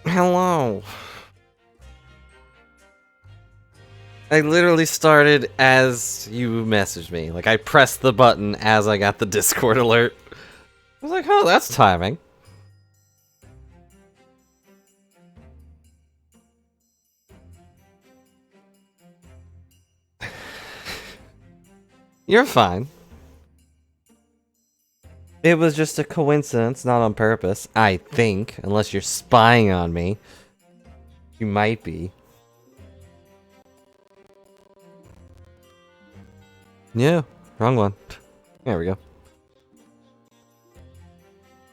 Hello. I literally started as you messaged me. Like, I pressed the button as I got the Discord alert. I was like, oh, that's timing. You're fine. It was just a coincidence, not on purpose, I think. Unless you're spying on me. You might be. Yeah, wrong one. There we go.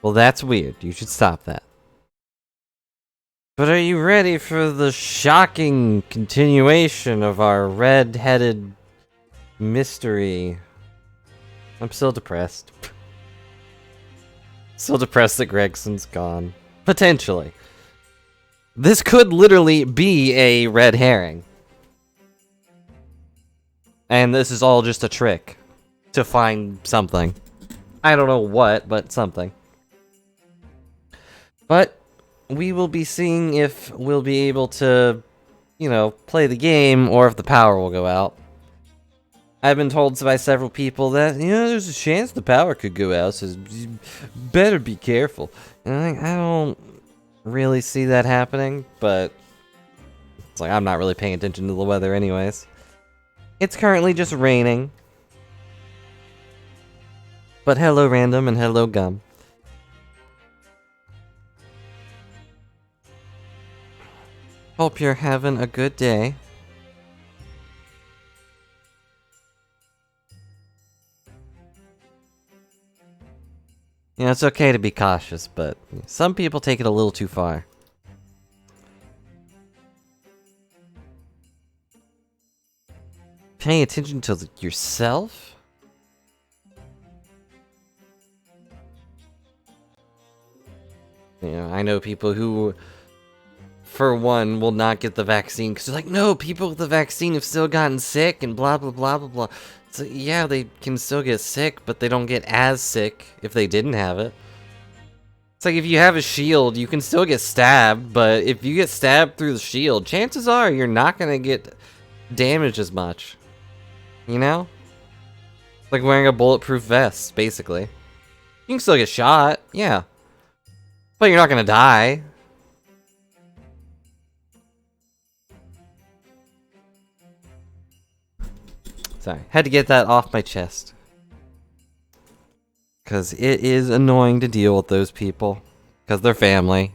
Well, that's weird. You should stop that. But are you ready for the shocking continuation of our red-headed mystery? I'm still depressed. Still depressed that Gregson's gone. Potentially. This could literally be a red herring. And this is all just a trick to find something. I don't know what, but something. But we will be seeing if we'll be able to, you know, play the game or if the power will go out. I've been told by several people that, you know, there's a chance the power could go out, so you better be careful. And I don't really see that happening, but it's like I'm not really paying attention to the weather anyways. It's currently just raining. But hello Random and hello Gum. Hope you're having a good day. You know, it's okay to be cautious, but some people take it a little too far. Paying attention to yourself? You know, I know people who, for one, will not get the vaccine because they're like, no, people with the vaccine have still gotten sick and blah, blah, blah, blah, blah. So, yeah, they can still get sick, but they don't get as sick if they didn't have it. It's like if you have a shield, you can still get stabbed, but if you get stabbed through the shield, chances are you're not going to get damaged as much. You know? It's like wearing a bulletproof vest, basically. You can still get shot, yeah. But you're not going to die. Sorry, had to get that off my chest. Because it is annoying to deal with those people. Because they're family.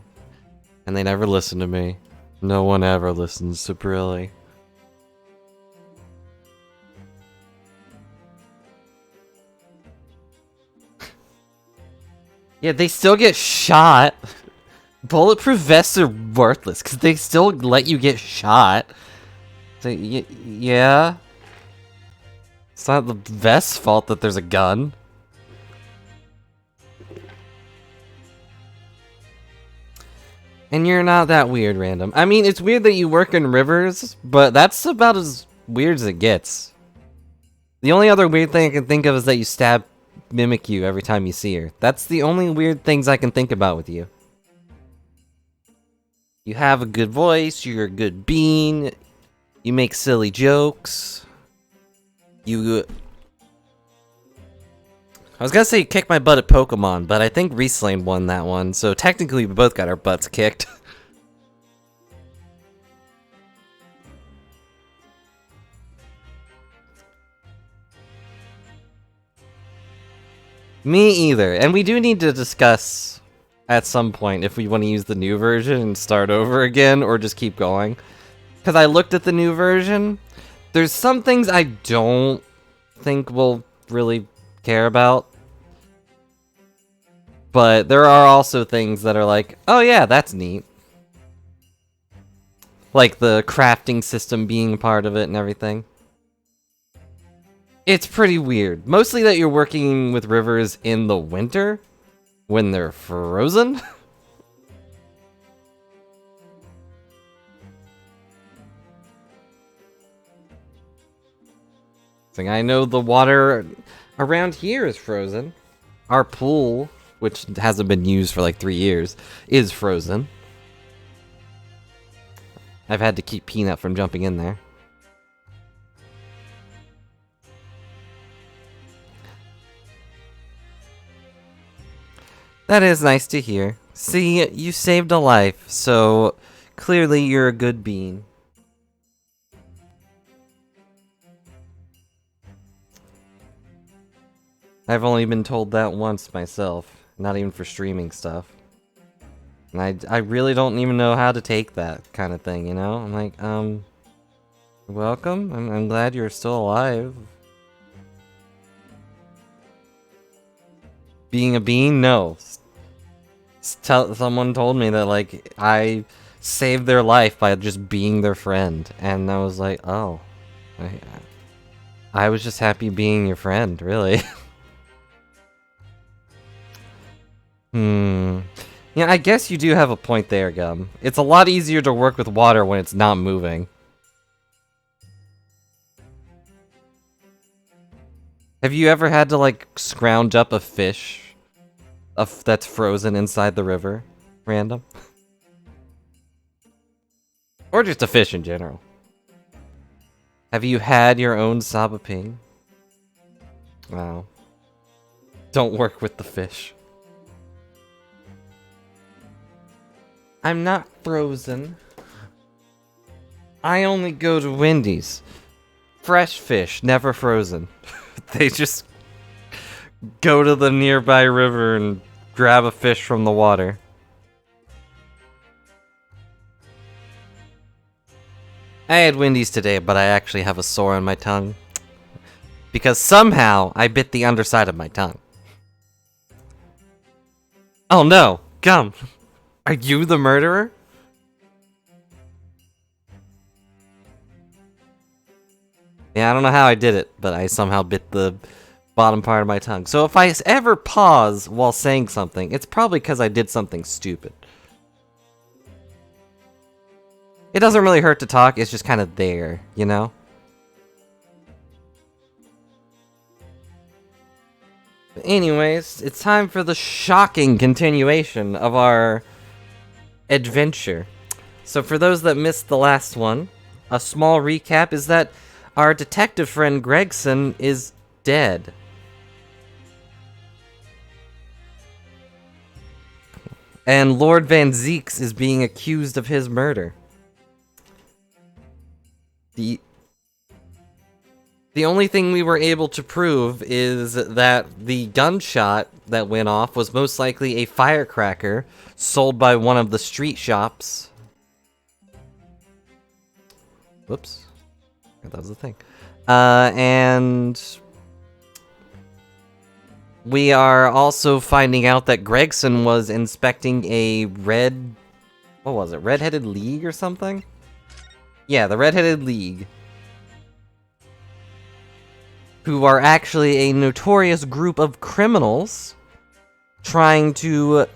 And they never listen to me. No one ever listens to Brilly. Yeah, they still get shot. Bulletproof vests are worthless because they still let you get shot. So, yeah. It's not the vest's fault that there's a gun. And you're not that weird, Random. I mean, it's weird that you work in rivers, but that's about as weird as it gets. The only other weird thing I can think of is that you stab Mimikyu every time you see her. That's the only weird things I can think about with you. You have a good voice, you're a good bean, you make silly jokes. I was gonna say you kick my butt at Pokemon, but I think Reslane won that one, so technically we both got our butts kicked. Me either, and we do need to discuss at some point if we want to use the new version and start over again, or just keep going. Because I looked at the new version, there's some things I don't think we'll really care about. But there are also things that are like, oh yeah, that's neat. Like the crafting system being part of it and everything. It's pretty weird. Mostly that you're working with rivers in the winter when they're frozen. I know the water around here is frozen. Our pool, which hasn't been used for like 3 years, is frozen. I've had to keep Peanut from jumping in there. That is nice to hear. See, you saved a life, so clearly you're a good bean. I've only been told that once myself, not even for streaming stuff. And I really don't even know how to take that kind of thing, you know? I'm like, welcome? I'm glad you're still alive. Being a bean? No. Someone told me that, like, I saved their life by just being their friend. And I was like, oh. I was just happy being your friend, really. Yeah, I guess you do have a point there, Gum. It's a lot easier to work with water when it's not moving. Have you ever had to, like, scrounge up a fish that's frozen inside the river? Random? Or just a fish in general? Have you had your own sabaping? Wow. Don't work with the fish. I'm not frozen. I only go to Wendy's. Fresh fish, never frozen. They just go to the nearby river and grab a fish from the water. I had Wendy's today, but I actually have a sore on my tongue. Because somehow I bit the underside of my tongue. Oh no, Gum. Are you the murderer? Yeah, I don't know how I did it, but I somehow bit the bottom part of my tongue. So if I ever pause while saying something, it's probably because I did something stupid. It doesn't really hurt to talk, it's just kind of there, you know? But anyways, it's time for the shocking continuation of our adventure. So for those that missed the last one, a small recap is that our detective friend Gregson is dead. And Lord Van Zeeks is being accused of his murder. The only thing we were able to prove is that the gunshot that went off was most likely a firecracker sold by one of the street shops. Whoops. That was the thing. And we are also finding out that Gregson was inspecting a what was it? Red-Headed League or something? Yeah, the Red-Headed League. Who are actually a notorious group of criminals trying to,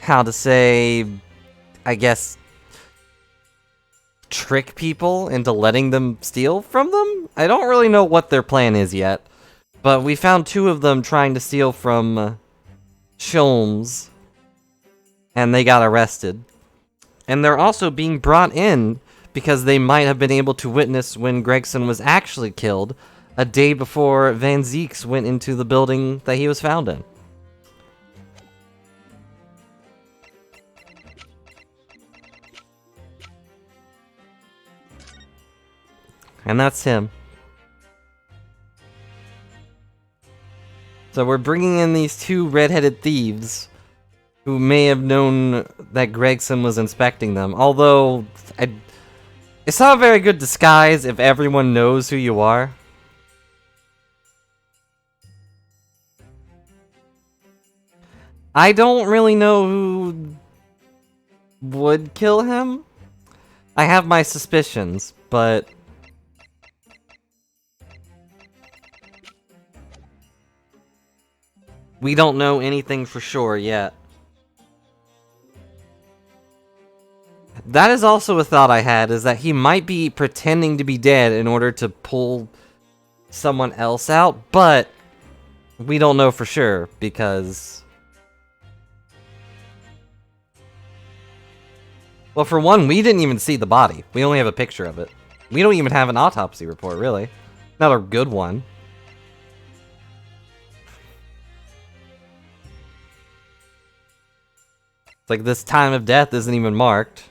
how to say, I guess, trick people into letting them steal from them? I don't really know what their plan is yet, but we found two of them trying to steal from Sholmes, and they got arrested. And they're also being brought in because they might have been able to witness when Gregson was actually killed a day before Van Zeeks went into the building that he was found in. And that's him. So we're bringing in these two red-headed thieves who may have known that Gregson was inspecting them. Although, it's not a very good disguise if everyone knows who you are. I don't really know who would kill him. I have my suspicions, but we don't know anything for sure yet. That is also a thought I had, is that he might be pretending to be dead in order to pull someone else out, but we don't know for sure, because Well, for one, we didn't even see the body. We only have a picture of it. We don't even have an autopsy report, really. Not a good one. It's like this time of death isn't even marked.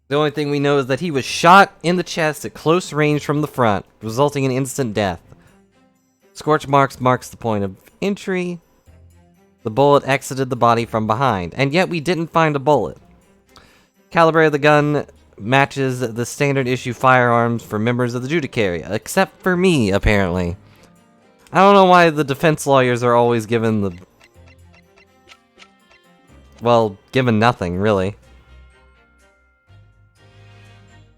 The only thing we know is that he was shot in the chest at close range from the front, resulting in instant death. Scorch marks the point of entry. The bullet exited the body from behind, and yet we didn't find a bullet. Caliber of the gun matches the standard issue firearms for members of the Judiciary, except for me, apparently. I don't know why the defense lawyers are always given the... well, given nothing, really.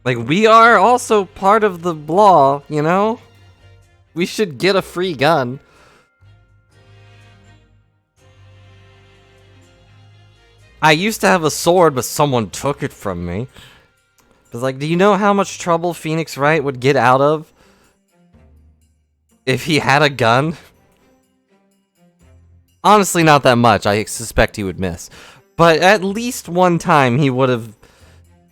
Like, we are also part of the law, you know? We should get a free gun. I used to have a sword, but someone took it from me. It's like, do you know how much trouble Phoenix Wright would get out of if he had a gun? Honestly, not that much. I suspect he would miss. But at least one time he would have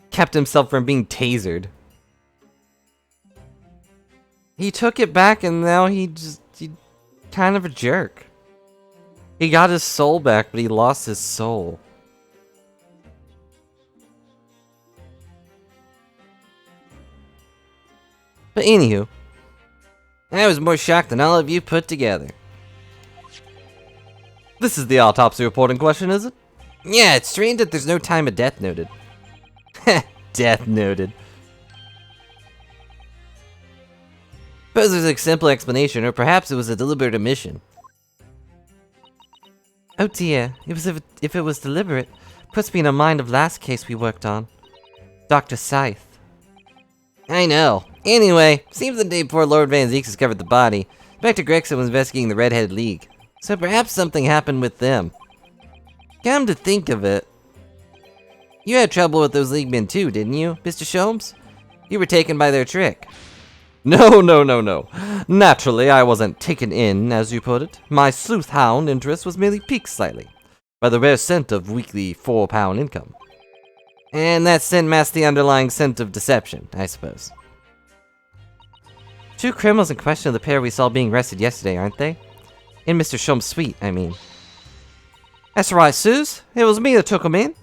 kept himself from being tasered. He took it back and now he's kind of a jerk. He got his soul back, but he lost his soul. But anywho, I was more shocked than all of you put together. This is the autopsy report in question, is it? Yeah, it's strange that there's no time of death noted. Death noted. Suppose there's a simple explanation, or perhaps it was a deliberate omission. Oh dear, if it was deliberate, puts me in mind of last case we worked on. Dr. Scythe. I know. Anyway, seems the day before Lord Van Zeeks discovered the body, Inspector Gregson was investigating the Red-Headed League. So perhaps something happened with them. Come to think of it, you had trouble with those Leaguemen too, didn't you, Mr. Sholmes? You were taken by their trick. No. Naturally, I wasn't taken in, as you put it. My sleuth hound interest was merely piqued slightly by the rare scent of weekly £4 income. And that scent masked the underlying scent of deception, I suppose. Two criminals in question of the pair we saw being arrested yesterday, aren't they? In Mr. Sholmes' suite, I mean. That's right, Suze. It was me that took 'em in.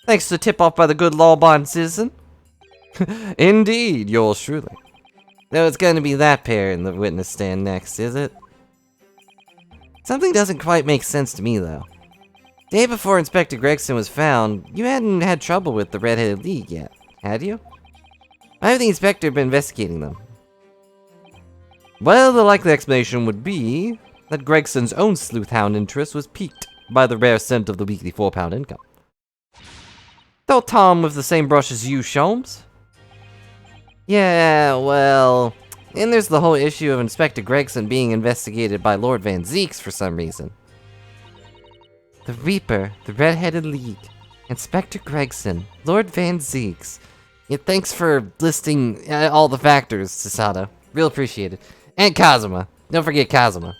Thanks to the tip-off by the good law-abiding citizen. Indeed, yours truly. Though it's going to be that pair in the witness stand next, is it? Something doesn't quite make sense to me, though. Day before Inspector Gregson was found, you hadn't had trouble with the Red-Headed League yet, had you? Why have the Inspector been investigating them? Well, the likely explanation would be that Gregson's own sleuth hound interest was piqued by the rare scent of the weekly £4 income. Don't tar him with the same brush as you, Sholmes. Yeah, well... And there's the whole issue of Inspector Gregson being investigated by Lord Van Zeeks for some reason. The Reaper, the Red-Headed League, Inspector Gregson, Lord Van Zeeks. Yeah, thanks for listing all the factors, Sasato. Real appreciated. And Kazuma. Don't forget Kazuma.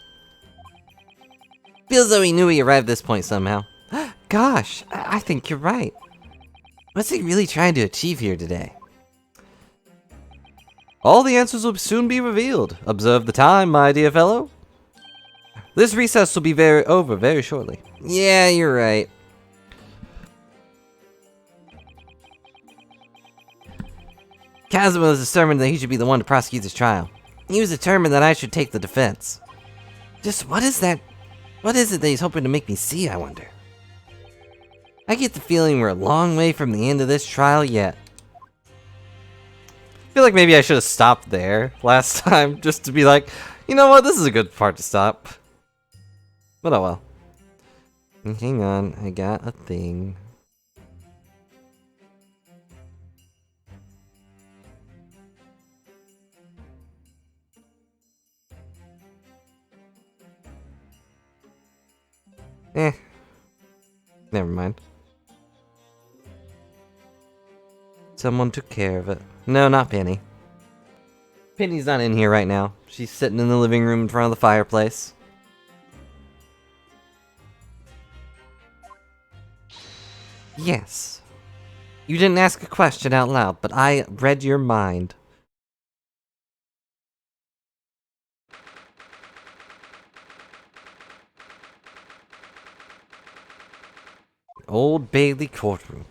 Feels though he knew he arrived at this point somehow. Gosh, I think you're right. What's he really trying to achieve here today? All the answers will soon be revealed. Observe the time, my dear fellow. This recess will be over very shortly. Yeah, you're right. Kazuma was determined that he should be the one to prosecute this trial. He was determined that I should take the defense. Just what is that? What is it that he's hoping to make me see, I wonder? I get the feeling we're a long way from the end of this trial yet. I feel like maybe I should have stopped there last time, just to be like, you know what, this is a good part to stop. But oh well. Hang on, I got a thing. Never mind. Someone took care of it. No, not Penny. Penny's not in here right now. She's sitting in the living room in front of the fireplace. Yes. You didn't ask a question out loud, but I read your mind. Old Bailey Courtroom.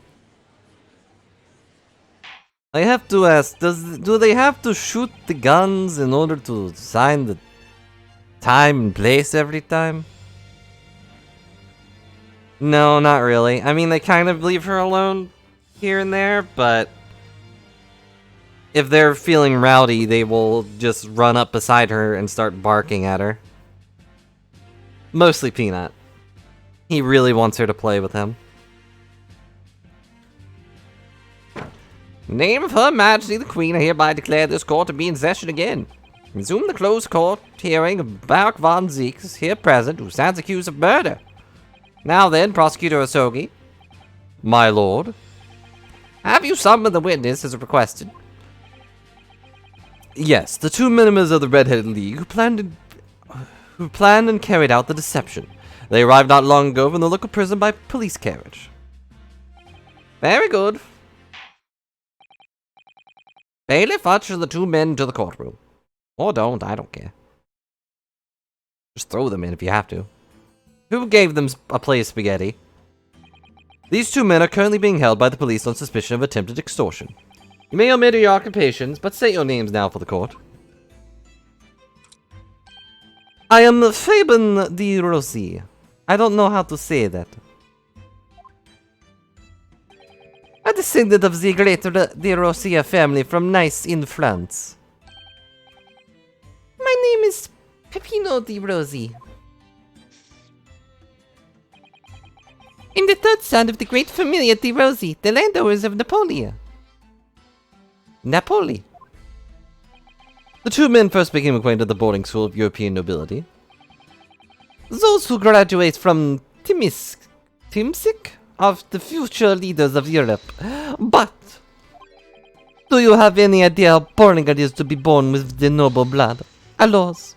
I have to ask, do they have to shoot the guns in order to sign the time and place every time? No, not really. I mean, they kind of leave her alone here and there, but if they're feeling rowdy, they will just run up beside her and start barking at her. Mostly Peanut. He really wants her to play with him. Name of Her Majesty the Queen, I hereby declare this court to be in session again. Resume the closed court hearing of Barak von Zeeks, here present, who stands accused of murder. Now then, Prosecutor Osogi. My lord. Have you summoned the witness as requested? Yes, the two members of the Red-Headed League who planned and carried out the deception. They arrived not long ago from the local prison by police carriage. Very good. Bailiff, usher the two men to the courtroom. Or don't, I don't care. Just throw them in if you have to. Who gave them a plate of spaghetti? These two men are currently being held by the police on suspicion of attempted extortion. You may omit your occupations, but say your names now for the court. I am Fabian de Rossi. I don't know how to say that. A descendant of the great de Rossi family from Nice in France. My name is Peppino de Rossi. I'm the third son of the great familia de Rossi, the landowners of Napoleon. Napoli. The two men first became acquainted at the boarding school of European nobility. Those who graduate from Timsik of the future leaders of Europe. But do you have any idea how boring it is to be born with the noble blood? Alas,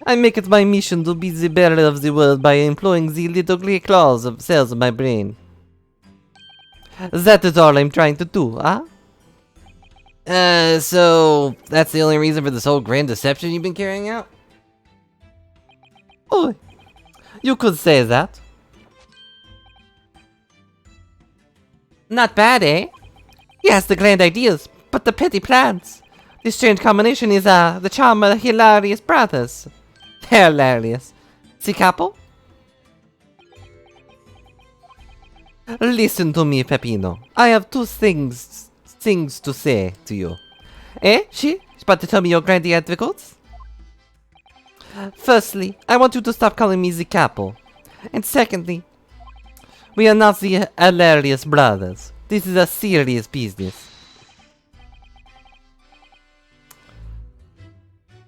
I make it my mission to be the bearer of the world by employing the little grey claws of cells of my brain. That is all I'm trying to do, huh? So that's the only reason for this whole grand deception you've been carrying out? Oh, you could say that. Not bad, eh? He has the grand ideas, but the petty plans. This strange combination is, the charm of the hilarious brothers. Hilarious. See, capo? Listen to me, Peppino. I have two things to say to you. Eh? She? About to tell me your grand advocates? Firstly, I want you to stop calling me the capo. And secondly, we are not the hilarious brothers. This is a serious business.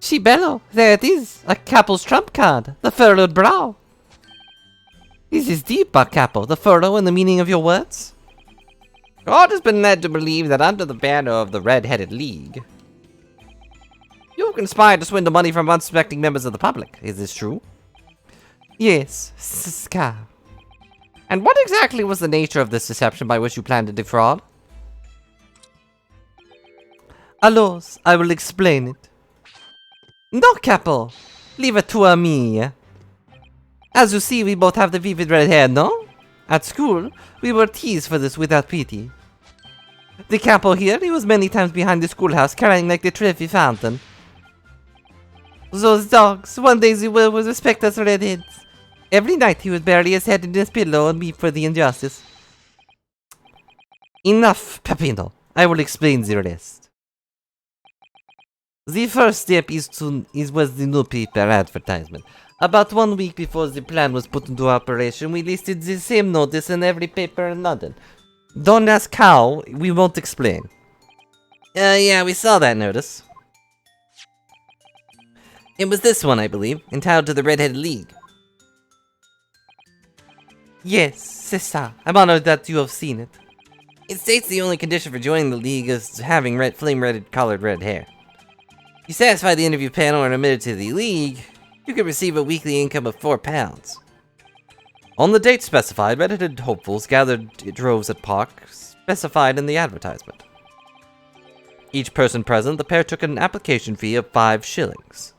She bello, there it is, a capo's trump card, the furrowed brow. This is deep, capo, the furrow and the meaning of your words. God has been led to believe that under the banner of the Red-Headed League, you have conspired to swindle money from unsuspecting members of the public. Is this true? Yes, ska. And what exactly was the nature of this deception by which you planned to defraud? Alos, I will explain it. No, capo. Leave it to me. As you see, we both have the vivid red hair, no? At school, we were teased for this without pity. The capo here, he was many times behind the schoolhouse carrying like the Trevi fountain. Those dogs, one day they will respect us redheads. Every night he would bury his head in his pillow and weep for the injustice. Enough, Peppino. I will explain the rest. The first step was the newspaper advertisement. About 1 week before the plan was put into operation, we listed the same notice in every paper in London. Don't ask how, we won't explain. Yeah, we saw that notice. It was this one, I believe, entitled to the Red-Headed League. Yes, c'est ça. I'm honored that you have seen it. It states the only condition for joining the league is having flame-red colored red hair. If you satisfy the interview panel and are admitted to the league, you could receive a weekly income of £4. On the date specified, red-headed hopefuls gathered droves at park specified in the advertisement. Each person present, the pair took an application fee of 5 shillings.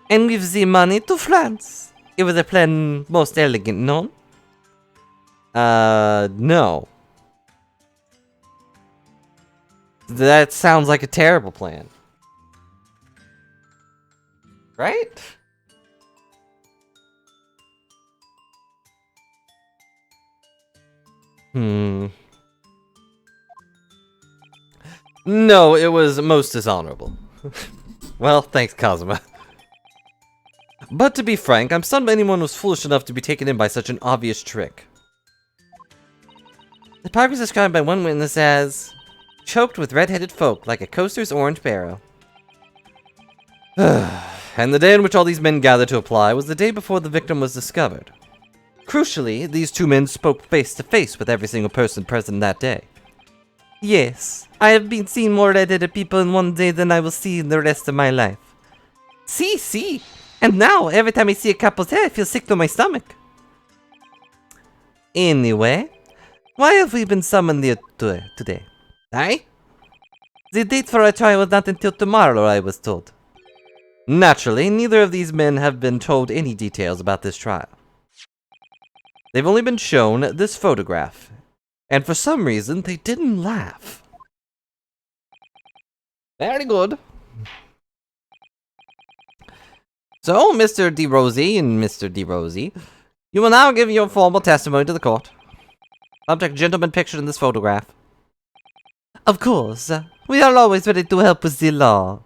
And with the money to France. It was a plan most elegant, no? No. That sounds like a terrible plan. Right? No, it was most dishonorable. Well, thanks, Kazuma. But to be frank, I'm stunned anyone was foolish enough to be taken in by such an obvious trick. The park was described by one witness as choked with red-headed folk like a coaster's orange barrel. And the day in which all these men gathered to apply was the day before the victim was discovered. Crucially, these 2 men spoke face to face with every single person present that day. Yes, I have been seeing more red-headed people in one day than I will see in the rest of my life. See. And now, every time I see a couple's hair, I feel sick to my stomach. Anyway, why have we been summoned here today? Aye? The date for our trial was not until tomorrow, I was told. Naturally, neither of these men have been told any details about this trial. They've only been shown this photograph, and for some reason, they didn't laugh. Very good. So, Mr. DeRosy and Mr. DeRosy, you will now give your formal testimony to the court. Subject gentleman pictured in this photograph. Of course, we are always ready to help with the law.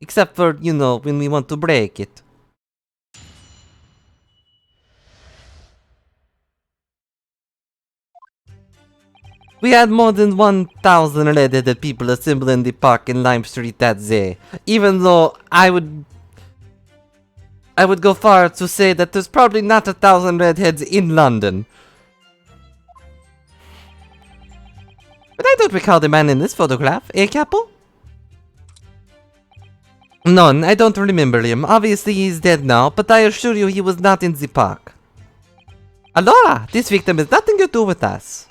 Except for, you know, when we want to break it. We had more than 1,000 red-headed people assembled in the park in Lime Street that day, even though I would go far to say that there's probably not 1,000 redheads in London. But I don't recall the man in this photograph, eh, Capo? None, I don't remember him. Obviously he's dead now, but I assure you he was not in the park. Allora, this victim has nothing to do with us.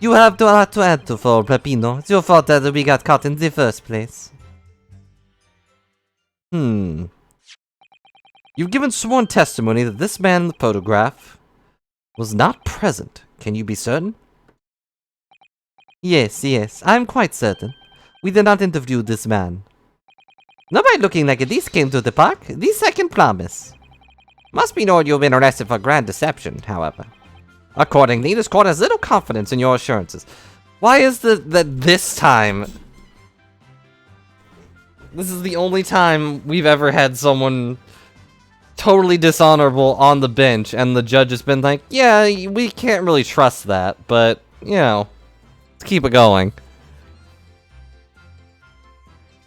You have a lot to add to for Peppino. It's your fault that we got caught in the first place. You've given sworn testimony that this man in the photograph was not present. Can you be certain? Yes, I'm quite certain. We did not interview this man. Nobody looking like this came to the park. This I can promise. Must be known you've been arrested for grand deception, however. Accordingly, this court has little confidence in your assurances. Why is that this time? This is the only time we've ever had someone totally dishonorable on the bench, and the judge has been like, yeah, we can't really trust that, but, you know, let's keep it going.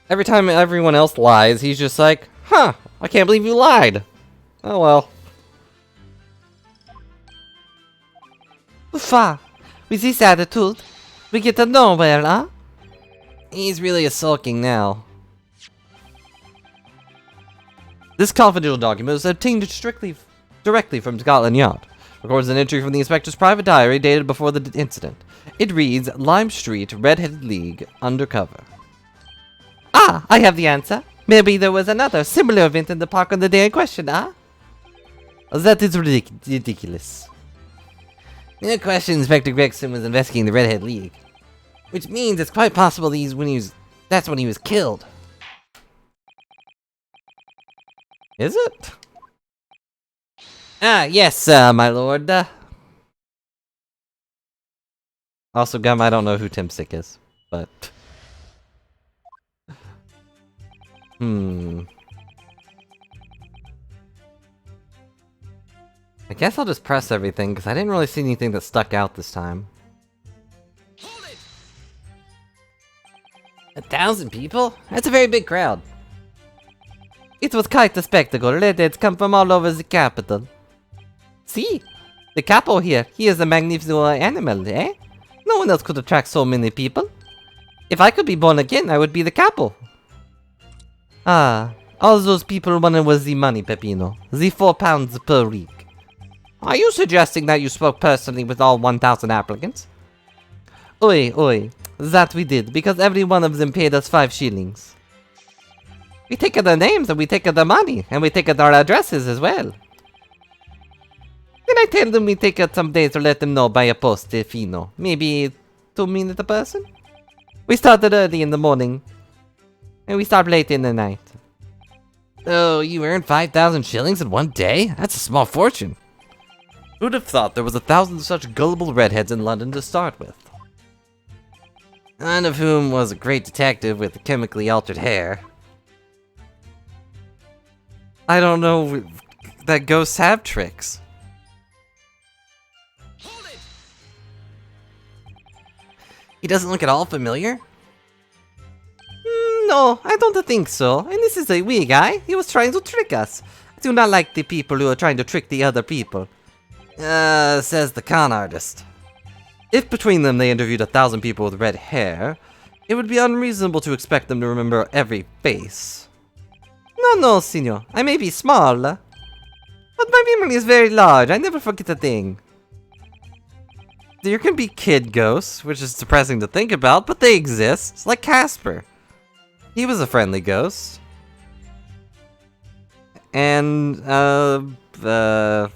Every time everyone else lies, he's just like, huh, I can't believe you lied. Oh well. Uffa, with this attitude, we get to nowhere, huh? He's really sulking now. This confidential document was obtained directly from Scotland Yard. Records an entry from the inspector's private diary dated before the incident. It reads, Lime Street, Red-Headed League, undercover. Ah, I have the answer. Maybe there was another similar event in the park on the day in question, huh? That is ridiculous. No question, Inspector Gregson was investigating the Red-Headed League. Which means it's quite possible that's when he was killed. Is it? Ah, yes, my lord. Also, Gum, I don't know who Tim Sick is, but... I guess I'll just press everything, because I didn't really see anything that stuck out this time. 1,000 people? That's a very big crowd. It was quite a spectacle. Redheads come from all over the capital. See? The capo here. He is a magnificent animal, eh? No one else could attract so many people. If I could be born again, I would be the capo. Ah, All those people wanted was the money, Peppino. The £4 per week. Are you suggesting that you spoke personally with all 1,000 applicants? Oi. That we did, because every one of them paid us 5 shillings. We take their names, and we take their money, and we take their addresses as well. Then I tell them we take some days to let them know by a post, Fino. Maybe 2 minutes a person? We started early in the morning, and we start late in the night. Oh, you earned 5,000 shillings in one day? That's a small fortune. Who'd have thought there was 1,000 such gullible redheads in London to start with? One of whom was a great detective with chemically altered hair. I don't know that ghosts have tricks. Hold it! He doesn't look at all familiar? No, I don't think so. And this is a wee guy. He was trying to trick us. I do not like the people who are trying to trick the other people. Says the con artist. If between them they interviewed 1,000 people with red hair, it would be unreasonable to expect them to remember every face. No, senor. I may be small, but my memory is very large. I never forget a thing. There can be kid ghosts, which is depressing to think about, but they exist. Like Casper. He was a friendly ghost. And, well,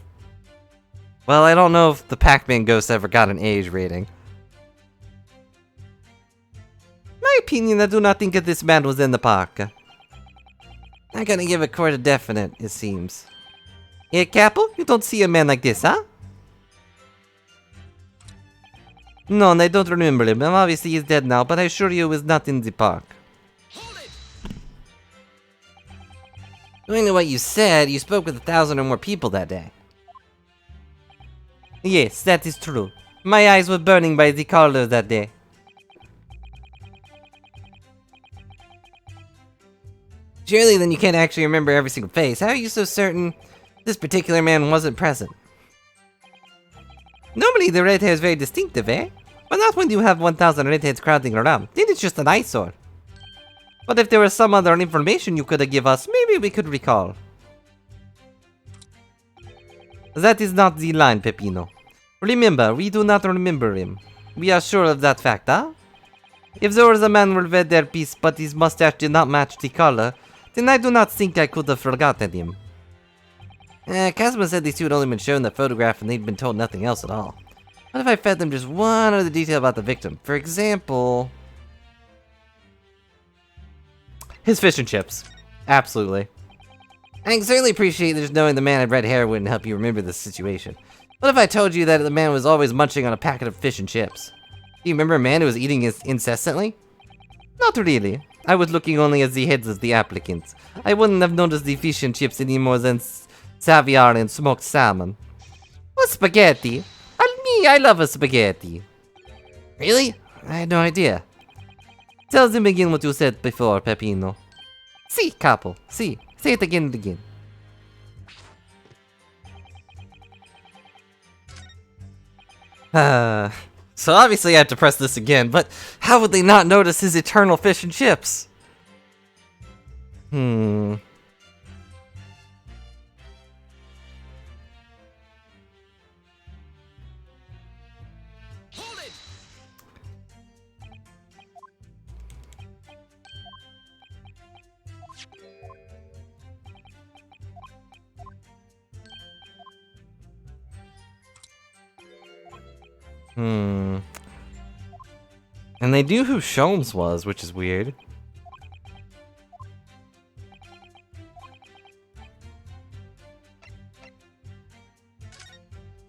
I don't know if the Pac-Man ghost ever got an age rating. My opinion, I do not think that this man was in the park. Not gonna give a court a definite, it seems. Yeah, Capo? You don't see a man like this, huh? No, I don't remember him. Obviously he's dead now, but I assure you he was not in the park. Knowing what you said, you spoke with 1,000 or more people that day. Yes, that is true. My eyes were burning by the color that day. Surely then you can't actually remember every single face. How are you so certain this particular man wasn't present? Normally the red hair is very distinctive, eh? But not when you have 1,000 redheads crowding around. Then it's just an eyesore. But if there was some other information you could give us, maybe we could recall. That is not the line, Peppino. Remember, we do not remember him. We are sure of that fact, huh? If there was a man with red hairpiece but his mustache did not match the color, then I do not think I could have forgotten him. Casper said these two had only been shown the photograph and they'd been told nothing else at all. What if I fed them just one other detail about the victim? For example... his fish and chips. Absolutely. I can certainly appreciate that just knowing the man had red hair wouldn't help you remember the situation. What if I told you that the man was always munching on a packet of fish and chips? Do you remember a man who was eating incessantly? Not really. I was looking only at the heads of the applicants. I wouldn't have noticed the fish and chips any more than caviar and smoked salmon. Or spaghetti. I love a spaghetti. Really? I had no idea. Tell them again what you said before, Peppino. Si, capo. Si. Say it again and again. So obviously I have to press this again, but how would they not notice his eternal fish and chips? And they knew who Sholmes was, which is weird.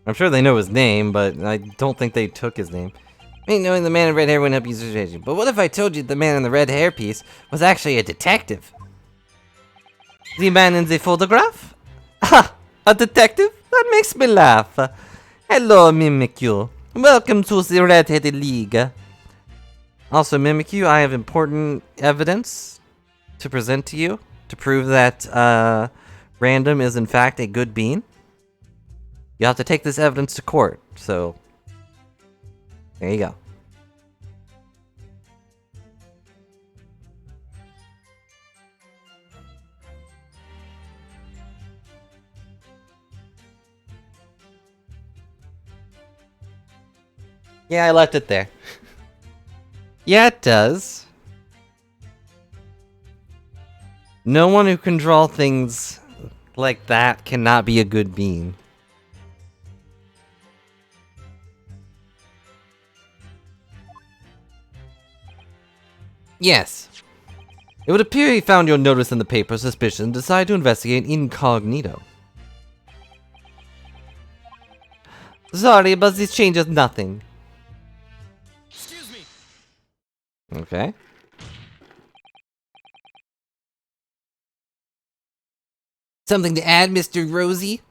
I'm sure they know his name, but I don't think they took his name. Ain't knowing the man in red hair wouldn't help you situation. But what if I told you the man in the red hair piece was actually a detective? The man in the photograph? Ha! A detective? That makes me laugh. Hello, Mimikyu. Welcome to the Red-Headed League. Also, Mimikyu, I have important evidence to present to you to prove that Random is in fact a good bean. You have to take this evidence to court, so there you go. Yeah, I left it there. Yeah, it does. No one who can draw things like that cannot be a good being. Yes. It would appear he found your notice in the paper suspicious and decided to investigate incognito. Sorry, but this changes nothing. Excuse me. Okay. Something to add, Mr. Rosie?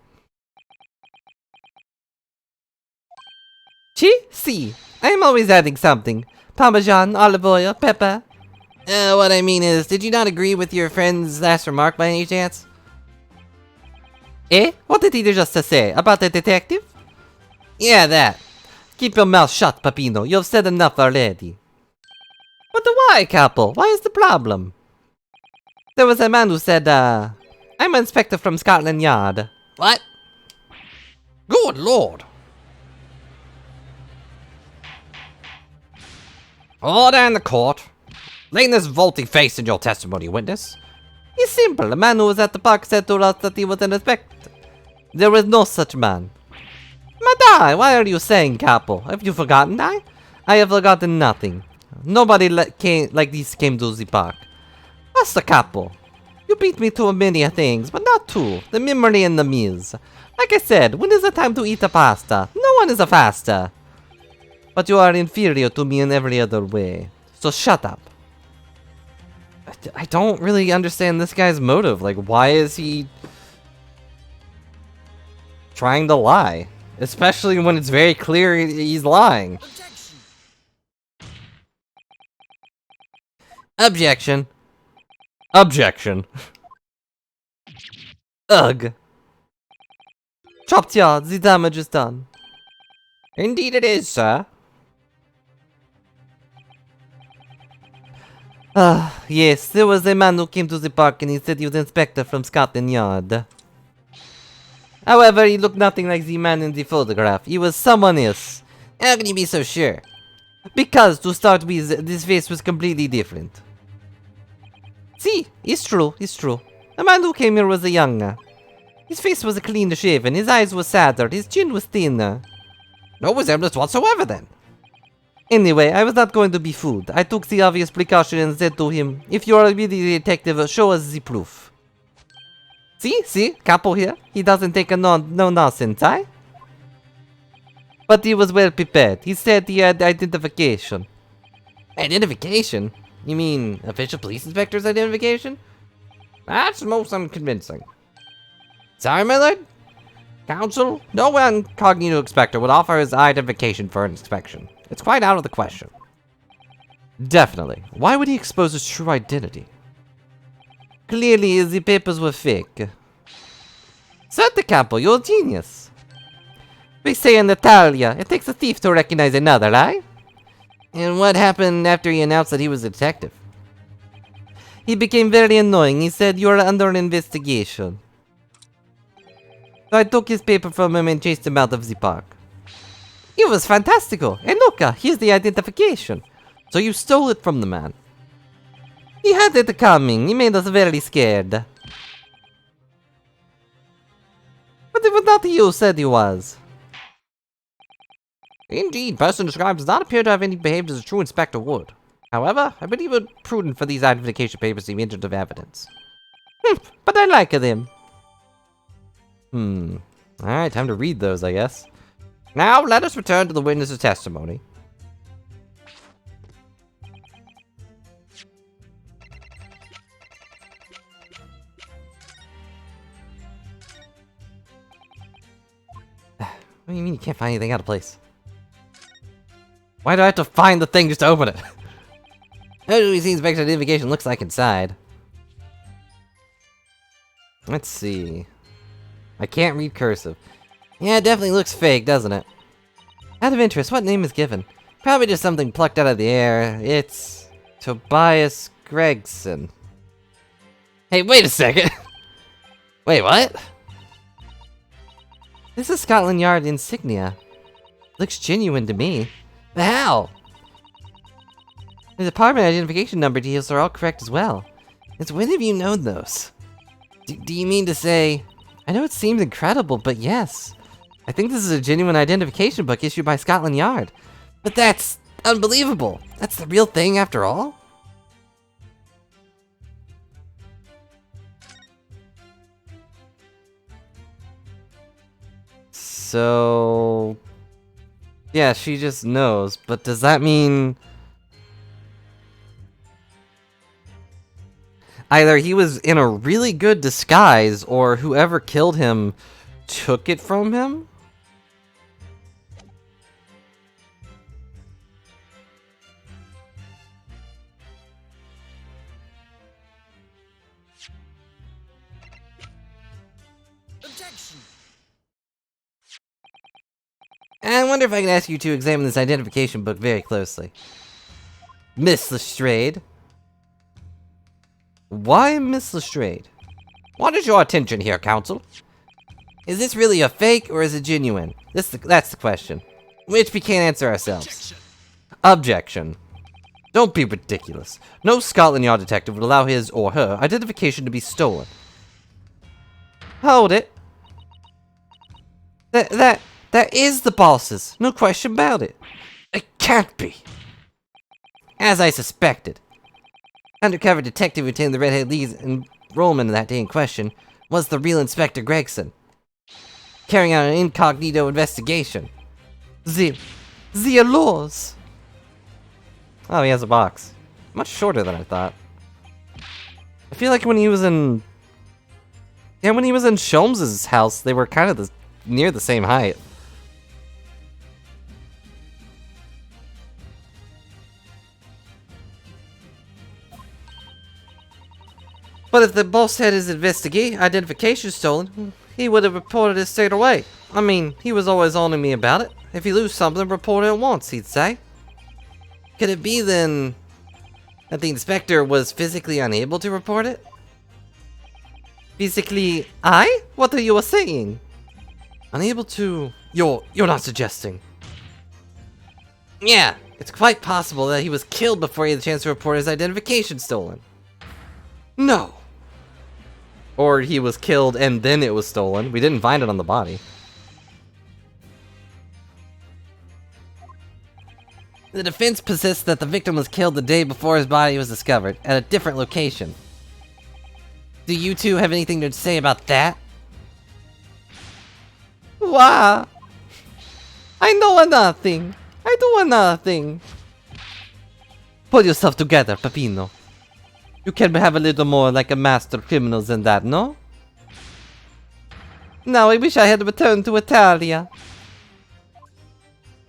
Si. I am always adding something. Parmesan, olive oil, pepper. What I mean is, did you not agree with your friend's last remark by any chance? Eh? What did he just say? About the detective? Yeah, that. Keep your mouth shut, Papino. You've said enough already. But why, Capo? Why is the problem? There was a man who said, I'm an inspector from Scotland Yard. What? Good lord. Order in the court. Laying this vaulty face in your testimony, witness. It's simple. The man who was at the park said to us that he was an inspector. There was no such man. Madai, why are you saying, Capo? Have you forgotten, I have forgotten nothing. Nobody like this came to the park. Master Capo, you beat me to many things, but not two. The memory and the meals. Like I said, when is the time to eat a pasta? No one is a faster. But you are inferior to me in every other way. So shut up. I don't really understand this guy's motive. Like, why is he trying to lie? Especially when it's very clear he's lying. Objection. Objection. Ugh. Chopped yard, the damage is done. Indeed it is, sir. Yes, there was a man who came to the park and he said he was an inspector from Scotland Yard. However, he looked nothing like the man in the photograph. He was someone else. How can you be so sure? Because, to start with, this face was completely different. See, it's true, it's true. The man who came here was a younger. His face was clean shaven, his eyes were sadder, his chin was thinner. No resemblance whatsoever then. Anyway, I was not going to be fooled. I took the obvious precaution and said to him, if you are really the detective, show us the proof. See, Capo here. He doesn't take a no nonsense, eh? But he was well prepared. He said he had identification. Identification? You mean official police inspector's identification? That's most unconvincing. Sorry, my lord? Counsel, no incognito inspector would offer his identification for an inspection. It's quite out of the question. Definitely. Why would he expose his true identity? Clearly, the papers were fake. Certo, Capo, you're a genius. We say in Italia, it takes a thief to recognize another, right? And what happened after he announced that he was a detective? He became very annoying. He said, you're under an investigation. So I took his paper from him and chased him out of the park. It was fantastical. And look, here's the identification. So you stole it from the man. He had it coming. He made us very scared. But it was not you who said he was. Indeed, person described does not appear to have any behaved as a true inspector would. However, I believe it prudent for these identification papers to be entered of evidence. But I like them. Alright, time to read those, I guess. Now, let us return to the witness's testimony. What do you mean you can't find anything out of place? Why do I have to find the thing just to open it? How do we see inspection identification looks like inside? Let's see. I can't read cursive. Yeah, it definitely looks fake, doesn't it? Out of interest, what name is given? Probably just something plucked out of the air. It's Tobias Gregson. Hey, wait a second. Wait, what? This is Scotland Yard insignia. Looks genuine to me. But how? The department identification number details are all correct as well. Since when have you known those? Do you mean to say... I know it seems incredible, but yes. I think this is a genuine identification book issued by Scotland Yard. But that's unbelievable. That's the real thing after all? So... yeah, she just knows, but does that mean... either he was in a really good disguise, or whoever killed him took it from him? Objection! I wonder if I can ask you to examine this identification book very closely. Miss Lestrade. Why Miss Lestrade? What is your attention here, Counsel? Is this really a fake, or is it genuine? That's the question. Which we can't answer ourselves. Objection! Objection. Don't be ridiculous. No Scotland Yard detective would allow his or her identification to be stolen. Hold it. That is the boss's. No question about it. It can't be. As I suspected. Undercover detective who obtained the Redhead Lee's enrollment that day in question was the real Inspector Gregson, carrying out an incognito investigation. The laws. Oh, he has a box. Much shorter than I thought. I feel like when he was in... yeah, when he was in Sholmes's house, they were kind of near the same height. But if the boss had his identification stolen, he would have reported it straight away. I mean, he was always on to me about it. If you lose something, report it at once, he'd say. Could it be, then, that the inspector was physically unable to report it? Physically, What are you saying? Unable to... You're not suggesting. Yeah, it's quite possible that he was killed before he had the chance to report his identification stolen. No. Or he was killed and then it was stolen. We didn't find it on the body. The defense persists that the victim was killed the day before his body was discovered, at a different location. Do you two have anything to say about that? Wow. I know nothing. I do nothing. Pull yourself together, Peppino. You can have a little more like a master criminal than that, no? Now I wish I had returned to Italia.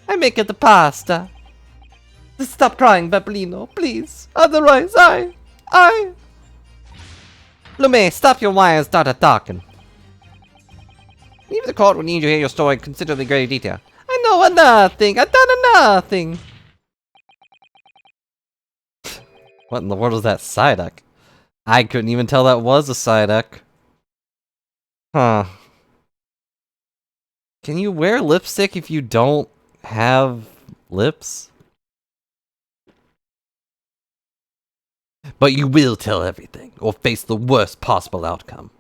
I make it the pasta. Stop crying, Peppino, please. Otherwise, Lume, stop your whine and start talking. Even the court will need to hear your story in considerably greater detail. I know nothing. I done nothing. What in the world was that Psyduck? I couldn't even tell that was a Psyduck. Huh. Can you wear lipstick if you don't have lips? But you will tell everything, or face the worst possible outcome.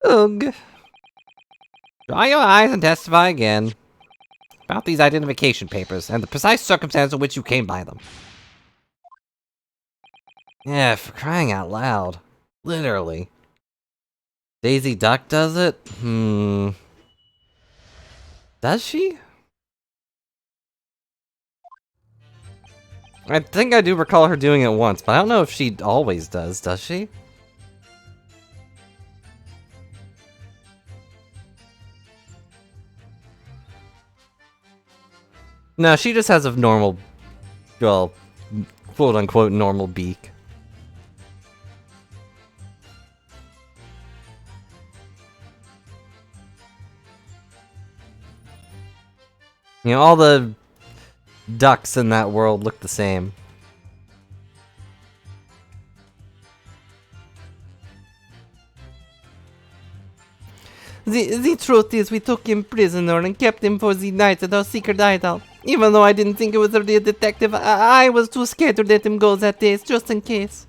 Ugh. Dry your eyes and testify again. About these identification papers, and the precise circumstance in which you came by them. Yeah, for crying out loud. Literally. Daisy Duck does it? Does she? I think I do recall her doing it once, but I don't know if she always does she? No, she just has a normal, well, quote-unquote normal beak. You know, all the ducks in that world look the same. The truth is we took him prisoner and kept him for the night at our secret hideout. Even though I didn't think it was a real detective, I was too scared to let him go that day, just in case.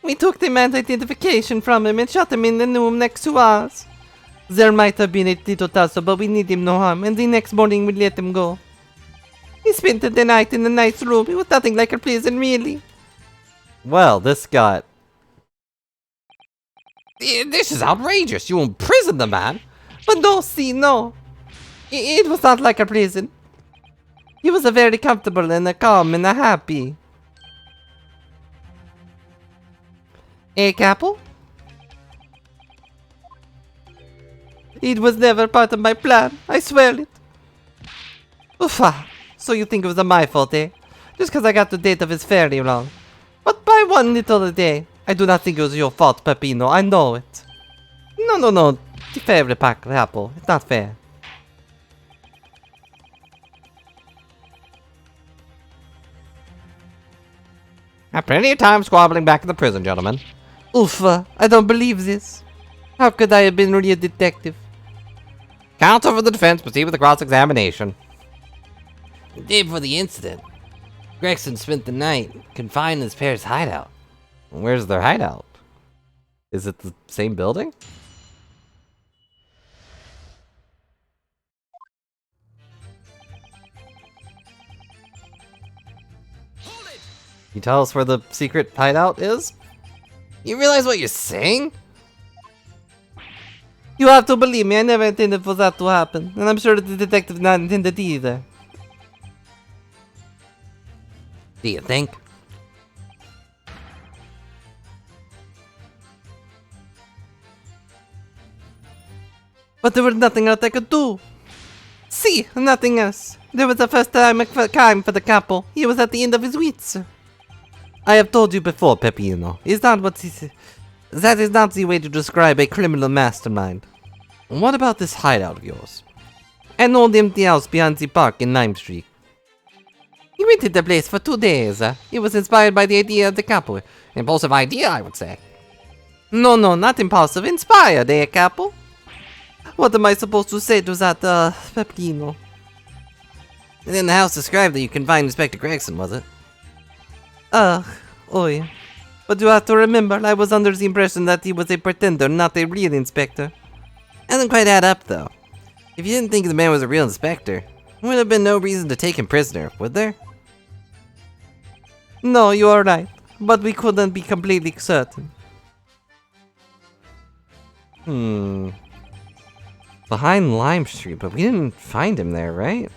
We took the man's identification from him and shot him in the room next to ours. There might have been a little tussle, but we did him no harm, and the next morning we let him go. He spent the night in a nice room. It was nothing like a prison, really. Well, this got... This is outrageous. You imprisoned the man. But no, see, no. It was not like a prison. He was a very comfortable and a calm and a happy. Eh, Capel? It was never part of my plan. I swear it. Uffa. So you think it was my fault, eh? Just because I got the date of his ferry wrong. But by one little day. I do not think it was your fault, Peppino. I know it. No. The fair pack, Apple. It's not fair. Had plenty of time squabbling back in the prison, gentlemen. Uffa. I don't believe this. How could I have been really a detective? Counsel for the defense, proceed with the cross-examination. The day before the incident, Gregson spent the night confined in his pair's hideout. Where's their hideout? Is it the same building? Hold it! You tell us where the secret hideout is? You realize what you're saying? You have to believe me, I never intended for that to happen. And I'm sure that the detective not intended either. Do you think? But there was nothing else I could do. See, nothing else. There was the first time crime for the couple. He was at the end of his wits. I have told you before, Peppino. Is that what he said? That is not the way to describe a criminal mastermind. What about this hideout of yours? An old empty house behind the park in Lime Street. He rented the place for 2 days. He was inspired by the idea of the couple. Impulsive idea, I would say. No, not impulsive. Inspired, eh, couple? What am I supposed to say to that, Peppino? And then the house described that you confined Inspector Gregson, was it? Oi. But you have to remember, I was under the impression that he was a pretender, not a real inspector. Doesn't quite add up, though. If you didn't think the man was a real inspector, there would have been no reason to take him prisoner, would there? No, you are right. But we couldn't be completely certain. Behind Lime Street, but we didn't find him there, right?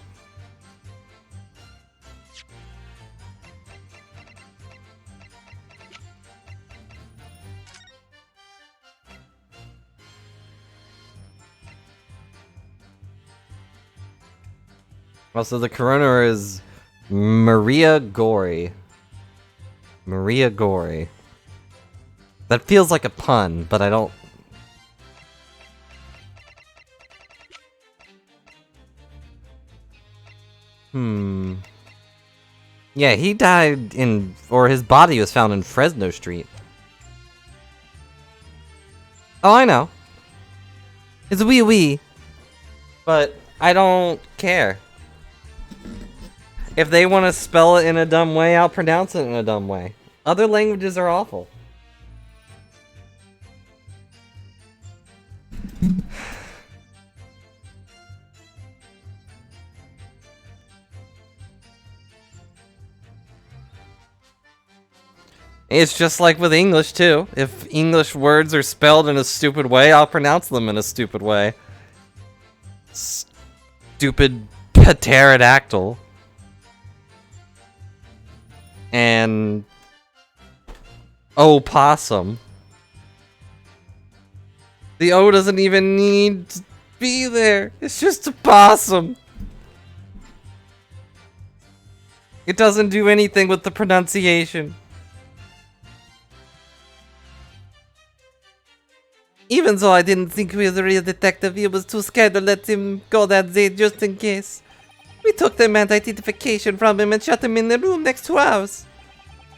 Also, the coroner is Maria Gori. Maria Gori. That feels like a pun, but I don't... Yeah, he died in... or his body was found in Fresno Street. Oh, I know. It's wee. But I don't care. If they want to spell it in a dumb way, I'll pronounce it in a dumb way. Other languages are awful. It's just like with English, too. If English words are spelled in a stupid way, I'll pronounce them in a stupid way. Stupid pterodactyl. And opossum. The O doesn't even need to be there. It's just a possum. It doesn't do anything with the pronunciation. Even though I didn't think he was a real detective, he was too scared to let him go that day just in case. We took the man's identification from him and shut him in the room next to ours.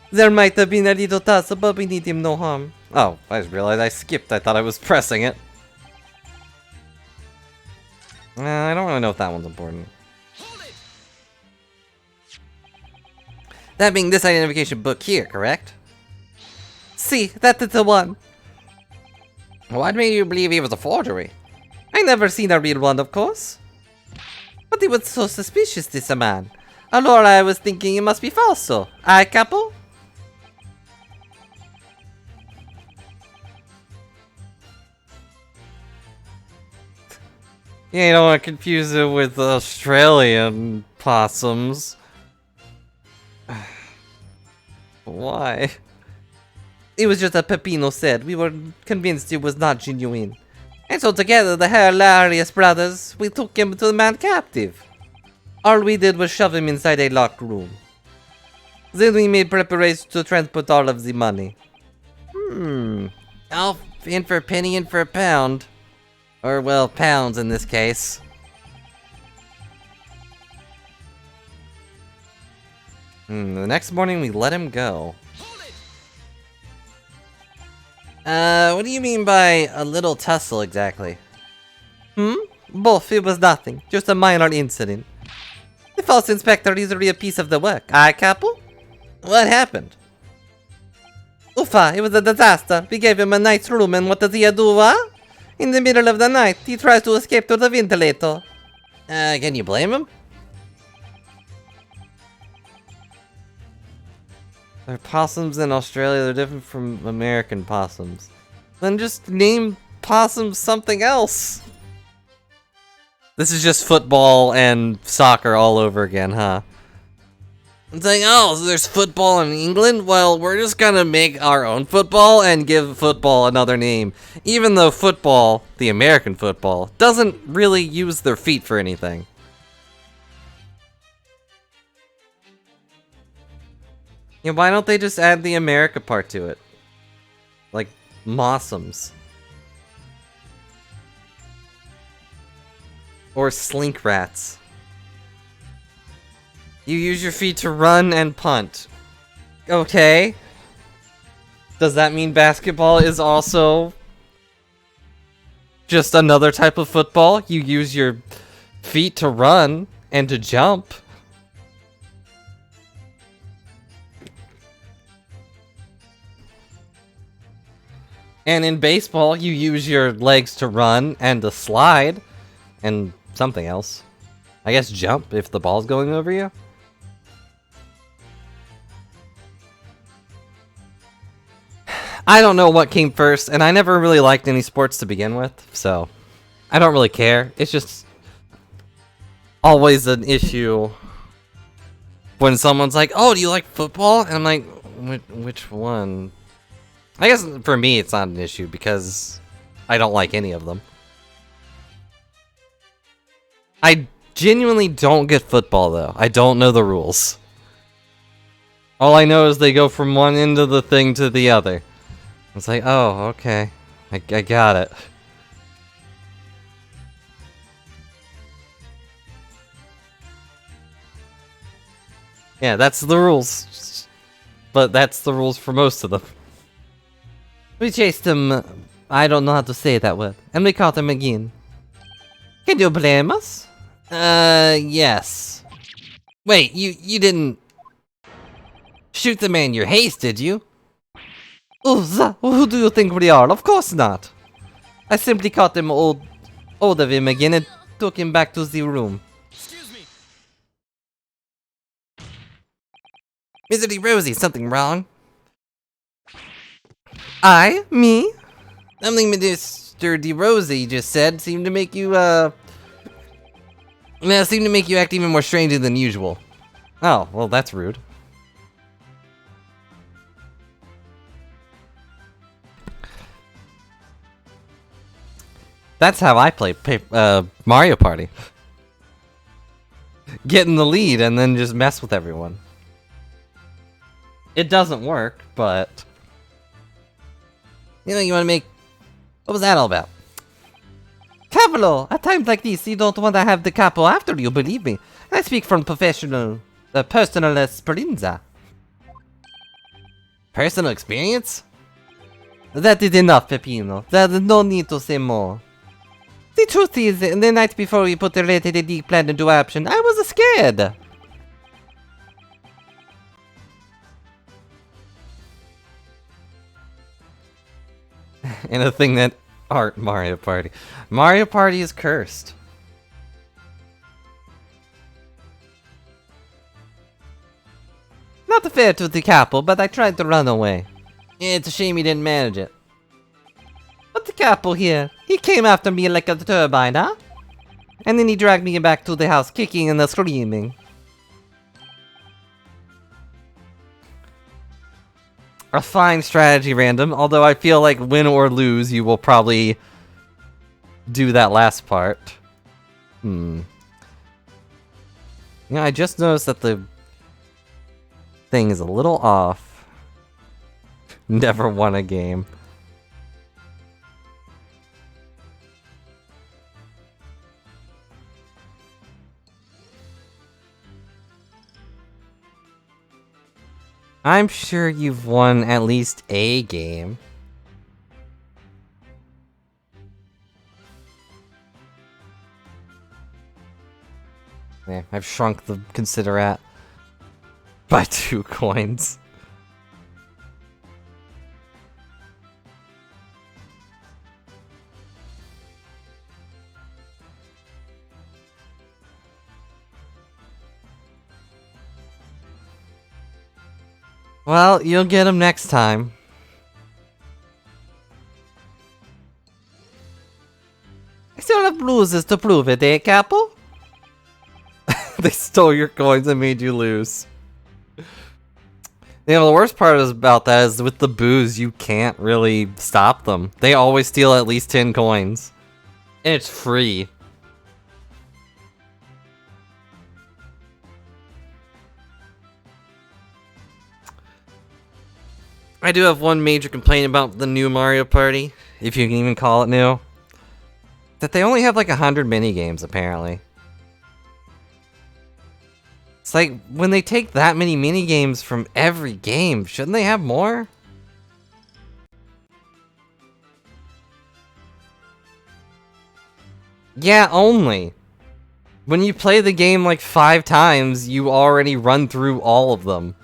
There might have been a little tussle, but we did him no harm. Oh, I just realized I skipped. I thought I was pressing it. I don't really know if that one's important. That being this identification book here, correct? See, that is the one. What made you believe he was a forgery? I never seen a real one, of course. But he was so suspicious, this man. Allora I was thinking it must be falso. Aye, capo? Yeah, you don't want to confuse it with Australian possums. Why? It was just a Peppino said. We were convinced it was not genuine. And so together, the hilarious brothers, we took him to the man captive. All we did was shove him inside a locked room. Then we made preparations to transport all of the money. All in for a penny, in for a pound. Or, well, pounds in this case. The next morning we let him go. What do you mean by a little tussle exactly? Both, it was nothing. Just a minor incident. The false inspector is really a piece of the work. Aye, capo? What happened? Uffa, it was a disaster. We gave him a nice room and what does he do, huh? In the middle of the night, he tries to escape through the ventilator. Can you blame him? They're possums in Australia, they're different from American possums. Then just name possums something else. This is just football and soccer all over again, huh? It's like, oh, so there's football in England? Well, we're just gonna make our own football and give football another name. Even though football, the American football, doesn't really use their feet for anything. Yeah, why don't they just add the America part to it? Like, mossums. Or slink rats. You use your feet to run and punt. Okay. Does that mean basketball is also just another type of football? You use your feet to run and to jump. And in baseball, you use your legs to run and to slide and something else. I guess jump if the ball's going over you. I don't know what came first, and I never really liked any sports to begin with, so I don't really care. It's just always an issue when someone's like, oh, do you like football? And I'm like, which one? I guess for me it's not an issue because I don't like any of them. I genuinely don't get football though. I don't know the rules. All I know is they go from one end of the thing to the other. It's like, oh, okay. I got it. Yeah, that's the rules. But that's the rules for most of them. We chased him, I don't know how to say that word, and we caught him again. Can you blame us? Yes. Wait, you didn't shoot the man your haste, did you? Who do you think we are? Of course not. I simply caught him hold of him again and took him back to the room. Excuse me. Mr. DeRosie, something wrong? I? Me? Something Mr. DeRosie just said seemed to make you, seemed to make you act even more strangely than usual. Oh, well, that's rude. That's how I play Mario Party. Get in the lead and then just mess with everyone. It doesn't work, but... You know, you want to make... What was that all about? Cavolo, at times like this, you don't want to have the capo after you, believe me. I speak from personal experience. Personal experience? That is enough, Peppino. There is no need to say more. The truth is, the night before we put the rated AD plan into action, I was scared. And a thing that aren't Mario Party. Mario Party is cursed. Not fair to the capo, but I tried to run away. It's a shame he didn't manage it. But the capo here, he came after me like a turbine, huh? And then he dragged me back to the house, kicking and screaming. A fine strategy, Random. Although I feel like win or lose, you will probably do that last part. You know, I just noticed that the thing is a little off. Never won a game. I'm sure you've won at least a game. Yeah, I've shrunk the Considerat by 2 coins. Well, you'll get them next time. I still have bruises to prove it, eh, capo? They stole your coins and made you lose. You know, the worst part about that is with the booze, you can't really stop them. They always steal at least 10 coins. And it's free. I do have one major complaint about the new Mario Party, if you can even call it new. That they only have like 100 minigames, apparently. It's like, when they take that many minigames from every game, shouldn't they have more? Yeah, only. When you play the game like 5 times, you already run through all of them.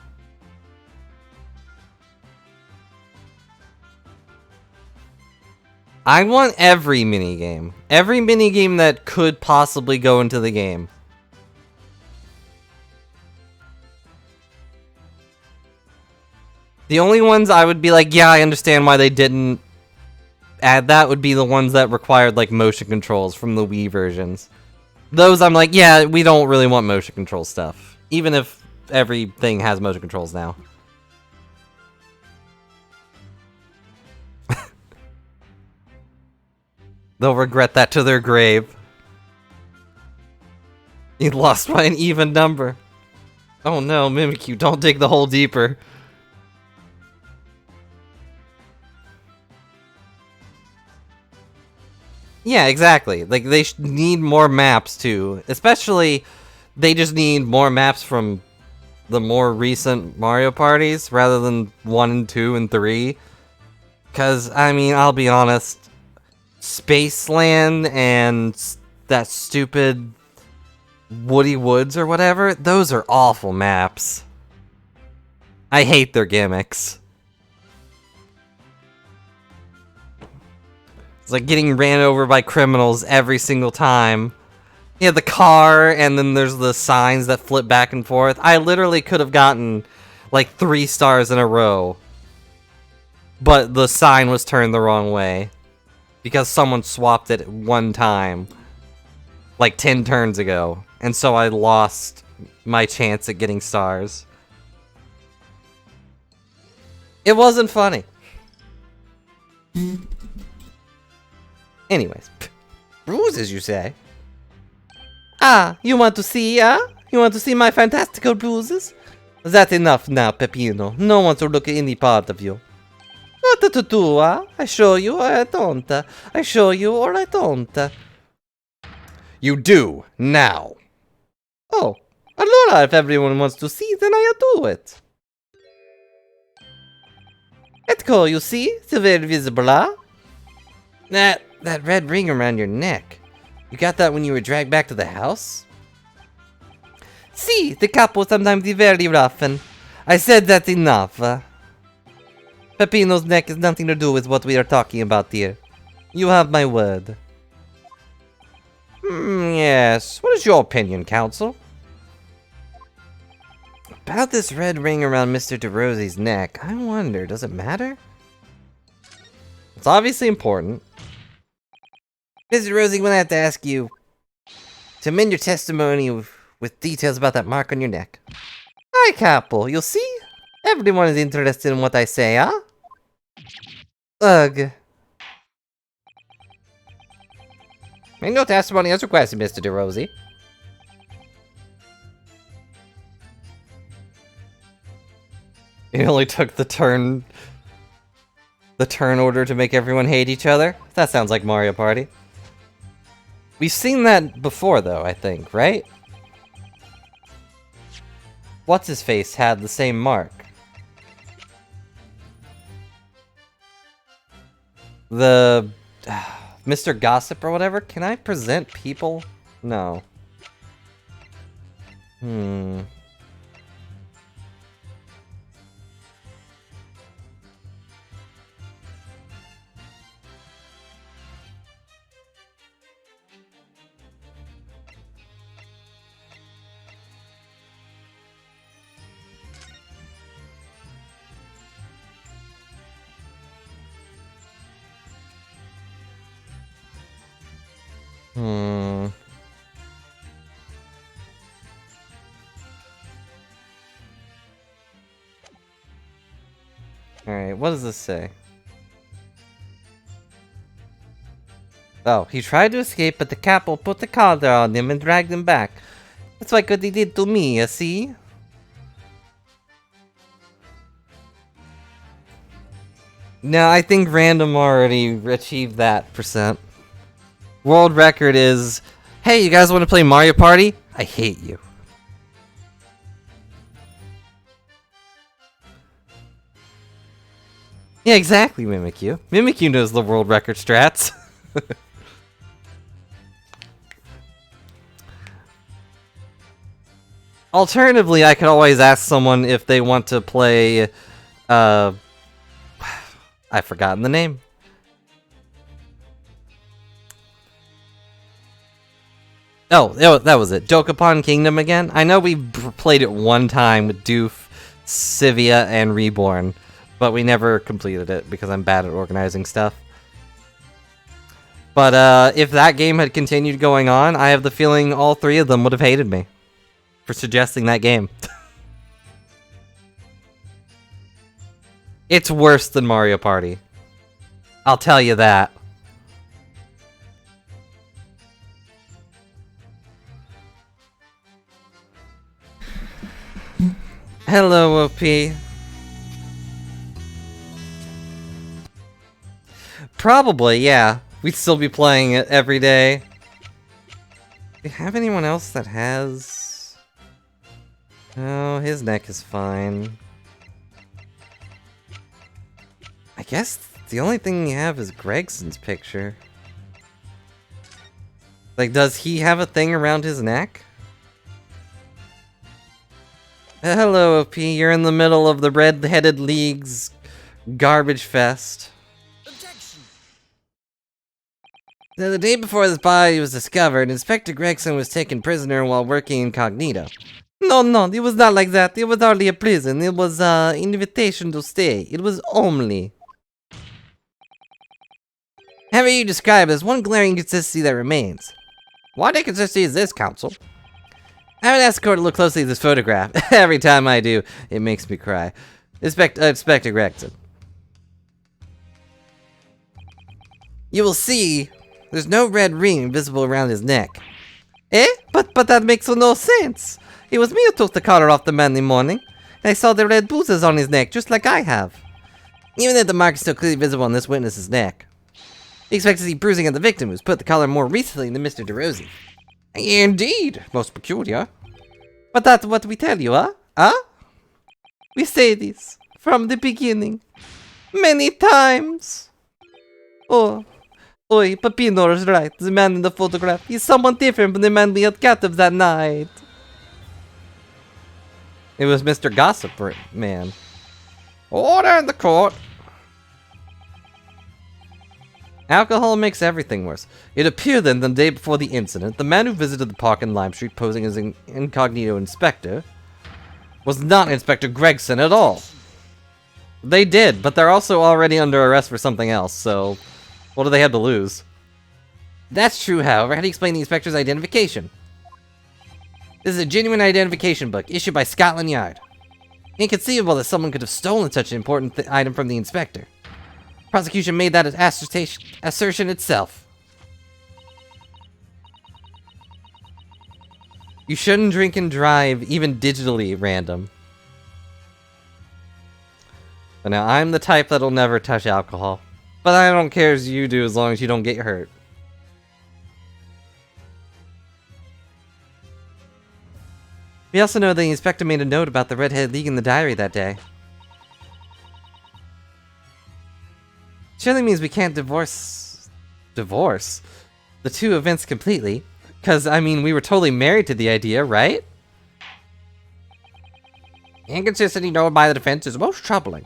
I want every minigame. Every minigame that could possibly go into the game. The only ones I would be like, yeah, I understand why they didn't add that would be the ones that required like motion controls from the Wii versions. Those I'm like, yeah, we don't really want motion control stuff. Even if everything has motion controls now. They'll regret that to their grave. You lost by an even number. Oh no, Mimikyu, don't dig the hole deeper. Yeah, exactly. Like, they need more maps, too. Especially, they just need more maps from the more recent Mario parties, rather than 1 and 2 and 3. Because, I mean, I'll be honest, Spaceland and that stupid Woody Woods or whatever, those are awful maps. I hate their gimmicks. It's like getting ran over by criminals every single time. Yeah, the car, and then there's the signs that flip back and forth. I literally could have gotten like 3 stars in a row. But the sign was turned the wrong way. Because someone swapped it one time. Like 10 turns ago. And so I lost my chance at getting stars. It wasn't funny. Anyways. Bruises, you say? Ah, you want to see, You want to see my fantastical bruises? That's enough now, Peppino. No one to look at any part of you. What to do, I show you or I don't. I show you or I don't. You do, now. Oh, allora if everyone wants to see, then I do it. Let's go, you see? It's very visible, huh? That red ring around your neck. You got that when you were dragged back to the house? See, the capo sometimes is very rough, and I said that's enough. Peppino's neck has nothing to do with what we are talking about here. You have my word. Yes. What is your opinion, counsel? About this red ring around Mr. DeRosie's neck, I wonder, does it matter? It's obviously important. Mr. DeRosie, I'm gonna have to ask you to amend your testimony with details about that mark on your neck. Hi, capo, you see? Everyone is interested in what I say, huh? Ugh. Make no testimony as requested, Mr. DeRosie. It only took the turn order to make everyone hate each other? That sounds like Mario Party. We've seen that before, though, I think, right? What's-his-face had the same mark. The... Mr. Gossip or whatever? Can I present people? No. Alright, what does this say? Oh, he tried to escape, but the capo put the collar on him and dragged him back. That's like what he did to me, you see? No, I think random already achieved that percent. World record is, hey, you guys want to play Mario Party? I hate you. Yeah, exactly, Mimikyu. Mimikyu knows the world record strats. Alternatively, I could always ask someone if they want to play, I've forgotten the name. Oh, that was it. Dokapon Kingdom again? I know we played it one time with Doof, Sivia, and Reborn, but we never completed it because I'm bad at organizing stuff. But if that game had continued going on, I have the feeling all three of them would have hated me for suggesting that game. It's worse than Mario Party. I'll tell you that. Hello, OP. Probably, yeah. We'd still be playing it every day. Do you have anyone else that has... Oh, his neck is fine. I guess the only thing you have is Gregson's picture. Like, does he have a thing around his neck? Hello, OP. You're in the middle of the Red-Headed League's garbage fest. Objection. Now, the day before this body was discovered, Inspector Gregson was taken prisoner while working incognito. No, it was not like that. It was hardly a prison. It was an invitation to stay. It was only. However you describe it, there's one glaring inconsistency that remains. What inconsistency is this, counsel? I haven't asked the court to look closely at this photograph. Every time I do, it makes me cry. Inspector Gregson. You will see there's no red ring visible around his neck. Eh? But that makes no sense. It was me who took the collar off the man in the morning. I saw the red bruises on his neck, just like I have. Even if the mark is still clearly visible on this witness's neck. He expects to see bruising of the victim who's put the collar more recently than Mr. DeRosie. Indeed, most peculiar. But that's what we tell you, huh? Huh? We say this from the beginning. Many times! Oh. Oi, Peppino is right. The man in the photograph is someone different from the man we held captive that night. It was Mr. Gossip Man. Order in the court. Alcohol makes everything worse. It appeared then the day before the incident, the man who visited the park in Lime Street posing as an incognito inspector was not Inspector Gregson at all. They did, but they're also already under arrest for something else, so what do they have to lose? That's true, however. How do you explain the inspector's identification? This is a genuine identification book issued by Scotland Yard. Inconceivable that someone could have stolen such an important item from the inspector. Prosecution made that assertion itself. You shouldn't drink and drive, even digitally, random. But now, I'm the type that'll never touch alcohol. But I don't care as you do as long as you don't get hurt. We also know the inspector made a note about the Redhead League in the diary that day. Surely means we can't divorce the two events completely. Because, I mean, we were totally married to the idea, right? Inconsistency noted by the defense is most troubling.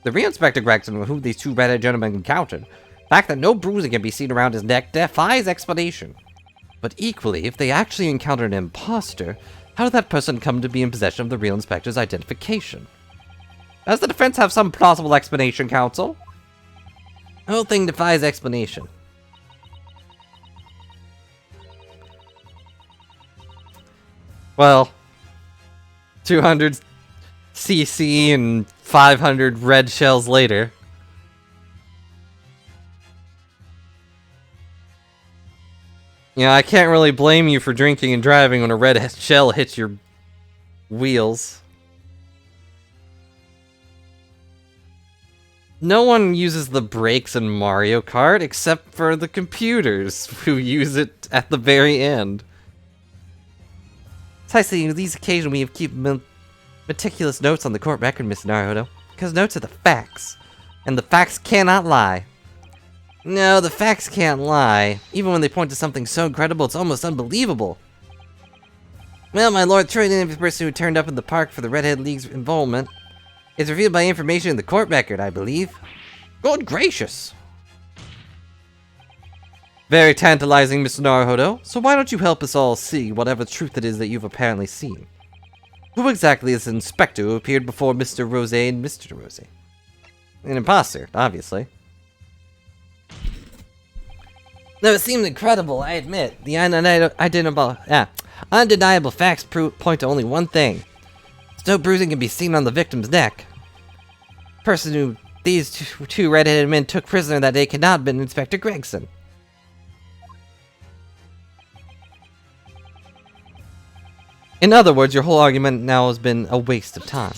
The real Inspector Gregson, whom these two redheaded gentlemen encountered, the fact that no bruising can be seen around his neck defies explanation. But equally, if they actually encountered an imposter, how did that person come to be in possession of the real inspector's identification? Does the defense have some plausible explanation, counsel? The whole thing defies explanation. Well, 200 CC and 500 red shells later. You know, I can't really blame you for drinking and driving when a red shell hits your wheels. No one uses the brakes in Mario Kart except for the computers, who use it at the very end. Precisely on these occasions we have keep meticulous notes on the court record, Mr. Naruto, because notes are the facts, and the facts cannot lie. No, the facts can't lie. Even when they point to something so incredible, it's almost unbelievable. Well, my lord, the name of the person who turned up in the park for the Redhead League's involvement is revealed by information in the court record, I believe. Good gracious. Very tantalizing, Mr. Naruhodo. So why don't you help us all see whatever truth it is that you've apparently seen? Who exactly is the inspector who appeared before Mr. Rose and Mr. Rose? An imposter, obviously. Though it seems incredible, I admit. The undeniable facts point to only one thing. No bruising can be seen on the victim's neck. The person who these two red-headed men took prisoner that day cannot have been Inspector Gregson. In other words, your whole argument now has been a waste of time.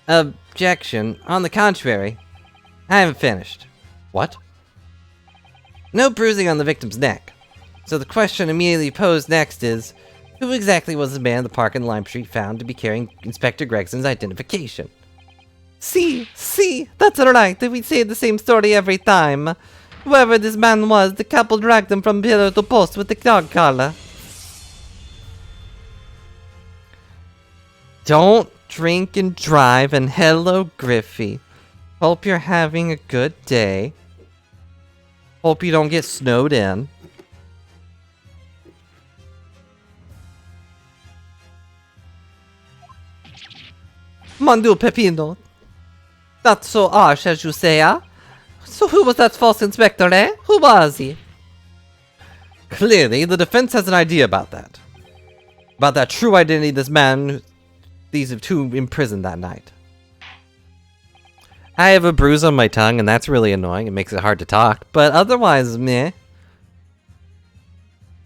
Objection. On the contrary, I haven't finished. What? No bruising on the victim's neck. So the question immediately posed next is, who exactly was the man in the park in Lime Street found to be carrying Inspector Gregson's identification? See, that's right. We say the same story every time. Whoever this man was, the couple dragged him from pillar to post with the dog collar. Don't drink and drive, and hello, Griffey. Hope you're having a good day. Hope you don't get snowed in. Mon Dieu, Peppino. Not so harsh as you say, huh? So who was that false inspector, eh? Who was he? Clearly, the defense has an idea about that. About that true identity of this man these two imprisoned that night. I have a bruise on my tongue, and that's really annoying. It makes it hard to talk, but otherwise, meh.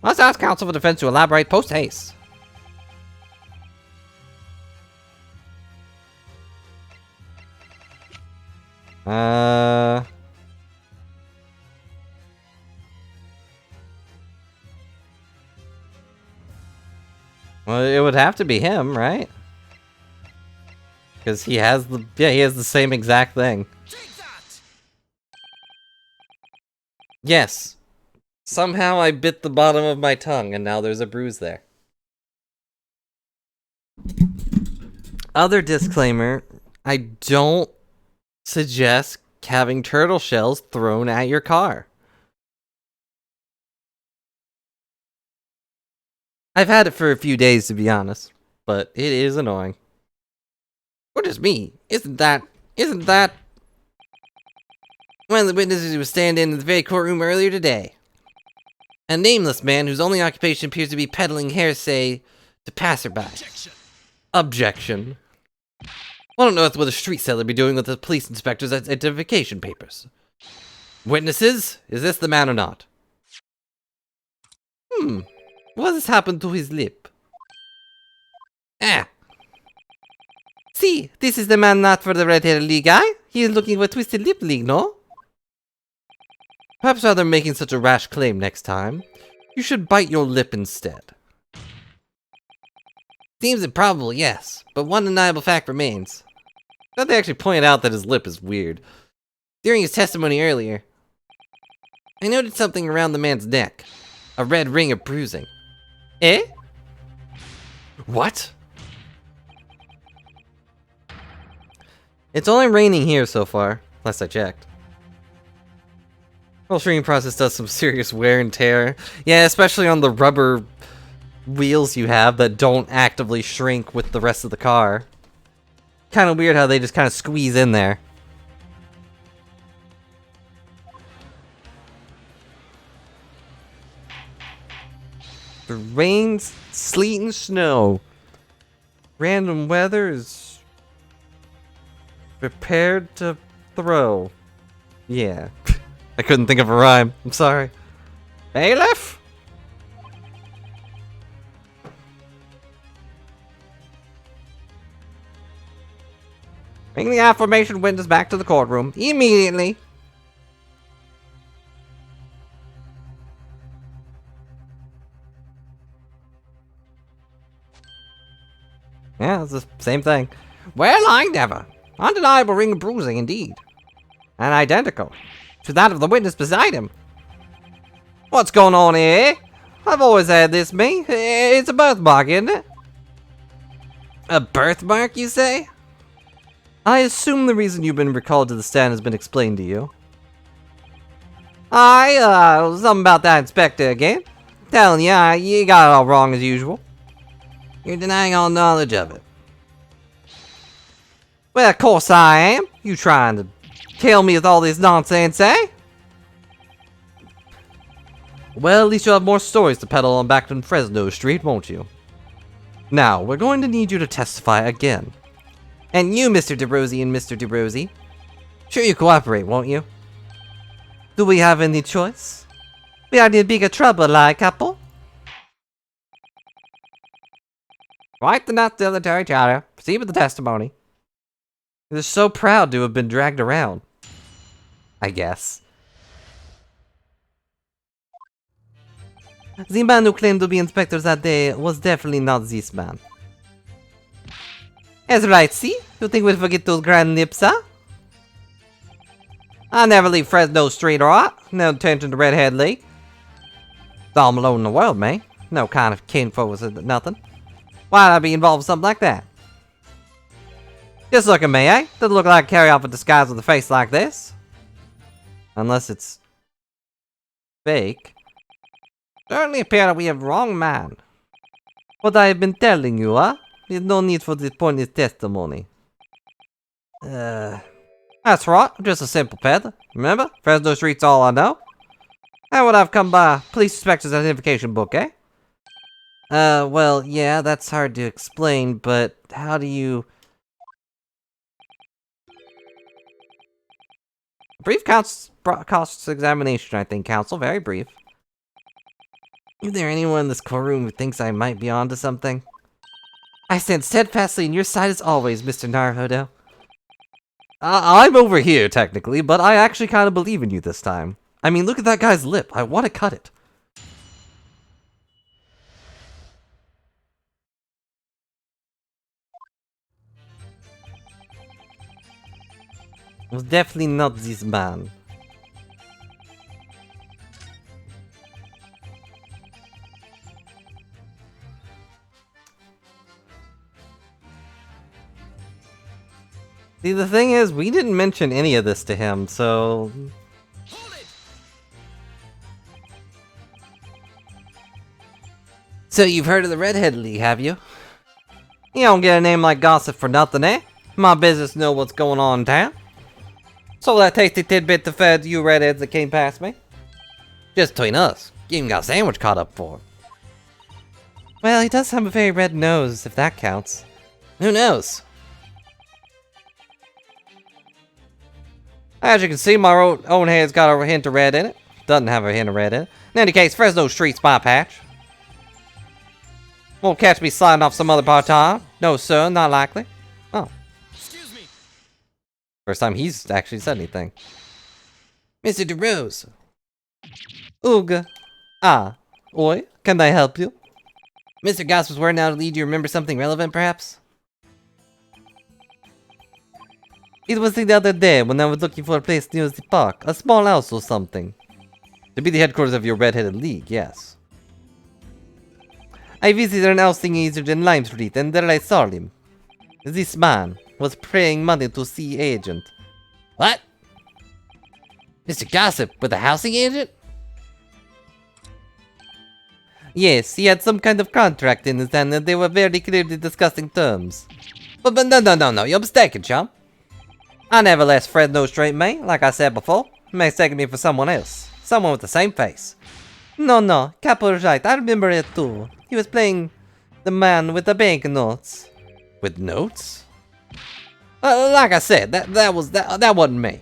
Let's ask counsel for defense to elaborate post haste. Well, it would have to be him, right? Because he has the same exact thing. Yes. Somehow I bit the bottom of my tongue and now there's a bruise there. Other disclaimer, I don't suggest having turtle shells thrown at your car. I've had it for a few days, to be honest, but it is annoying. What is me? Isn't that one of the witnesses who was standing in the very courtroom earlier today? A nameless man whose only occupation appears to be peddling hearsay to passerby. Objection. What on earth would a street seller be doing with the police inspector's identification papers? Witnesses, is this the man or not? What has happened to his lip? Ah. See, this is the man not for the red-haired Lee guy. He is looking for a twisted lip league, no? Perhaps rather than making such a rash claim next time, you should bite your lip instead. Seems improbable, yes, but one undeniable fact remains. That they actually point out that his lip is weird. During his testimony earlier, I noted something around the man's neck. A red ring of bruising. Eh? What? It's only raining here so far, last I checked. Whole shrinking process does some serious wear and tear. Yeah, especially on the rubber wheels you have that don't actively shrink with the rest of the car. Kind of weird how they just kind of squeeze in there. The rain, sleet, and snow. Random weather is prepared to throw. Yeah. I couldn't think of a rhyme. I'm sorry. Bailiff? Bring the affirmation witness back to the courtroom immediately. Yeah, it's the same thing. Well, I never. Undeniable ring of bruising, indeed. And identical to that of the witness beside him. What's going on here? I've always had this, me. It's a birthmark, isn't it? A birthmark, you say? I assume the reason you've been recalled to the stand has been explained to you. Something about that inspector again. Telling you, you got it all wrong as usual. You're denying all knowledge of it. Well, of course I am. You trying to kill me with all this nonsense, eh? Well, at least you'll have more stories to peddle on back to Fresno Street, won't you? Now, we're going to need you to testify again. And you, Mr. DeRosie and Mr. DeRosie. Sure you cooperate, won't you? Do we have any choice? We are in bigger trouble, like, couple. Right, the Untitled Chapter. Proceed with the testimony. They're so proud to have been dragged around. I guess. The man who claimed to be inspector that day was definitely not this man. That's right, see? You think we'd forget those grand lips, huh? I never leave Fresno Street, alright? No attention to Redhead Lake. It's all alone in the world, man. No kind of kinfolk was nothing. Why'd I be involved with something like that? Just look at me, eh? Doesn't look like I carry off a disguise with a face like this. Unless it's fake. Certainly appear that we have wrong man. What I have been telling you, huh? There's no need for this pointless testimony. That's right, I'm just a simple peddler. Remember? Fresno Street's all I know. How would I have come by police inspector's identification book, eh? Well, yeah, that's hard to explain, but how do you... Brief costs examination, I think, counsel. Very brief. Is there anyone in this courtroom who thinks I might be onto something? I stand steadfastly on your side as always, Mr. Naruhodo. I'm over here, technically, but I actually kind of believe in you this time. I mean, look at that guy's lip. I want to cut it. It was definitely not this man. See, the thing is, we didn't mention any of this to him, so... So you've heard of the Redhead League, have you? You don't get a name like Gossip for nothing, eh? My business know what's going on in town. So that tasty tidbit to fed you redheads that came past me. Just between us, you even got a sandwich caught up for. Well, he does have a very red nose, if that counts. Who knows? As you can see, my own hair's got a hint of red in it. Doesn't have a hint of red in it. In any case, Fresno Street's my patch. Won't catch me sliding off some other part of town. No, sir, not likely. Oh. Excuse me. First time he's actually said anything. Mr. DeRose. Ooga. Ah. Oi, can I help you? Mr. Goss was word now to lead you. Remember something relevant, perhaps? It was the other day when I was looking for a place near the park. A small house or something. To be the headquarters of your Red-Headed League, yes. I visited an housing agent in Lime Street, and there I saw him. This man was paying money to see agent. What? Mr. Gossip with a housing agent? Yes, he had some kind of contract in his hand, and they were very clearly discussing terms. But no, you're mistaken, chum. I never left Fresno Street, mate, like I said before. You may mistake me for someone else. Someone with the same face. No, Capo was right, I remember it too. He was playing the man with the banknotes. With notes? Like I said, that wasn't me.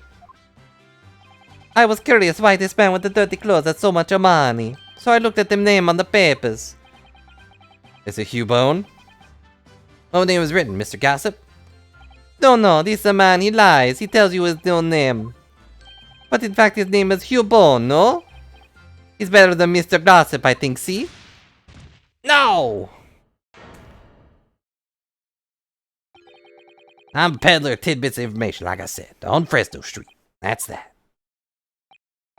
I was curious why this man with the dirty clothes had so much money. So I looked at the name on the papers. Is it Hugh Bone? What name was written, Mr. Gossip? No, this is a man, he lies. He tells you his real name. But in fact his name is Hugh Bone, no? He's better than Mr. Gossip, I think, see? No! I'm a peddler of tidbits of information, like I said, on Fresno Street. That's that.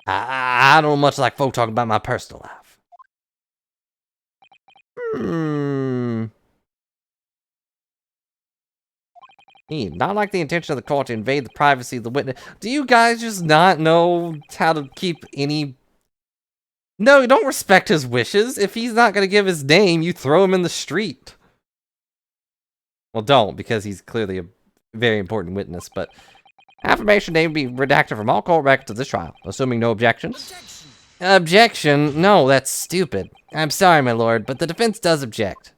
I don't much like folk talking about my personal life. Not like the intention of the court to invade the privacy of the witness. Do you guys just not know how to keep any... No, you don't respect his wishes. If he's not going to give his name, you throw him in the street. Well, don't, because he's clearly a very important witness, but... Affirmation name be redacted from all court records of this trial, assuming no objections. Objection? No, that's stupid. I'm sorry, my lord, but the defense does object.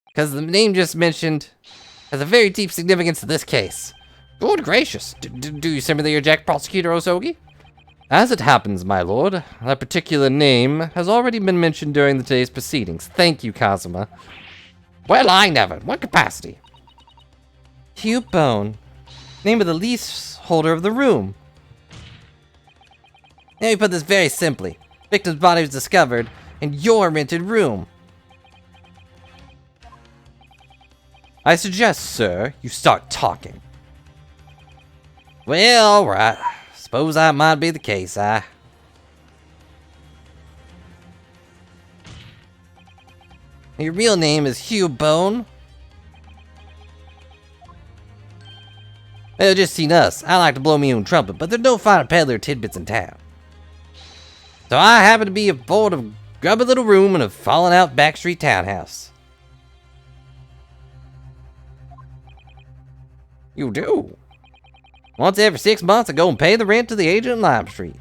Because the name just mentioned has a very deep significance to this case. Good gracious. Do you similarly object, Prosecutor Osogi? As it happens, my lord, that particular name has already been mentioned during today's proceedings. Thank you, Kazuma. Well, I never. What capacity? Hugh Bone. Name of the leaseholder of the room. Let me put this very simply. Victim's body was discovered in your rented room. I suggest, sir, you start talking. Well, right. Suppose that might be the case, Your real name is Hugh Bone? Well, just seen us. I like to blow me own trumpet, but there's no finer peddler tidbits in town. So I happen to be aboard a grubby little room in a fallen out backstreet townhouse. You do? Once every 6 months I go and pay the rent to the agent in Lime Street.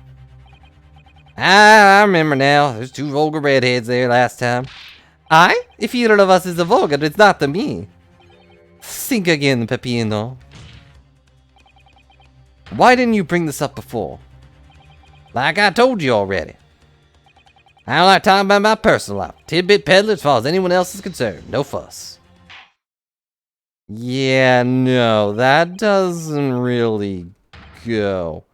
I remember now. There's 2 vulgar redheads there last time. If either of us is a vulgar, it's not to me. Think again, Pepino. Why didn't you bring this up before? Like I told you already. I don't like talking about my personal life. Tidbit peddler as far as anyone else is concerned. No fuss. Yeah, no, that doesn't really go.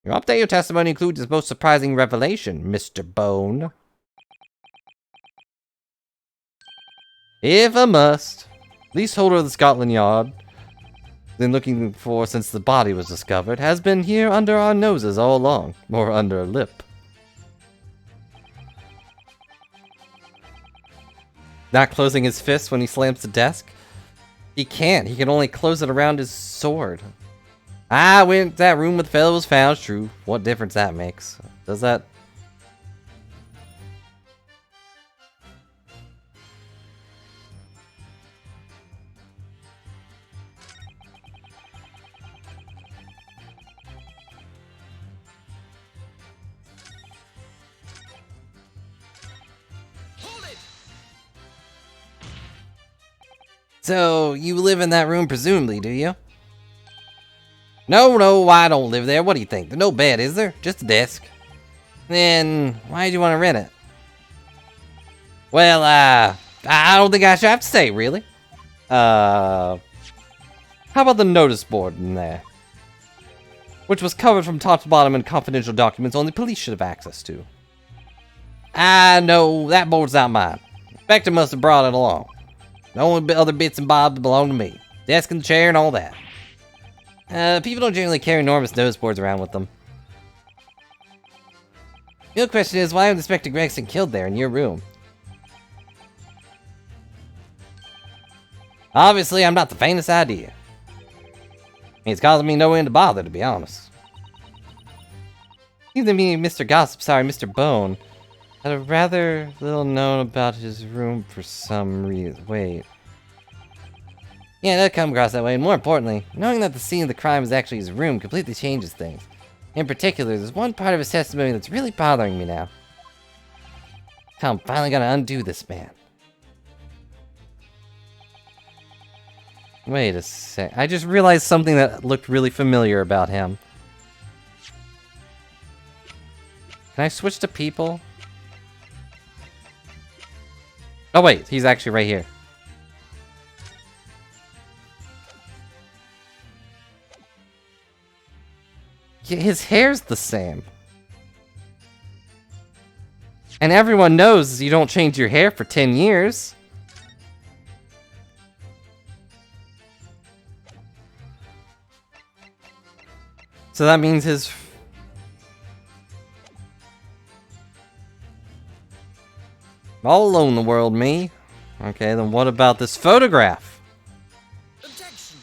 Your update your testimony includes its most surprising revelation, Mr. Bone. If I must. Leaseholder of the Scotland Yard, been looking for since the body was discovered, has been here under our noses all along, or under a lip. Not closing his fist when he slams the desk. He can't. He can only close it around his sword. I went to that room with the fellow was found. True. What difference that makes? Does that... So, you live in that room presumably, do you? No, I don't live there. What do you think? There's no bed, is there? Just a desk. Then, why'd you want to rent it? Well, I don't think I should have to say, really. How about the notice board in there? Which was covered from top to bottom in confidential documents only police should have access to. No, that board's not mine. Spectre must have brought it along. The only other bits and bobs belong to me. Desk and the chair and all that. People don't generally carry enormous notice boards around with them. The real question is, why was Inspector Gregson killed there in your room? Obviously, I'm not the faintest idea. It's causing me no end of bother, to be honest. Seems to me Mr. Mr. Bone had a rather little known about his room for some reason. Wait. Yeah, it does come across that way, and more importantly, knowing that the scene of the crime is actually his room completely changes things. In particular, there's one part of his testimony that's really bothering me now. How I'm finally gonna undo this man. Wait a sec. I just realized something that looked really familiar about him. Can I switch to people? Oh wait, he's actually right here. Yeah, his hair's the same. And everyone knows you don't change your hair for 10 years. So that means his... All alone in the world, me. Okay, then what about this photograph? Objection.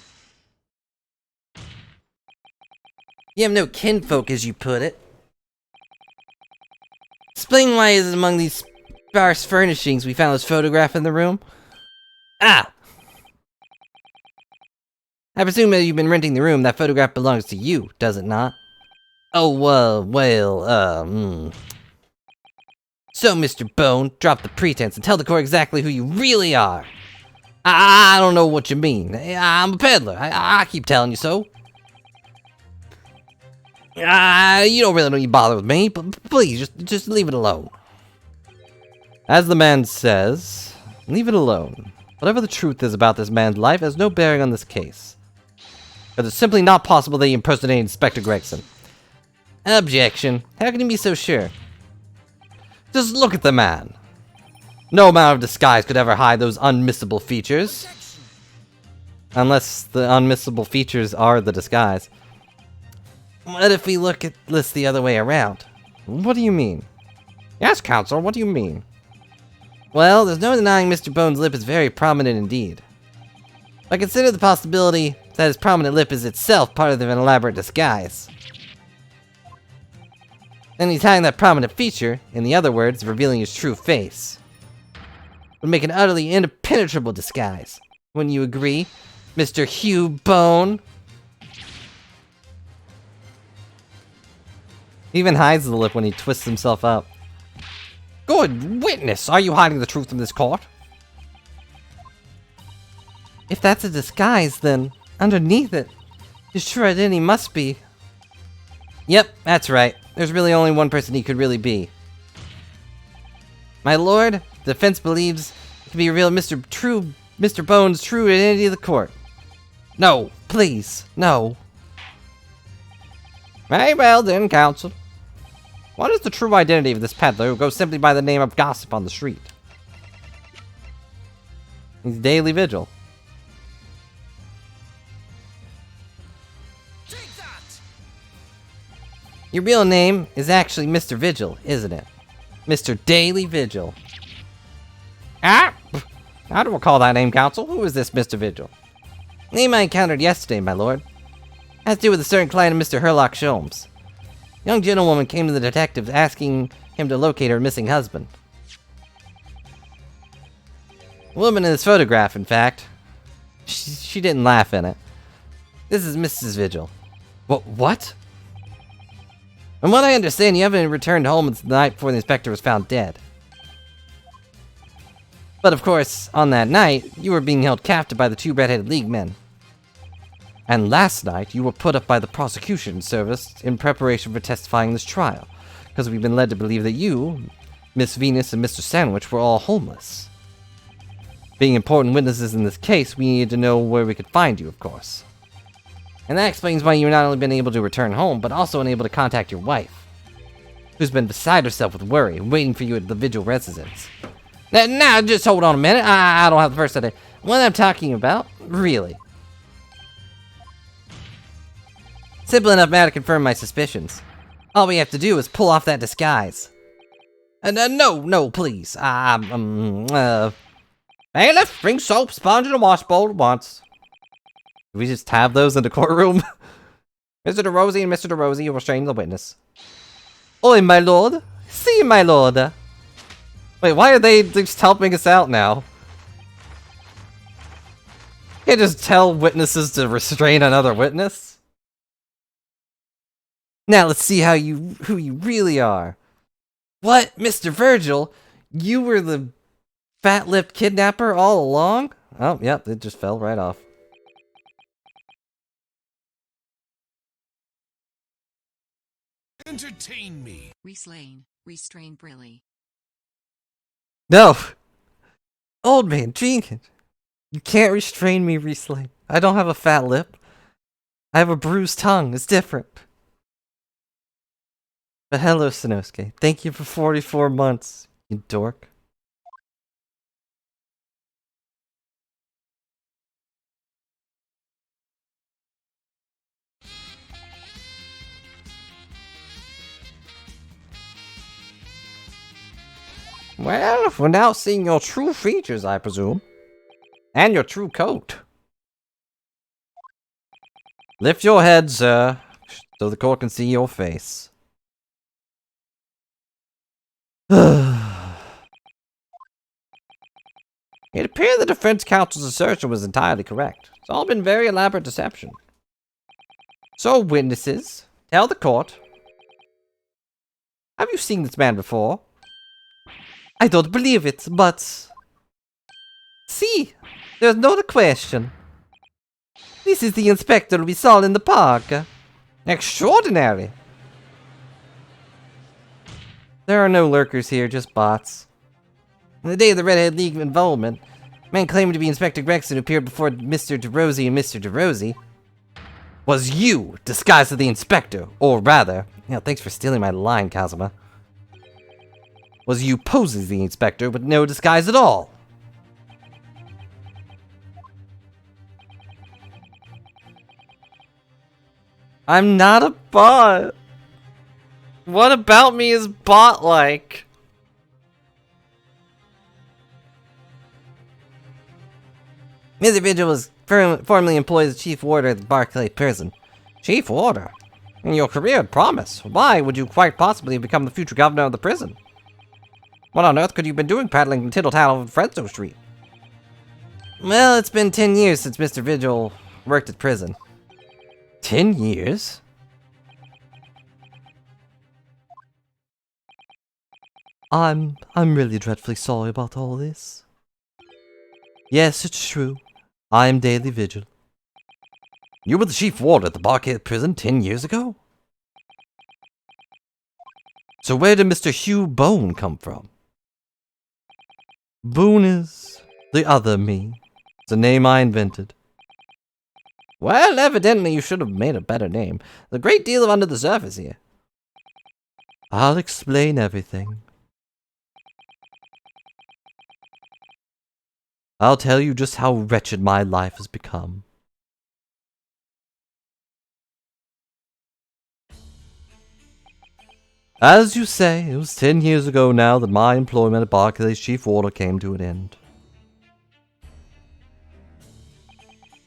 You have no kinfolk, as you put it. Explain why is it among these sparse furnishings we found this photograph in the room? Ah! I presume that you've been renting the room. That photograph belongs to you, does it not? Oh, So, Mr. Bone, drop the pretense and tell the court exactly who you really are. I don't know what you mean. I'm a peddler. I keep telling you so. You don't really need to bother with me, but please, just leave it alone. As the man says, leave it alone. Whatever the truth is about this man's life has no bearing on this case. Because it's simply not possible that he impersonated Inspector Gregson. Objection. How can you be so sure? Just look at the man. No amount of disguise could ever hide those unmissable features. Unless the unmissable features are the disguise. What if we look at this the other way around? What do you mean? Yes, counsel, what do you mean? Well, there's no denying Mr. Bone's lip is very prominent indeed. But consider the possibility that his prominent lip is itself part of an elaborate disguise. Then he's hiding that prominent feature, in the other words, revealing his true face. Would make an utterly impenetrable disguise. Wouldn't you agree, Mr. Hugh Bone? He even hides the lip when he twists himself up. Good witness! Are you hiding the truth from this court? If that's a disguise, then underneath it, his true identity must be... Yep, that's right. There's really only one person he could really be. My lord, the defense believes it can be revealed Mr. Bone's true identity to the court. No, please, no. Very well then, counsel. What is the true identity of this peddler who goes simply by the name of Gossip on the street? He's Daily Vigil. Take that! Your real name is actually Mr. Vigil, isn't it? Mr. Daily Vigil. Ah! I don't recall that name, counsel. Who is this Mr. Vigil? Name I encountered yesterday, my lord. Has to do with a certain client of Mr. Herlock Sholmes. Young gentlewoman came to the detective asking him to locate her missing husband. A woman in this photograph, in fact. She didn't laugh in it. This is Mrs. Vigil. What? From what I understand, you haven't returned home the night before the inspector was found dead. But of course, on that night, you were being held captive by the two Red-Headed League men. And last night, you were put up by the prosecution service in preparation for testifying in this trial, because we've been led to believe that you, Miss Venus, and Mr. Sandwich were all homeless. Being important witnesses in this case, we needed to know where we could find you, of course. And that explains why you've not only been able to return home, but also unable to contact your wife, who's been beside herself with worry, waiting for you at the Vigil residence. Now, just hold on a minute. I don't have the first idea. What I'm talking about? Really? Simple enough matter to confirm my suspicions. All we have to do is pull off that disguise. No, please. Bailiff, bring soap, sponge, and a wash bowl at once. Do we just have those in the courtroom? Mr. DeRosie and Mr. DeRosie, you will restrain the witness. Oi, my lord. See, my lord. Wait, why are they just helping us out now? You can't just tell witnesses to restrain another witness? Now let's see who you really are. What, Mr. Virgil? You were the fat-lipped kidnapper all along? Oh, yep, it just fell right off. Entertain me. Restrain. Restrain Brilly. No! Old man, drink. You can't restrain me, Riesling. I don't have a fat lip. I have a bruised tongue. It's different. But hello, Sanosuke. Thank you for 44 months, you dork. Well, we're now seeing your true features, I presume. And your true coat. Lift your head, sir, so the court can see your face. It appeared the defense counsel's assertion was entirely correct. It's all been very elaborate deception. So, witnesses, tell the court. Have you seen this man before? I don't believe it, but... See, there's no other question. This is the inspector we saw in the park. Extraordinary! There are no lurkers here, just bots. On the day of the Red-Head League involvement, a man claiming to be Inspector Gregson who appeared before Mr. DeRosie and Mr. DeRosie was you, disguised as the inspector, or rather, thanks for stealing my line, Kazuma. Was you posed as the inspector with no disguise at all? I'm not a bot. What about me is bot-like? Mr. Vigil was formerly employed as chief warder at the Barclay prison. Chief warder? And your career had promise. Why would you quite possibly become the future governor of the prison? What on earth could you have been doing paddling the tittle-tattle of Fresno Street? Well, it's been 10 years since Mr. Vigil worked at prison. 10 years? I'm really dreadfully sorry about all this. Yes, it's true. I am Daily Vigil. You were the chief warder at the Barclay prison 10 years ago? So where did Mr. Hugh Bone come from? Boone is the other me. It's a name I invented. Well, evidently you should have made a better name. There's a great deal of under the surface here. I'll explain everything. I'll tell you just how wretched my life has become. As you say, it was 10 years ago now that my employment at Barclay's chief warder came to an end.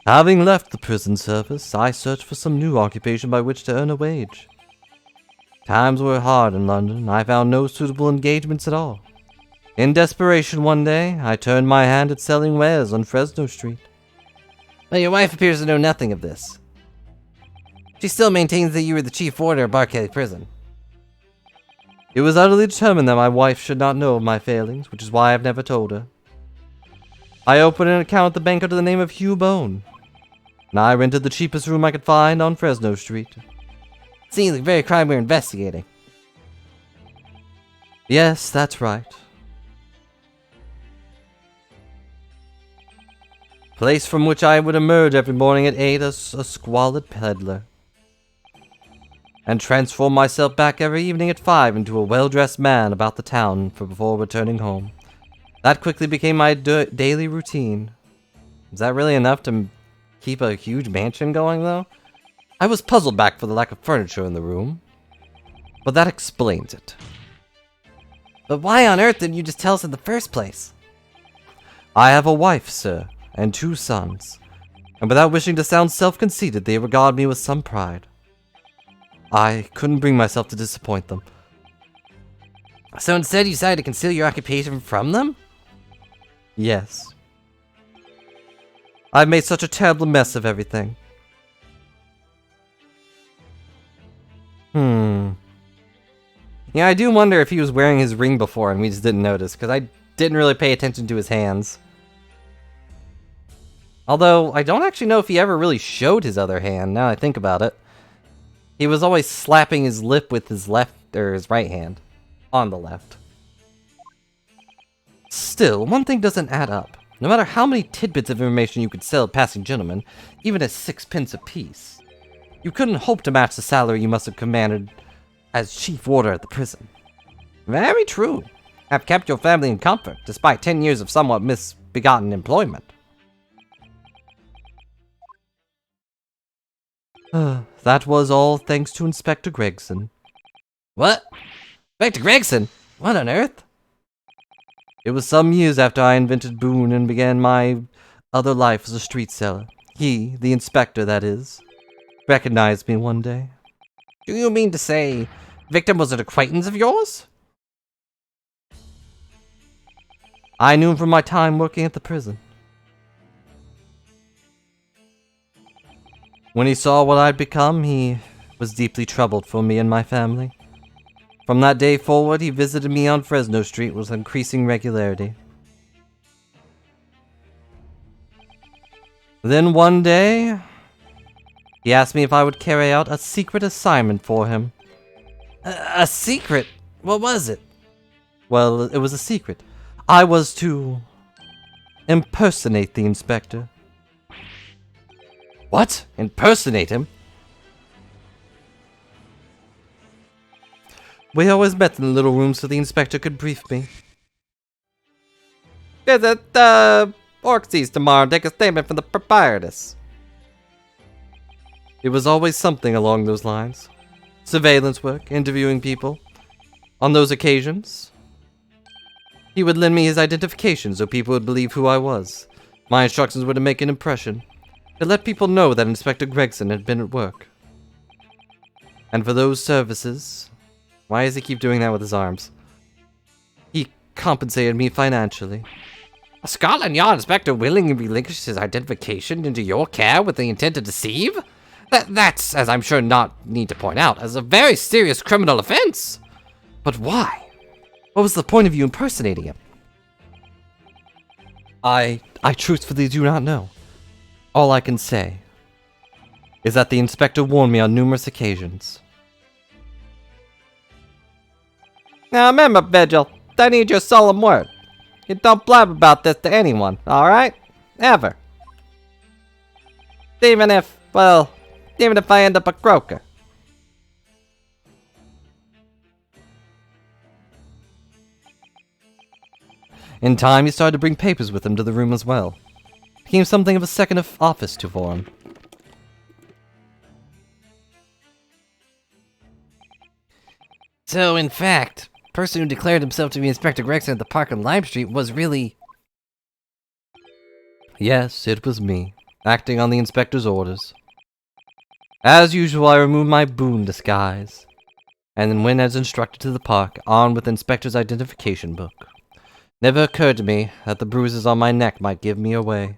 Having left the prison service, I searched for some new occupation by which to earn a wage. Times were hard in London, and I found no suitable engagements at all. In desperation one day, I turned my hand at selling wares on Fresno Street. But your wife appears to know nothing of this. She still maintains that you were the chief warder of Barkeley Prison. It was utterly determined that my wife should not know of my failings, which is why I have never told her. I opened an account at the bank under the name of Hugh Bone, and I rented the cheapest room I could find on Fresno Street. Seems like the very crime we're investigating. Yes, that's right. Place from which I would emerge every morning at 8 as a squalid peddler, and transform myself back every evening at 5 into a well-dressed man about the town before returning home. That quickly became my daily routine. Is that really enough to keep a huge mansion going, though? I was puzzled back for the lack of furniture in the room, but that explains it. But why on earth didn't you just tell us in the first place? I have a wife, sir, and 2 sons, and without wishing to sound self-conceited, they regard me with some pride. I couldn't bring myself to disappoint them. So instead you decided to conceal your occupation from them? Yes. I've made such a terrible mess of everything. Yeah, I do wonder if he was wearing his ring before and we just didn't notice, because I didn't really pay attention to his hands. Although, I don't actually know if he ever really showed his other hand, now I think about it. He was always slapping his lip with his left, or his right hand. On the left. Still, one thing doesn't add up. No matter how many tidbits of information you could sell passing gentlemen, even at 6 pence apiece, you couldn't hope to match the salary you must have commanded as chief warder at the prison. Very true. Have kept your family in comfort, despite 10 years of somewhat misbegotten employment. That was all thanks to Inspector Gregson. What? Back to Gregson? What on earth? It was some years after I invented Boone and began my other life as a street seller. He, the inspector that is, recognized me one day. Do you mean to say Victim was an acquaintance of yours? I knew him from my time working at the prison. When he saw what I'd become, he was deeply troubled for me and my family. From that day forward, he visited me on Fresno Street with increasing regularity. Then one day, he asked me if I would carry out a secret assignment for him. A secret? What was it? Well, it was a secret. I was to impersonate the inspector. What? Impersonate him? We always met in the little room so the inspector could brief me. Visit, Orxies tomorrow, take a statement from the proprietress. It was always something along those lines. Surveillance work, interviewing people. On those occasions, he would lend me his identification so people would believe who I was. My instructions were to make an impression, to let people know that Inspector Gregson had been at work. And for those services, why does he keep doing that with his arms? He compensated me financially. A Scotland Yard inspector willingly relinquished his identification into your care with the intent to deceive? That's, as I'm sure not need to point out, as a very serious criminal offense. But why? What was the point of you impersonating him? I truthfully do not know. All I can say is that the inspector warned me on numerous occasions. Now remember, Vigil, I need your solemn word. You don't blab about this to anyone, alright? Ever. Even if I end up a croaker. In time, he started to bring papers with him to the room as well. Became something of a second office for him. So, in fact, the person who declared himself to be Inspector Gregson at the park on Lime Street was really... Yes, it was me. acting on the inspector's orders. As usual, I removed my boon disguise, and then went as instructed to the park, armed with the inspector's identification book. Never occurred to me that the bruises on my neck might give me away.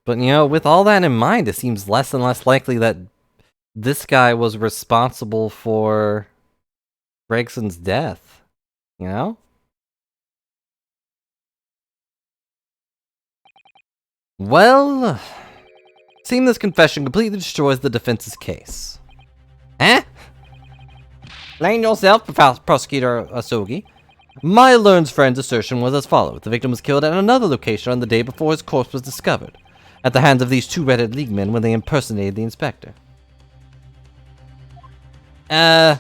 But you know, with all that in mind, it seems less and less likely that this guy was responsible for Gregson's death. You know? Well, seeing this confession completely destroys the defense's case. Eh? Explain yourself, Prosecutor Asogi. My learned friend's assertion was as follows. The victim was killed at another location on the day before his corpse was discovered, at the hands of these two red-haired leaguemen when they impersonated the inspector. Ow.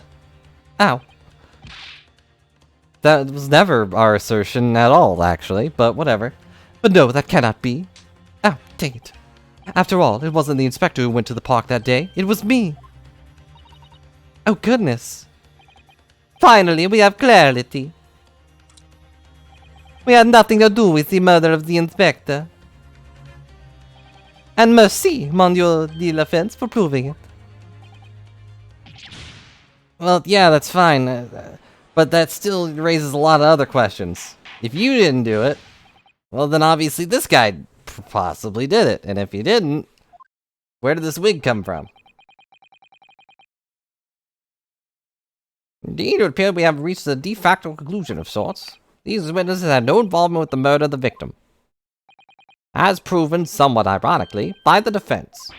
That was never our assertion at all, actually, but whatever. But no, that cannot be. Oh, dang it. After all, it wasn't the inspector who went to the park that day. It was me. Oh, goodness. Finally, we have clarity. We had nothing to do with the murder of the inspector. And merci, Monsieur de la Fence, for proving it. Well, yeah, that's fine. But that still raises a lot of other questions. If you didn't do it, well, then obviously this guy possibly did it. And if he didn't, where did this wig come from? Indeed, it would appear we have reached a de facto conclusion of sorts. These witnesses had no involvement with the murder of the victim. As proven, somewhat ironically, by the defense.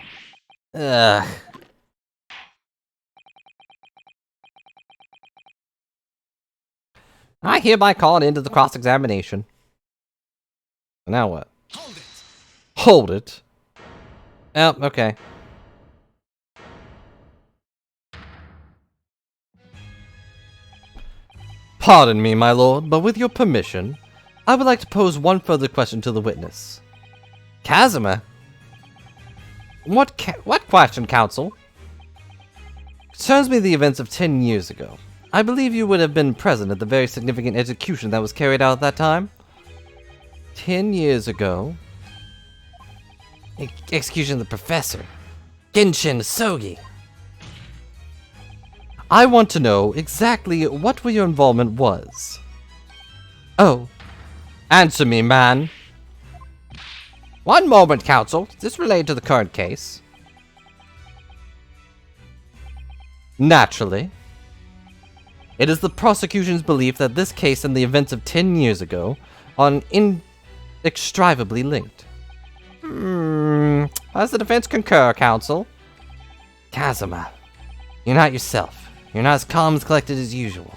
Ugh. I hereby call it into the cross-examination. Now what? Hold it! Hold it? Oh, okay. Pardon me, my lord, but with your permission, I would like to pose one further question to the witness. Kazuma? What question, counsel? Concerns me the events of 10 years ago. I believe you would have been present at the very significant execution that was carried out at that time. 10 years ago? Execution of the professor. Genshin Sogi. I want to know exactly what your involvement was. Oh. Answer me, man. One moment, counsel. Is this related to the current case? Naturally. It is the prosecution's belief that this case and the events of 10 years ago are inextricably linked. Does the defense concur, counsel? Kazuma, you're not yourself. You're not as calm and collected as usual.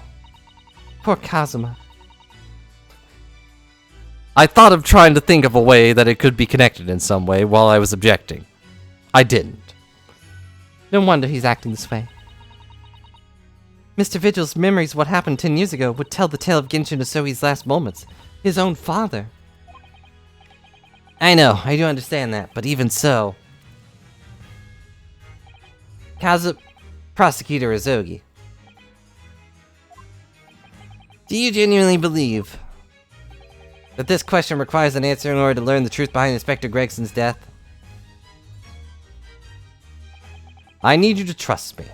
Poor Kazuma. I thought of trying to think of a way that it could be connected in some way while I was objecting. I didn't. No wonder he's acting this way. Mr. Vigil's memories of what happened 10 years ago would tell the tale of Genshin Osogi's last moments. His own father. I know, I do understand that, but even so... Prosecutor Asogi. Do you genuinely believe that this question requires an answer in order to learn the truth behind Inspector Gregson's death? I need you to trust me.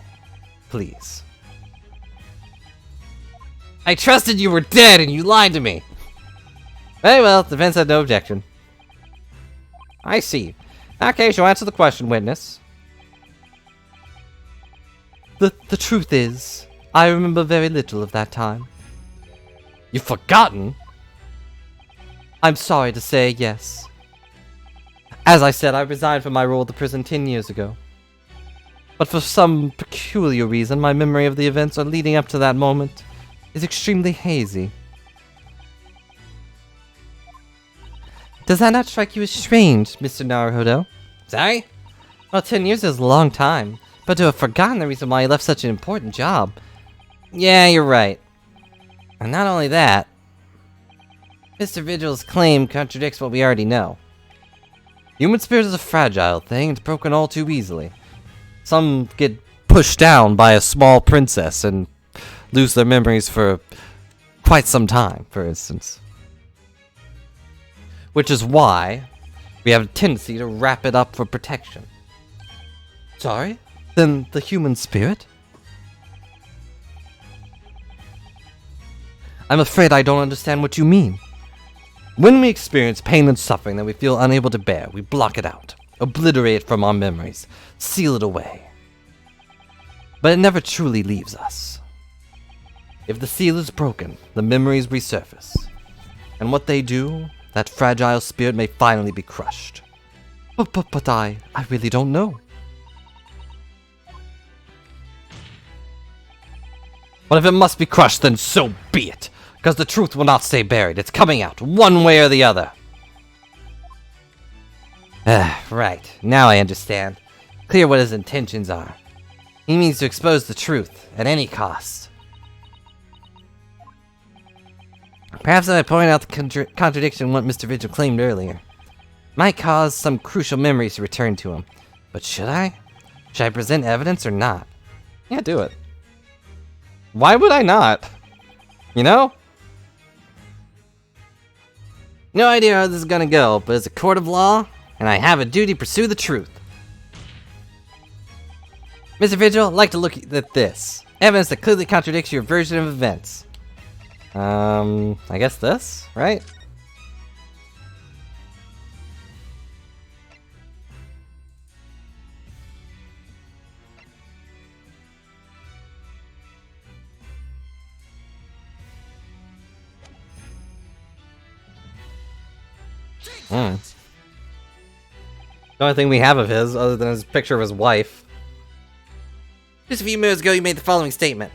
Please. I trusted you were dead and you lied to me! Very well, the defense had no objection. I see. In that case, you'll answer the question, witness. The truth is, I remember very little of that time. You've forgotten? I'm sorry to say, yes. As I said, I resigned from my role at the prison 10 years ago. But for some peculiar reason, my memory of the events leading up to that moment is extremely hazy. Does that not strike you as strange, Mr. Naruhodo? Sorry? Well, 10 years is a long time, but to have forgotten the reason why you left such an important job... Yeah, you're right. And not only that, Mr. Vigil's claim contradicts what we already know. Human spirit is a fragile thing, it's broken all too easily. Some get pushed down by a small princess, and lose their memories for quite some time, for instance. Which is why we have a tendency to wrap it up for protection. Sorry? Then the human spirit? I'm afraid I don't understand what you mean. When we experience pain and suffering that we feel unable to bear, we block it out, obliterate it from our memories, seal it away. But it never truly leaves us. If the seal is broken, the memories resurface. And what they do, that fragile spirit may finally be crushed. But I really don't know. But if it must be crushed, then so be it. Because the truth will not stay buried. It's coming out, one way or the other. Right. Now I understand. Clear what his intentions are. He means to expose the truth, at any cost. Perhaps if I point out the contradiction in what Mr. Vigil claimed earlier. Might cause some crucial memories to return to him. But should I? Should I present evidence or not? Yeah, do it. Why would I not? You know? No idea how this is gonna go, but it's a court of law, and I have a duty to pursue the truth. Mr. Vigil, I'd like to look at this. Evidence that clearly contradicts your version of events. I guess this, right? The only thing we have of his, other than his picture of his wife. Just a few minutes ago, you made the following statement.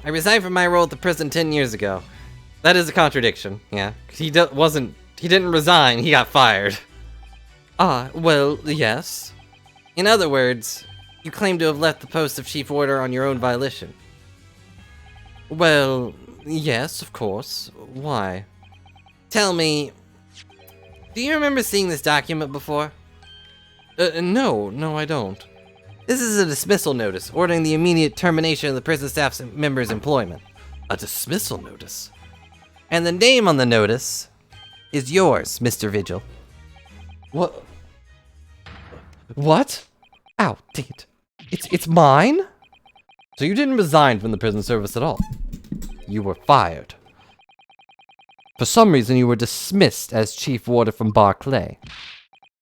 I resigned from my role at the prison 10 years ago. That is a contradiction, yeah. 'Cause he didn't resign, he got fired. Well, yes. In other words, you claim to have left the post of chief warder on your own volition. Well, yes, of course. Why? Tell me, do you remember seeing this document before? No, I don't. This is a dismissal notice ordering the immediate termination of the prison staff's member's employment. A dismissal notice? And the name on the notice is yours, Mr. Vigil. What? Ow, dang it. It's mine? So you didn't resign from the prison service at all? You were fired. For some reason you were dismissed as chief warder from Barclay.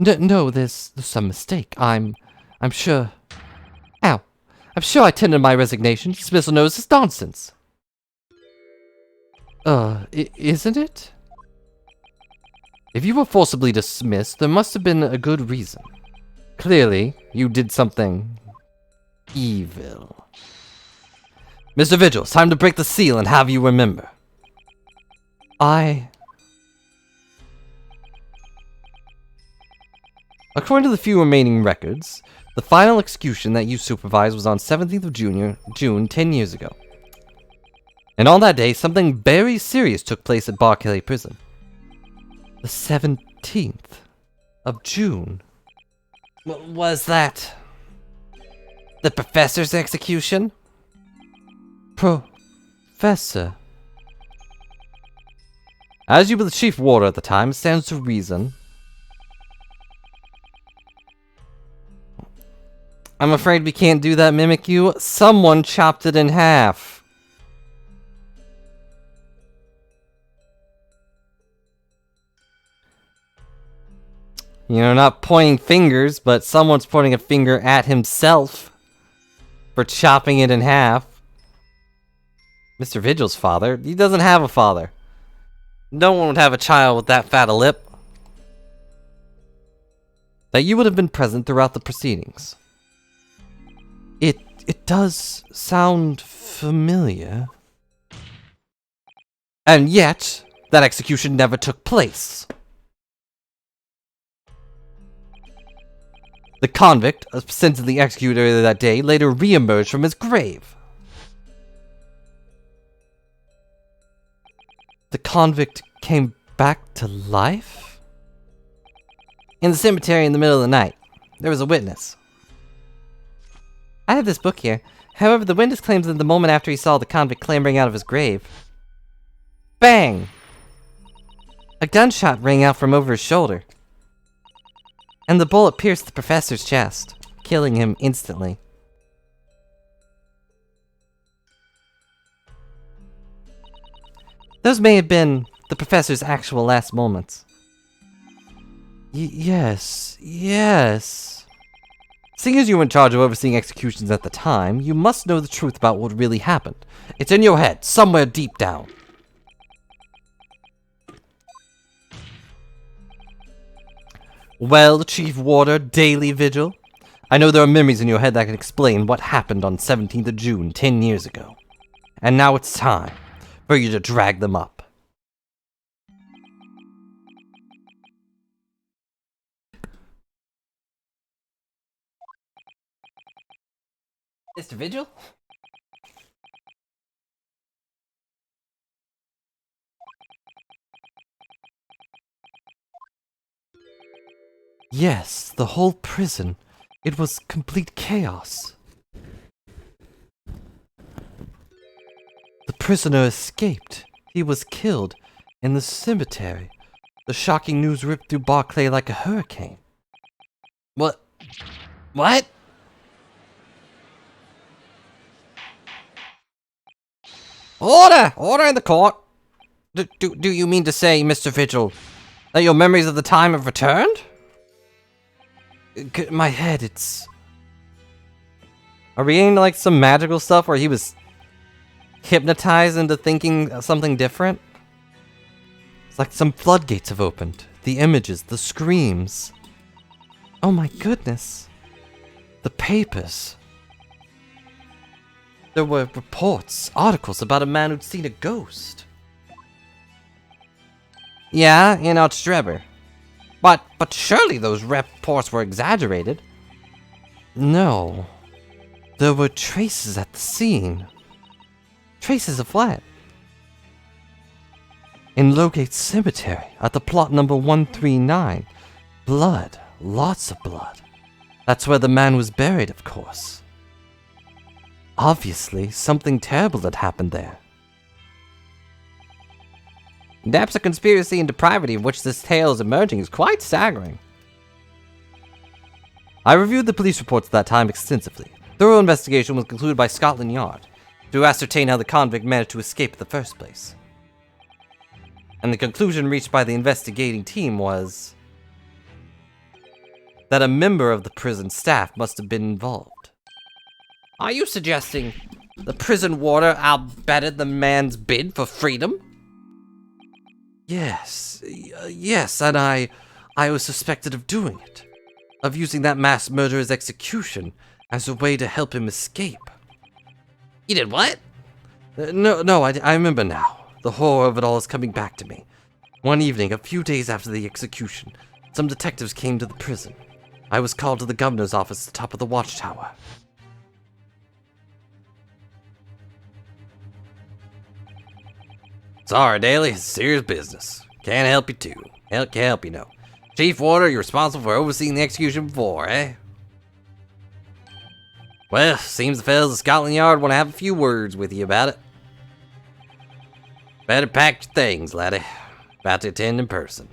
No, there's some mistake. I'm sure... Ow. I'm sure I tendered my resignation. Dismissal notice is nonsense. Isn't it? If you were forcibly dismissed, there must have been a good reason. Clearly, you did something evil. Mr. Vigil, it's time to break the seal and have you remember. According to the few remaining records, the final execution that you supervised was on 17th of June 10 years ago. And on that day, something very serious took place at Barclay Prison. The 17th of June. Was that the professor's execution? Professor? As you were the chief warder at the time, it stands to reason. I'm afraid we can't do that, Mimikyu. Someone chopped it in half. You know, not pointing fingers, but someone's pointing a finger at himself for chopping it in half. Mr. Vigil's father? He doesn't have a father. No one would have a child with that fat a lip. That you would have been present throughout the proceedings. It does sound familiar. And yet, that execution never took place. The convict, sentently executed earlier that day, later re-emerged from his grave. The convict came back to life? In the cemetery in the middle of the night, there was a witness. I have this book here. However, the witness claims that the moment after he saw the convict clambering out of his grave, bang! A gunshot rang out from over his shoulder, and the bullet pierced the professor's chest, killing him instantly. Those may have been the professor's actual last moments. Yes. Seeing as you were in charge of overseeing executions at the time, you must know the truth about what really happened. It's in your head, somewhere deep down. Well, Chief Warder, Daily Vigil, I know there are memories in your head that can explain what happened on 17th of June, 10 years ago. And now it's time for you to drag them up. Mr. Vigil? Yes, the whole prison. It was complete chaos. The prisoner escaped. He was killed in the cemetery. The shocking news ripped through Barclay like a hurricane. What? What? Order! Order in the court! Do you mean to say, Mr. Vigil, that your memories of the time have returned? My head, it's... Are we getting like some magical stuff where he was hypnotized into thinking something different? It's like some floodgates have opened. The images, the screams. Oh my goodness. The papers. There were reports, articles about a man who'd seen a ghost. Yeah, in Outstreber. But surely those reports were exaggerated. No. There were traces at the scene. Traces of what? In Logate Cemetery, at the plot number 139. Blood. Lots of blood. That's where the man was buried, of course. Obviously, something terrible had happened there. The depths of conspiracy and depravity of which this tale is emerging is quite staggering. I reviewed the police reports at that time extensively. Thorough investigation was concluded by Scotland Yard to ascertain how the convict managed to escape in the first place. And the conclusion reached by the investigating team was that a member of the prison staff must have been involved. Are you suggesting the prison warder outbetted the man's bid for freedom? Yes, and I was suspected of doing it, of using that mass murderer's execution as a way to help him escape. You did what? No, I remember now. The horror of it all is coming back to me. One evening, a few days after the execution, some detectives came to the prison. I was called to the governor's office at the top of the watchtower. Sorry, Daly, it's serious business. Can't help you too. Can't help you, no. Chief Warder, you're responsible for overseeing the execution before, eh? Well, seems the fellas at Scotland Yard want to have a few words with you about it. Better pack your things, laddie. About to attend in person.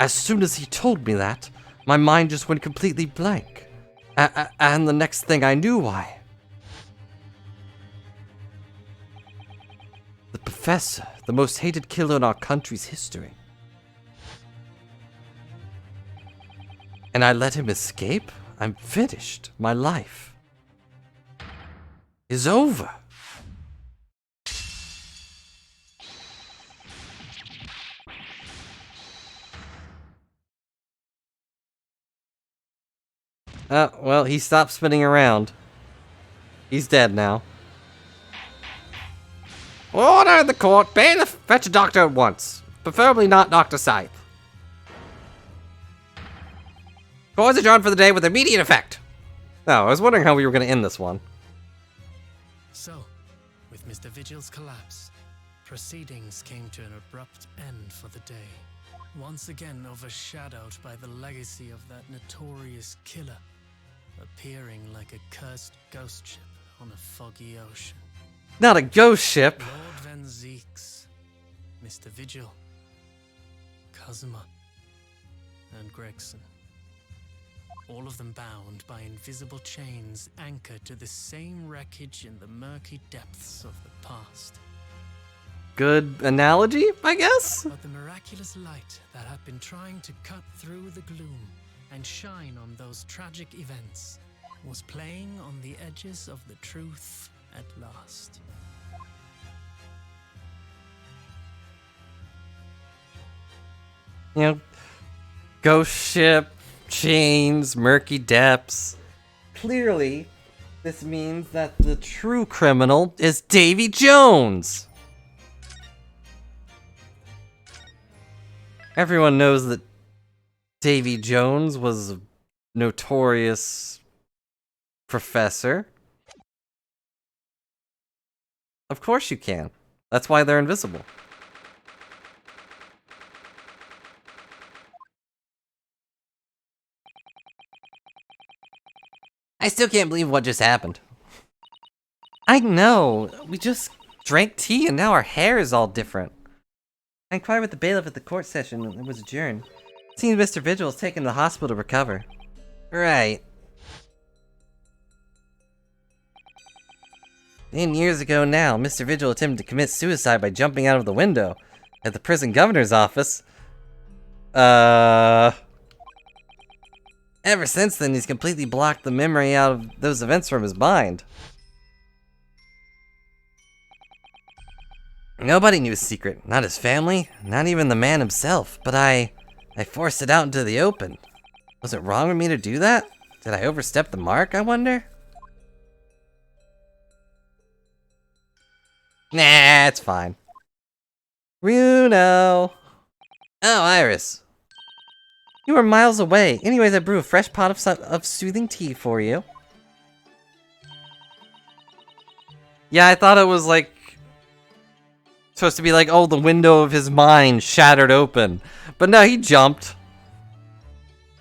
As soon as he told me that, my mind just went completely blank. And the next thing I knew, the professor, the most hated killer in our country's history. And I let him escape? I'm finished. My life is over. Well, he stopped spinning around. He's dead now. Order in the court. Bailiff, fetch a doctor at once. Preferably not Dr. Scythe. Court is adjourned for the day with immediate effect. Oh, I was wondering how we were going to end this one. So, with Mr. Vigil's collapse, proceedings came to an abrupt end for the day. Once again overshadowed by the legacy of that notorious killer. appearing like a cursed ghost ship on a foggy ocean. Not a ghost ship. Lord Van Zeeks, Mr. Vigil, Kazuma, and Gregson. All of them bound by invisible chains anchored to the same wreckage in the murky depths of the past. Good analogy, I guess? But the miraculous light that had been trying to cut through the gloom and shine on those tragic events was playing on the edges of the truth at last. You know, ghost ship, chains, murky depths. Clearly, this means that the true criminal is Davy Jones. Everyone knows that Davy Jones was a notorious professor. Of course you can. That's why they're invisible. I still can't believe what just happened. I know. We just drank tea and now our hair is all different. I inquired with the bailiff at the court session and it was adjourned. Seems Mr. Vigil was taken to the hospital to recover. Right. 10 years ago now, Mr. Vigil attempted to commit suicide by jumping out of the window at the prison governor's office. Ever since then, he's completely blocked the memory out of those events from his mind. Nobody knew his secret, not his family, not even the man himself, but I forced it out into the open. Was it wrong of me to do that? Did I overstep the mark, I wonder? Nah, it's fine. Runo! Oh, Iris. You were miles away. Anyways, I brew a fresh pot of soothing tea for you. Yeah, I thought it was like supposed to be like, oh, the window of his mind shattered open. But no, he jumped.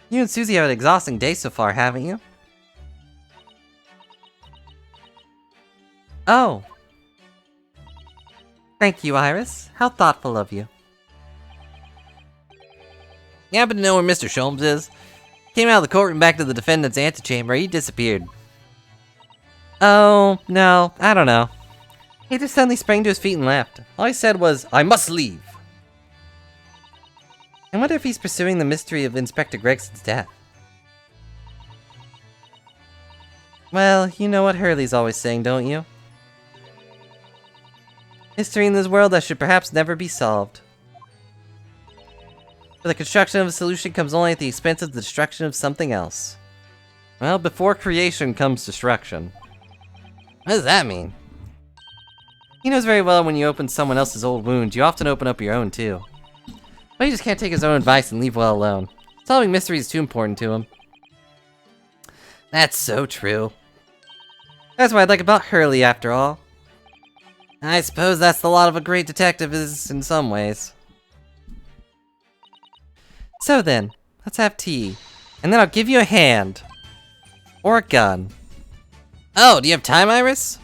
You and Susie have an exhausting day so far, haven't you? Oh. Thank you, Iris. How thoughtful of you. You happen to know where Mr. Sholmes is? Came out of the courtroom back to the defendant's antechamber. He disappeared. Oh, no, I don't know. He just suddenly sprang to his feet and left. All he said was, "I must leave." I wonder if he's pursuing the mystery of Inspector Gregson's death. Well, you know what Hurley's always saying, don't you? Mystery in this world that should perhaps never be solved. For the construction of a solution comes only at the expense of the destruction of something else. Well, before creation comes destruction. What does that mean? He knows very well when you open someone else's old wound, you often open up your own too. But he just can't take his own advice and leave well alone. Solving mysteries is too important to him. That's so true. That's what I like about Hurley, after all. I suppose that's the lot of a great detective is in some ways. So then, let's have tea. And then I'll give you a hand. Or a gun. Oh, do you have time, Iris?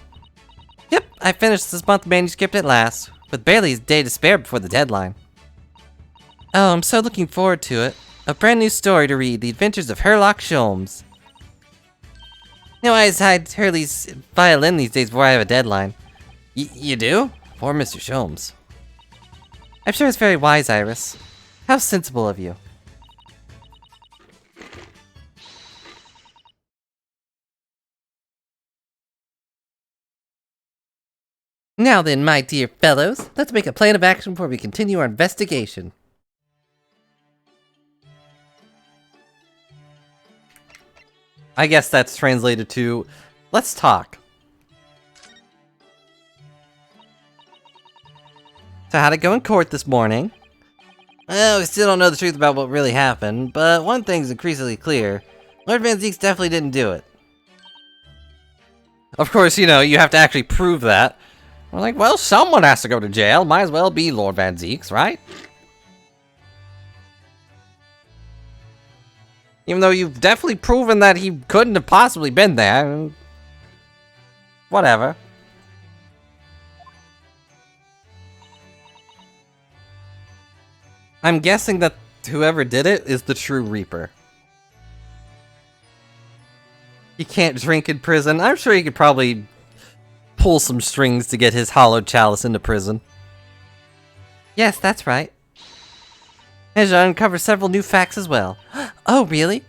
Yep, I finished this month's manuscript at last, with barely a day to spare before the deadline. Oh, I'm so looking forward to it. A brand new story to read, The Adventures of Sherlock Sholmes. You know, I hide Hurley's violin these days before I have a deadline. You do? Poor Mr. Sholmes. I'm sure it's very wise, Iris. How sensible of you. Now then, my dear fellows, let's make a plan of action before we continue our investigation. I guess that's translated to, let's talk. So how'd it go in court this morning? Well, we still don't know the truth about what really happened, but one thing's increasingly clear. Lord Van Zeeks definitely didn't do it. Of course, you know, you have to actually prove that. We're like, well, someone has to go to jail. Might as well be Lord Van Zeeks, right? Even though you've definitely proven that he couldn't have possibly been there. Whatever. I'm guessing that whoever did it is the true Reaper. He can't drink in prison. I'm sure he could probably pull some strings to get his hollowed chalice into prison. Yes, that's right. Managed to uncover several new facts as well. Oh, really?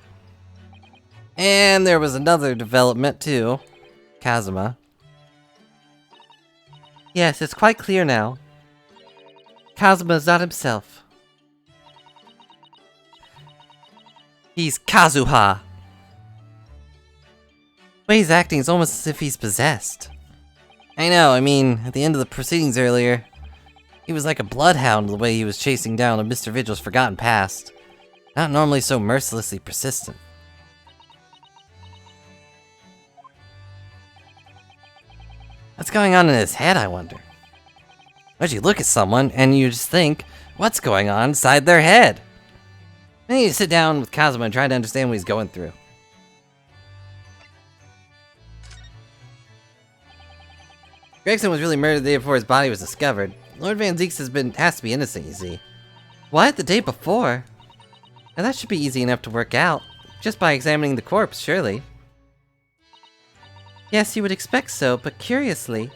And there was another development too. Kazuma. Yes, it's quite clear now. Kazuma is not himself. He's Kazuha. The way he's acting is almost as if he's possessed. I know, I mean, at the end of the proceedings earlier, he was like a bloodhound the way he was chasing down a Mr. Vigil's forgotten past. Not normally so mercilessly persistent. What's going on in his head, I wonder? But you look at someone and you just think, what's going on inside their head? Then you sit down with Kazuma and try to understand what he's going through. Gregson was really murdered the day before his body was discovered. Lord Van Zieks has to be innocent, you see. What? The day before? Now that should be easy enough to work out. Just by examining the corpse, surely. Yes, you would expect so, but curiously,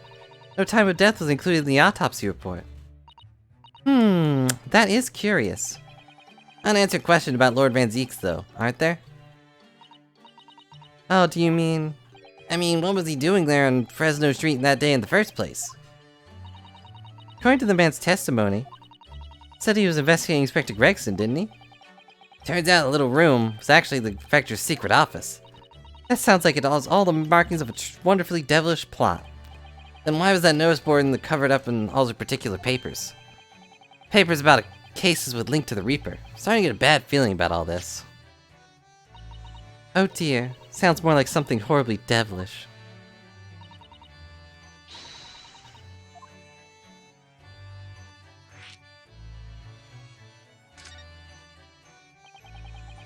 no time of death was included in the autopsy report. That is curious. Unanswered question about Lord Van Zieks, though, aren't there? Oh, do you mean... I mean, what was he doing there on Fresno Street that day in the first place? According to the man's testimony, said he was investigating Inspector Gregson, didn't he? Turns out the little room was actually the Inspector's secret office. That sounds like it has all the markings of a wonderfully devilish plot. Then why was that notice board covered up in all the particular papers? Papers about cases with link to the Reaper. I'm starting to get a bad feeling about all this. Oh dear, sounds more like something horribly devilish.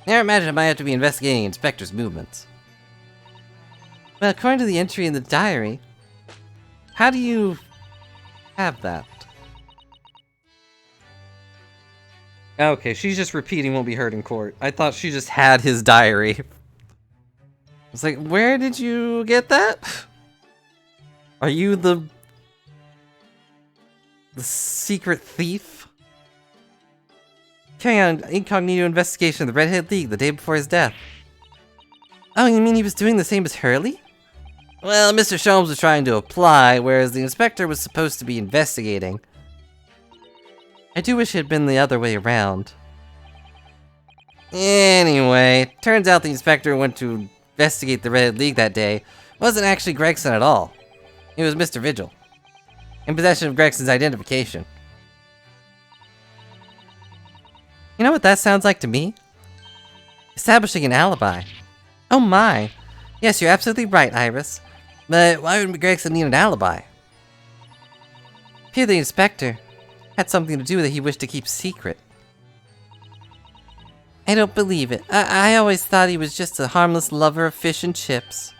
Never imagined I might have to be investigating Inspector's movements. Well, according to the entry in the diary, how do you have that? Okay, she's just repeating what we heard in court. I thought she just had his diary. I was like, where did you get that? Are you the secret thief? Carrying out an incognito investigation of the Redhead League the day before his death. Oh, you mean he was doing the same as Hurley? Well, Mr. Sholmes was trying to apply, whereas the inspector was supposed to be investigating. I do wish it had been the other way around. Anyway, turns out the inspector went to investigate the Red League that day wasn't actually Gregson at all. It was Mr. Vigil, in possession of Gregson's identification. You know what that sounds like to me? Establishing an alibi. Oh my. Yes, you're absolutely right, Iris. But why would Gregson need an alibi? Here the inspector had something to do with it he wished to keep secret. I don't believe it. I always thought he was just a harmless lover of fish and chips.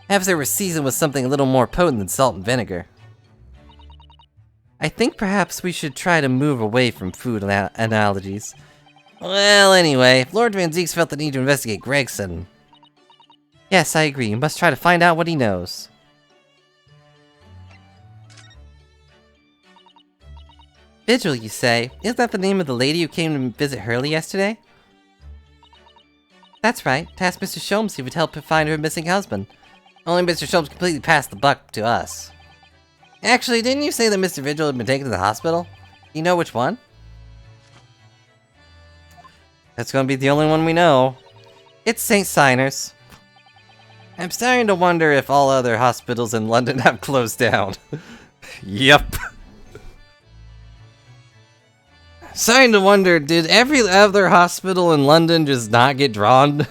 Perhaps they were seasoned with something a little more potent than salt and vinegar. I think perhaps we should try to move away from food analogies. Well, anyway, if Lord Van Zieks felt the need to investigate Gregson... Yes, I agree. You must try to find out what he knows. Vigil, you say? Isn't that the name of the lady who came to visit Hurley yesterday? That's right. To ask Mr. Sholmes if he would help her find her missing husband. Only Mr. Sholmes completely passed the buck to us. Actually, didn't you say that Mr. Vigil had been taken to the hospital? Do you know which one? That's gonna be the only one we know. It's St. Siner's. I'm starting to wonder if all other hospitals in London have closed down. Yep. Starting to wonder, did every other hospital in London just not get drawn?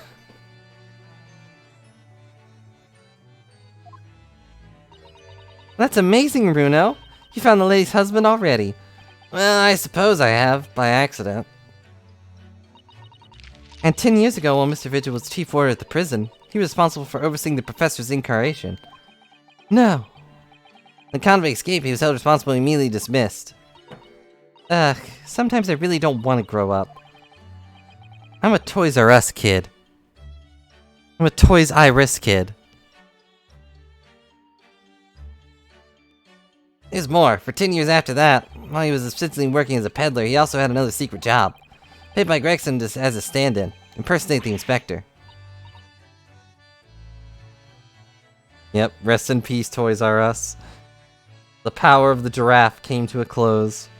That's amazing, Bruno. You found the lady's husband already. Well, I suppose I have, by accident. And 10 years ago, while Mr. Vigil was chief warder at the prison, he was responsible for overseeing the professor's incarceration. No. When convict escaped, he was held responsible and immediately dismissed. Ugh, sometimes I really don't want to grow up. I'm a Toys R Us kid. I'm a Toys Iris kid. There's more. For 10 years after that, while he was ostensibly working as a peddler, he also had another secret job. Paid by Gregson as a stand-in. Impersonate the inspector. Yep, rest in peace, Toys R Us. The power of the giraffe came to a close.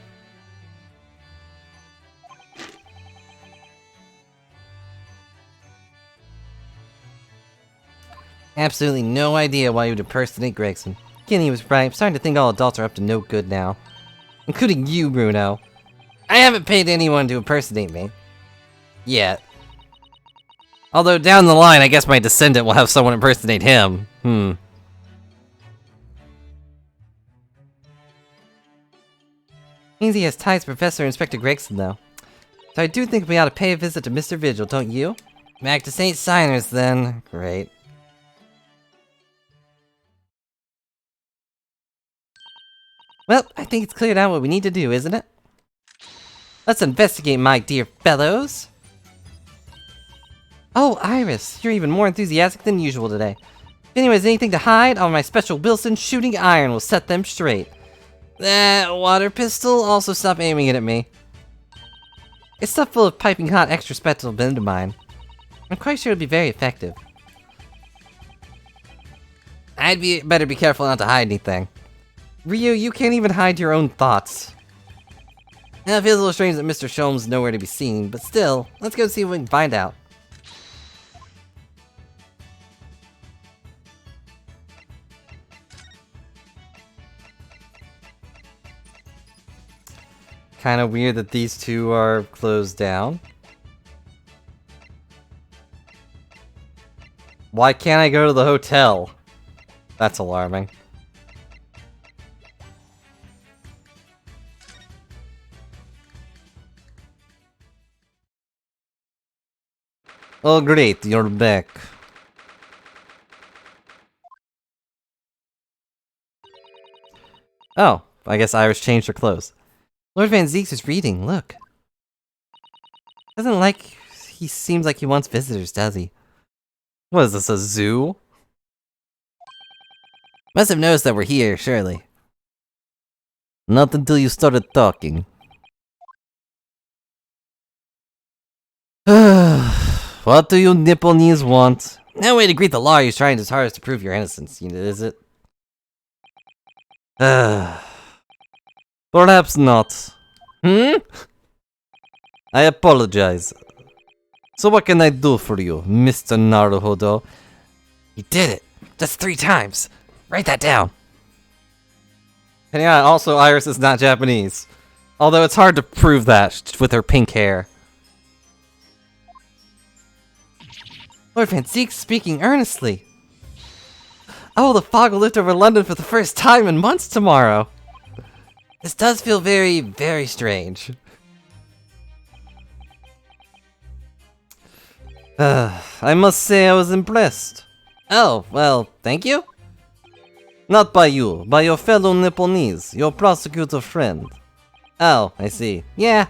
Absolutely no idea why you would impersonate Gregson. Kenny was right. I'm starting to think all adults are up to no good now. Including you, Bruno. I haven't paid anyone to impersonate me. Yet. Although down the line, I guess my descendant will have someone impersonate him. Means he has ties to Professor Inspector Gregson, though. So I do think we ought to pay a visit to Mr. Vigil, don't you? Back to St. Signers, then. Great. Well, I think it's cleared out what we need to do, isn't it? Let's investigate, my dear fellows! Oh, Iris, you're even more enthusiastic than usual today. If anyone has anything to hide, on my special Wilson shooting iron will set them straight. That water pistol, also stop aiming it at me. It's stuff full of piping hot extra special bendamine. I'm quite sure it'll be very effective. Better be careful not to hide anything. Ryu, you can't even hide your own thoughts. Now, it feels a little strange that Mr. Sholmes nowhere to be seen, but still, let's go see what we can find out. Kind of weird that these two are closed down. Why can't I go to the hotel? That's alarming. Oh great, you're back. Oh, I guess Iris changed her clothes. Lord Van Zeeks is reading, look. He seems like he wants visitors, does he? What is this, a zoo? Must have noticed that we're here, surely. Not until you started talking. What do you Nipponese want? No way to greet the law who's trying his hardest to prove your innocence, is it? Perhaps not. I apologize. So what can I do for you, Mr. Naruhodo? You did it! That's 3 times! Write that down! And yeah, also Iris is not Japanese. Although it's hard to prove that with her pink hair. Lord Van Zeek speaking earnestly. Oh, the fog will lift over London for the first time in months tomorrow. This does feel very, very strange. I must say I was impressed. Oh, well, thank you? Not by you, by your fellow Nipponese, your prosecutor friend. Oh, I see. Yeah.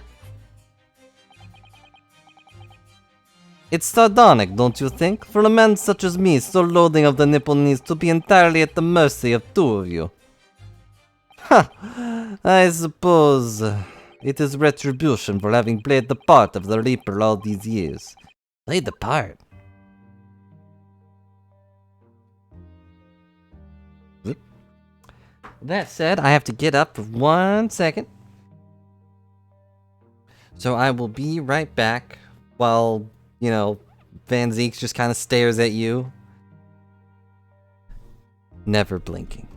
It's sardonic, don't you think, for a man such as me, so loathing of the Nipponese, to be entirely at the mercy of 2 of you? Ha! I suppose it is retribution for having played the part of the Reaper all these years. Played the part? That said, I have to get up for 1 second. So I will be right back while, Van Zeeks just kind of stares at you. Never blinking.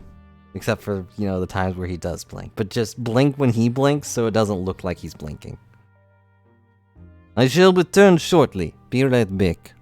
Except for, the times where he does blink. But just blink when he blinks so it doesn't look like he's blinking. I shall return shortly. Be right back.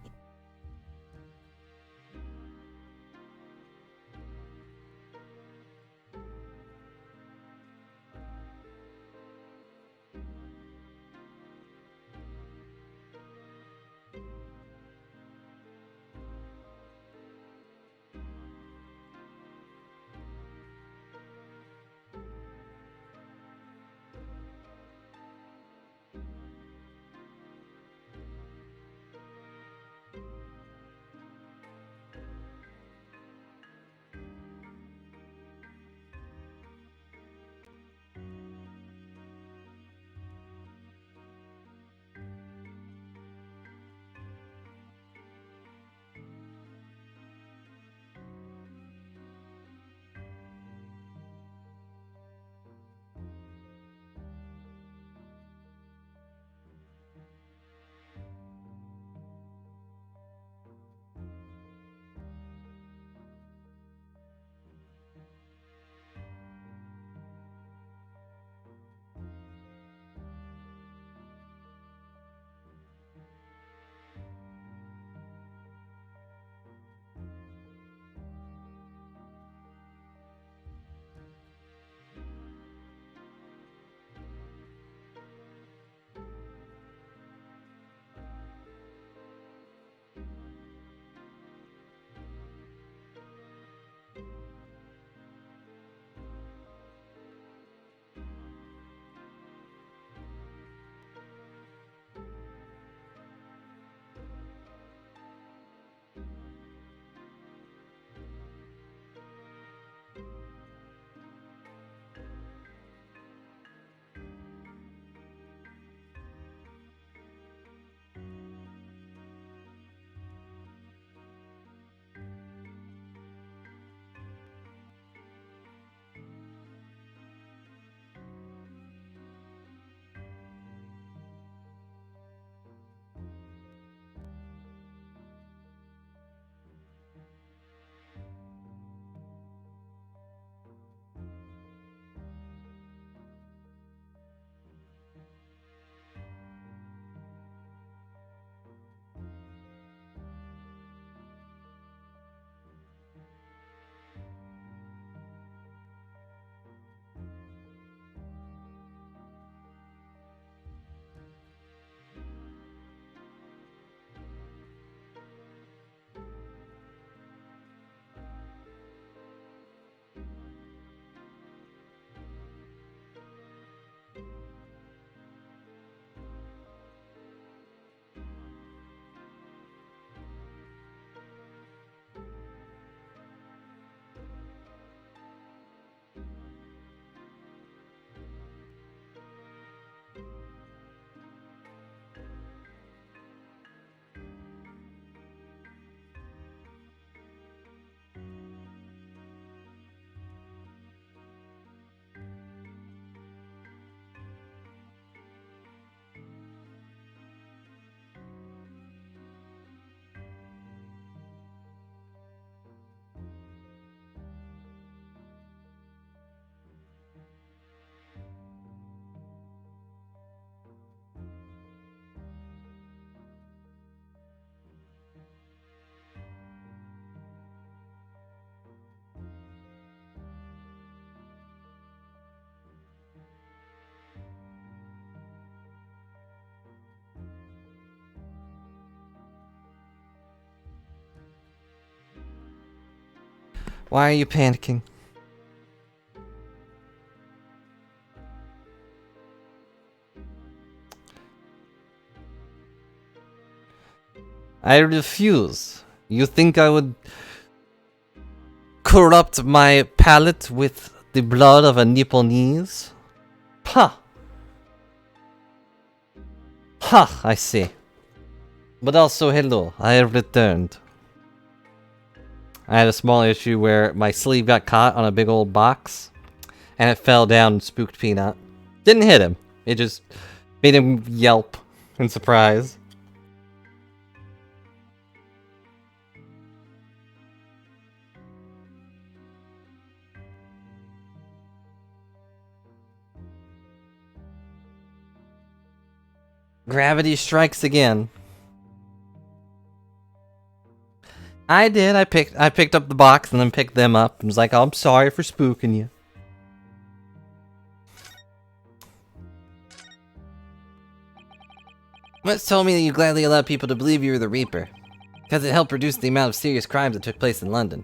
Why are you panicking? I refuse. You think I would corrupt my palate with the blood of a Nipponese? Ha! Ha, I see. But also, hello, I have returned. I had a small issue where my sleeve got caught on a big old box, and it fell down and spooked Peanut. Didn't hit him, it just made him yelp in surprise. Gravity strikes again. I did. I picked up the box and then picked them up and was like, oh, I'm sorry for spooking you. What's told me that you gladly allowed people to believe you were the Reaper, because it helped reduce the amount of serious crimes that took place in London.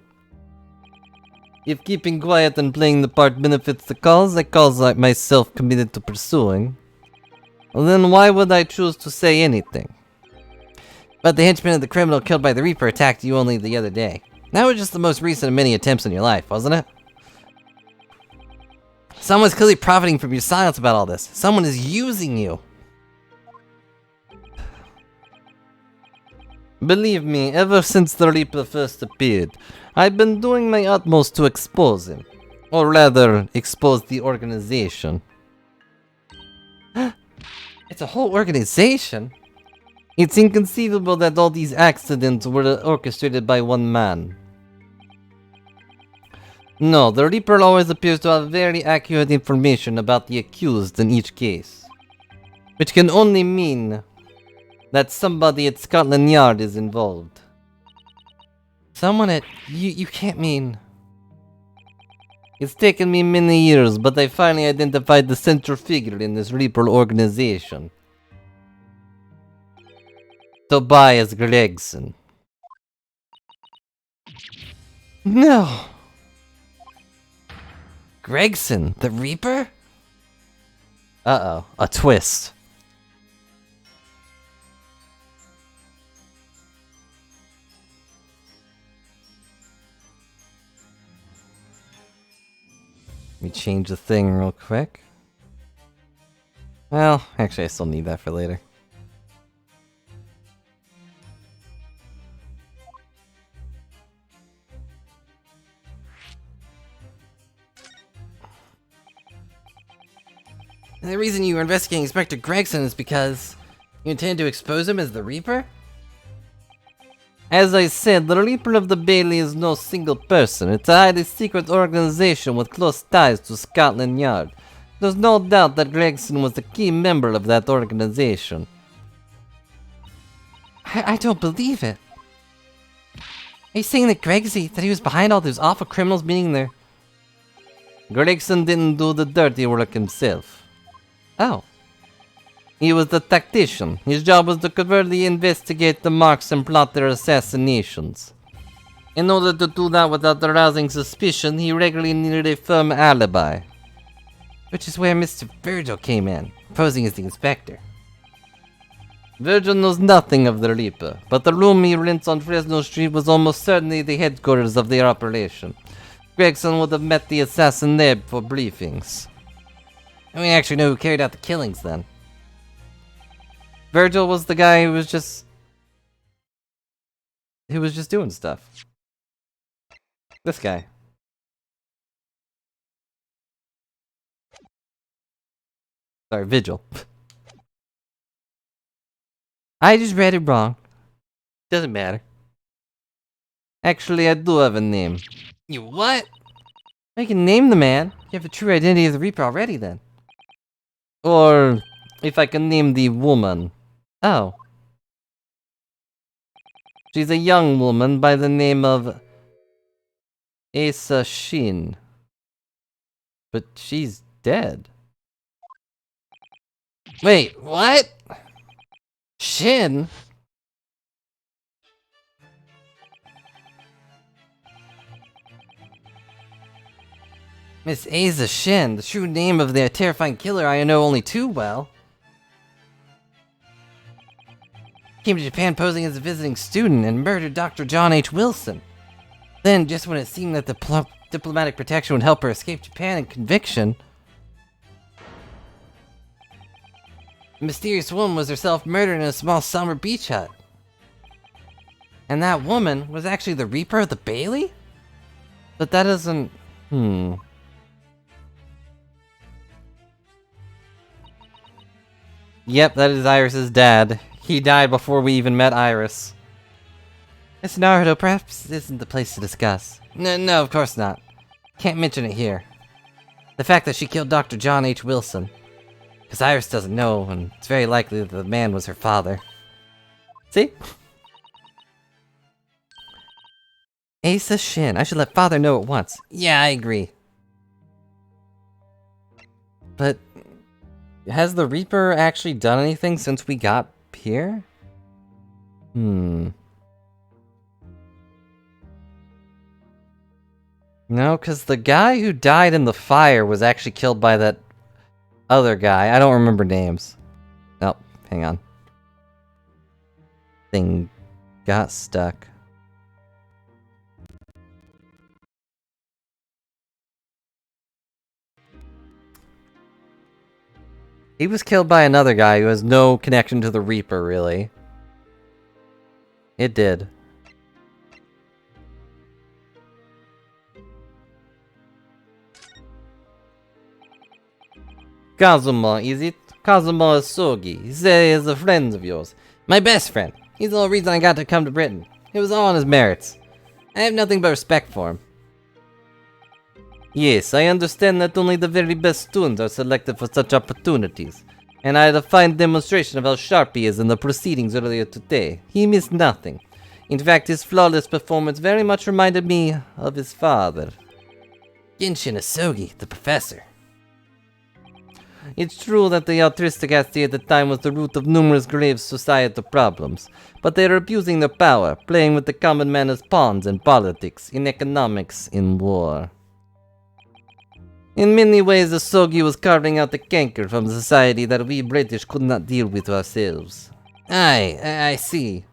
If keeping quiet and playing the part benefits the cause I myself committed to pursuing, then why would I choose to say anything? But the henchman of the criminal killed by the Reaper attacked you only the other day. That was just the most recent of many attempts in your life, wasn't it? Someone's clearly profiting from your silence about all this. Someone is using you. Believe me, ever since the Reaper first appeared, I've been doing my utmost to expose him. Or rather, expose the organization. It's a whole organization? It's inconceivable that all these accidents were orchestrated by one man. No, the Reaper always appears to have very accurate information about the accused in each case. Which can only mean that somebody at Scotland Yard is involved. Someone at... You can't mean... It's taken me many years, but I finally identified the central figure in this Reaper organization. Tobias Gregson. No! Gregson, the Reaper? Uh-oh, a twist. Let me change the thing real quick. Well, actually I still need that for later. And the reason you were investigating Inspector Gregson is because you intend to expose him as the Reaper? As I said, the Reaper of the Bailey is no single person. It's a highly secret organization with close ties to Scotland Yard. There's no doubt that Gregson was a key member of that organization. I don't believe it. Are you saying that that he was behind all those awful criminals being there? Gregson didn't do the dirty work himself. Oh. He was the tactician. His job was to covertly investigate the marks and plot their assassinations. In order to do that without arousing suspicion, he regularly needed a firm alibi. Which is where Mr. Virgil came in, posing as the inspector. Virgil knows nothing of the Reaper, but the room he rents on Fresno Street was almost certainly the headquarters of their operation. Gregson would have met the assassin there for briefings. And we actually know who carried out the killings then. Virgil was the guy who was just doing stuff. This guy. Sorry, Vigil. I just read it wrong. Doesn't matter. Actually, I do have a name. You what? I can name the man. You have the true identity of the Reaper already then. Or if I can name the woman. Oh. She's a young woman by the name of Asa Shin. But she's dead. Wait, what? Shin? Miss Asa Shin, the true name of the terrifying killer I know only too well. Came to Japan posing as a visiting student and murdered Dr. John H. Wilson. Then, just when it seemed that the diplomatic protection would help her escape Japan and conviction, the mysterious woman was herself murdered in a small summer beach hut. And that woman was actually the Reaper of the Bailey? But that doesn't... Yep, that is Iris's dad. He died before we even met Iris. Miss Naruto, perhaps this isn't the place to discuss. No, of course not. Can't mention it here. The fact that she killed Dr. John H. Wilson. Because Iris doesn't know, and it's very likely that the man was her father. See? Asa Shin. I should let father know at once. Yeah, I agree. But... has the Reaper actually done anything since we got here? No, because the guy who died in the fire was actually killed by that other guy. I don't remember names. Oh, hang on. Thing got stuck. He was killed by another guy who has no connection to the Reaper, really. It did. Kazuma, is it? Kazuma Sogi. He says he's a friend of yours. My best friend. He's the only reason I got to come to Britain. It was all on his merits. I have nothing but respect for him. Yes, I understand that only the very best students are selected for such opportunities. And I had a fine demonstration of how sharp he is in the proceedings earlier today. He missed nothing. In fact, his flawless performance very much reminded me of his father. Genshin Asogi, the professor. It's true that the aristocracy at the time was the root of numerous grave societal problems, but they are abusing their power, playing with the common man as pawns in politics, in economics, in war. In many ways, Asogi was carving out the canker from society that we British could not deal with ourselves. I see.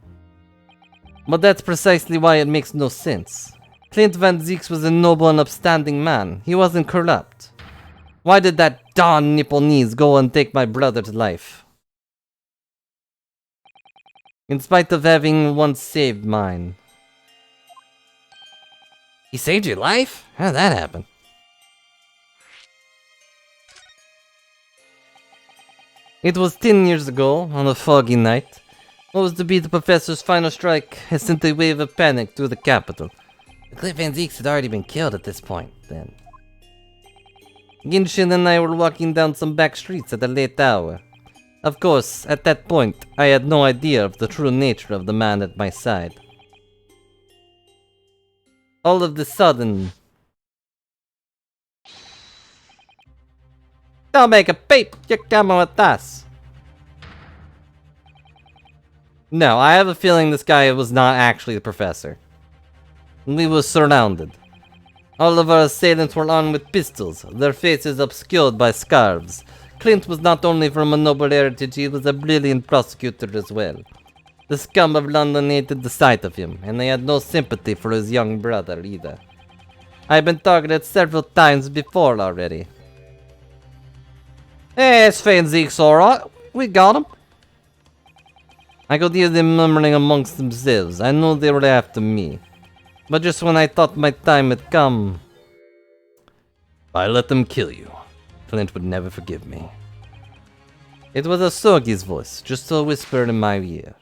But that's precisely why it makes no sense. Clint Van Zieks was a noble and upstanding man. He wasn't corrupt. Why did that darn Nipponese go and take my brother's life? In spite of having once saved mine. He saved your life? How did that happen? It was 10 years ago, on a foggy night. What was to be the professor's final strike had sent a wave of panic through the capital. Clint Van Zieks had already been killed at this point, then. Genshin and I were walking down some back streets at a late hour. Of course, at that point, I had no idea of the true nature of the man at my side. All of the sudden... Don't make a peep! You're coming with us! No, I have a feeling this guy was not actually the professor. We were surrounded. All of our assailants were armed with pistols, their faces obscured by scarves. Clint was not only from a noble heritage, he was a brilliant prosecutor as well. The scum of London hated the sight of him, and they had no sympathy for his young brother either. I've been targeted several times before already. Hey, it's Van Zieks, alright. We got him. I could hear them murmuring amongst themselves. I knew they were after me. But just when I thought my time had come... I let them kill you. Clint would never forgive me. It was Asogi's voice, just a whisper in my ear.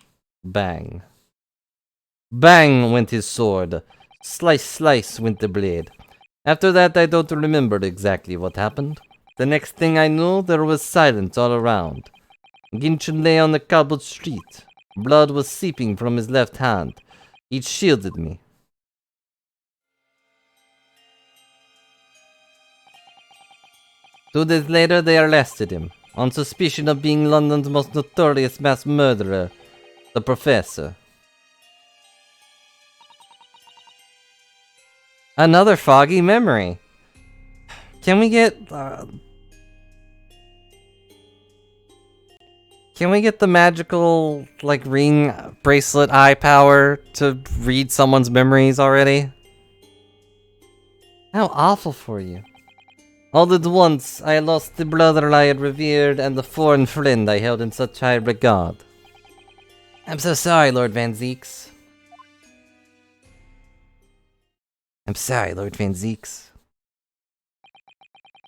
Bang. Bang went his sword. Slice, slice went the blade. After that, I don't remember exactly what happened. The next thing I knew, there was silence all around. Genshin lay on the cobbled street. Blood was seeping from his left hand. It shielded me. 2 days later, they arrested him, on suspicion of being London's most notorious mass murderer, the Professor. Another foggy memory. Can we get the magical, like, ring bracelet eye power to read someone's memories already? How awful for you. All at once, I lost the brother I had revered and the foreign friend I held in such high regard. I'm so sorry, Lord Van Zeeks. I'm sorry, Lord Van Zeeks.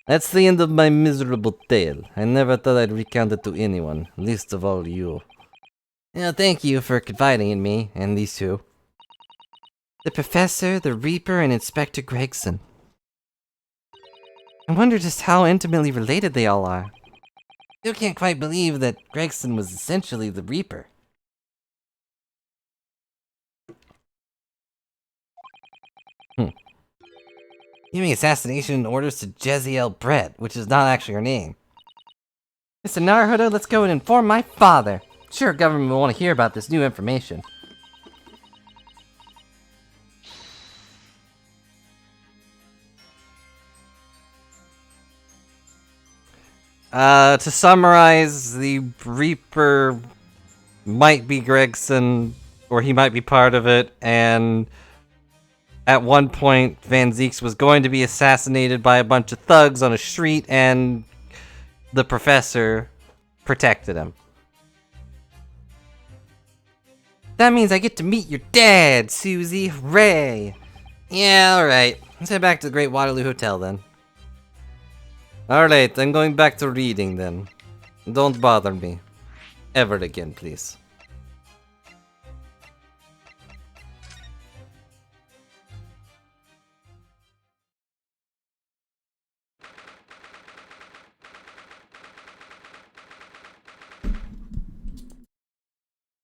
That's the end of my miserable tale. I never thought I'd recount it to anyone, least of all you. Thank you for confiding in me, and these two. The Professor, the Reaper, and Inspector Gregson. I wonder just how intimately related they all are. Still can't quite believe that Gregson was essentially the Reaper. Giving assassination orders to Jeziel Brett, which is not actually her name. Mr. Naruhodo, let's go and inform my father. Sure, government will want to hear about this new information. To summarize, the Reaper might be Gregson, or he might be part of it, and at one point, Van Zeeks was going to be assassinated by a bunch of thugs on a street, and the Professor protected him. That means I get to meet your dad, Susie. Hooray! Yeah, alright. Let's head back to the Great Waterloo Hotel, then. Alright, I'm going back to reading, then. Don't bother me. Ever again, please.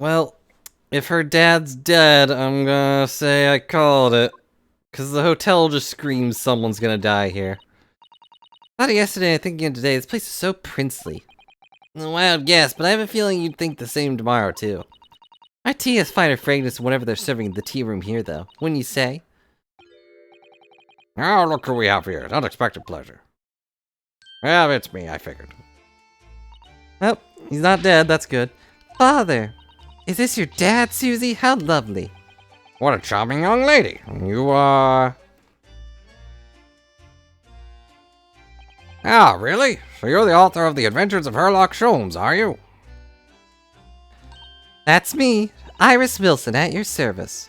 Well, if her dad's dead, I'm gonna say I called it. Cause the hotel just screams someone's gonna die here. Thought of yesterday and thinking of today, this place is so princely. A wild guess, but I have a feeling you'd think the same tomorrow, too. My tea has finer fragrance than whatever they're serving in the tea room here, though, wouldn't you say? Oh, look who we have here. It's unexpected pleasure. Well, it's me, I figured. Oh, he's not dead, that's good. Father! Is this your dad, Susie? How lovely. What a charming young lady. You, Ah, really? So you're the author of The Adventures of Sherlock Holmes, are you? That's me, Iris Wilson, at your service.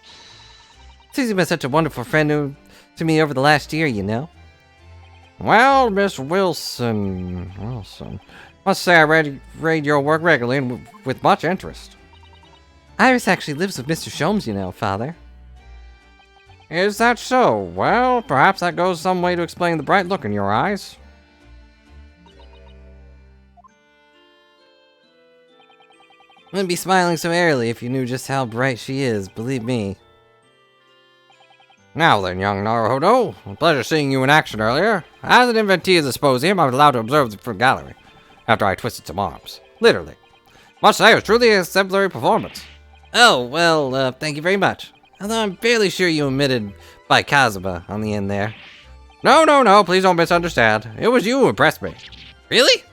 Susie's been such a wonderful friend to me over the last year, you know. Well, Miss Wilson... Must say I read your work regularly and with much interest. Iris actually lives with Mr. Sholmes, you know, Father. Is that so? Well, perhaps that goes some way to explain the bright look in your eyes. Wouldn't be smiling so airily if you knew just how bright she is, believe me. Now then, young Naruhodo, a pleasure seeing you in action earlier. As an inventee of the symposium, I was allowed to observe the front gallery, after I twisted some arms. Literally. Must say, it was truly an exemplary performance. Oh, well, thank you very much. Although I'm fairly sure you omitted by Kazuma on the end there. No, please don't misunderstand. It was you who impressed me. Really?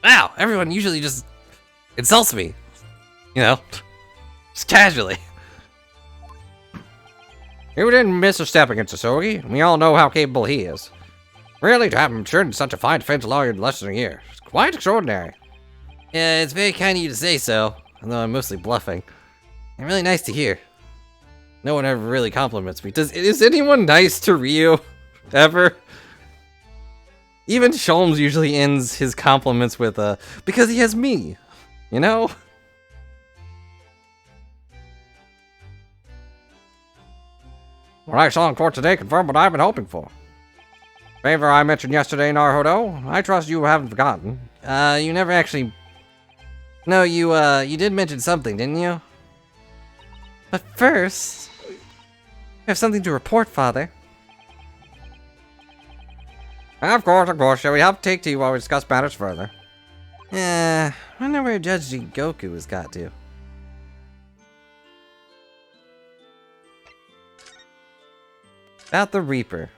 Wow, everyone usually just insults me. You know, just casually. You didn't miss a step against Asogi. We all know how capable he is. Really, to have him turned into such a fine defense lawyer in less than a year. It's quite extraordinary. Yeah, it's very kind of you to say so, although I'm mostly bluffing. And really nice to hear. No one ever really compliments me. Is anyone nice to Ryu? Ever? Even Sholmes usually ends his compliments with because he has me. You know? What I saw in court today confirmed what I've been hoping for. Favor I mentioned yesterday, Naruhodo. I trust you haven't forgotten. You never actually... No, you did mention something, didn't you? But first... I have something to report, Father. Of course. Shall we have take tea while we discuss matters further? I wonder where Judge Goku has got to. About the Reaper.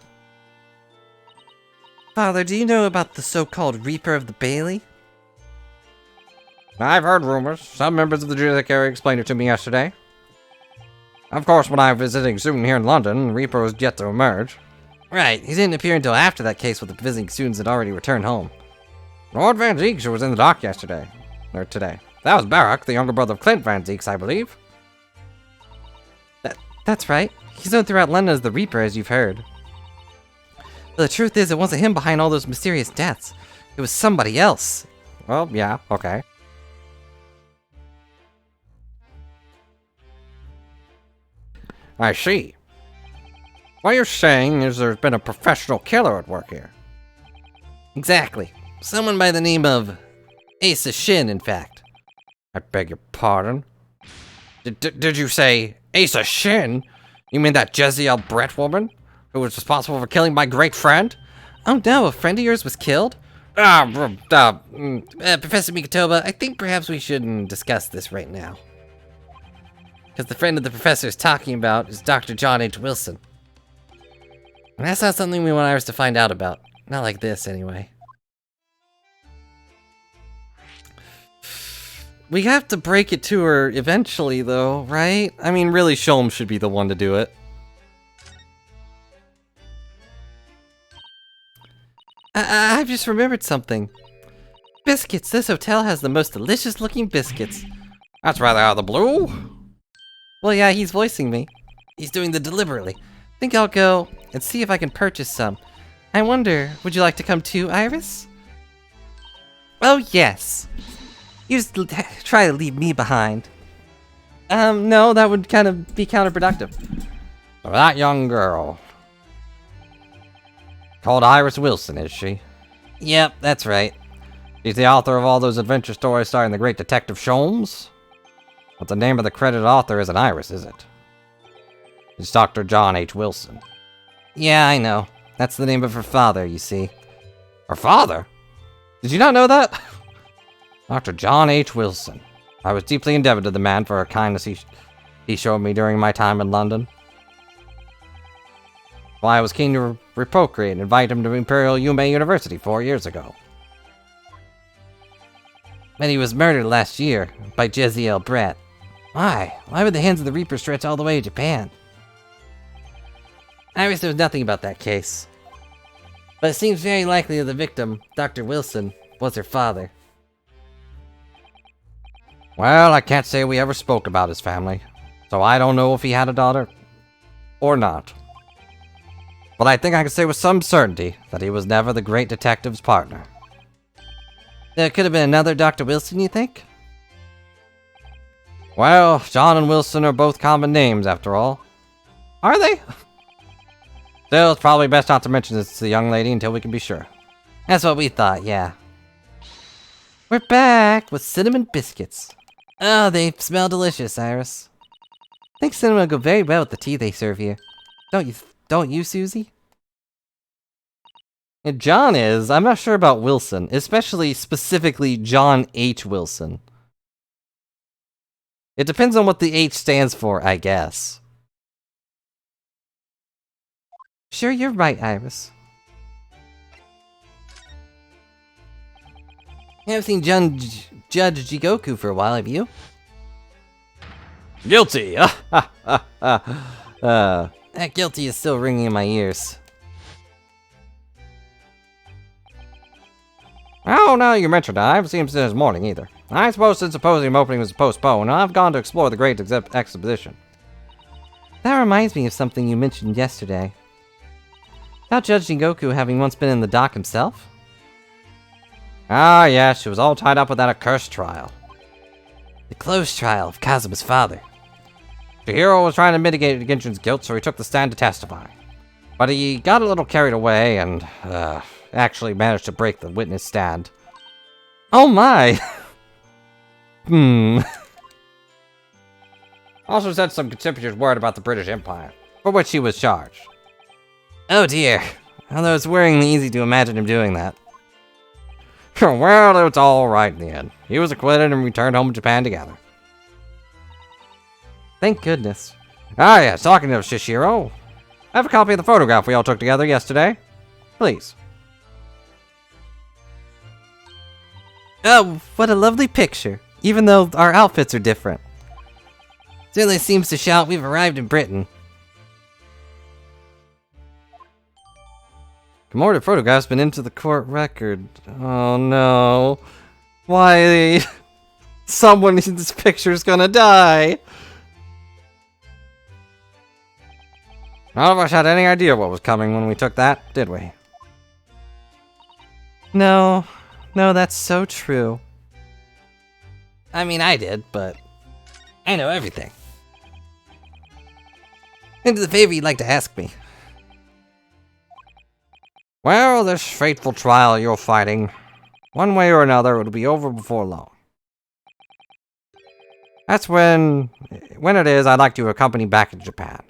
Father, do you know about the so-called Reaper of the Bailey? I've heard rumors. Some members of the Judiciary explained it to me yesterday. Of course, when I'm visiting soon here in London, Reaper is yet to emerge. Right, he didn't appear until after that case with the visiting students had already returned home. Lord Van Zeeks was in the dock yesterday. Or today. That was Barak, the younger brother of Clint Van Zeeks, I believe. That's right. He's known throughout London as the Reaper, as you've heard. But the truth is, it wasn't him behind all those mysterious deaths. It was somebody else. Well, yeah, okay. I see. What you're saying is there's been a professional killer at work here. Exactly. Someone by the name of Asa Shin, in fact. I beg your pardon? Did you say Asa Shin? You mean that Jeziel Brett woman? Who was responsible for killing my great friend? Oh no, a friend of yours was killed? Professor Mikotoba, I think perhaps we shouldn't discuss this right now. Because the friend of the professor is talking about is Dr. John H. Wilson. And that's not something we want Iris to find out about. Not like this, anyway. We have to break it to her eventually, though, right? I mean, really, Sholm should be the one to do it. I've just remembered something. Biscuits. This hotel has the most delicious looking biscuits. That's rather out of the blue. Well, yeah, he's voicing me. He's doing the deliberately. Think I'll go and see if I can purchase some. I wonder, would you like to come too, Iris? Oh, yes. You just try to leave me behind. No, that would kind of be counterproductive. That young girl. Called Iris Wilson, is she? Yep, that's right. She's the author of all those adventure stories starring the great Detective Sholmes? But the name of the credited author isn't Iris, is it? It's Dr. John H. Wilson. Yeah, I know. That's the name of her father, you see. Her father? Did you not know that? Dr. John H. Wilson. I was deeply indebted to the man for a kindness he showed me during my time in London. Why I was keen to reprocreate and invite him to Imperial Yume University 4 years ago. And he was murdered last year by Jeziel Brett. Why? Why would the hands of the Reaper stretch all the way to Japan? Iris knows nothing about that case. But it seems very likely that the victim, Dr. Wilson, was her father. Well, I can't say we ever spoke about his family, so I don't know if he had a daughter or not. But I think I can say with some certainty that he was never the great detective's partner. There could have been another Dr. Wilson, you think? Well, John and Wilson are both common names, after all. Are they? Still, it's probably best not to mention this to the young lady until we can be sure. That's what we thought, yeah. We're back with cinnamon biscuits. Oh, they smell delicious, Iris. I think cinnamon will go very well with the tea they serve here. Don't you, Susie? And John is. I'm not sure about Wilson, especially specifically John H. Wilson. It depends on what the H stands for, I guess. Sure, you're right, Iris. I haven't seen Judge Jigoku for a while, have you? Guilty! That guilty is still ringing in my ears. Oh, now you mentioned it, I haven't seen him since this morning either. I suppose since the symposium opening was postponed, I've gone to explore the great exhibition. That reminds me of something you mentioned yesterday. About Judge Jigoku having once been in the dock himself? Ah, yes, she was all tied up with that accursed trial. The closed trial of Kazuma's father. Chihiro was trying to mitigate Genshin's guilt, so he took the stand to testify. But he got a little carried away and, actually managed to break the witness stand. Oh my! Also said some contemptuous word about the British Empire, for which he was charged. Oh dear. Although it's worryingly easy to imagine him doing that. Well, it was all right in the end. He was acquitted and returned home to Japan together. Thank goodness. Ah, yes, talking of Shishiro. I have a copy of the photograph we all took together yesterday. Please. Oh, what a lovely picture, even though our outfits are different. Certainly seems to shout we've arrived in Britain. Commemorative photograph's been into the court record. Oh no. Why? Someone in this picture's gonna die. None of us had any idea what was coming when we took that, did we? No, that's so true. I mean, I did, but I know everything. Into the favor you'd like to ask me. Well, this fateful trial you're fighting, one way or another, it'll be over before long. That's when it is, I'd like to accompany back to Japan.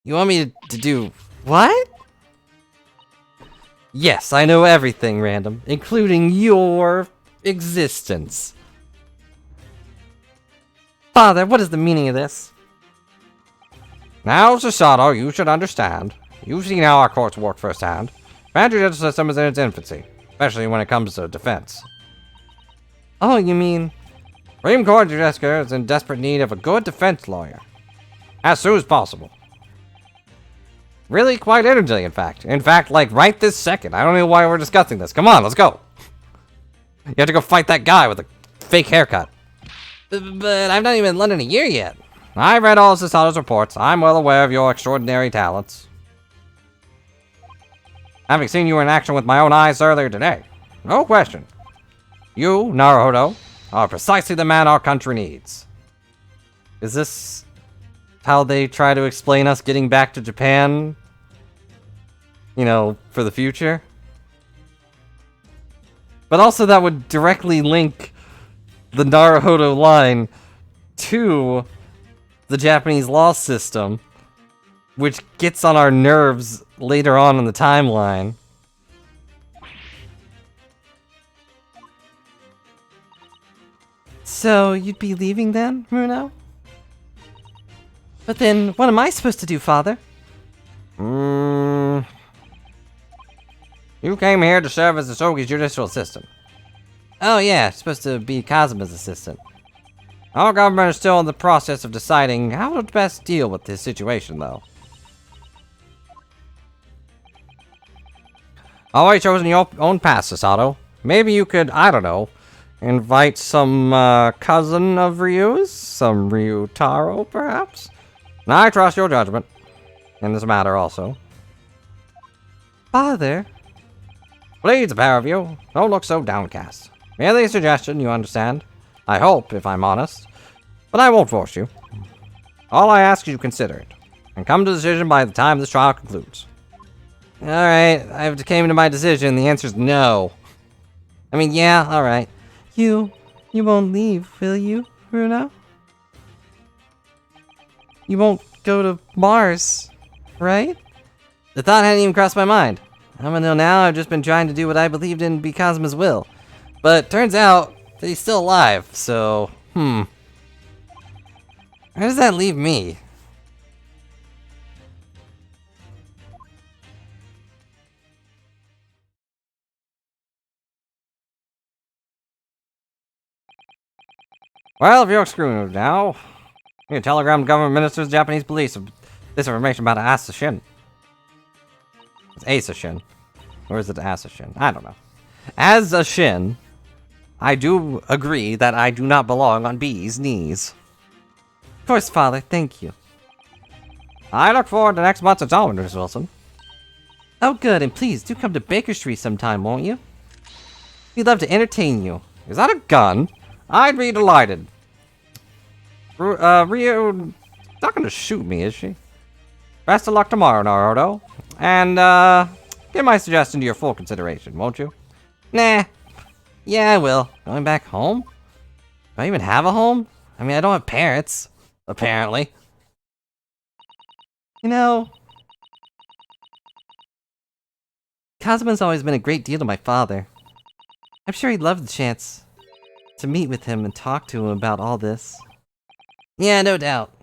You want me to do what? Yes, I know everything, Random, including your existence. Father, what is the meaning of this? Now, Susato, you should understand. You've seen how our courts work firsthand. The judicial system is in its infancy, especially when it comes to defense. Oh, you mean... Supreme Court Judiciary is in desperate need of a good defense lawyer. As soon as possible. Really quite urgently, in fact. In fact, like right this second. I don't know why we're discussing this. Come on, let's go. You have to go fight that guy with a fake haircut. But I've not even been in London a year yet. I read all of Susato's reports. I'm well aware of your extraordinary talents. Having seen you in action with my own eyes earlier today. No question. You, Naruhodo, are precisely the man our country needs. Is this how they try to explain us getting back to Japan? You know, for the future? But also that would directly link the Naruhodo line to the Japanese law system, which gets on our nerves later on in the timeline. So, you'd be leaving then, Runo? But then, what am I supposed to do, Father? You came here to serve as the Sogi's judicial assistant. Oh yeah, supposed to be Kazuma's assistant. Our government is still in the process of deciding how to best deal with this situation, though. Already chosen your own path, Susato. Maybe you could, I don't know, invite some cousin of Ryu's? Some Ryutaro, perhaps? Now, I trust your judgment in this matter also. Father? Please, the pair of you, don't look so downcast. Merely a suggestion, you understand. I hope, if I'm honest. But I won't force you. All I ask is you consider it, and come to a decision by the time this trial concludes. Alright, I've came to my decision. The answer's no. I mean, yeah, alright. You won't leave, will you, Runo? You won't go to Mars, right? The thought hadn't even crossed my mind. Up until now, I've just been trying to do what I believed in be Cosmo's will. But turns out that he's still alive, so, Where does that leave me? Well, if you're screwed now, you can telegram the government ministers, Japanese police, of this information about Assassin. It's Assassin. Or is it Assassin? I don't know. As a Shin, I do agree that I do not belong on B's knees. Of course, Father, thank you. I look forward to next month's installment, Miss Wilson. Oh good, and please do come to Baker Street sometime, won't you? We'd love to entertain you. Is that a gun? I'd be delighted. Ryu, not gonna shoot me, is she? Best of luck tomorrow, Naruto. And, give my suggestion to your full consideration, won't you? Nah. Yeah, I will. Going back home? Do I even have a home? I mean, I don't have parents. Apparently. You know, Kazuma's always been a great deal to my father. I'm sure he'd love the chance to meet with him and talk to him about all this. Yeah, no doubt.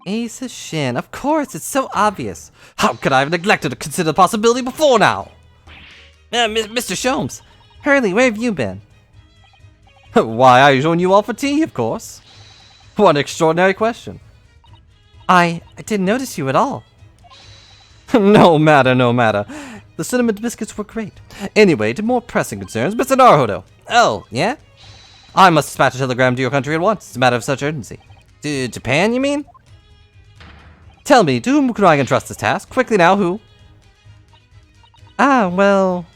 Asa Shin. Of course, it's so obvious. How could I have neglected to consider the possibility before now? Mr. Sholmes. Hurley, where have you been? Why, I joined you all for tea, of course. What an extraordinary question. I didn't notice you at all. No matter, no matter. The cinnamon biscuits were great. Anyway, to more pressing concerns, Mr. Naruhodo. Oh, yeah? I must dispatch a telegram to your country at once. It's a matter of such urgency. To Japan, you mean? Tell me, to whom can I entrust this task? Quickly now, who? Ah, well...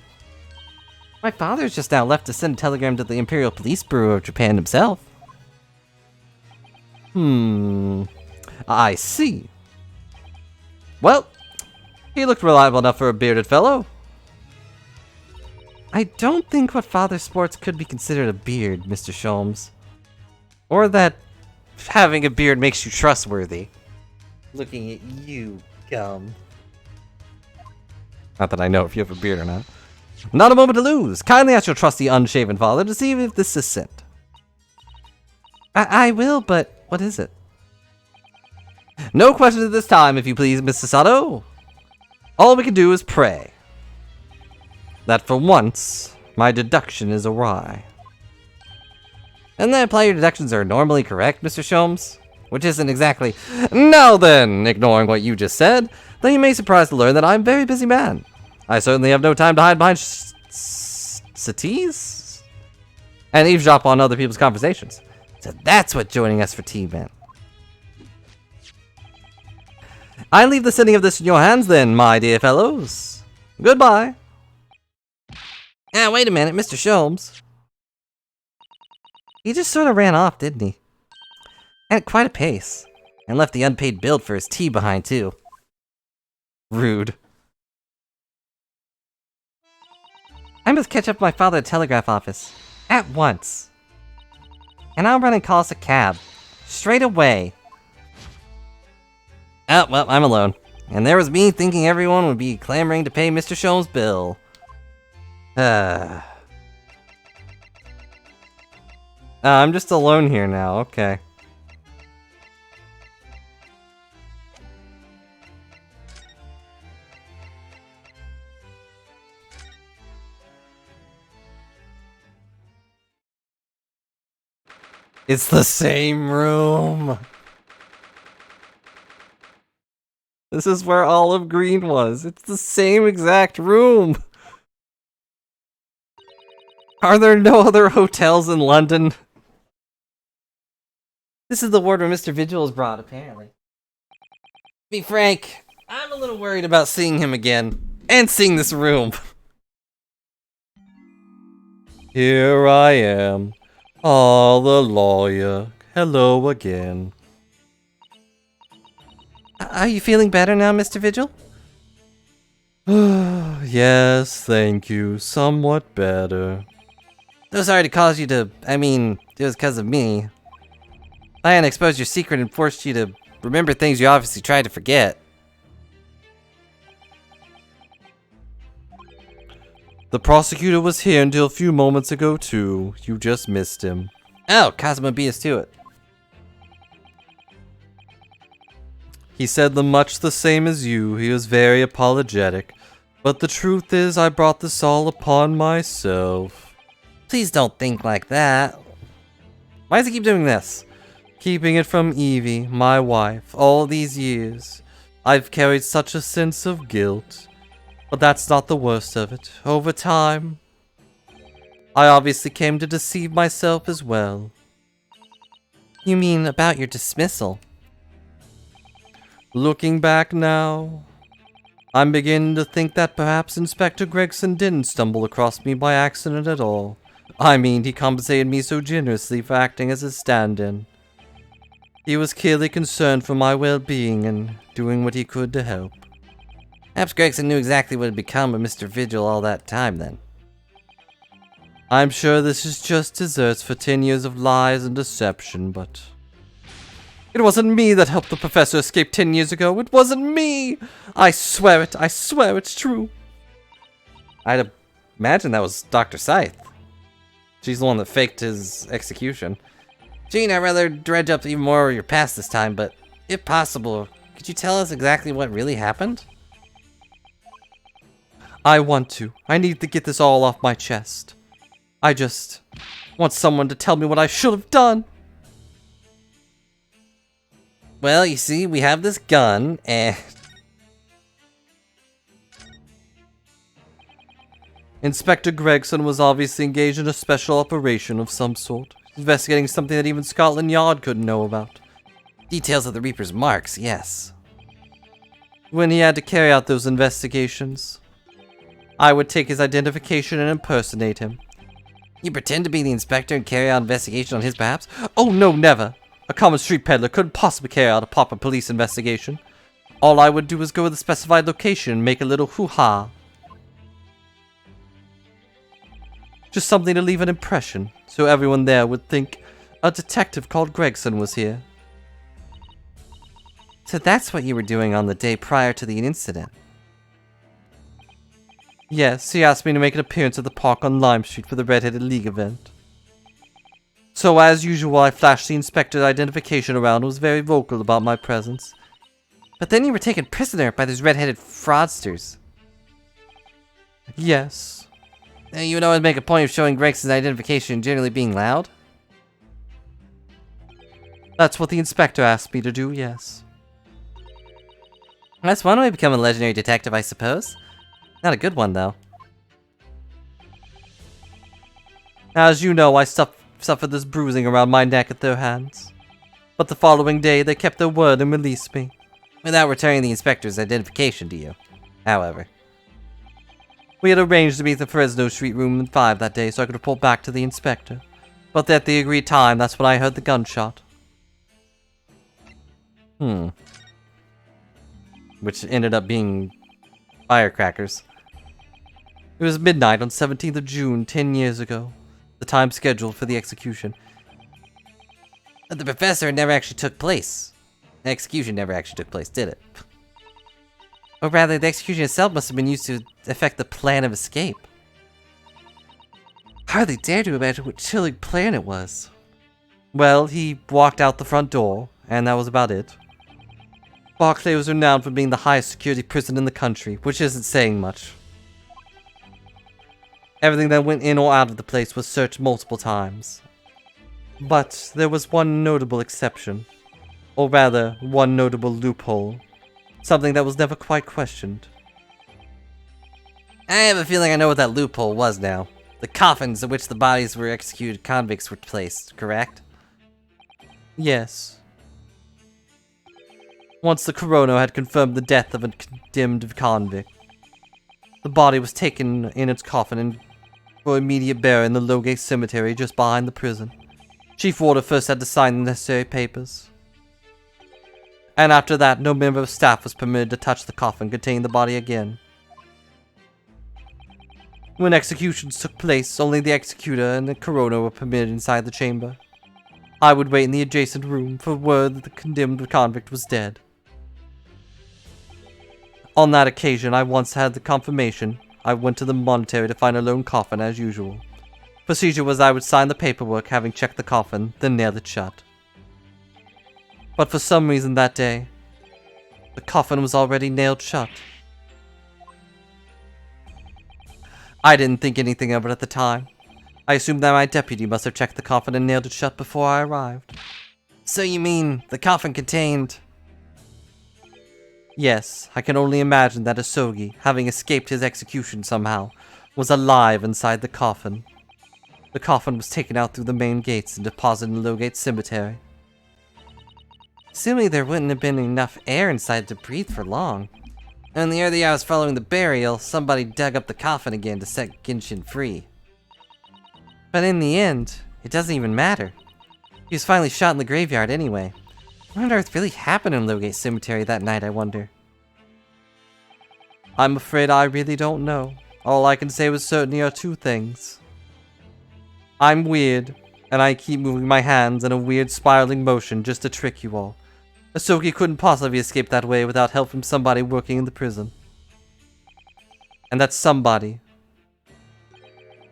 My father's just now left to send a telegram to the Imperial Police Bureau of Japan himself. I see. Well, he looked reliable enough for a bearded fellow. I don't think what father sports could be considered a beard, Mr. Sholmes. Or that having a beard makes you trustworthy. Looking at you, gum. Not that I know if you have a beard or not. Not a moment to lose. Kindly ask your trusty unshaven father to see if this is sent. I will, but what is it? No questions at this time, if you please, Mr. Sato. All we can do is pray that for once, my deduction is awry. And then imply your deductions are normally correct, Mr. Sholmes? Which isn't exactly... Now then, ignoring what you just said, then you may be surprised to learn that I'm a very busy man. I certainly have no time to hide behind settees and eavesdrop on other people's conversations. So that's what joining us for tea meant. I leave the sending of this in your hands then, my dear fellows. Goodbye. Wait a minute, Mr. Sholmes. He just sort of ran off, didn't he? At quite a pace. And left the unpaid bill for his tea behind, too. Rude. I must catch up with my father at the telegraph office. At once. And I'll run and call us a cab. Straight away. Oh, well, I'm alone. And there was me thinking everyone would be clamoring to pay Mr. Sholmes' bill. I'm just alone here now, okay. It's the same room. This is where Olive Green was. It's the same exact room. Are there no other hotels in London? This is the ward where Mr. Vigil is brought, apparently. To be frank, I'm a little worried about seeing him again. And seeing this room. Here I am. Oh, the lawyer. Hello again. Are you feeling better now, Mr. Vigil? Yes, thank you. Somewhat better. So sorry to cause you to... I mean, it was because of me. I hadn't exposed your secret and forced you to remember things you obviously tried to forget. The prosecutor was here until a few moments ago, too. You just missed him. Oh, Kazuma beat us to it. He said them much the same as you. He was very apologetic. But the truth is, I brought this all upon myself. Please don't think like that. Why does he keep doing this? Keeping it from Evie, my wife, all these years. I've carried such a sense of guilt. But that's not the worst of it. Over time, I obviously came to deceive myself as well. You mean about your dismissal? Looking back now, I'm beginning to think that perhaps Inspector Gregson didn't stumble across me by accident at all. I mean, he compensated me so generously for acting as a stand-in. He was clearly concerned for my well-being and doing what he could to help. Perhaps Gregson knew exactly what had become of Mr. Vigil all that time, then. I'm sure this is just desserts for 10 years of lies and deception, but... It wasn't me that helped the professor escape 10 years ago. It wasn't me! I swear it. I swear it's true. I'd imagine that was Dr. Scythe. She's the one that faked his execution. Gene, I'd rather dredge up even more of your past this time, but If possible, could you tell us exactly what really happened? I want to. I need to get this all off my chest. I just want someone to tell me what I should have done. Well, you see, we have this gun, and... Inspector Gregson was obviously engaged in a special operation of some sort, investigating something that even Scotland Yard couldn't know about. Details of the Reaper's marks, yes. When he had to carry out those investigations, I would take his identification and impersonate him. You pretend to be the inspector and carry out investigation on his behalf? Oh no, never! A common street peddler couldn't possibly carry out a proper police investigation. All I would do is go to the specified location and make a little hoo-ha. Just something to leave an impression, so everyone there would think a detective called Gregson was here. So that's what you were doing on the day prior to the incident? Yes, he asked me to make an appearance at the park on Lime Street for the Red-Headed League event. So as usual, I flashed the inspector's identification around and was very vocal about my presence. But then you were taken prisoner by those red-headed fraudsters. Yes. You would always make a point of showing Gregson's identification and generally being loud? That's what the inspector asked me to do, yes. That's one way to become a legendary detective, I suppose. Not a good one, though. As you know, I suffered this bruising around my neck at their hands. But the following day, they kept their word and released me. Without returning the inspector's identification to you, however. We had arranged to meet at the Fresno Street room in 5 that day so I could report back to the inspector. But at the agreed time, that's when I heard the gunshot. Which ended up being firecrackers. It was midnight on 17th of June, 10 years ago. The time scheduled for the execution. But the professor never actually took place. The execution never actually took place, did it? Or rather, the execution itself must have been used to effect the plan of escape. Hardly dare to imagine what chilling plan it was. Well, he walked out the front door, and that was about it. Barclay was renowned for being the highest security prison in the country, which isn't saying much. Everything that went in or out of the place was searched multiple times. But there was one notable exception. Or rather, one notable loophole. Something that was never quite questioned. I have a feeling I know what that loophole was now. The coffins in which the bodies were executed convicts were placed, correct? Yes. Once the coroner had confirmed the death of a condemned convict, the body was taken in its coffin and for immediate burial in the Lowgate Cemetery just behind the prison. Chief Warder first had to sign the necessary papers. And after that, no member of staff was permitted to touch the coffin containing the body again. When executions took place, only the executor and the coroner were permitted inside the chamber. I would wait in the adjacent room for word that the condemned convict was dead. On that occasion, I once had the confirmation. I went to the monastery to find a lone coffin as usual. Procedure was I would sign the paperwork having checked the coffin, then nail it shut. But for some reason that day, the coffin was already nailed shut. I didn't think anything of it at the time. I assumed that my deputy must have checked the coffin and nailed it shut before I arrived. So you mean the coffin contained... Yes, I can only imagine that Asogi, having escaped his execution somehow, was alive inside the coffin. The coffin was taken out through the main gates and deposited in Lowgate Cemetery. Assuming there wouldn't have been enough air inside to breathe for long. And in the early hours following the burial, somebody dug up the coffin again to set Genshin free. But in the end, it doesn't even matter. He was finally shot in the graveyard anyway. What on earth really happened in Lowgate Cemetery that night, I wonder? I'm afraid I really don't know. All I can say with certainty are two things. I'm weird, and I keep moving my hands in a weird spiraling motion just to trick you all. Asogi couldn't possibly escape that way without help from somebody working in the prison. And that somebody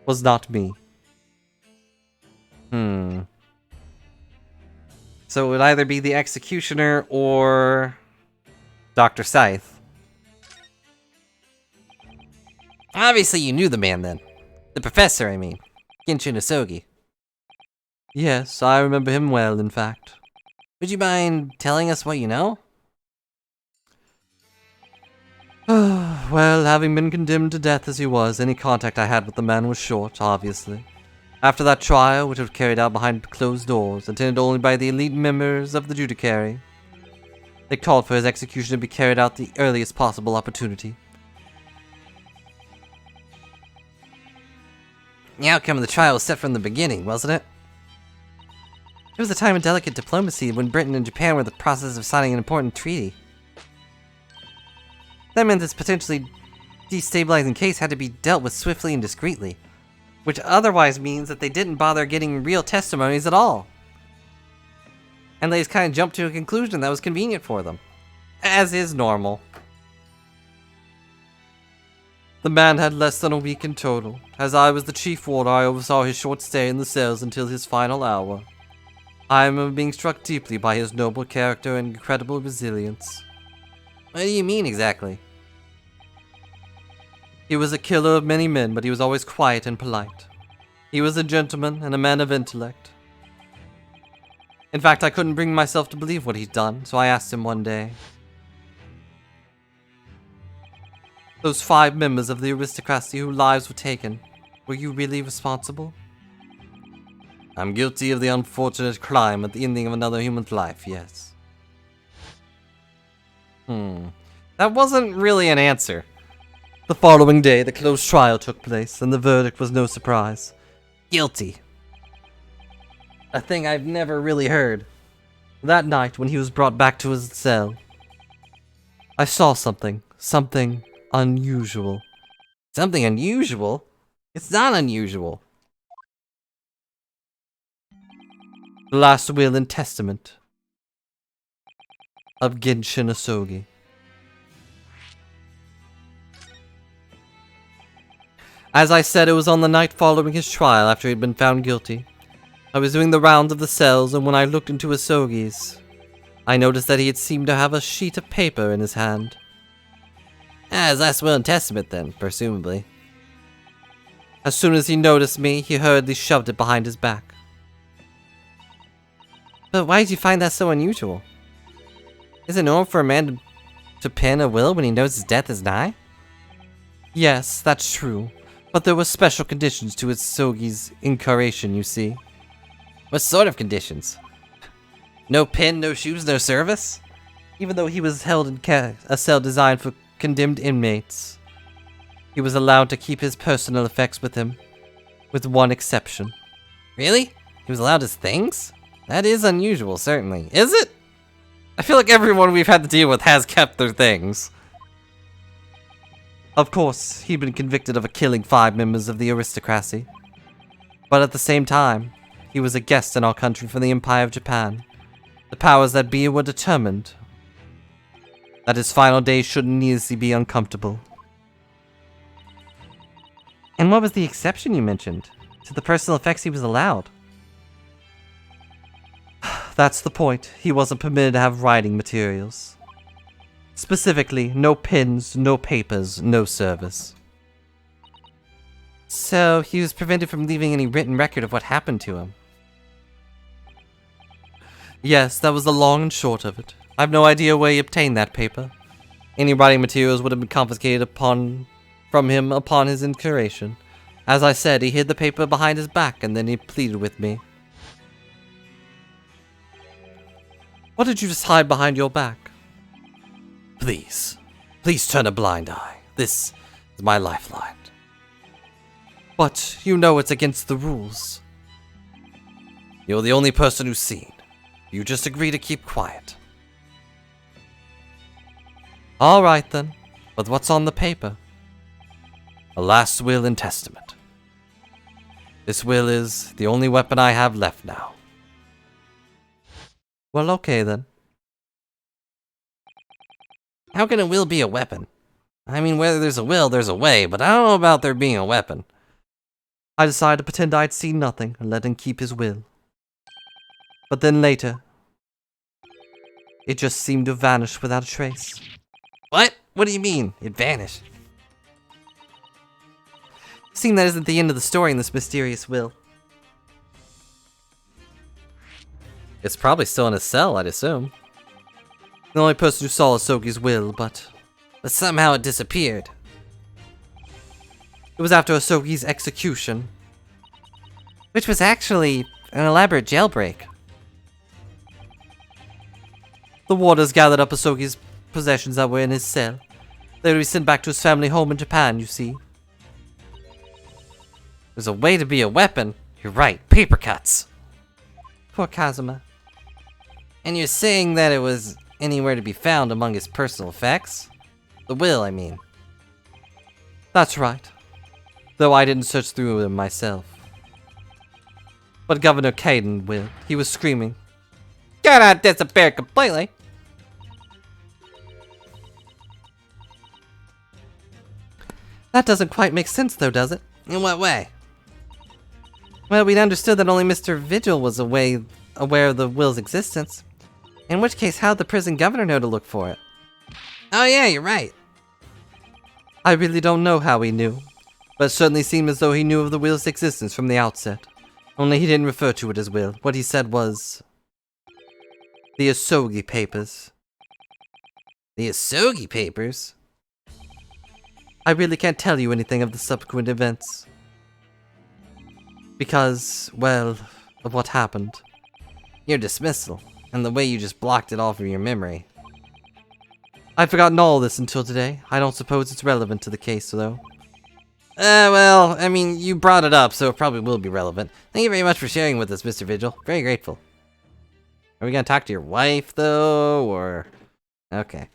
was not me. So it would either be the Executioner or Dr. Scythe. Obviously you knew the man then. The professor, I mean. Genshin Asogi. Yes, I remember him well, in fact. Would you mind telling us what you know? Well, having been condemned to death as he was, any contact I had with the man was short, obviously. After that trial, which was carried out behind closed doors, attended only by the elite members of the judiciary, they called for his execution to be carried out the earliest possible opportunity. The outcome of the trial was set from the beginning, wasn't it? It was a time of delicate diplomacy when Britain and Japan were in the process of signing an important treaty. That meant this potentially destabilizing case had to be dealt with swiftly and discreetly, which otherwise means that they didn't bother getting real testimonies at all. And they just kind of jumped to a conclusion that was convenient for them. As is normal. The man had less than a week in total. As I was the chief warder, I oversaw his short stay in the cells until his final hour. I remember being struck deeply by his noble character and incredible resilience. What do you mean exactly? He was a killer of many men, but he was always quiet and polite. He was a gentleman and a man of intellect. In fact, I couldn't bring myself to believe what he'd done, so I asked him one day. Those 5 members of the aristocracy whose lives were taken, were you really responsible? I'm guilty of the unfortunate crime at the ending of another human's life, yes. That wasn't really an answer. The following day, the closed trial took place, and the verdict was no surprise. Guilty. A thing I've never really heard. That night, when he was brought back to his cell, I saw something unusual. Something unusual? It's not unusual. The last will and testament of Genshin Asogi. As I said, it was on the night following his trial after he had been found guilty. I was doing the rounds of the cells, and when I looked into Asogi's, I noticed that he had seemed to have a sheet of paper in his hand. His last will and testament then, presumably. As soon as he noticed me, he hurriedly shoved it behind his back. But why did you find that so unusual? Is it normal for a man to pen a will when he knows his death is nigh? Yes, that's true. But there were special conditions to Asogi's incarceration, you see. What sort of conditions? No pen, no shoes, no service? Even though he was held in a cell designed for condemned inmates, he was allowed to keep his personal effects with him, with one exception. Really? He was allowed his things? That is unusual, certainly. Is it? I feel like everyone we've had to deal with has kept their things. Of course, he'd been convicted of killing 5 members of the aristocracy. But at the same time, he was a guest in our country from the Empire of Japan. The powers that be were determined that his final days shouldn't needlessly be uncomfortable. And what was the exception you mentioned? To the personal effects he was allowed? That's the point. He wasn't permitted to have writing materials. Specifically, no pens, no papers, no service. So he was prevented from leaving any written record of what happened to him? Yes, that was the long and short of it. I've no idea where he obtained that paper. Any writing materials would have been confiscated from him upon his incarceration. As I said, he hid the paper behind his back, and then he pleaded with me. What did you just hide behind your back? Please turn a blind eye. This is my lifeline. But you know it's against the rules. You're the only person who's seen. You just agree to keep quiet. All right then, but what's on the paper? A last will and testament. This will is the only weapon I have left now. Well, okay then. How can a will be a weapon? I mean, whether there's a will, there's a way, but I don't know about there being a weapon. I decided to pretend I'd seen nothing and let him keep his will. But then later, It just seemed to vanish without a trace. What? What do you mean? It vanished. Seeing that isn't the end of the story in this mysterious will. It's probably still in a cell, I'd assume. The only person who saw Asogi's will, but somehow it disappeared. it was after Asogi's execution. Which was actually an elaborate jailbreak. The warders gathered up Asogi's possessions that were in his cell. They would be sent back to his family home in Japan, you see. There's a way to be a weapon. You're right, paper cuts. Poor Kazuma. And you're saying that it was anywhere to be found among his personal effects? The will, I mean. That's right. Though I didn't search through them myself. But Governor Caden will. He was screaming, "Cannot disappear completely!" That doesn't quite make sense though, does it? In what way? Well, we'd understood that only Mr. Vigil was aware of the will's existence. In which case, how'd the prison governor know to look for it? Oh yeah, you're right. I really don't know how he knew, but it certainly seemed as though he knew of the will's existence from the outset. Only he didn't refer to it as will. What he said was the Asogi papers. The Asogi papers? I really can't tell you anything of the subsequent events. Because, well, of what happened. Your dismissal, and the way you just blocked it all from your memory. I'd forgotten all this until today. I don't suppose it's relevant to the case, though. Well, I mean, you brought it up, so it probably will be relevant. Thank you very much for sharing with us, Mr. Vigil. Very grateful. Are we gonna talk to your wife, though, or... Okay.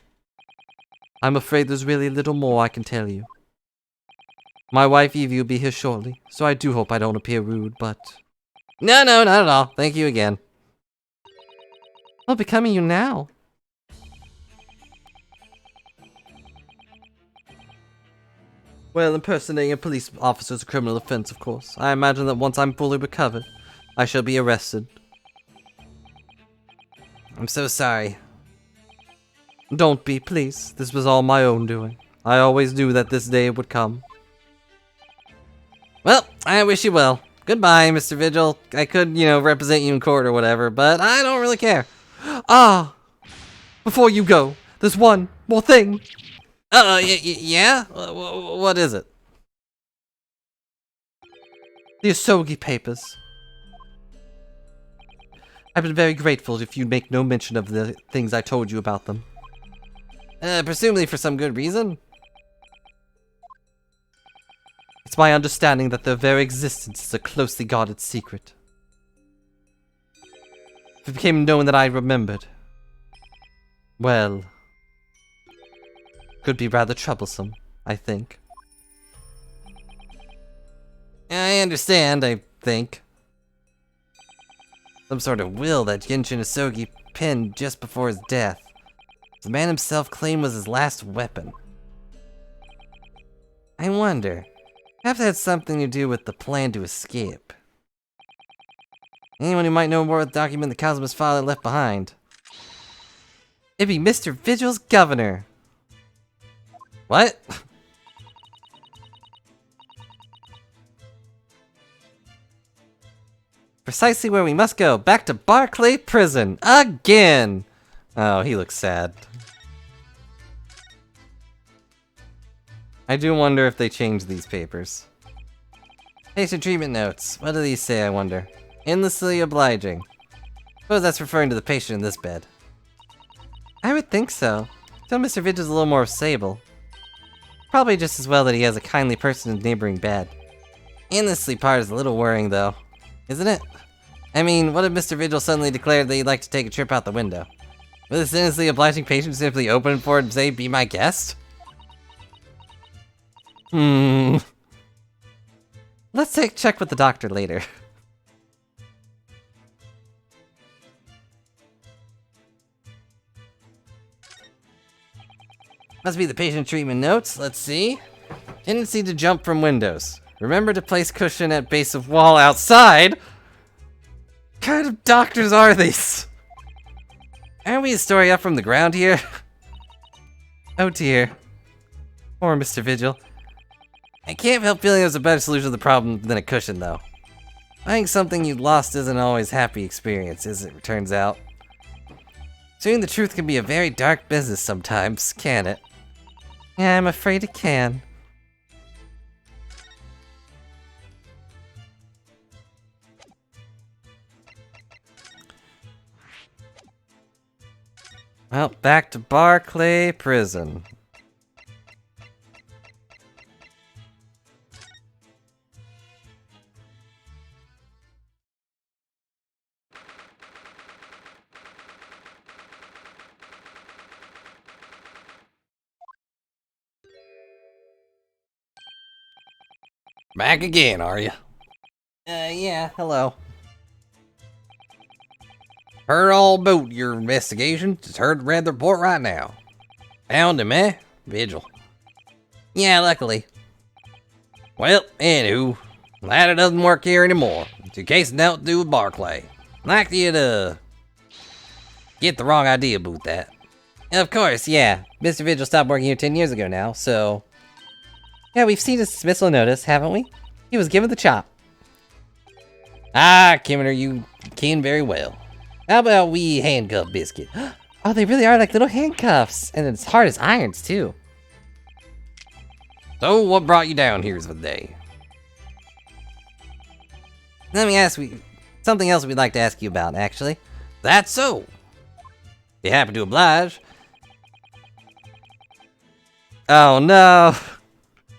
I'm afraid there's really little more I can tell you. My wife Evie will be here shortly, so I do hope I don't appear rude, but... No, not at all. Thank you again. I'll be coming you now. Well, impersonating a police officer is a criminal offense, of course. I imagine that once I'm fully recovered, I shall be arrested. I'm so sorry. Don't be, please. This was all my own doing. I always knew that this day would come. Well, I wish you well. Goodbye, Mr. Vigil. I could, represent you in court or whatever, but I don't really care. Ah! Before you go, there's one more thing. Yeah? What is it? The Asogi papers. I've been very grateful if you'd make no mention of the things I told you about them. Presumably for some good reason? It's my understanding that their very existence is a closely guarded secret. If it became known that I remembered, well, could be rather troublesome, I think. I understand, I think. Some sort of will that Genshin Asogi penned just before his death. The man himself claimed was his last weapon. I wonder, perhaps that had something to do with the plan to escape. Anyone who might know more of the document that Kazuma's father left behind? It'd be Mr. Vigil's governor. What? Precisely where we must go. Back to Barclay Prison. Again! Oh, he looks sad. I do wonder if they changed these papers. Patient treatment notes. What do these say, I wonder? Endlessly obliging. Suppose that's referring to the patient in this bed. I would think so. Still, Mr. Vigil's a little more sable. Probably just as well that he has a kindly person in the neighboring bed. Endlessly part is a little worrying, though. Isn't it? I mean, what if Mr. Vigil suddenly declared that he'd like to take a trip out the window? Will this endlessly obliging patient simply open for it and say, "Be my guest"? Let's check with the doctor later. Must be the patient treatment notes. Let's see. Tendency to jump from windows. Remember to place cushion at base of wall outside. What kind of doctors are these? Aren't we a story up from the ground here? Oh dear. Poor Mr. Vigil. I can't help feeling there's a better solution to the problem than a cushion, though. Finding something you lost isn't always a happy experience, as it turns out. Seeing the truth can be a very dark business sometimes, can't it? Yeah, I'm afraid it can. Well, back to Barclay Prison. Back again, are you? Yeah, hello. Heard all about your investigation. Just read the report right now. Found him, eh? Vigil. Yeah, luckily. Well, anywho, glad it doesn't work here anymore. It's a case of nothing to do with Barclay. Like you to get the wrong idea about that. Of course, yeah. Mr. Vigil stopped working here 10 years ago now, so... Yeah, we've seen his dismissal notice, haven't we? He was given the chop. Ah, Kimmerer, you ken very well. How about we handcuff Biscuit? Oh, they really are like little handcuffs. And it's hard as irons, too. So, what brought you down here for the day? Let me ask you something else we'd like to ask you about, actually. That's so. If you happen to oblige. Oh, no.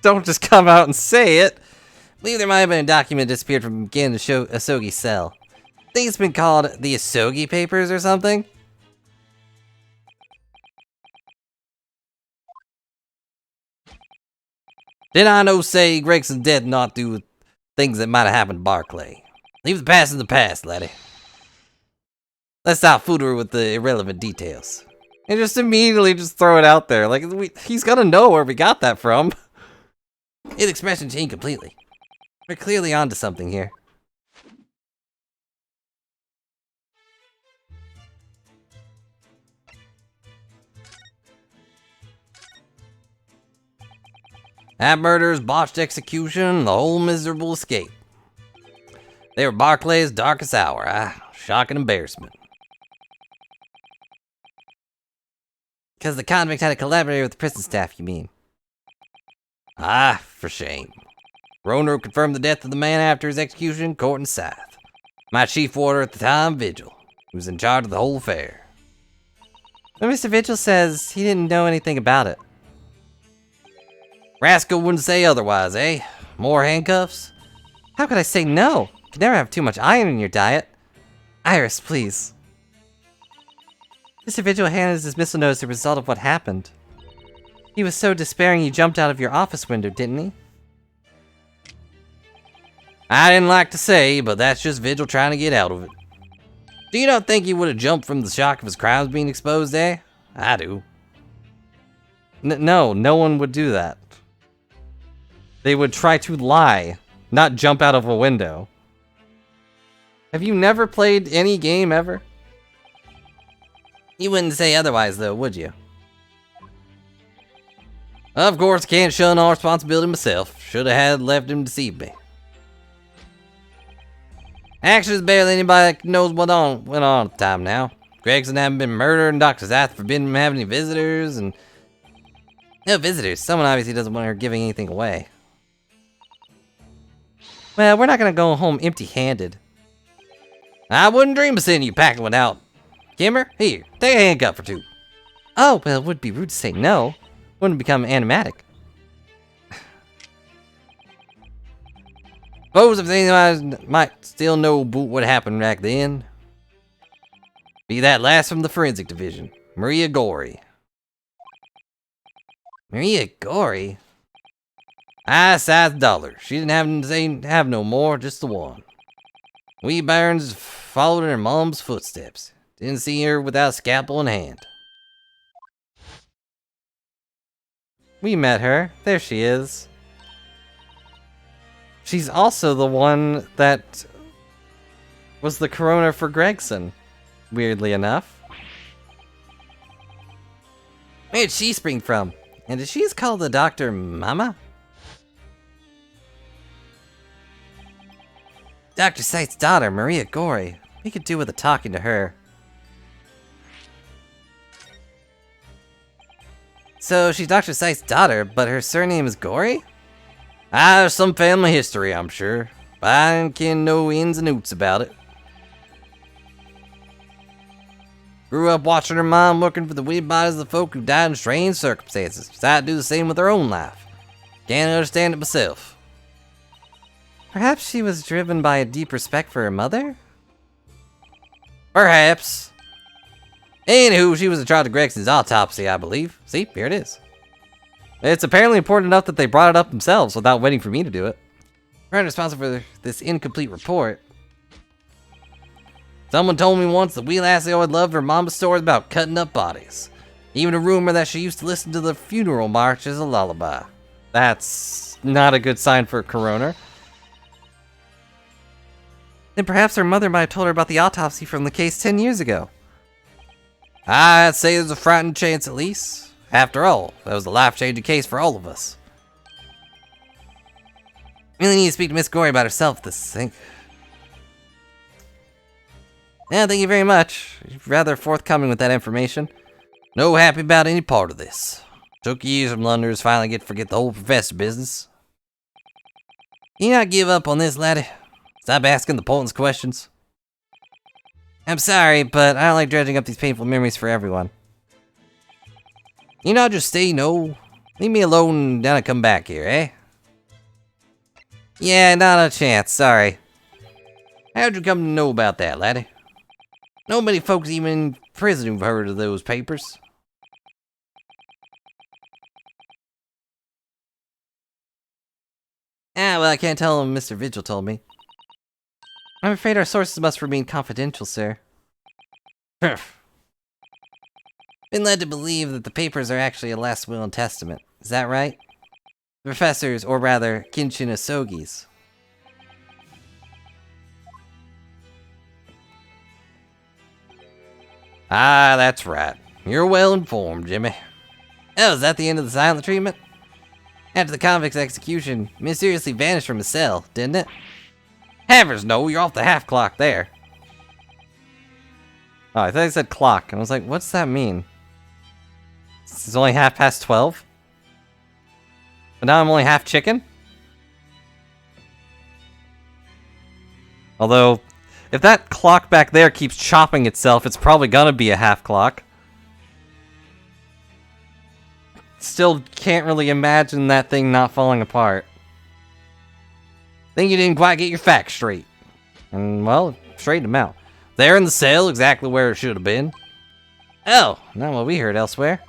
Don't just come out and say it. I believe there might have been a document disappeared from Gen Asogi's cell. I think it's been called the Asogi Papers or something. Did I no say Gregson's dead not do things that might have happened to Barclay? Leave the past in the past, laddie. Let's not fool her with the irrelevant details. And just immediately just throw it out there. Like, he's gonna know where we got that from. His expression changed completely. We're clearly onto something here. That murder's botched execution, the whole miserable escape. They were Barclay's darkest hour. Shocking embarrassment. Because the convict had a collaborator with the prison staff, you mean? Ah, for shame. Roanoke confirmed the death of the man after his execution, court and scythe. My chief warder at the time, Vigil, who was in charge of the whole affair. But Mr. Vigil says he didn't know anything about it. Rascal wouldn't say otherwise, eh? More handcuffs? How could I say no? You can never have too much iron in your diet. Iris, please. Mr. Vigil handed his dismissal notice as a result of what happened. He was so despairing he jumped out of your office window, didn't he? I didn't like to say, but that's just Vigil trying to get out of it. Do you not think he would have jumped from the shock of his crimes being exposed, eh? I do. No, no one would do that. They would try to lie, not jump out of a window. Have you never played any game ever? You wouldn't say otherwise, though, would you? Of course, can't shun all responsibility myself. Should have had left him deceive me. Actually, there's barely anybody that knows what went on at the time now. Gregson hadn't been murdered, and Dr. Zath forbidden him from having any visitors, and... No visitors. Someone obviously doesn't want her giving anything away. Well, we're not gonna go home empty-handed. I wouldn't dream of sending you packing one out. Kimmer, here, take a handcuff or two. Oh, well, it would be rude to say no. Wouldn't become animatic. Suppose if anyone might still know about what happened back then. Be that last from the forensic division, Maria Gorey. Maria Gorey? I sized dollar. She didn't have no more, just the one. We Barons followed in her mom's footsteps. Didn't see her without a scalpel in hand. We met her. There she is. She's also the one that was the coroner for Gregson, weirdly enough. Where did she spring from? And did she call the doctor Mama? Dr. Sight's daughter, Maria Gory. We could do with a talking to her. So she's Dr. Sight's daughter, but her surname is Gory? There's some family history, I'm sure. But I can't know ins and outs about it. Grew up watching her mom working for the wee bodies of the folk who died in strange circumstances. Decided to do the same with her own life. Can't understand it myself. Perhaps she was driven by a deep respect for her mother? Perhaps. Anywho, she was in charge of Gregson's autopsy, I believe. See, here it is. It's apparently important enough that they brought it up themselves without waiting for me to do it. I'm responsible for this incomplete report. Someone told me once that wee lassie always loved her mama's stories about cutting up bodies. Even a rumor that she used to listen to the funeral march as a lullaby. That's not a good sign for a coroner. Then perhaps her mother might have told her about the autopsy from the case 10 years ago. I'd say there's a frightening chance at least. After all, that was a life-changing case for all of us. Really need to speak to Miss Gory about herself this thing. Yeah, thank you very much. You're rather forthcoming with that information. No happy about any part of this. Took years from Londoners finally get to forget the whole professor business. You not give up on this, laddie. Stop asking the pointless questions. I'm sorry, but I don't like dredging up these painful memories for everyone. You not just stay, no. Leave me alone and then I come back here, eh? Yeah, not a chance, sorry. How'd you come to know about that, laddie? Not many folks even in prison who've heard of those papers. Well, I can't tell them Mr. Vigil told me. I'm afraid our sources must remain confidential, sir. Been led to believe that the papers are actually a last will and testament. Is that right? The professor's, or rather, Kinshin Asogi's. That's right. You're well informed, Jimmy. Oh, is that the end of the silent treatment? After the convict's execution, mysteriously vanished from his cell, didn't it? Heavens no, you're off the half clock there. Oh, I thought I said clock, and I was like, what's that mean? It's only 12:30? But now I'm only half chicken? Although, if that clock back there keeps chopping itself, it's probably gonna be a half clock. Still can't really imagine that thing not falling apart. Think you didn't quite get your facts straight. And, well, straighten them out. There in the cell, exactly where it should have been. Oh, not what we heard elsewhere.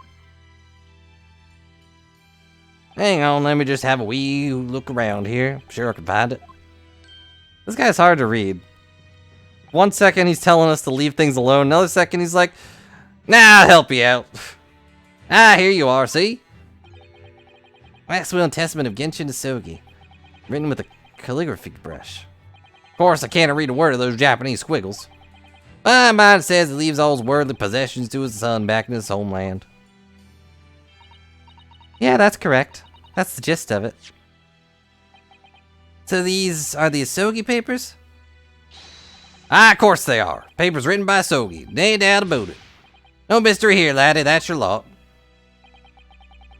Hang on, let me just have a wee look around here. Sure I can find it. This guy's hard to read. One second he's telling us to leave things alone, another second he's like, nah, I'll help you out. Here you are, see? Last will and testament of Genshin Asogi. Written with a calligraphy brush. Of course, I can't read a word of those Japanese squiggles. My mind says he leaves all his worldly possessions to his son back in his homeland. Yeah, that's correct. That's the gist of it. So these are the Asogi papers? Of course they are. Papers written by Asogi. No doubt about it. No mystery here, laddie. That's your lot.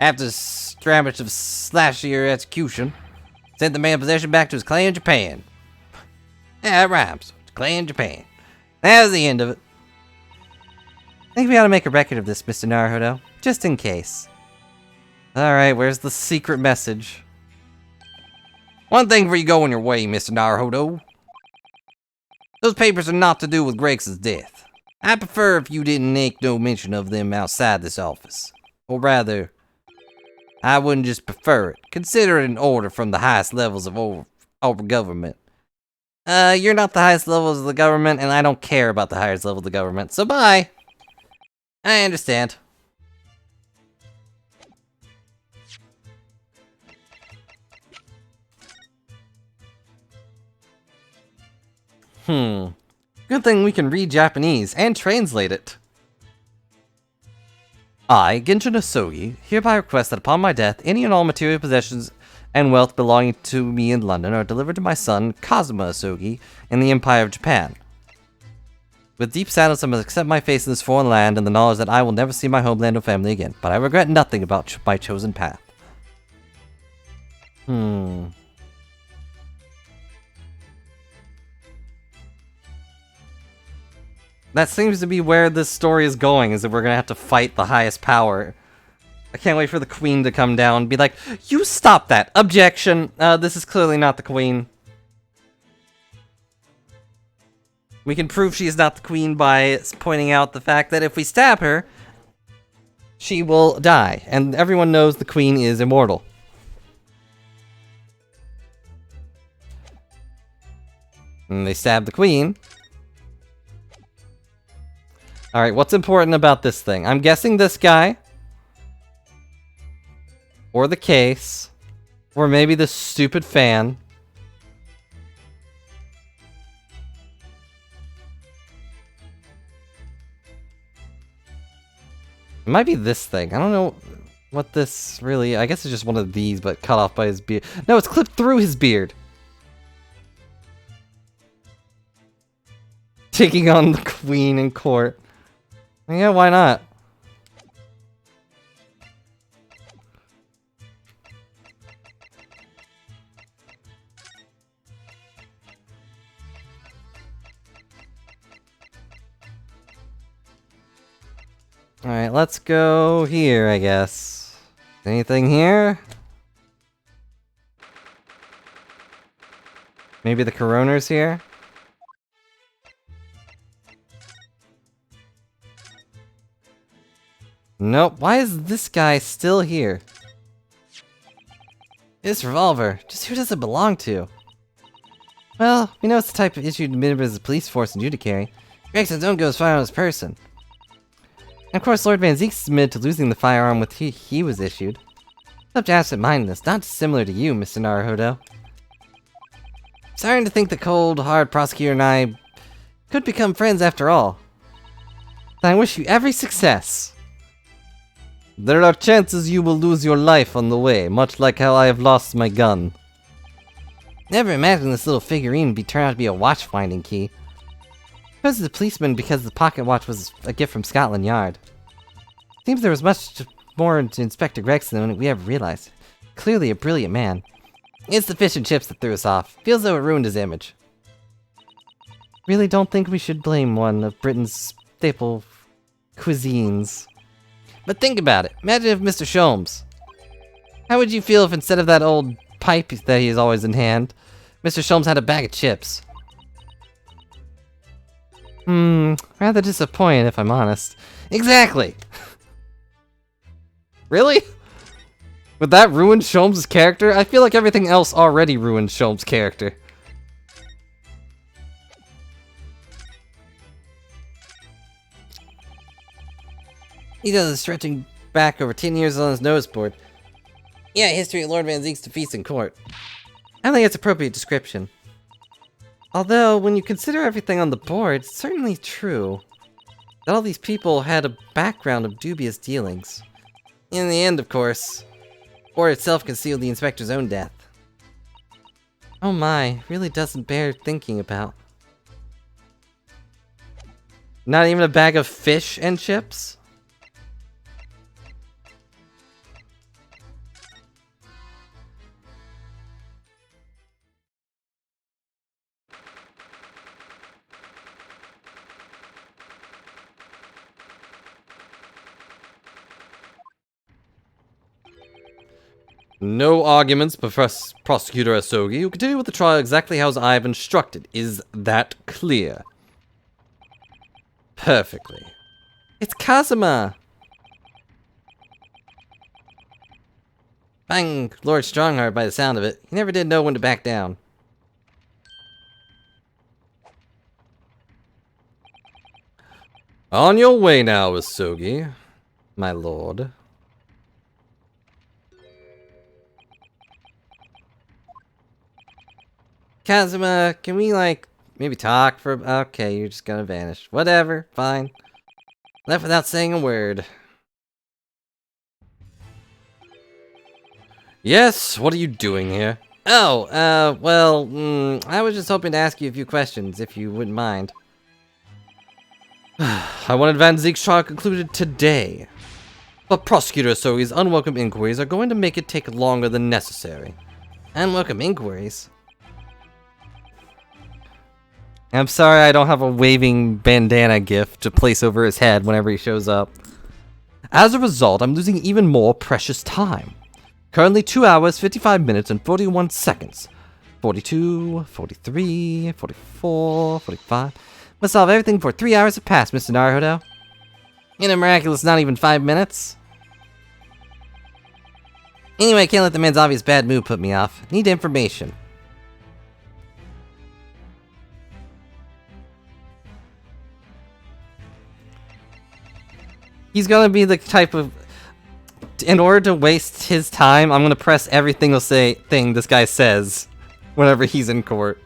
After skirmish of slashier execution, sent the man in possession back to his clan in Japan. Yeah, it rhymes. Clan in Japan. That was the end of it. I think we ought to make a record of this, Mr. Naruhodo. Just in case. Alright, where's the secret message? One thing for you going your way, Mr. Naruhodo. Those papers are not to do with Gregson's death. I prefer if you didn't make no mention of them outside this office. Or rather, I wouldn't just prefer it. Consider it an order from the highest levels of over government. You're not the highest levels of the government, and I don't care about the highest level of the government, so bye. I understand. Good thing we can read Japanese and translate it. I, Genshin Asogi, hereby request that upon my death, any and all material possessions and wealth belonging to me in London are delivered to my son, Kazuma Asogi, in the Empire of Japan. With deep sadness, I must accept my fate in this foreign land and the knowledge that I will never see my homeland or family again, but I regret nothing about my chosen path. That seems to be where this story is going, is that we're gonna have to fight the highest power. I can't wait for the queen to come down and be like, you stop that! Objection! This is clearly not the queen. We can prove she is not the queen by pointing out the fact that if we stab her, she will die. And everyone knows the queen is immortal. And they stab the queen. Alright, what's important about this thing? I'm guessing this guy. Or the case. Or maybe this stupid fan. It might be this thing. I don't know what this really... I guess it's just one of these, but cut off by his beard. No, it's clipped through his beard. Taking on the queen in court. Yeah, why not? Alright, let's go here, I guess. Anything here? Maybe the coroner's here? Nope, why is this guy still here? This revolver, just who does it belong to? Well, we know it's the type of issue admitted by the police force and you to carry. Gregson's don't go as far as person. And of course, Lord Van Zeek's admitted to losing the firearm with he was issued. Such absent-mindedness, not dissimilar to you, Mr. Naruhodo. Starting to think the cold, hard prosecutor and I could become friends after all. And I wish you every success. There are chances you will lose your life on the way, much like how I have lost my gun. Never imagined this little figurine would turn out to be a watch-finding key. Because the policeman, because the pocket watch was a gift from Scotland Yard. Seems there was much more to Inspector Gregson than we ever realized. Clearly a brilliant man. It's the fish and chips that threw us off. Feels though it ruined his image. Really don't think we should blame one of Britain's staple cuisines. But think about it. Imagine if Mr. Sholmes. How would you feel if instead of that old pipe that he has always in hand, Mr. Sholmes had a bag of chips? Rather disappointed if I'm honest. Exactly! Really? Would that ruin Sholmes' character? I feel like everything else already ruined Sholmes' character. He does it stretching back over 10 years on his notice board. Yeah, history of Lord Van Zeek's defeats in court. I think it's appropriate description. Although, when you consider everything on the board, it's certainly true that all these people had a background of dubious dealings. In the end, of course, or itself concealed the inspector's own death. Oh my, really doesn't bear thinking about. Not even a bag of fish and chips? No arguments, Prosecutor Asogi. You continue with the trial exactly as I have instructed. Is that clear? Perfectly. It's Kazuma! Bang, Lord Strongheart by the sound of it. He never did know when to back down. On your way now, Asogi, my lord. Kazuma, can we, like, maybe talk for... Okay, you're just gonna vanish. Whatever, fine. Left without saying a word. Yes, what are you doing here? Oh, I was just hoping to ask you a few questions, if you wouldn't mind. I wanted Van Zeek's trial concluded today. But Prosecutor Sogi's unwelcome inquiries are going to make it take longer than necessary. Unwelcome inquiries? I'm sorry I don't have a waving bandana gift to place over his head whenever he shows up. As a result, I'm losing even more precious time. Currently 2 hours, 55 minutes, and 41 seconds. 42, 43, 44, 45. Must solve everything before 3 hours have passed, Mr. Naruhodo. In a miraculous not even 5 minutes. Anyway, I can't let the man's obvious bad mood put me off. Need information. He's gonna be the type of... In order to waste his time, I'm gonna press every single thing this guy says whenever he's in court.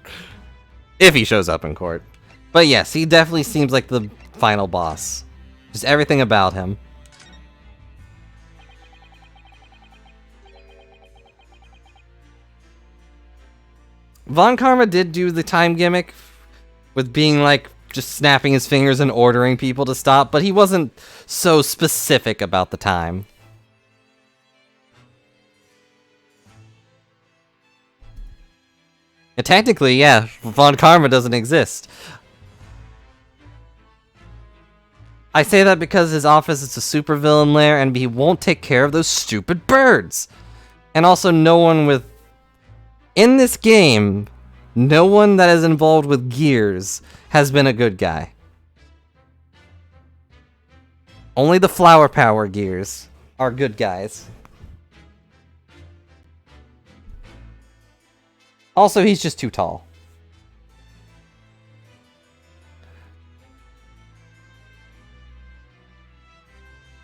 If he shows up in court. But yes, he definitely seems like the final boss. Just everything about him. Von Karma did do the time gimmick with being like just snapping his fingers and ordering people to stop, but he wasn't so specific about the time. And technically, yeah, Von Karma doesn't exist. I say that because his office is a supervillain lair and he won't take care of those stupid birds. And also no one with... In this game, no one that is involved with gears has been a good guy. Only the flower power gears are good guys. Also, he's just too tall.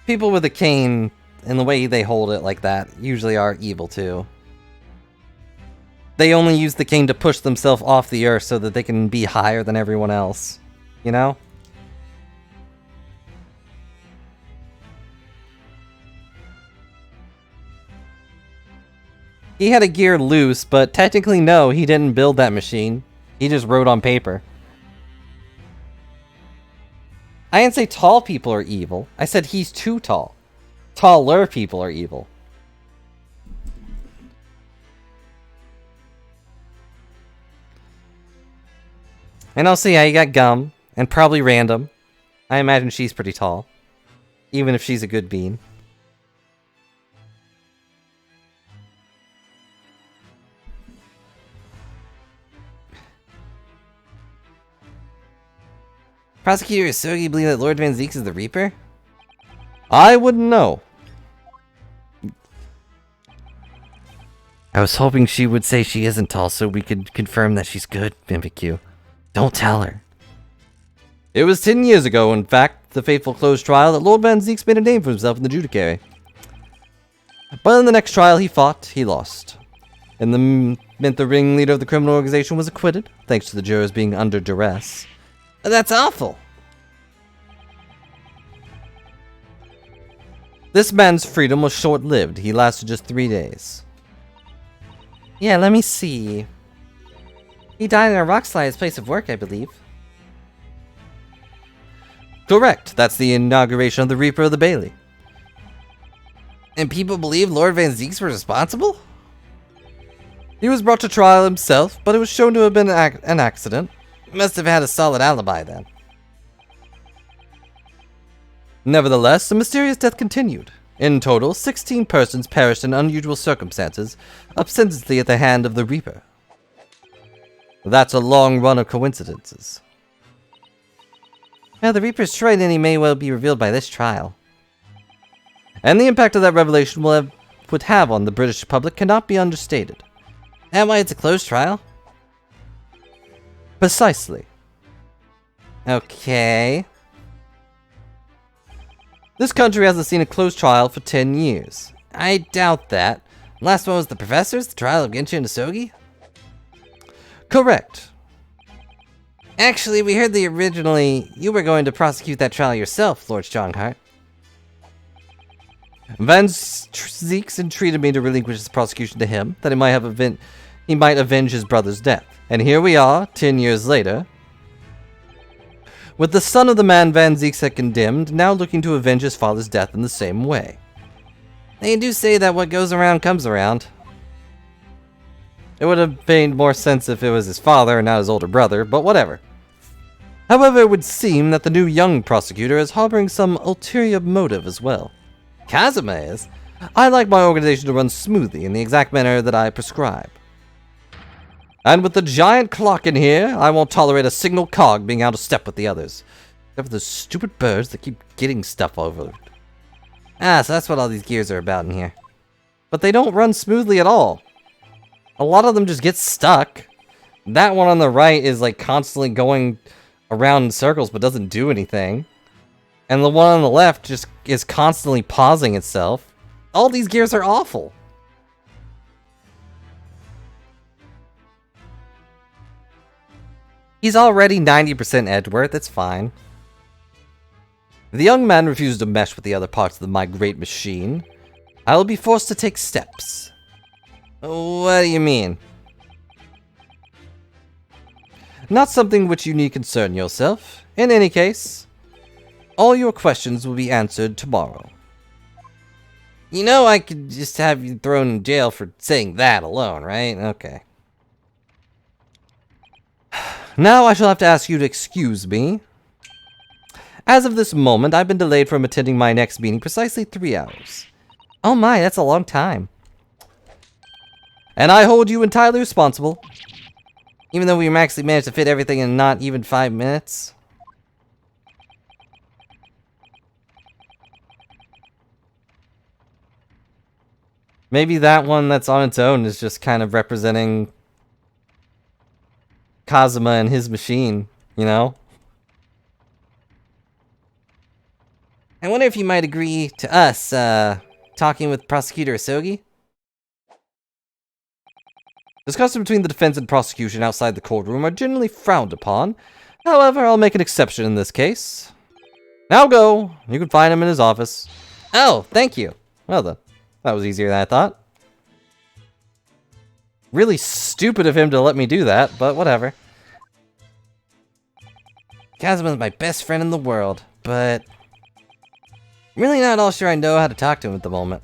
People with a cane, and the way they hold it like that, usually are evil too. They only use the cane to push themselves off the earth so that they can be higher than everyone else. You know? He had a gear loose, but technically no, he didn't build that machine. He just wrote on paper. I didn't say tall people are evil. I said he's too tall. Taller people are evil. And also, yeah, you got Gum, and probably Random. I imagine she's pretty tall. Even if she's a good bean. Prosecutor Sogi believe that Lord Van Zeeks is the Reaper? I wouldn't know. I was hoping she would say she isn't tall so we could confirm that she's good, Mimikyu. Don't tell her. It was 10 years ago, in fact, the fateful closed trial, that Lord Van Zeeks made a name for himself in the judiciary. But in the next trial he fought, he lost. And meant the ringleader of the criminal organization was acquitted, thanks to the jurors being under duress. That's awful. This man's freedom was short-lived. He lasted just 3 days. Yeah, let me see. He died in a rock slide at his place of work, I believe. Correct. That's the inauguration of the Reaper of the Bailey. And people believe Lord Van Zeeks was responsible? He was brought to trial himself, but it was shown to have been an accident. Must have had a solid alibi then. Nevertheless, the mysterious death continued. In total, 16 persons perished in unusual circumstances, ostensibly at the hand of the Reaper. That's a long run of coincidences. Now, the Reaper's true identity may well be revealed by this trial. And the impact of that revelation would have on the British public cannot be understated. And why it's a closed trial? Precisely. Okay. This country hasn't seen a closed trial for 10 years. I doubt that. Last one was the Professors, the trial of Genshin and Sogi? Correct. Actually, we heard that originally you were going to prosecute that trial yourself, Lord Strongheart. Van Zeeks entreated me to relinquish this prosecution to him, that he might avenge his brother's death. And here we are, 10 years later, with the son of the man Van Zeeks had condemned, now looking to avenge his father's death in the same way. They do say that what goes around comes around. It would have made more sense if it was his father and not his older brother, but whatever. However, it would seem that the new young prosecutor is harboring some ulterior motive as well. Kazuma is. I like my organization to run smoothly in the exact manner that I prescribe. And with the giant clock in here, I won't tolerate a single cog being out of step with the others. Except for those stupid birds that keep getting stuff over. So that's what all these gears are about in here. But they don't run smoothly at all. A lot of them just get stuck. That one on the right is like constantly going around in circles but doesn't do anything. And the one on the left just is constantly pausing itself. All these gears are awful. He's already 90% Edgeworth, it's fine. If the young man refuses to mesh with the other parts of my great machine, I will be forced to take steps. What do you mean? Not something which you need concern yourself. In any case, all your questions will be answered tomorrow. You know I could just have you thrown in jail for saying that alone, right? Okay. Now I shall have to ask you to excuse me. As of this moment, I've been delayed from attending my next meeting precisely 3 hours. Oh my, that's a long time. And I hold you entirely responsible. Even though we actually managed to fit everything in not even 5 minutes. Maybe that one that's on its own is just kind of representing Kazuma and his machine, you know? I wonder if you might agree to us, talking with Prosecutor Asogi? Discussions between the defense and prosecution outside the courtroom are generally frowned upon. However, I'll make an exception in this case. Now go! You can find him in his office. Oh, thank you. Well then, that was easier than I thought. Really stupid of him to let me do that, but whatever. Kazuma's my best friend in the world, but I'm really not all sure I know how to talk to him at the moment.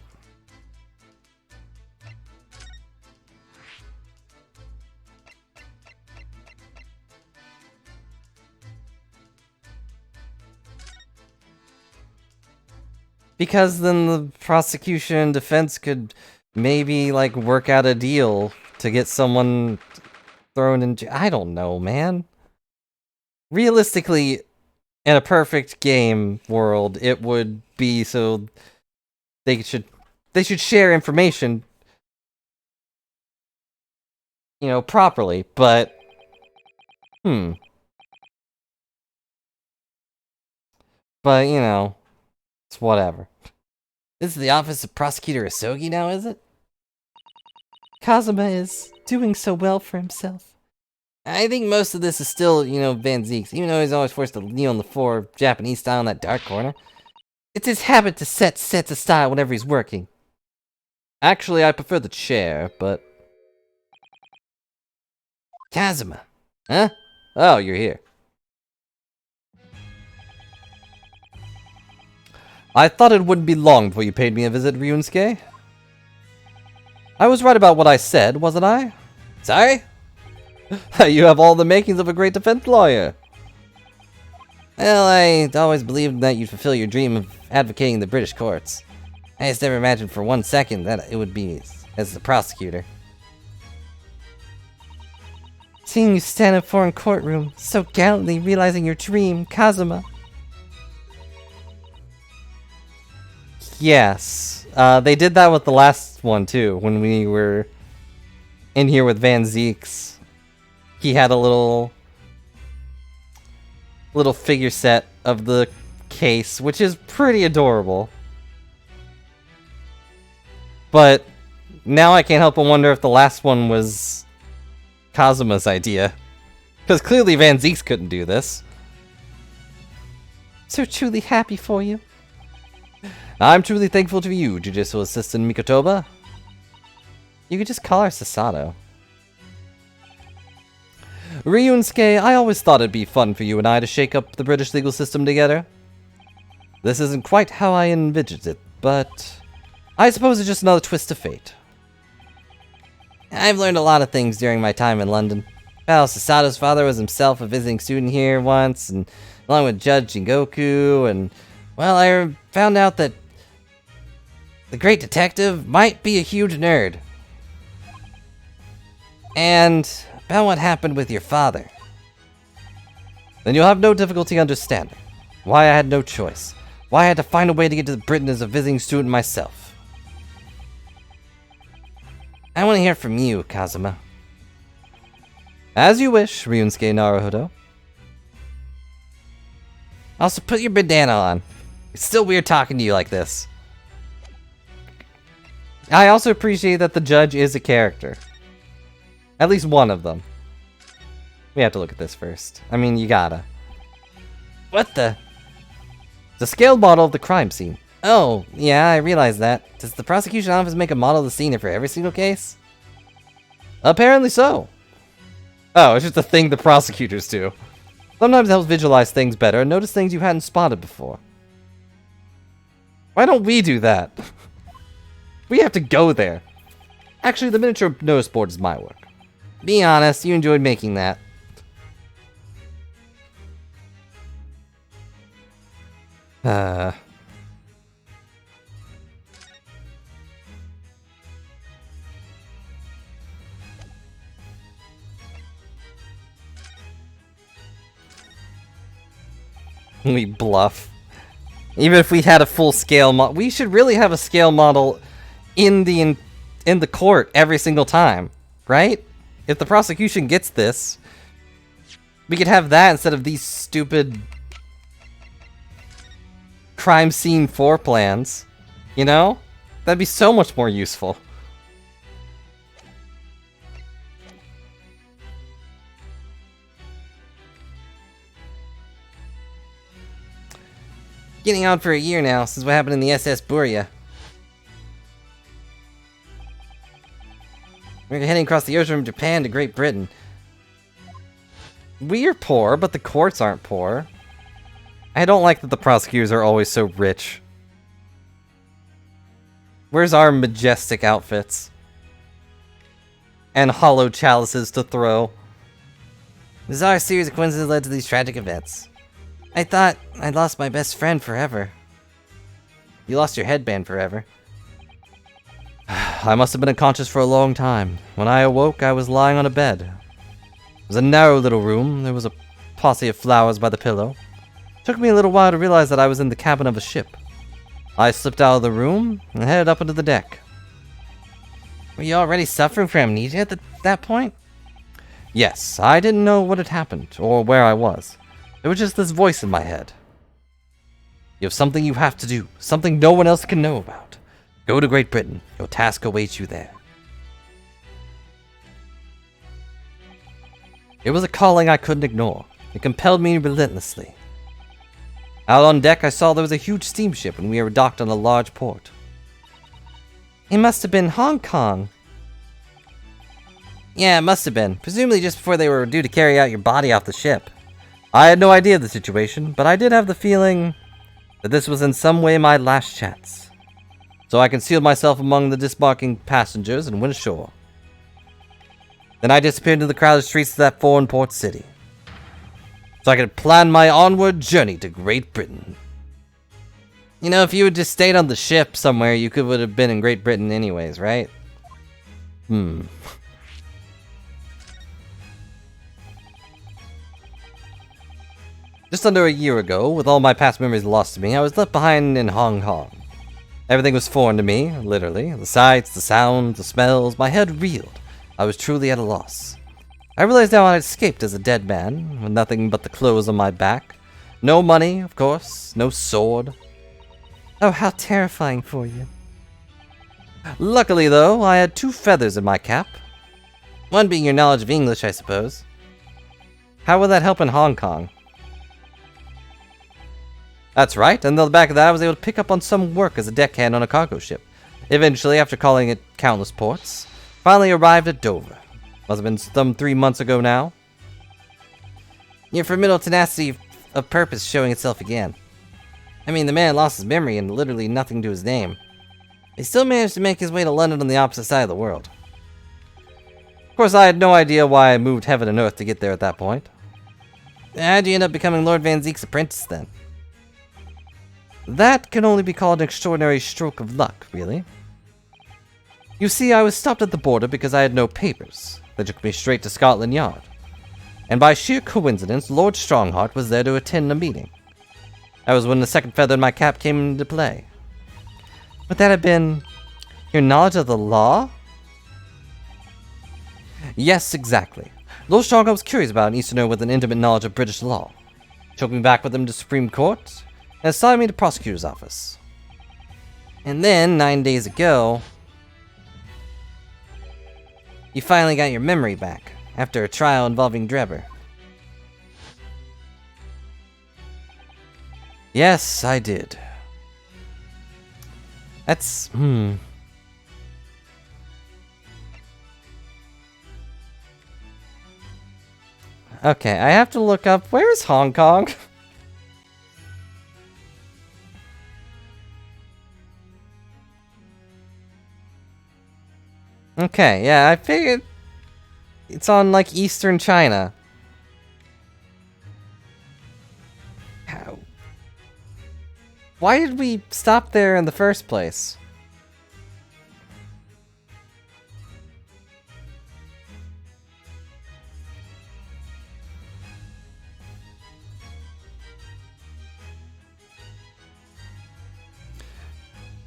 Because then the prosecution and defense could maybe, like, work out a deal to get someone thrown in jail. I don't know, man. Realistically, in a perfect game world, it would be so they should share information, you know, properly, but But, you know, it's whatever. This is the office of Prosecutor Asogi now, is it? Kazuma is doing so well for himself. I think most of this is still, you know, Van Zeek's, even though he's always forced to kneel on the floor Japanese style in that dark corner. It's his habit to set sets of style whenever he's working. Actually, I prefer the chair, but... Kazuma. Huh? Oh, you're here. I thought it wouldn't be long before you paid me a visit, Ryunsuke. I was right about what I said, wasn't I? Sorry? You have all the makings of a great defense lawyer. Well, I always believed that you'd fulfill your dream of advocating the British courts. I just never imagined for 1 second that it would be as the prosecutor. Seeing you stand in a foreign courtroom, so gallantly realizing your dream, Kazuma. Yes. They did that with the last one, too, when we were in here with Van Zeeks. He had a little figure set of the case, which is pretty adorable. But now I can't help but wonder if the last one was Kazuma's idea. Because clearly Van Zeeks couldn't do this. So truly happy for you. I'm truly thankful to you, Judicial Assistant Mikotoba. You could just call her Sasato. Ryunosuke, I always thought it'd be fun for you and I to shake up the British legal system together. This isn't quite how I envisioned it, but I suppose it's just another twist of fate. I've learned a lot of things during my time in London. Well, Sasato's father was himself a visiting student here once, and along with Judge Jingoku, and, well, I found out that the great detective might be a huge nerd. And about what happened with your father. Then you'll have no difficulty understanding why I had no choice. Why I had to find a way to get to Britain as a visiting student myself. I want to hear from you, Kazuma. As you wish, Ryunosuke Naruhodo. Also, put your bandana on. It's still weird talking to you like this. I also appreciate that the judge is a character. At least one of them. We have to look at this first. I mean, you gotta. What the? It's a scaled model of the crime scene. Oh, yeah, I realize that. Does the prosecution office make a model of the scene for every single case? Apparently so. Oh, it's just a thing the prosecutors do. Sometimes it helps visualize things better and notice things you hadn't spotted before. Why don't we do that? We have to go there. Actually, the miniature notice board is my work. Be honest, you enjoyed making that. We bluff. Even if we had a full scale model, we should really have a scale model in the court every single time, right? If the prosecution gets this, we could have that instead of these stupid crime scene floor plans. You know? That'd be so much more useful. Getting on for a year now since what happened in the SS Buria. We're heading across the ocean from Japan to Great Britain. We are poor, but the courts aren't poor. I don't like that the prosecutors are always so rich. Where's our majestic outfits? And hollow chalices to throw. The bizarre series of coincidences led to these tragic events. I thought I'd lost my best friend forever. You lost your headband forever. I must have been unconscious for a long time. When I awoke, I was lying on a bed. It was a narrow little room. There was a posse of flowers by the pillow. It took me a little while to realize that I was in the cabin of a ship. I slipped out of the room and headed up into the deck. Were you already suffering from amnesia at that point? Yes, I didn't know what had happened or where I was. There was just this voice in my head. You have something you have to do, something no one else can know about. Go to Great Britain. Your task awaits you there. It was a calling I couldn't ignore. It compelled me relentlessly. Out on deck, I saw there was a huge steamship and we were docked on a large port. It must have been Hong Kong. Yeah, it must have been. Presumably just before they were due to carry out your body off the ship. I had no idea of the situation, but I did have the feeling that this was in some way my last chance. So I concealed myself among the disembarking passengers and went ashore. Then I disappeared into the crowded streets of that foreign port city, so I could plan my onward journey to Great Britain. You know, if you had just stayed on the ship somewhere, you would have been in Great Britain anyways, right? Just under a year ago, with all my past memories lost to me, I was left behind in Hong Kong. Everything was foreign to me, literally. The sights, the sounds, the smells, my head reeled. I was truly at a loss. I realized now I had escaped as a dead man, with nothing but the clothes on my back. No money, of course, no sword. Oh, how terrifying for you. Luckily, though, I had 2 feathers in my cap. One being your knowledge of English, I suppose. How would that help in Hong Kong? That's right, and on the back of that, I was able to pick up on some work as a deckhand on a cargo ship. Eventually, after calling at countless ports, finally arrived at Dover. Must have been some 3 months ago now. Your formidable tenacity of purpose showing itself again. I mean, the man lost his memory and literally nothing to his name. He still managed to make his way to London on the opposite side of the world. Of course, I had no idea why I moved heaven and earth to get there at that point. How'd you end up becoming Lord Van Zeek's apprentice then? That can only be called an extraordinary stroke of luck, really. You see, I was stopped at the border because I had no papers. They took me straight to Scotland Yard. And by sheer coincidence, Lord Strongheart was there to attend a meeting. That was when the second feather in my cap came into play. Would that have been your knowledge of the law? Yes, exactly. Lord Strongheart was curious about an Easterner with an intimate knowledge of British law. Took me back with him to Supreme Court, and assigned me to prosecutor's office. And then, 9 days ago, you finally got your memory back, after a trial involving Drebber. Yes, I did. That's, Okay, I have to look up, where's Hong Kong? Okay, yeah, I figured it's on, like, eastern China. How? Why did we stop there in the first place?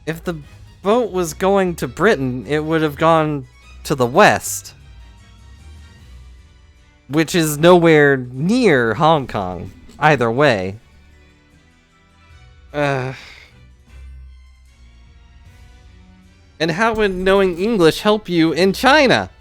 If the boat was going to Britain, it would have gone to the west. Which is nowhere near Hong Kong, either way. And how would knowing English help you in China?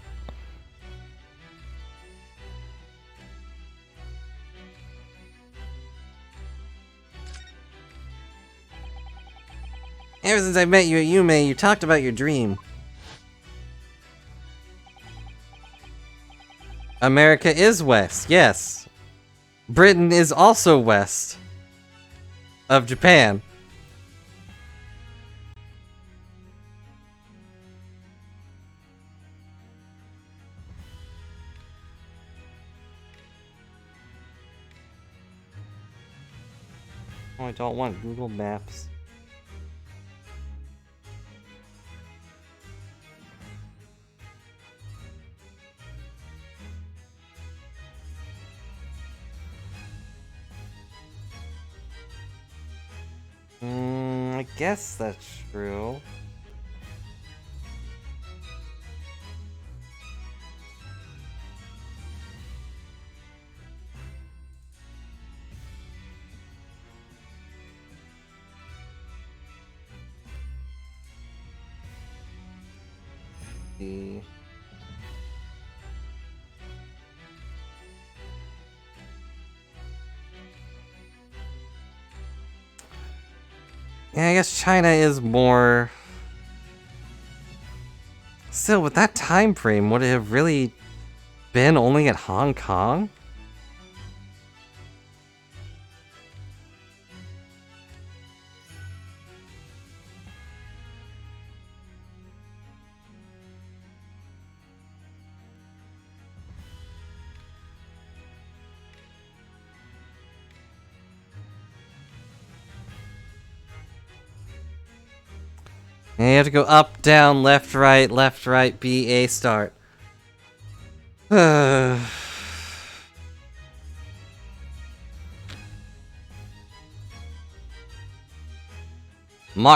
Ever since I met you at Yume, you talked about your dream. America is west, yes. Britain is also west of Japan. Oh, I don't want Google Maps. I guess that's true. See. Yeah, I guess China is more... Still, with that time frame, would it have really been only at Hong Kong? And you have to go up, down, left, right, B, A, start. Mark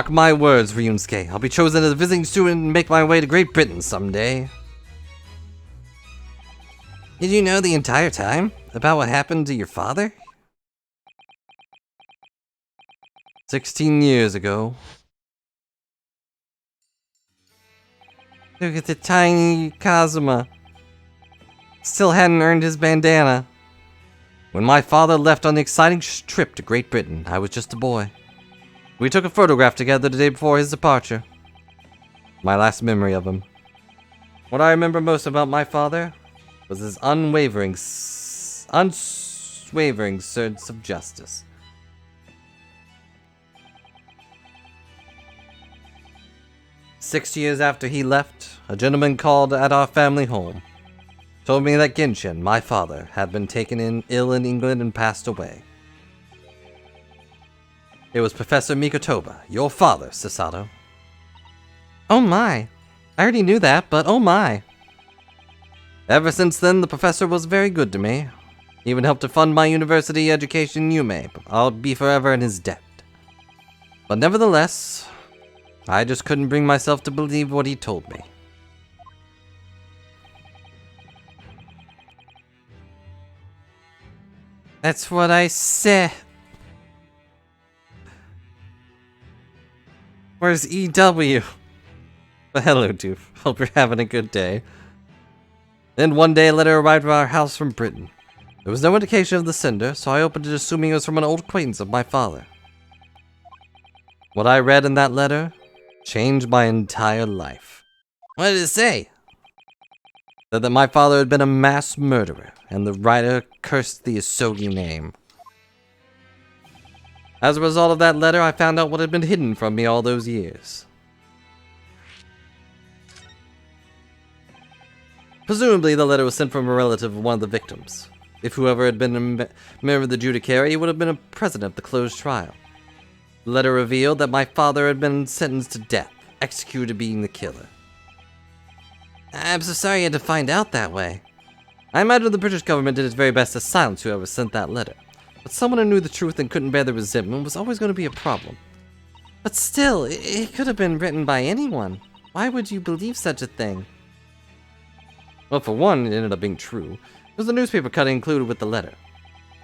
my words, Ryunsuke. I'll be chosen as a visiting student and make my way to Great Britain someday. Did you know the entire time about what happened to your father? 16 years ago. Look at the tiny Kazuma. Still hadn't earned his bandana. When my father left on the exciting trip to Great Britain, I was just a boy. We took a photograph together the day before his departure. My last memory of him. What I remember most about my father was his unswavering sense of justice. "6 years after he left, a gentleman called at our family home. Told me that Genshin, my father, had been taken ill in England and passed away. It was Professor Mikotoba, your father, Sasato." Oh my. I already knew that, but oh my. Ever since then, the professor was very good to me. He even helped to fund my university education in Yume, but I'll be forever in his debt. But nevertheless, I just couldn't bring myself to believe what he told me. That's what I said. Where's EW? But hello, Doof. Hope you're having a good day. Then one day a letter arrived at our house from Britain. There was no indication of the sender, so I opened it assuming it was from an old acquaintance of my father. What I read in that letter changed my entire life. What did it say? Said that my father had been a mass murderer, and the writer cursed the Isogi name. As a result of that letter, I found out what had been hidden from me all those years. Presumably, the letter was sent from a relative of one of the victims. If whoever had been a member of the judiciary, he would have been a president of the closed trial. The letter revealed that my father had been sentenced to death, executed being the killer. I'm so sorry you had to find out that way. I imagine the British government did its very best to silence whoever sent that letter. But someone who knew the truth and couldn't bear the resentment was always going to be a problem. But still, it could have been written by anyone. Why would you believe such a thing? Well, for one, it ended up being true. It was the newspaper cutting included with the letter.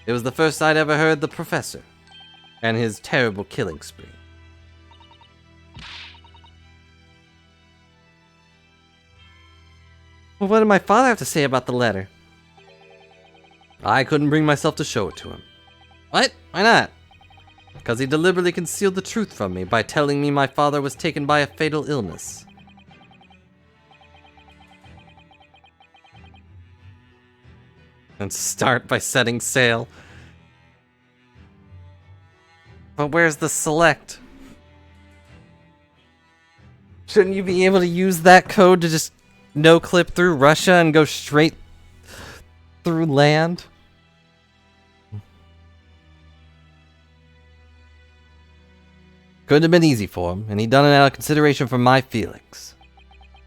It was the first I'd ever heard the professor and his terrible killing spree. Well, what did my father have to say about the letter? I couldn't bring myself to show it to him. What? Why not? Because he deliberately concealed the truth from me by telling me my father was taken by a fatal illness. And start by setting sail. But where's the select? Shouldn't you be able to use that code to just no-clip through Russia and go straight through land? Couldn't have been easy for him, and he'd done it out of consideration for my feelings.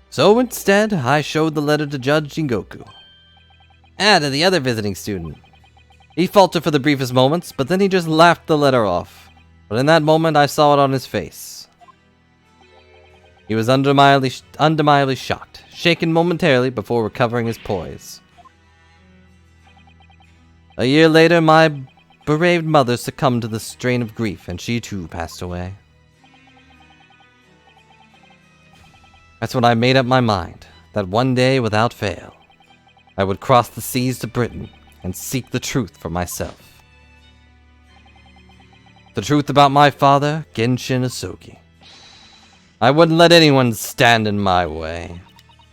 So instead, I showed the letter to Judge Jingoku. To the other visiting student. He faltered for the briefest moments, but then he just laughed the letter off. But in that moment, I saw it on his face. He was undeniably shocked, shaken momentarily before recovering his poise. A year later, my bereaved mother succumbed to the strain of grief, and she too passed away. That's when I made up my mind that one day, without fail, I would cross the seas to Britain and seek the truth for myself. The truth about my father, Genshin Isogi. I wouldn't let anyone stand in my way.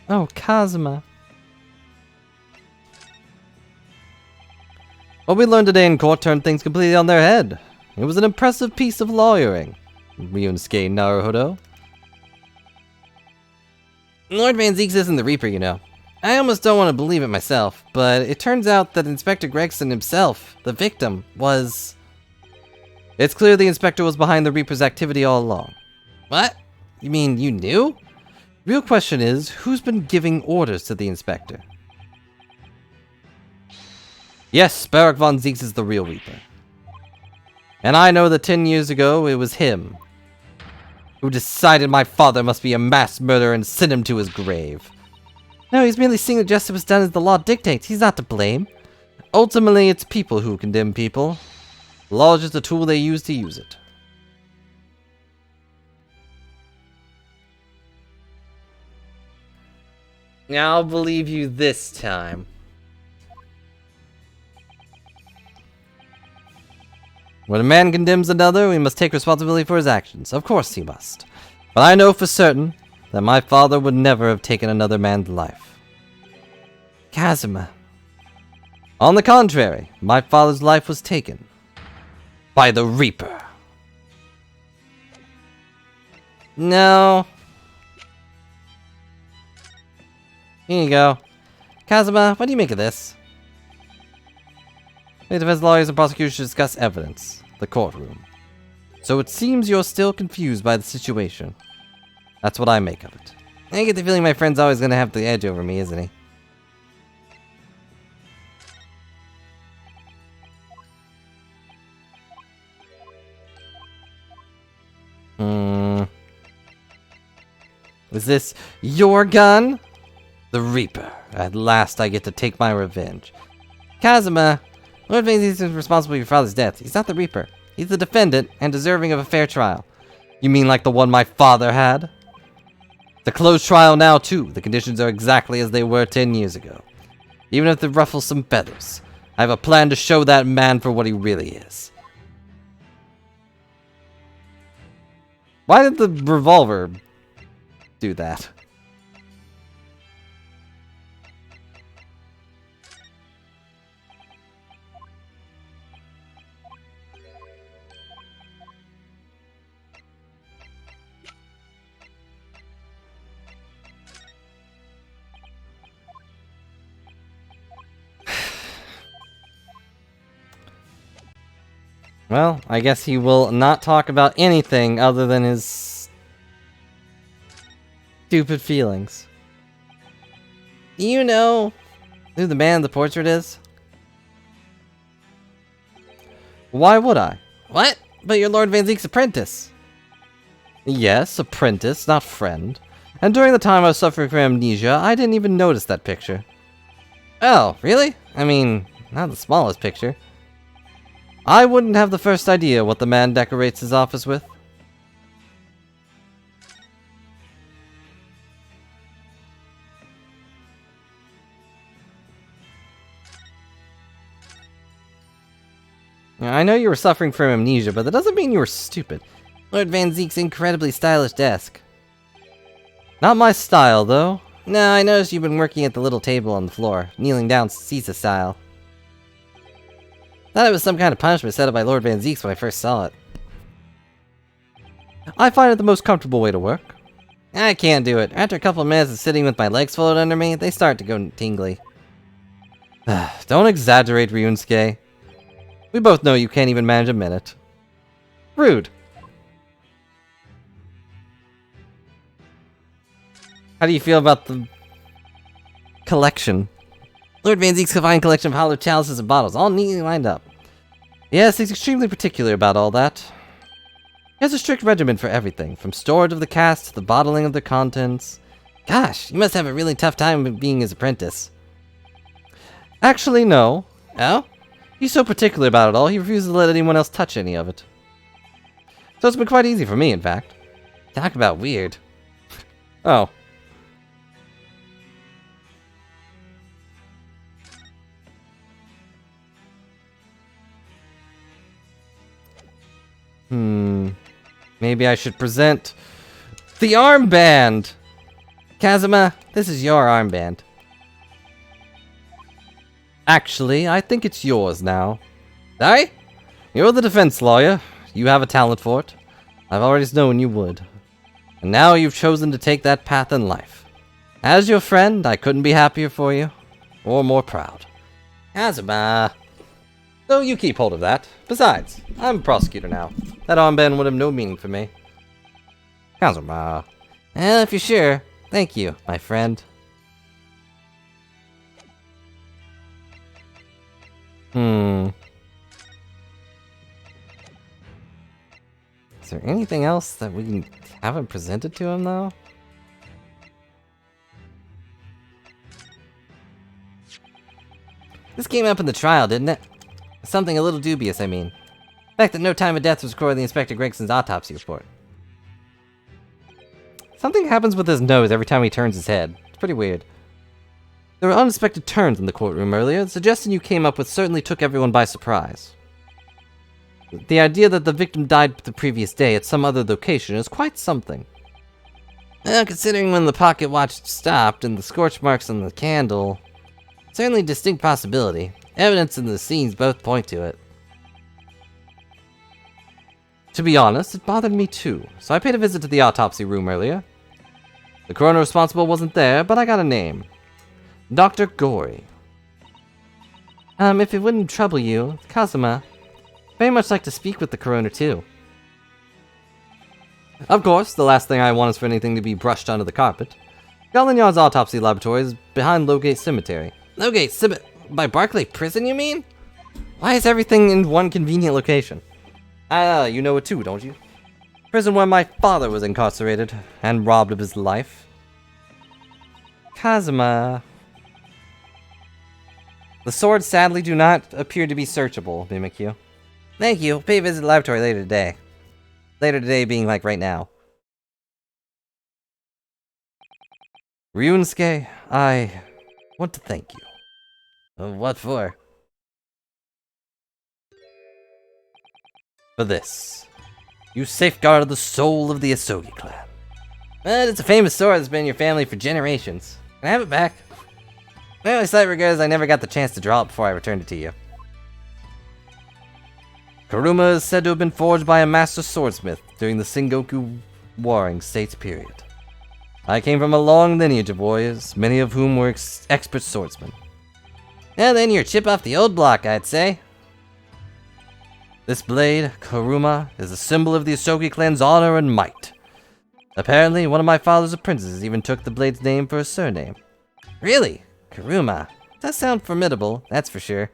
Oh, Kazuma. What we learned today in court turned things completely on their head. It was an impressive piece of lawyering. Ryunosuke Naruhodo. Lord Van Zeeks isn't the Reaper, you know. I almost don't want to believe it myself, but it turns out that Inspector Gregson himself, the victim, was... It's clear the inspector was behind the Reaper's activity all along. What? You mean you knew? Real question is, who's been giving orders to the inspector? Yes, Barak von Zeeks is the real Reaper. And I know that 10 years ago, it was him who decided my father must be a mass murderer and sent him to his grave. No, he's merely seeing that justice was done as the law dictates. He's not to blame. Ultimately, it's people who condemn people. The law is just a tool they use to use it. Now I'll believe you this time. When a man condemns another, he must take responsibility for his actions. Of course he must. But I know for certain that my father would never have taken another man's life. Kazuma. On the contrary, my father's life was taken by the Reaper. No. Here you go. Kazuma, what do you make of this? The defense lawyers and prosecutors discuss evidence. The courtroom. So it seems you're still confused by the situation. That's what I make of it. I get the feeling my friend's always gonna have the edge over me, isn't he? Is this your gun? The Reaper. At last I get to take my revenge. Kazuma, Lord Van Zieks is responsible for your father's death. He's not the Reaper. He's the defendant and deserving of a fair trial. You mean like the one my father had? It's a closed trial now, too. The conditions are exactly as they were 10 years ago. Even if they ruffle some feathers, I have a plan to show that man for what he really is. Why did the revolver do that? Well, I guess he will not talk about anything other than his stupid feelings. Do you know who the man in the portrait is? Why would I? What? But you're Lord Van Zieks' apprentice. Yes, apprentice, not friend. And during the time I was suffering from amnesia, I didn't even notice that picture. Oh, really? I mean, not the smallest picture. I wouldn't have the first idea what the man decorates his office with. I know you were suffering from amnesia, but that doesn't mean you were stupid. Lord Van Zieks' incredibly stylish desk. Not my style, though. No, I noticed you've been working at the little table on the floor, kneeling down Caesar style. Thought it was some kind of punishment set up by Lord Van Zieks when I first saw it. I find it the most comfortable way to work. I can't do it. After a couple of minutes of sitting with my legs folded under me, they start to go tingly. Don't exaggerate, Ryunsuke. We both know you can't even manage a minute. Rude. How do you feel about the collection? Lord Van Zieks' fine collection of hollow chalices and bottles, all neatly lined up. Yes, he's extremely particular about all that. He has a strict regimen for everything, from storage of the cast to the bottling of the contents. Gosh, you must have a really tough time being his apprentice. Actually, no. Oh? He's so particular about it all, he refuses to let anyone else touch any of it. So it's been quite easy for me, in fact. Talk about weird. Oh. Maybe I should present the armband! Kazuma, this is your armband. Actually, I think it's yours now. Sorry? You're the defense lawyer. You have a talent for it. I've always known you would. And now you've chosen to take that path in life. As your friend, I couldn't be happier for you, or more proud. Kazuma. So you keep hold of that. Besides, I'm a prosecutor now. That armband would have no meaning for me. Kazuma. Well, if you're sure, thank you, my friend. Is there anything else that we haven't presented to him, though? This came up in the trial, didn't it? Something a little dubious, I mean. The fact that no time of death was recorded in the Inspector Gregson's autopsy report. Something happens with his nose every time he turns his head. It's pretty weird. There were unexpected turns in the courtroom earlier. The suggestion you came up with certainly took everyone by surprise. The idea that the victim died the previous day at some other location is quite something. Well, considering when the pocket watch stopped and the scorch marks on the candle, certainly a distinct possibility. Evidence in the scenes both point to it. To be honest, it bothered me too, so I paid a visit to the autopsy room earlier. The coroner responsible wasn't there, but I got a name. Dr. Gory. If it wouldn't trouble you, Kazuma, very much like to speak with the coroner too. Of course, the last thing I want is for anything to be brushed under the carpet. Scotland Yard's autopsy laboratory is behind Lowgate Cemetery. Lowgate Cemetery? By Barclay Prison, you mean? Why is everything in one convenient location? You know it too, don't you? Prison where my father was incarcerated and robbed of his life. Kazuma. The swords sadly do not appear to be searchable, Mimikyu. Thank you. Pay a visit to the laboratory later today. Later today being like right now. Ryunosuke, I want to thank you. What for? For this. You safeguarded the soul of the Asogi clan. But it's a famous sword that's been in your family for generations. Can I have it back? My only slight regret is I never got the chance to draw it before I returned it to you. Kuruma is said to have been forged by a master swordsmith during the Sengoku Warring States period. I came from a long lineage of warriors, many of whom were expert swordsmen. Well then, you're a chip off the old block, I'd say. This blade, Kuruma, is a symbol of the Asogi clan's honor and might. Apparently, one of my father's apprentices even took the blade's name for a surname. Really? Kuruma? Does sound formidable, that's for sure.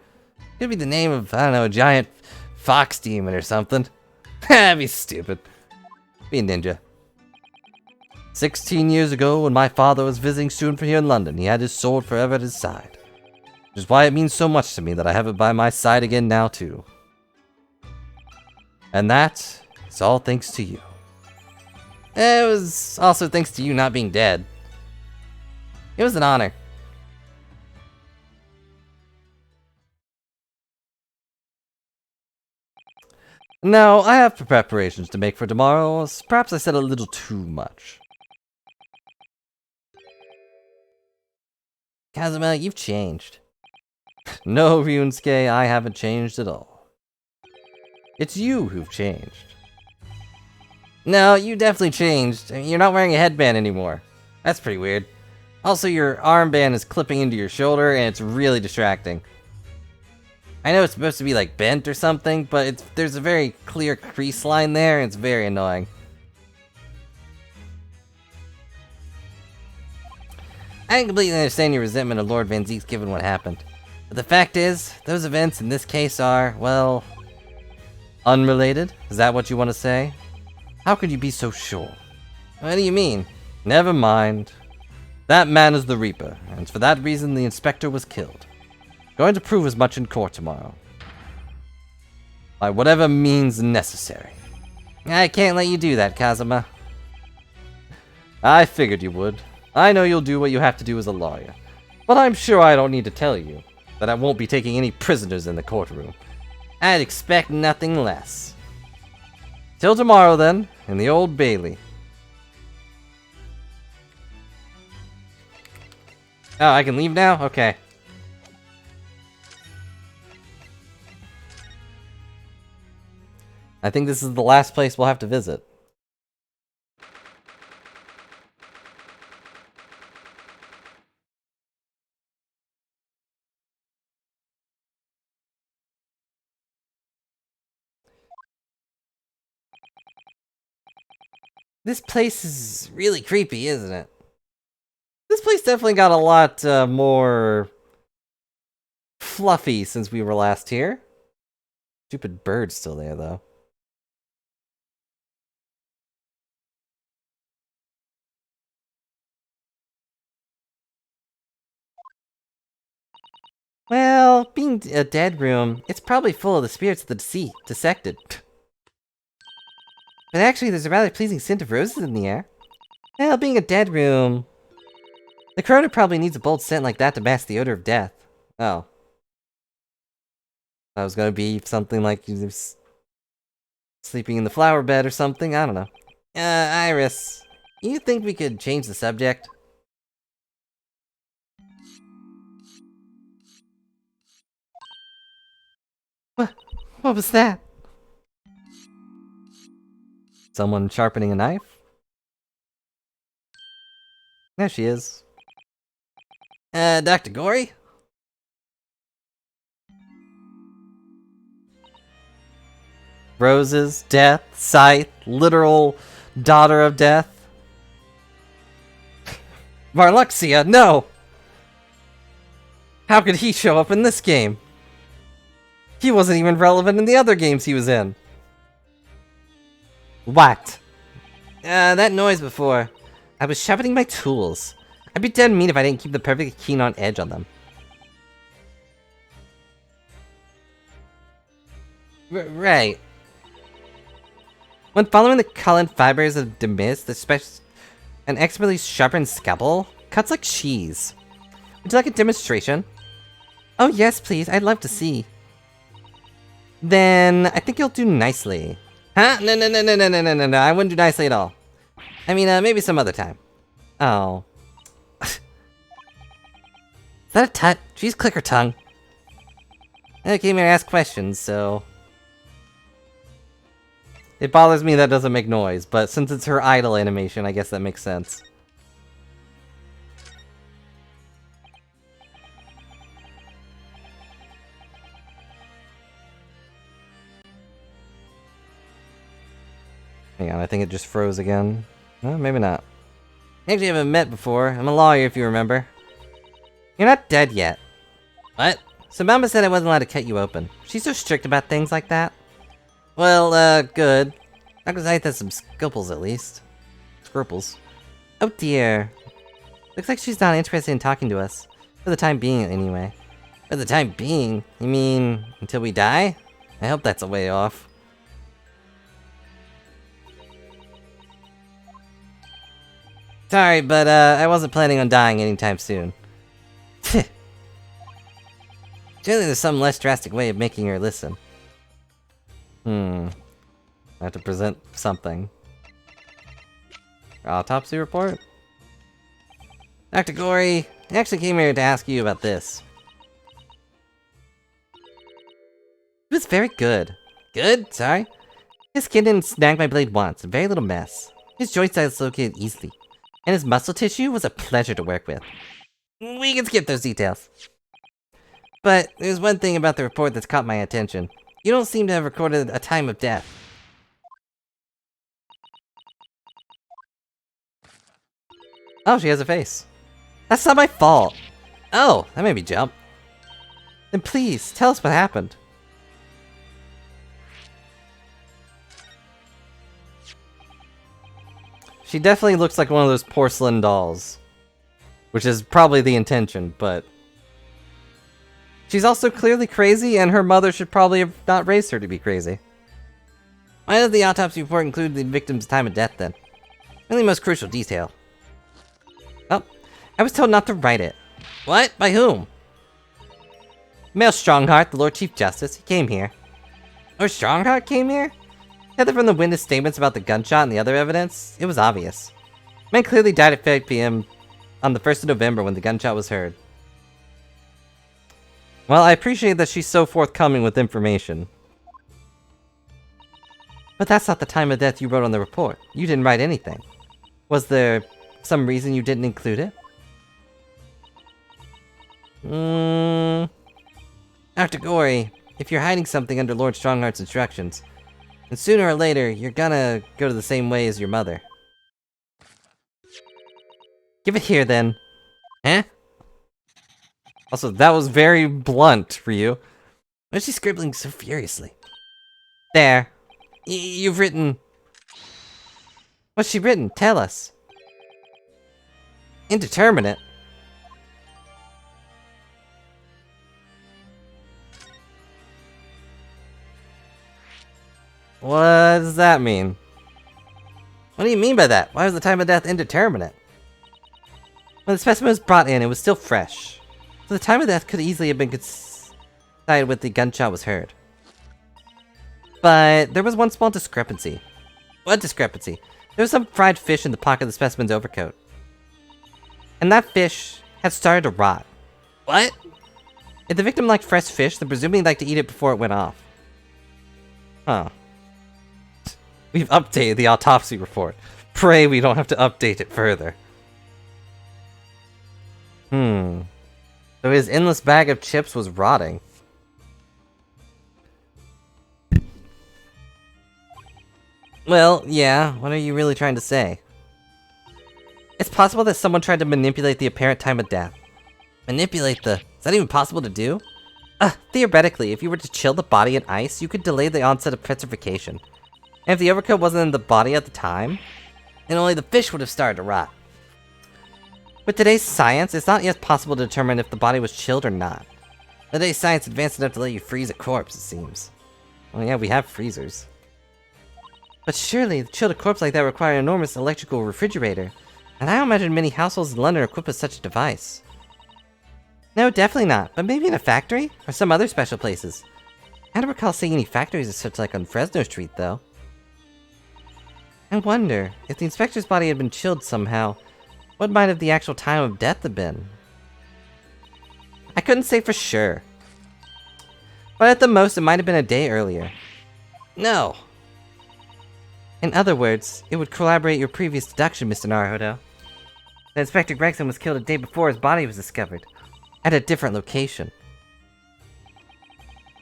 Could be the name of, I don't know, a giant fox demon or something. That'd be stupid. Be a ninja. 16 years ago, when my father was visiting student from here in London, he had his sword forever at his side. Which is why it means so much to me that I have it by my side again now, too. And that is all thanks to you. It was also thanks to you not being dead. It was an honor. Now, I have preparations to make for tomorrow. Perhaps I said a little too much. Kazuma, you've changed. No, Ryunosuke, I haven't changed at all. It's you who've changed. No, you definitely changed. I mean, you're not wearing a headband anymore. That's pretty weird. Also, your armband is clipping into your shoulder, and it's really distracting. I know it's supposed to be like bent or something, but there's a very clear crease line there, and it's very annoying. I can completely understand your resentment of Lord Van Zeek's given what happened. But the fact is, those events in this case are, well, unrelated? Is that what you want to say? How could you be so sure? What do you mean? Never mind. That man is the Reaper, and for that reason the inspector was killed. Going to prove as much in court tomorrow. By whatever means necessary. I can't let you do that, Kazuma. I figured you would. I know you'll do what you have to do as a lawyer. But I'm sure I don't need to tell you that I won't be taking any prisoners in the courtroom. I'd expect nothing less. Till tomorrow then, in the Old Bailey. Oh, I can leave now? Okay. I think this is the last place we'll have to visit. This place is really creepy, isn't it? This place definitely got a lot more fluffy since we were last here. Stupid bird's still there, though. Well, being a dead room, it's probably full of the spirits of the dissected. But actually, there's a rather pleasing scent of roses in the air. Well, being a dead room... The coroner probably needs a bold scent like that to mask the odor of death. Oh. That was gonna be something like... Sleeping in the flower bed or something, I don't know. Iris, you think we could change the subject? What was that? Someone sharpening a knife? There she is. Dr. Gory? Roses, death, scythe, literal daughter of death. Varluxia, no! How could he show up in this game? He wasn't even relevant in the other games he was in. What? That noise before. I was sharpening my tools. I'd be dead mean if I didn't keep the perfectly keen on edge on them. Right. When following the column fibers of Dismiss, an expertly sharpened scalpel cuts like cheese. Would you like a demonstration? Oh yes, please. I'd love to see. Then I think you'll do nicely. Huh? No. I wouldn't do nicely at all. I mean, maybe some other time. Oh. Is that a tut? She's click her tongue. I came here to ask questions, so... It bothers me that doesn't make noise, but since it's her idle animation, I guess that makes sense. Hang on, I think it just froze again. No, maybe not. Actually, haven't met before. I'm a lawyer, if you remember. You're not dead yet. What? So Mama said I wasn't allowed to cut you open. She's so strict about things like that. Well, good. Dr. Scythe has some scruples, at least. Scruples. Oh dear. Looks like she's not interested in talking to us. For the time being, anyway. For the time being? You mean, until we die? I hope that's a way off. Sorry, but, I wasn't planning on dying anytime soon. Surely there's some less drastic way of making her listen. I have to present something. Autopsy report? Dr. Gory, I actually came here to ask you about this. It was very good. Good? Sorry? His skin didn't snag my blade once, a very little mess. His joint size located easily, and his muscle tissue was a pleasure to work with. We can skip those details. But there's one thing about the report that's caught my attention. You don't seem to have recorded a time of death. Oh, she has a face. That's not my fault. Oh, that made me jump. Then please, tell us what happened. She definitely looks like one of those porcelain dolls. Which is probably the intention, but... She's also clearly crazy, and her mother should probably have not raised her to be crazy. Why does the autopsy report include the victim's time of death, then? Really most crucial detail. Oh, I was told not to write it. What? By whom? Male Strongheart, the Lord Chief Justice. He came here. Lord Strongheart came here? Gathered from the witness statements about the gunshot and the other evidence, it was obvious. Man clearly died at 5 p.m. on the 1st of November when the gunshot was heard. Well, I appreciate that she's so forthcoming with information. But that's not the time of death you wrote on the report. You didn't write anything. Was there some reason you didn't include it? Dr. Gory, if you're hiding something under Lord Strongheart's instructions, then sooner or later, you're gonna go to the same way as your mother. Give it here, then. Huh? Also, that was very blunt for you. Why is she scribbling so furiously? There. You've written... What's she written? Tell us. Indeterminate? What does that mean? What do you mean by that? Why was the time of death indeterminate? When the specimen was brought in, it was still fresh. So the time of death could easily have been decided when the gunshot was heard. But there was one small discrepancy. What discrepancy? There was some fried fish in the pocket of the specimen's overcoat. And that fish had started to rot. What? If the victim liked fresh fish, then presumably he'd like to eat it before it went off. Huh. We've updated the autopsy report. Pray we don't have to update it further. So his endless bag of chips was rotting. Well, yeah, what are you really trying to say? It's possible that someone tried to manipulate the apparent time of death. Manipulate the... Is that even possible to do? Theoretically, if you were to chill the body in ice, you could delay the onset of petrification. And if the overcoat wasn't in the body at the time, then only the fish would have started to rot. With today's science, it's not yet possible to determine if the body was chilled or not. Today's science advanced enough to let you freeze a corpse, it seems. Well, yeah, we have freezers. But surely, to chill a corpse like that require an enormous electrical refrigerator. And I don't imagine many households in London are equipped with such a device. No, definitely not, but maybe in a factory? Or some other special places. I don't recall seeing any factories as such like on Fresno Street, though. I wonder, if the inspector's body had been chilled somehow, what might have the actual time of death have been? I couldn't say for sure. But at the most, it might have been a day earlier. No! In other words, it would corroborate your previous deduction, Mr. Naruhodo. That Inspector Gregson was killed a day before his body was discovered. At a different location.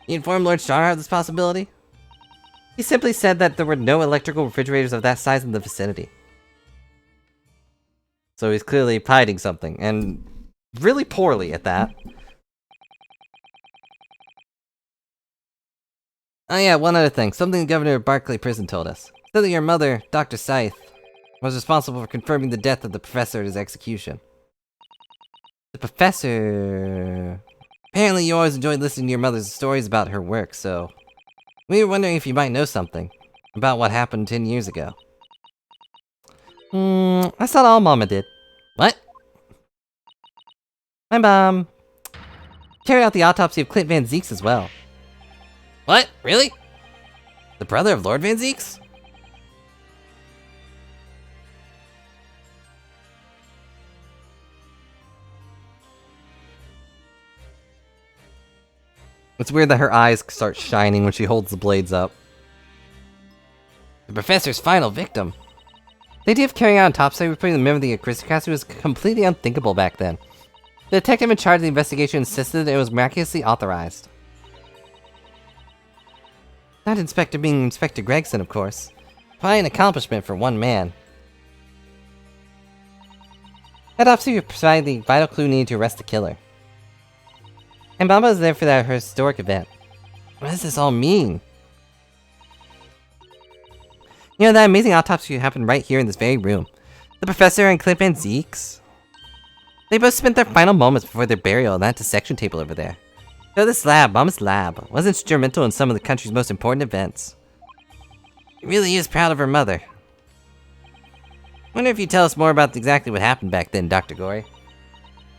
You informed Lord Strongheart of this possibility? He simply said that there were no electrical refrigerators of that size in the vicinity. So he's clearly hiding something, and really poorly at that. Oh yeah, one other thing. Something the governor of Barclay Prison told us. Said that your mother, Dr. Scythe, was responsible for confirming the death of the professor at his execution. The professor... Apparently you always enjoyed listening to your mother's stories about her work, so... We were wondering if you might know something about what happened 10 years ago. That's not all Mama did. What? My mom... carried out the autopsy of Clint Van Zeeks as well. What? Really? The brother of Lord Van Zeeks? It's weird that her eyes start shining when she holds the blades up. The professor's final victim. The idea of carrying out an autopsy reporting the member of the aristocracy was completely unthinkable back then. The detective in charge of the investigation insisted that it was miraculously authorized. Not Inspector being Inspector Gregson, of course. Quite an accomplishment for one man. That autopsy would provide the vital clue needed to arrest the killer. And Mama was there for that historic event. What does this all mean? You know, that amazing autopsy happened right here in this very room. The professor and Clint Van Zeeks. They both spent their final moments before their burial on that dissection table over there. So this lab, Mama's lab, was instrumental in some of the country's most important events. She really is proud of her mother. Wonder if you'd tell us more about exactly what happened back then, Dr. Gory.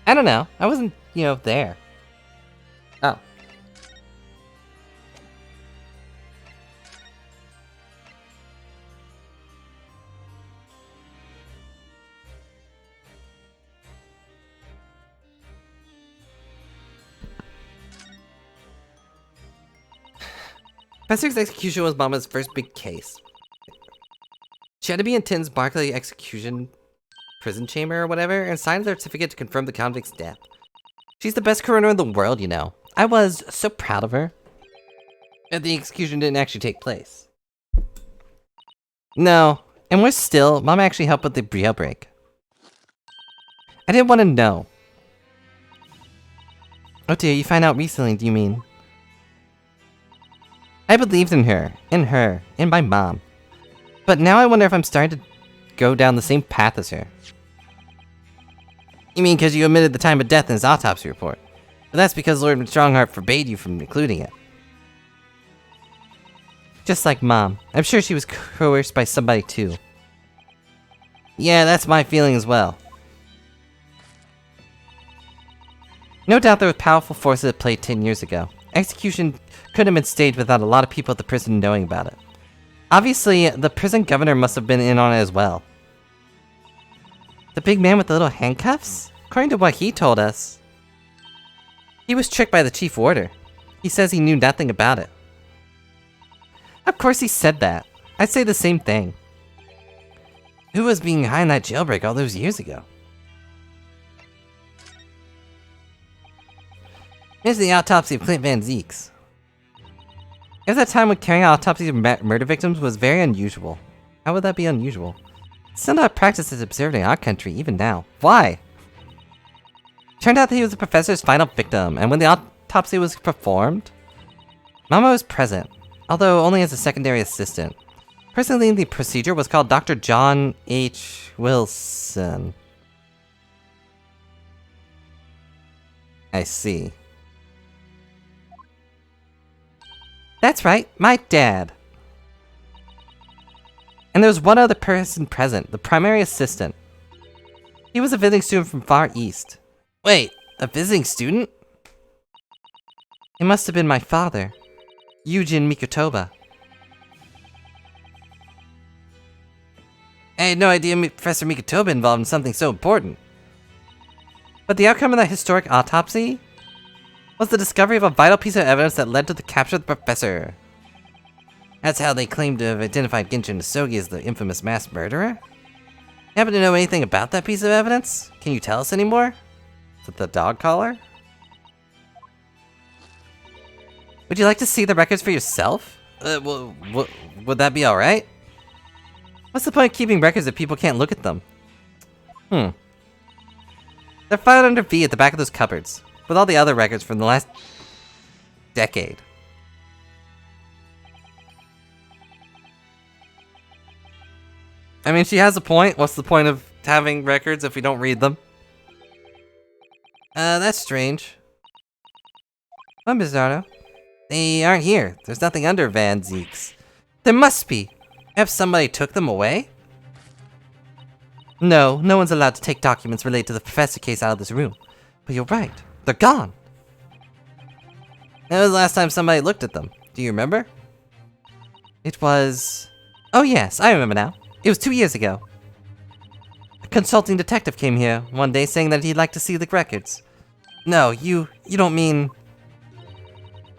I don't know. I wasn't, there. Oh. Professor's execution was Mama's first big case. She had to be in Tin's Barclay execution prison chamber or whatever, and sign a certificate to confirm the convict's death. She's the best coroner in the world, I was so proud of her. But the execution didn't actually take place. No, and worse still, Mama actually helped with the jailbreak. I didn't want to know. Oh dear, you find out recently, do you mean? I believed in her, in my mom. But now I wonder if I'm starting to go down the same path as her. You mean because you omitted the time of death in his autopsy report? But that's because Lord Strongheart forbade you from including it. Just like Mom. I'm sure she was coerced by somebody too. Yeah, that's my feeling as well. No doubt there were powerful forces at play 10 years ago. Execution couldn't have been staged without a lot of people at the prison knowing about it. Obviously, the prison governor must have been in on it as well. The big man with the little handcuffs? According to what he told us, he was tricked by the chief warder. He says he knew nothing about it. Of course he said that. I'd say the same thing. Who was behind that jailbreak all those years ago? Here's the autopsy of Clint Van Zeeks. It was a time when carrying out autopsies of murder victims was very unusual. How would that be unusual? It's still not a practice that's observed in our country, even now. Why? Turned out that he was the professor's final victim, and when the autopsy was performed, Mama was present, although only as a secondary assistant. Personally, the procedure was called Dr. John H. Wilson. I see. That's right, my dad. And there was one other person present, the primary assistant. He was a visiting student from far east. Wait, a visiting student? It must have been my father, Eugene Mikotoba. I had no idea Professor Mikotoba involved in something so important. But the outcome of that historic autopsy was the discovery of a vital piece of evidence that led to the capture of the professor. That's how they claimed to have identified Genshin Nasogi as the infamous mass murderer. Happen to know anything about that piece of evidence? Can you tell us any more? Is it the dog collar? Would you like to see the records for yourself? Would that be alright? What's the point of keeping records if people can't look at them? They're filed under V at the back of those cupboards, with all the other records from the last decade. I mean, she has a point. What's the point of having records if we don't read them? That's strange. What, Bizarro? They aren't here. There's nothing under Van Zeeks. There must be. Have somebody took them away? No one's allowed to take documents related to the professor case out of this room. But you're right. They're gone. That was the last time somebody looked at them. Do you remember? It was... Oh yes, I remember now. It was 2 years ago. A consulting detective came here one day saying that he'd like to see the records. No, you don't mean...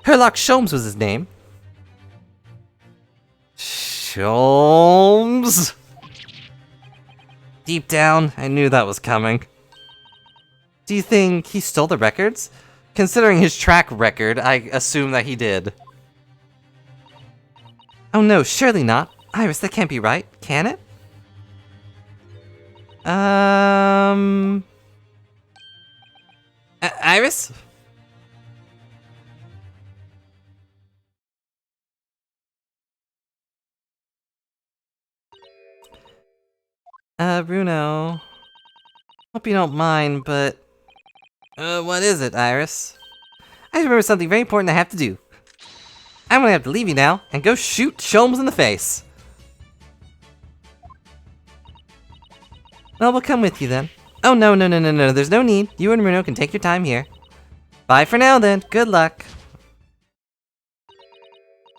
Herlock Sholmes was his name. Sholmes? Deep down, I knew that was coming. Do you think he stole the records? Considering his track record, I assume that he did. Oh no, surely not. Iris, that can't be right, can it? Iris? Bruno. Hope you don't mind, but... what is it, Iris? I remember something very important I have to do. I'm gonna have to leave you now, and go shoot Sholmes in the face. Well, we'll come with you then. Oh, no, there's no need. You and Bruno can take your time here. Bye for now then, good luck.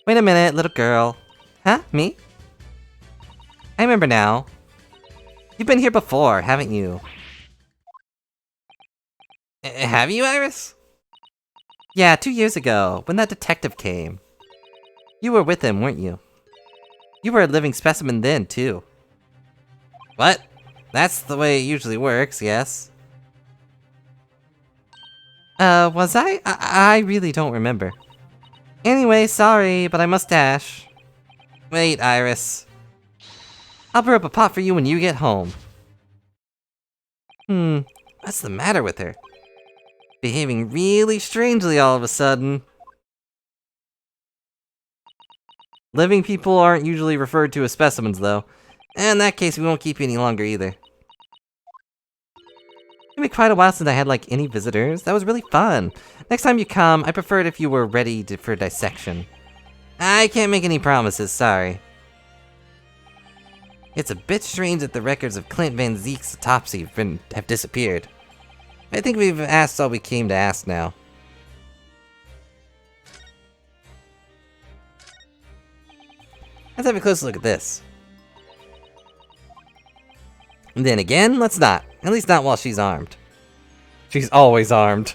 Wait a minute, little girl. Huh, me? I remember now. You've been here before, haven't you? Have you, Iris? Yeah, 2 years ago, when that detective came. You were with him, weren't you? You were a living specimen then, too. What? That's the way it usually works, yes. Was I? I really don't remember. Anyway, sorry, but I must dash. Wait, Iris. I'll brew up a pot for you when you get home. What's the matter with her? Behaving really strangely all of a sudden. Living people aren't usually referred to as specimens, though. And in that case, we won't keep you any longer either. It's been quite a while since I had, like, any visitors. That was really fun. Next time you come, I prefer it if you were ready for dissection. I can't make any promises, sorry. It's a bit strange that the records of Clint Van Zeek's autopsy have disappeared. I think we've asked all we came to ask now. Let's have a close look at this. And then again, let's not. At least not while she's armed. She's always armed.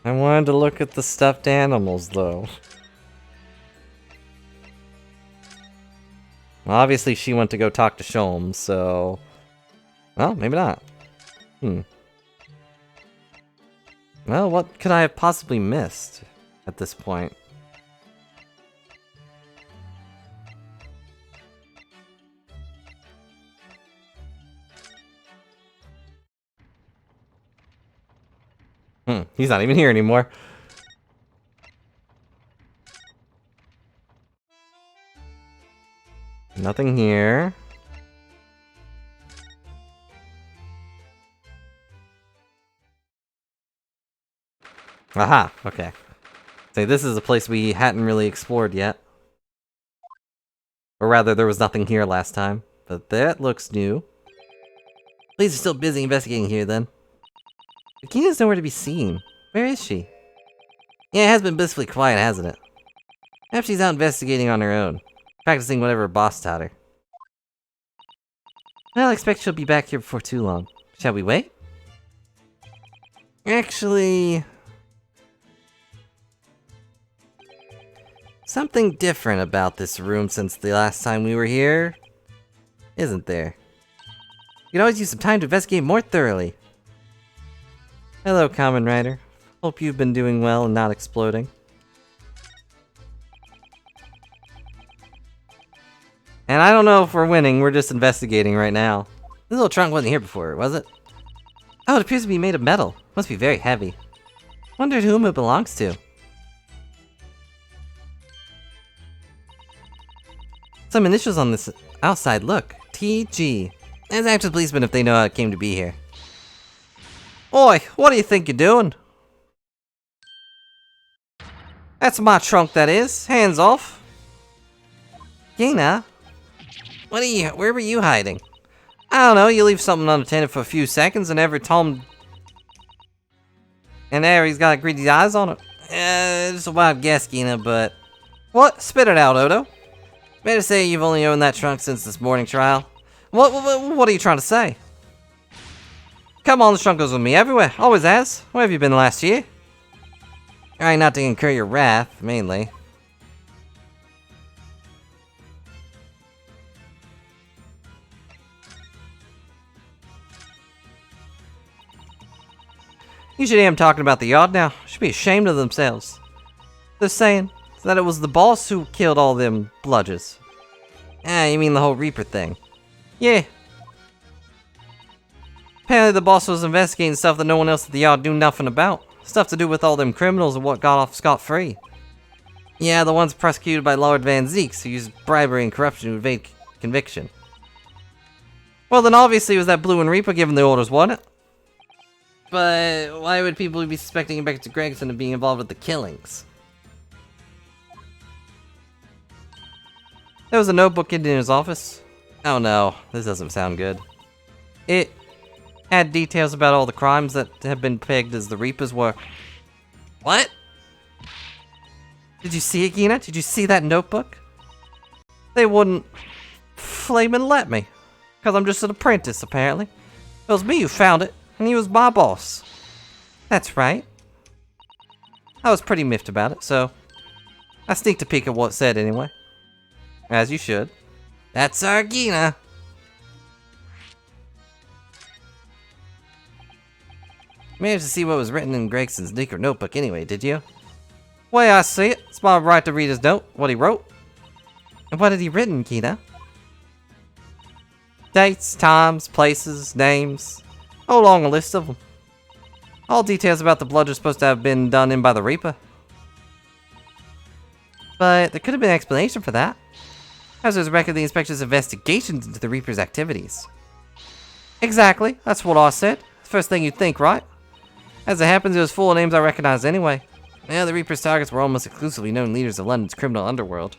I wanted to look at the stuffed animals, though. Well, obviously, she went to go talk to Sholmes, so... Well, maybe not. Well, what could I have possibly missed at this point? He's not even here anymore. Nothing here. Aha, okay. So this is a place we hadn't really explored yet. Or rather, there was nothing here last time. But that looks new. Police are still busy investigating here, then. Akina's nowhere to be seen. Where is she? Yeah, it has been blissfully quiet, hasn't it? Perhaps she's out investigating on her own. Practicing whatever her boss taught her. Well, I expect she'll be back here before too long. Shall we wait? Actually... something different about this room since the last time we were here, isn't there? You could always use some time to investigate more thoroughly. Hello, Kamen Rider. Hope you've been doing well and not exploding. And I don't know if we're winning, we're just investigating right now. This little trunk wasn't here before, was it? Oh, it appears to be made of metal. Must be very heavy. Wondered whom it belongs to. Some initials on this outside, look. TG. Let's ask the policemen if they know how it came to be here. Oi, what do you think you're doing? That's my trunk, that is. Hands off. Gina? Where were you hiding? I don't know, you leave something unattended for a few seconds and every Tom... and Harry's got greedy eyes on it. Just a wild guess, Gina, but... What? Spit it out, Odo. Better say you've only owned that trunk since this morning trial. What are you trying to say? Come on, the trunk goes with me everywhere. Always has. Where have you been the last year? Trying not to incur your wrath, mainly. You should hear him talking about the yard now. Should be ashamed of themselves. They're saying that it was the boss who killed all them bludgers. Ah, you mean the whole Reaper thing? Yeah. Apparently the boss was investigating stuff that no one else at the yard knew nothing about. Stuff to do with all them criminals and what got off scot-free. Yeah, the ones prosecuted by Lord Van Zeeks, who used bribery and corruption to evade conviction. Well, then obviously it was that Blue and Reaper giving the orders, wasn't it? But why would people be suspecting Inspector Gregson of being involved with the killings? There was a notebook in his office. Oh no, this doesn't sound good. It had details about all the crimes that have been pegged as the Reaper's work. What? Did you see it, Gina? Did you see that notebook? They wouldn't flamin' let me. Because I'm just an apprentice, apparently. It was me who found it, and he was my boss. That's right. I was pretty miffed about it, so I sneaked a peek at what it said anyway. As you should. That's our Gina. Managed to see what was written in Gregson's secret notebook anyway, did you? Way I see it, it's my right to read his note, what he wrote. And what had he written, Gina? Dates, times, places, names. A long list of them. All details about the blood are supposed to have been done in by the Reaper. But there could have been an explanation for that. As there's a record of the inspector's investigations into the Reaper's activities. Exactly, that's what I said. First thing you'd think, right? As it happens, it was full of names I recognized anyway. Yeah, the Reaper's targets were almost exclusively known leaders of London's criminal underworld.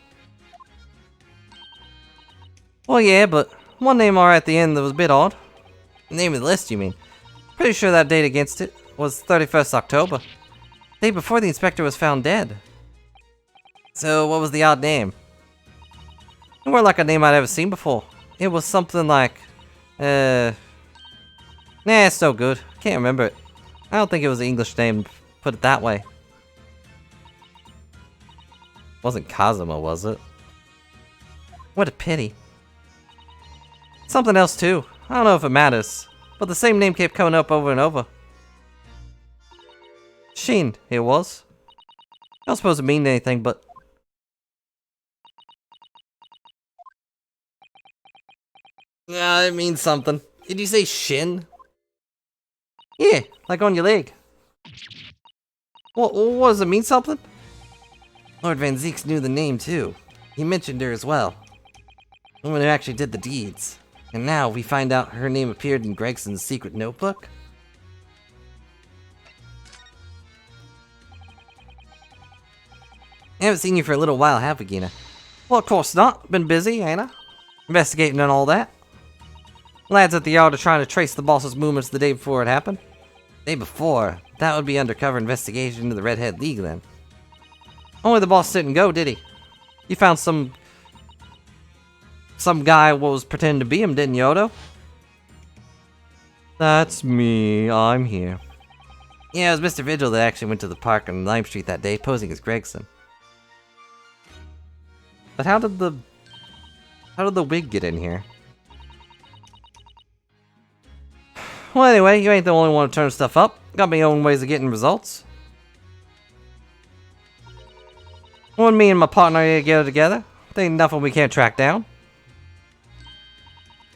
Well, yeah, but one name right at the end that was a bit odd. The name of the list, you mean? Pretty sure that date against it was 31st October. Day before the inspector was found dead. So, what was the odd name? It weren't like a name I'd ever seen before. It was something like, nah, it's no good. Can't remember it. I don't think it was an English name, put it that way. Wasn't Kazuma, was it? What a pity. Something else too. I don't know if it matters, but the same name kept coming up over and over. Shin, it was. I don't suppose it mean anything, but... Yeah, it means something. Did you say shin? Yeah, like on your leg. What does it mean something? Lord Van Zeeks knew the name too. He mentioned her as well. The woman who actually did the deeds. And now we find out her name appeared in Gregson's secret notebook? I haven't seen you for a little while, have we, Gina? Well, of course not. Been busy, ain't I? Investigating and all that. Lads at the yard are trying to trace the boss's movements the day before it happened. Day before? That would be undercover investigation into the Redhead League, then. Only the boss didn't go, did he? You found some guy what was pretending to be him, didn't you, Odo? That's me. I'm here. Yeah, it was Mr. Vigil that actually went to the park on Lime Street that day, posing as Gregson. But how did the wig get in here? Well, anyway, you ain't the only one to turn stuff up. Got my own ways of getting results. When me and my partner here get together, there ain't nothing we can't track down.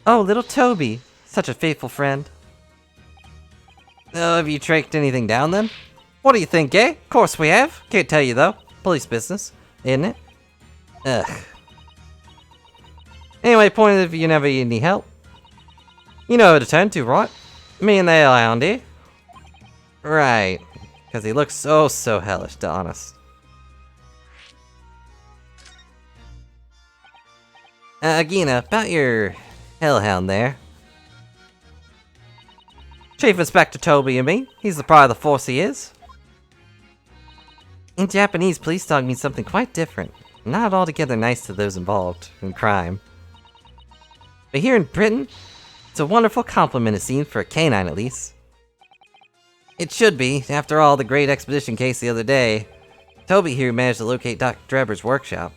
Oh, little Toby. Such a faithful friend. Have you tracked anything down then? What do you think, eh? Of course we have. Can't tell you though. Police business, isn't it? Ugh. Anyway, point if you never need any help. You know who to turn to, right? Me and the around here. Right. Because he looks so hellish, to be honest. Gina, about your hellhound there. Chief Inspector Toby, you mean? He's the pride of the force he is. In Japanese, police dog means something quite different. Not altogether nice to those involved in crime. But here in Britain, it's a wonderful compliment it seems for a canine at least. It should be, after all the great expedition case the other day. Toby here managed to locate Dr. Drebber's workshop.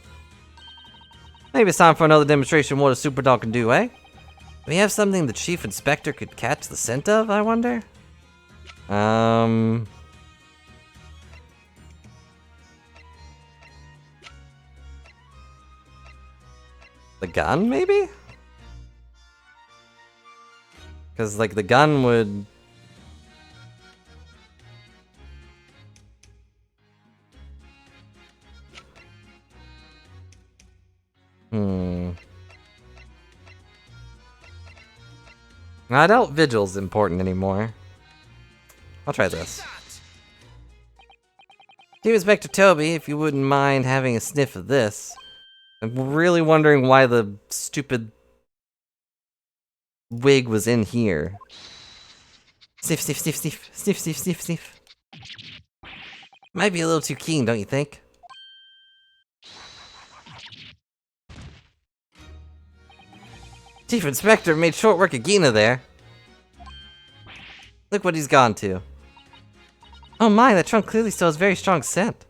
Maybe it's time for another demonstration of what a super dog can do, eh? We have something the Chief Inspector could catch the scent of, I wonder? The gun, maybe? Because, like, the gun would... I doubt Vigil's important anymore. I'll try this. Chief Inspector Toby, if you wouldn't mind having a sniff of this. I'm really wondering why the stupid wig was in here. Sniff, sniff, sniff, sniff, sniff, sniff, sniff, sniff. Might be a little too keen, don't you think? Chief Inspector made short work of Gina there. Look what he's gone to. Oh my, that trunk clearly still has very strong scent.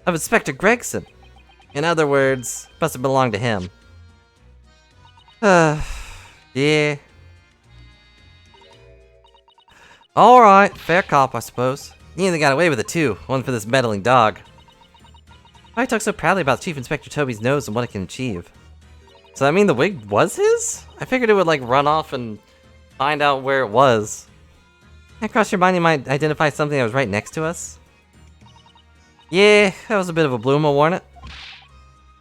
Of Inspector Gregson. In other words, must have belonged to him. Yeah. Alright, fair cop, I suppose. He either got away with it too, one for this meddling dog. Why talk so proudly about Chief Inspector Toby's nose and what it can achieve? So that mean the wig was his? I figured it would like run off and find out where it was. That crossed your mind you might identify something that was right next to us? Yeah, that was a bit of a bloomer, wasn't it?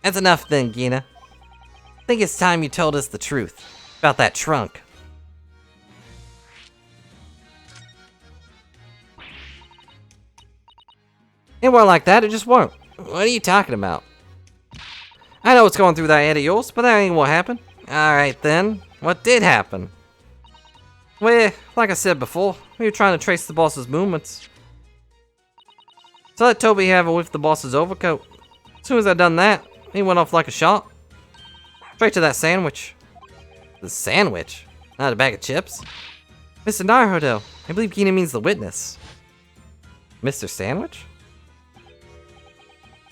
That's enough then, Gina. I think it's time you told us the truth about that trunk. It weren't like that, it just weren't. What are you talking about? I know what's going through that head of yours, but that ain't what happened. Alright then, what did happen? Well, like I said before, we were trying to trace the boss's movements. So let Toby have it with the boss's overcoat. As soon as I done that, he went off like a shot. Straight to that sandwich. The sandwich? Not a bag of chips? Mr. Naruhodo, I believe Gina means the witness. Mr. Sandwich?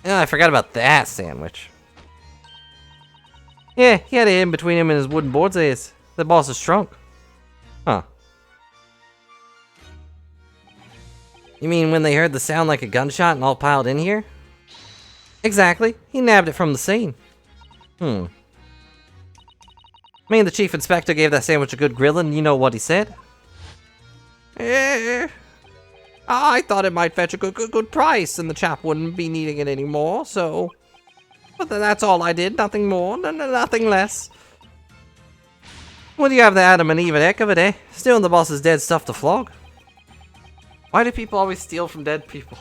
Oh, I forgot about that sandwich. Yeah, he had it in between him and his wooden board's ears. The boss's trunk. Huh. You mean when they heard the sound like a gunshot and all piled in here? Exactly. He nabbed it from the scene. Me and the chief inspector gave that sandwich a good grilling. You know what he said? I thought it might fetch a good price and the chap wouldn't be needing it anymore, so... But that's all I did, nothing more, nothing less. What do you have the Adam and Eve at heck of it, eh? Stealing the boss's dead stuff to flog. Why do people always steal from dead people?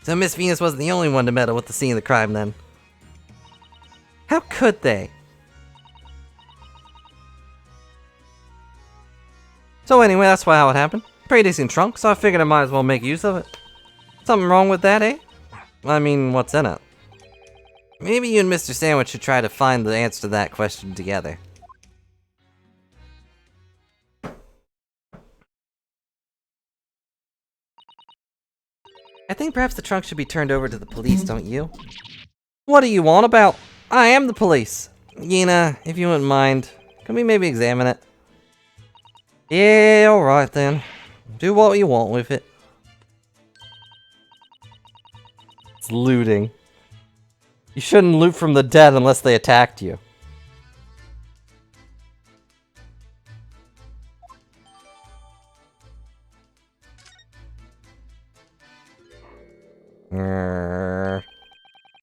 So Miss Venus wasn't the only one to meddle with the scene of the crime then. How could they? So anyway, that's why how it happened. Pretty decent trunk, so I figured I might as well make use of it. Something wrong with that, eh? I mean, what's in it? Maybe you and Mr. Sandwich should try to find the answer to that question together. I think perhaps the trunk should be turned over to the police, don't you? What do you want about? I am the police. Gina, if you wouldn't mind, can we maybe examine it? Yeah, alright then. Do what you want with it. It's looting. You shouldn't loot from the dead unless they attacked you.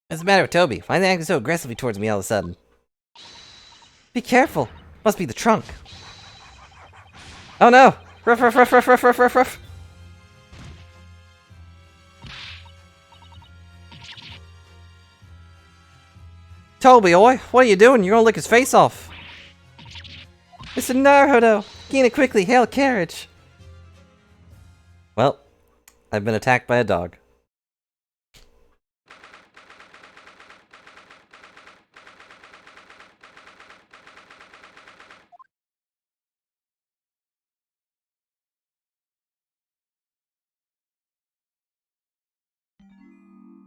What's the matter with Toby? Why are they acting so aggressively towards me all of a sudden? Be careful. Must be the trunk. Oh no! Ruff, ruff, ruff, ruff, ruff, ruff, ruff, ruff. Toby, oi! What are you doing? You're gonna lick his face off. Mr. Naruhodo! Gina, quickly, hail a carriage! Well, I've been attacked by a dog.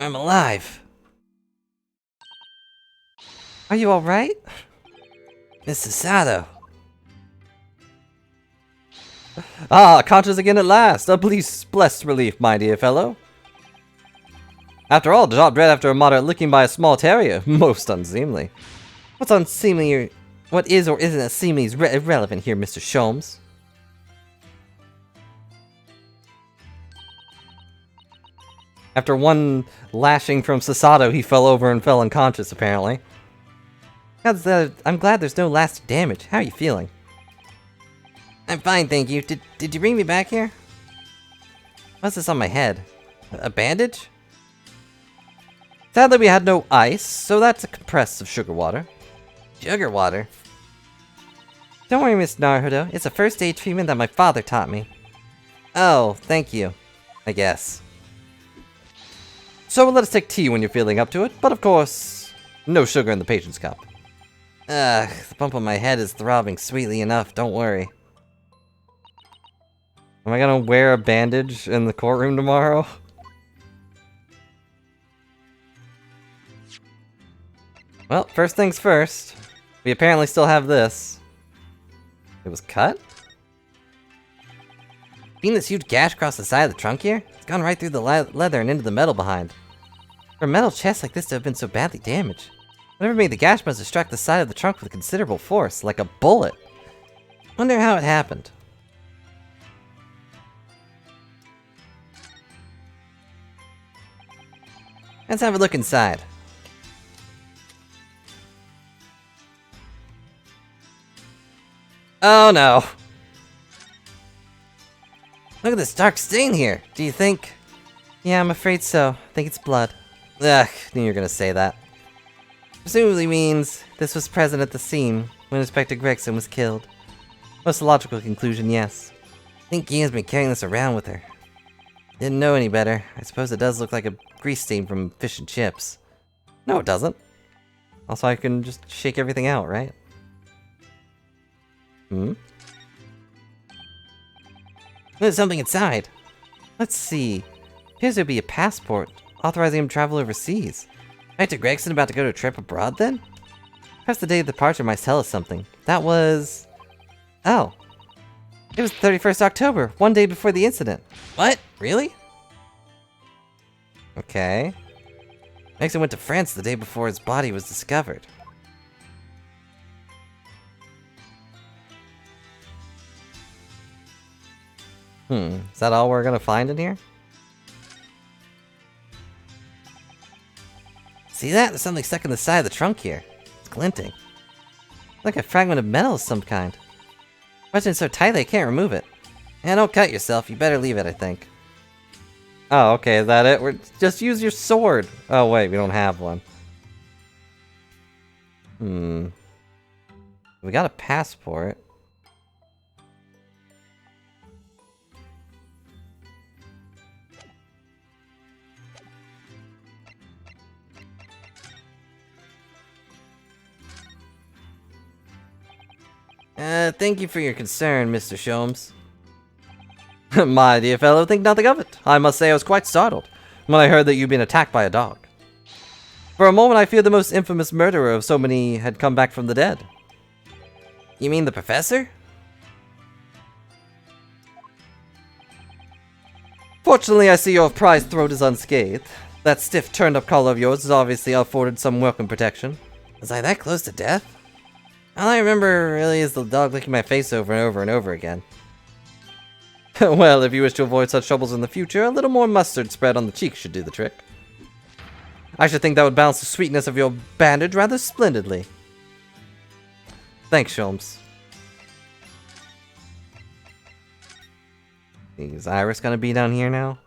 I'm alive! Are you alright? Mr. Sato. Ah, conscious again at last! A blessed relief, my dear fellow. After all, dropped dead after a moderate licking by a small terrier. Most unseemly. What's unseemly or what is or isn't unseemly is irrelevant here, Mr. Sholmes. After one lashing from Sasato, he fell over and fell unconscious, apparently. I'm glad there's no lasting damage. How are you feeling? I'm fine, thank you. Did you bring me back here? What's this on my head? A bandage? Sadly, we had no ice, so that's a compress of sugar water. Sugar water? Don't worry, Miss Naruhodo. It's a first aid treatment that my father taught me. Oh, thank you. I guess. So let us take tea when you're feeling up to it, but of course, no sugar in the patient's cup. The bump on my head is throbbing sweetly enough, don't worry. Am I gonna wear a bandage in the courtroom tomorrow? Well, first things first. We apparently still have this. It was cut? Seen this huge gash across the side of the trunk here? It's gone right through the leather and into the metal behind. For a metal chest like this to have been so badly damaged, whatever made the gash must have struck the side of the trunk with considerable force, like a bullet. Wonder how it happened. Let's have a look inside. Oh no! Look at this dark stain here. Do you think... Yeah, I'm afraid so. I think it's blood. Ugh, knew you were gonna say that. Presumably means this was present at the scene when Inspector Gregson was killed. Most logical conclusion, yes. I think Gina's been carrying this around with her. Didn't know any better. I suppose it does look like a grease stain from fish and chips. No, it doesn't. Also, I can just shake everything out, right? Hmm? There's something inside. Let's see. Appears to be a passport authorizing him to travel overseas. Dr. Gregson about to go to a trip abroad then? Perhaps the day of departure might tell us something. That was... Oh. It was 31st October, one day before the incident. What? Really? Okay. Gregson went to France the day before his body was discovered. Is that all we're gonna find in here? See that? There's something stuck in the side of the trunk here. It's glinting. Like a fragment of metal of some kind. Pressing so tightly I can't remove it. And don't cut yourself, you better leave it, I think. Oh, okay, is that it? Just use your sword! Oh wait, we don't have one. We got a passport. Thank you for your concern, Mr. Sholmes. My dear fellow, think nothing of it. I must say I was quite startled when I heard that you'd been attacked by a dog. For a moment I feared the most infamous murderer of so many had come back from the dead. You mean the professor? Fortunately, I see your prized throat is unscathed. That stiff turned-up collar of yours has obviously afforded some welcome protection. Was I that close to death? All I remember really is the dog licking my face over and over and over again. Well, if you wish to avoid such troubles in the future, a little more mustard spread on the cheeks should do the trick. I should think that would balance the sweetness of your bandage rather splendidly. Thanks, Sholmes. Is Iris gonna be down here now?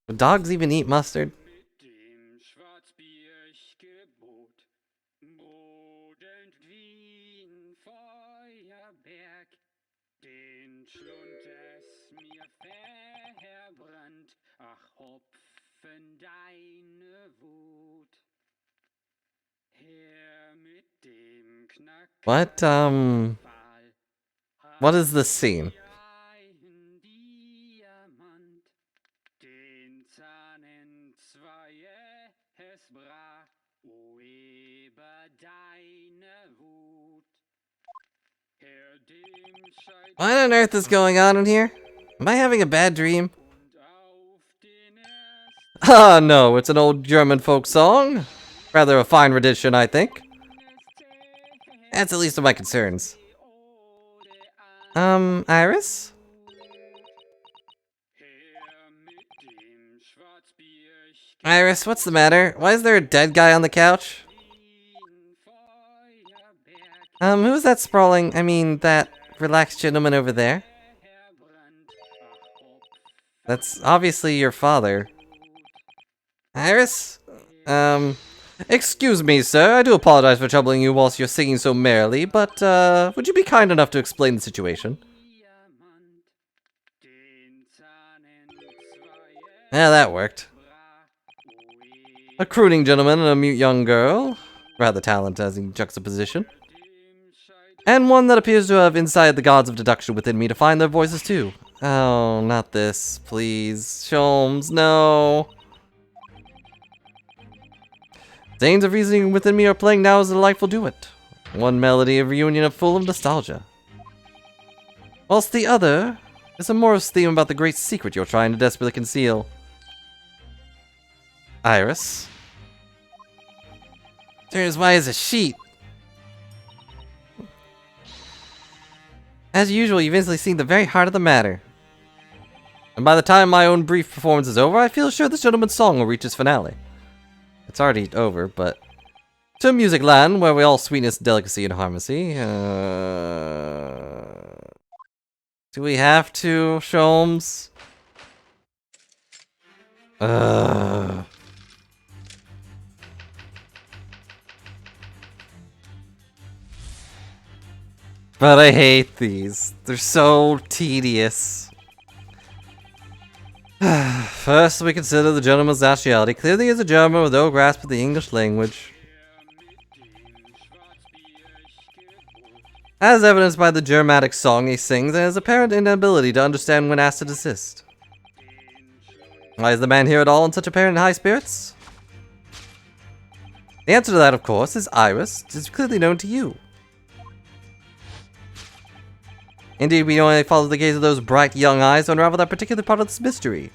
Do dogs even eat mustard? What is this scene? What on earth is going on in here? Am I having a bad dream? Ah, no, it's an old German folk song. Rather a fine rendition, I think. That's the least of my concerns. Iris? Iris, what's the matter? Why is there a dead guy on the couch? Who's that that relaxed gentleman over there? That's obviously your father. Iris? Excuse me, sir. I do apologize for troubling you whilst you're singing so merrily, but, would you be kind enough to explain the situation? Yeah, that worked. A crooning gentleman and a mute young girl. Rather tantalizing juxtaposition. And one that appears to have incited the gods of deduction within me to find their voices too. Oh, not this, please. Sholmes, no. Veins of reasoning within me are playing now as a delightful duet. One melody of reunion full of nostalgia. Whilst the other is a morose theme about the great secret you're trying to desperately conceal. Iris. Turn as white as a sheet. As usual, you've instantly seen the very heart of the matter. And by the time my own brief performance is over, I feel sure this gentleman's song will reach its finale. It's already over, but... To music land, where we all sweetness, delicacy, and harmony. Do we have to, Sholmes? But I hate these. They're so tedious. First, we consider the gentleman's nationality. Clearly, he is a German with no grasp of the English language. As evidenced by the Germanic song he sings and his apparent inability to understand when asked to desist. Why is the man here at all in such apparent high spirits? The answer to that, of course, is Iris. It is clearly known to you. Indeed, we only follow the gaze of those bright young eyes to unravel that particular part of this mystery.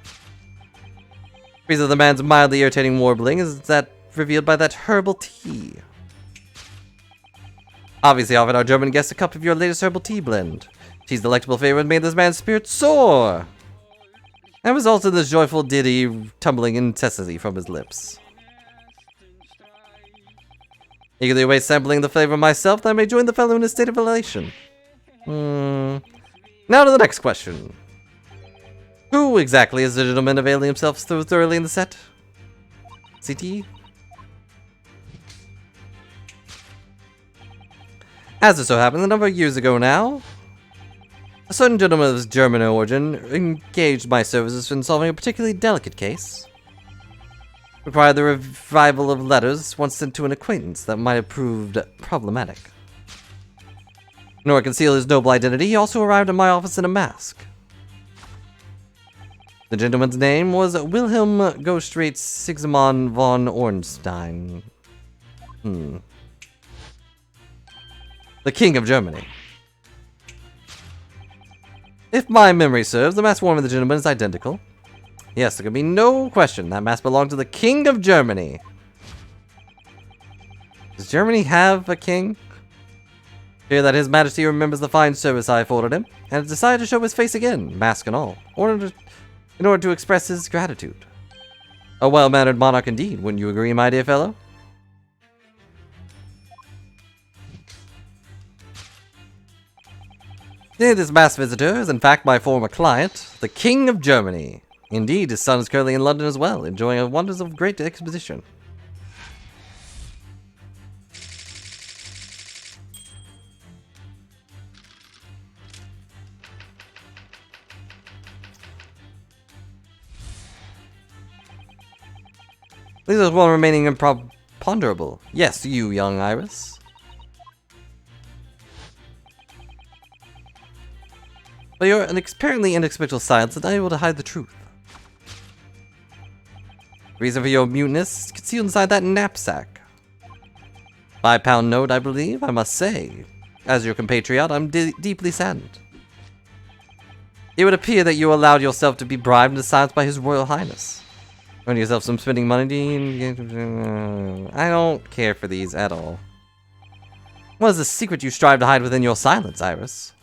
The reason of the man's mildly irritating warbling is that revealed by that herbal tea. Obviously, offered our German guest a cup of your latest herbal tea blend. Tea's delectable flavor made this man's spirit soar, and resulted in this joyful ditty tumbling incessantly from his lips. Eagerly await sampling the flavor myself, that I may join the fellow in a state of elation. Now to the next question. Who exactly is the gentleman availing himself so thoroughly in the set? CT? As it so happened, a number of years ago now, a certain gentleman of German origin engaged my services in solving a particularly delicate case. Required the revival of letters once sent to an acquaintance that might have proved problematic. In order to conceal his noble identity, he also arrived at my office in a mask. The gentleman's name was Wilhelm Ghostrate Sigismund von Ornstein. The King of Germany. If my memory serves, the mask worn by the gentleman is identical. Yes, there can be no question that mask belonged to the King of Germany. Does Germany have a king? Fear that His Majesty remembers the fine service I afforded him, and has decided to show his face again, mask and all, in order to express his gratitude. A well-mannered monarch indeed, wouldn't you agree, my dear fellow? This masked visitor is in fact my former client, the King of Germany. Indeed, his son is currently in London as well, enjoying the wonders of great exposition. These are one remaining imponderable. Yes, you, young Iris. But your apparently inexplicable silence is unable to hide the truth. The reason for your muteness is concealed inside that knapsack. £5 note, I believe, I must say. As your compatriot, I'm deeply saddened. It would appear that you allowed yourself to be bribed into silence by His Royal Highness. Earn yourself some spending money. I don't care for these at all. What is the secret you strive to hide within your silence, Iris?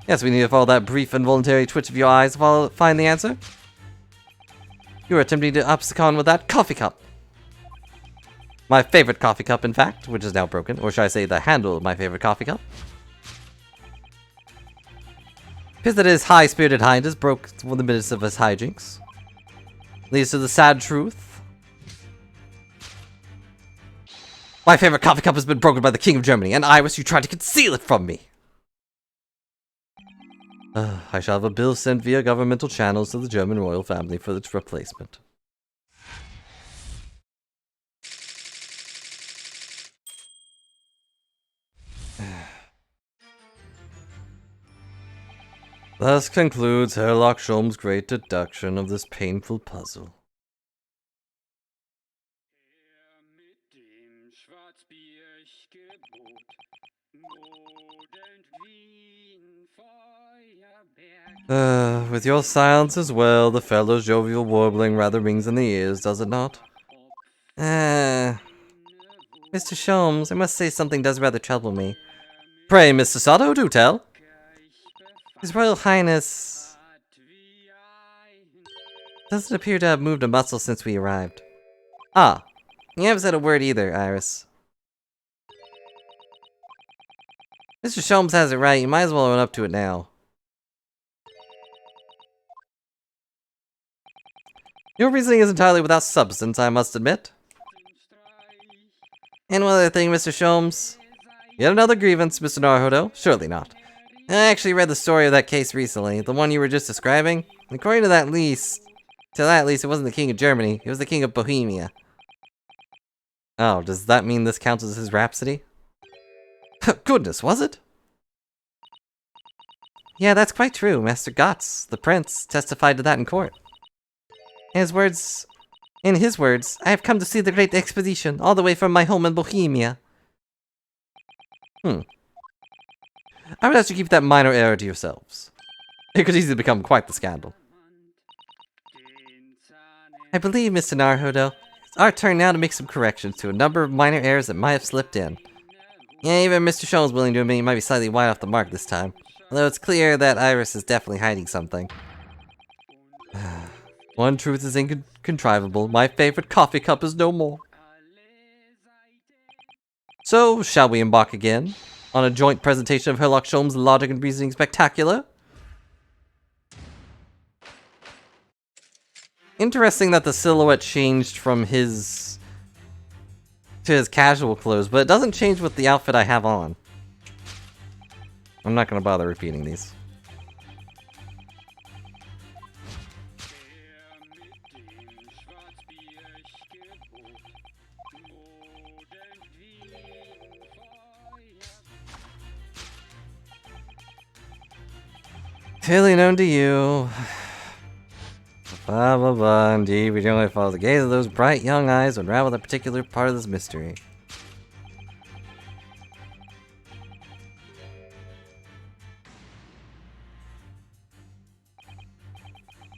Yes, we need to follow that brief involuntary twitch of your eyes to find the answer. You are attempting to obfuscate with that coffee cup. My favorite coffee cup, in fact, which is now broken. Or should I say the handle of my favorite coffee cup. Appears that his high-spirited highness broke one of the minutes of his hijinks. Leads to the sad truth. My favorite coffee cup has been broken by the King of Germany, and Iris, you tried to conceal it from me! I shall have a bill sent via governmental channels to the German royal family for its replacement. Thus concludes Herlock Sholm's great deduction of this painful puzzle. With your silence as well, the fellow's jovial warbling rather rings in the ears, does it not? Mr. Sholmes, I must say something does rather trouble me. Pray, Mr. Sato, do tell. His Royal Highness doesn't appear to have moved a muscle since we arrived. Ah, you haven't said a word either, Iris. Mr. Sholmes has it right, you might as well own up to it now. Your reasoning is entirely without substance, I must admit. And one other thing, Mr. Sholmes. Yet another grievance, Mr. Naruhodo? Surely not. I actually read the story of that case recently, the one you were just describing. According to that at least, it wasn't the King of Germany, it was the King of Bohemia. Oh, does that mean this counts as his rhapsody? Goodness, was it? Yeah, that's quite true. Master Gotz, the prince, testified to that in court. In his words, I have come to see the great exposition, all the way from my home in Bohemia. I would ask you to keep that minor error to yourselves. It could easily become quite the scandal. I believe, Mr. Naruhodo, it's our turn now to make some corrections to a number of minor errors that might have slipped in. Yeah, even Mr. Shaw is willing to admit he might be slightly wide off the mark this time. Although it's clear that Iris is definitely hiding something. One truth is incontrivable. My favorite coffee cup is no more. So, shall we embark again on a joint presentation of Herlock Sholmes' Logic and Reasoning Spectacular? Interesting that the silhouette changed from his to his casual clothes, but it doesn't change with the outfit I have on. I'm not gonna bother repeating these. Clearly known to you. Blah blah blah, indeed, we generally follow the gaze of those bright young eyes to unravel that particular part of this mystery.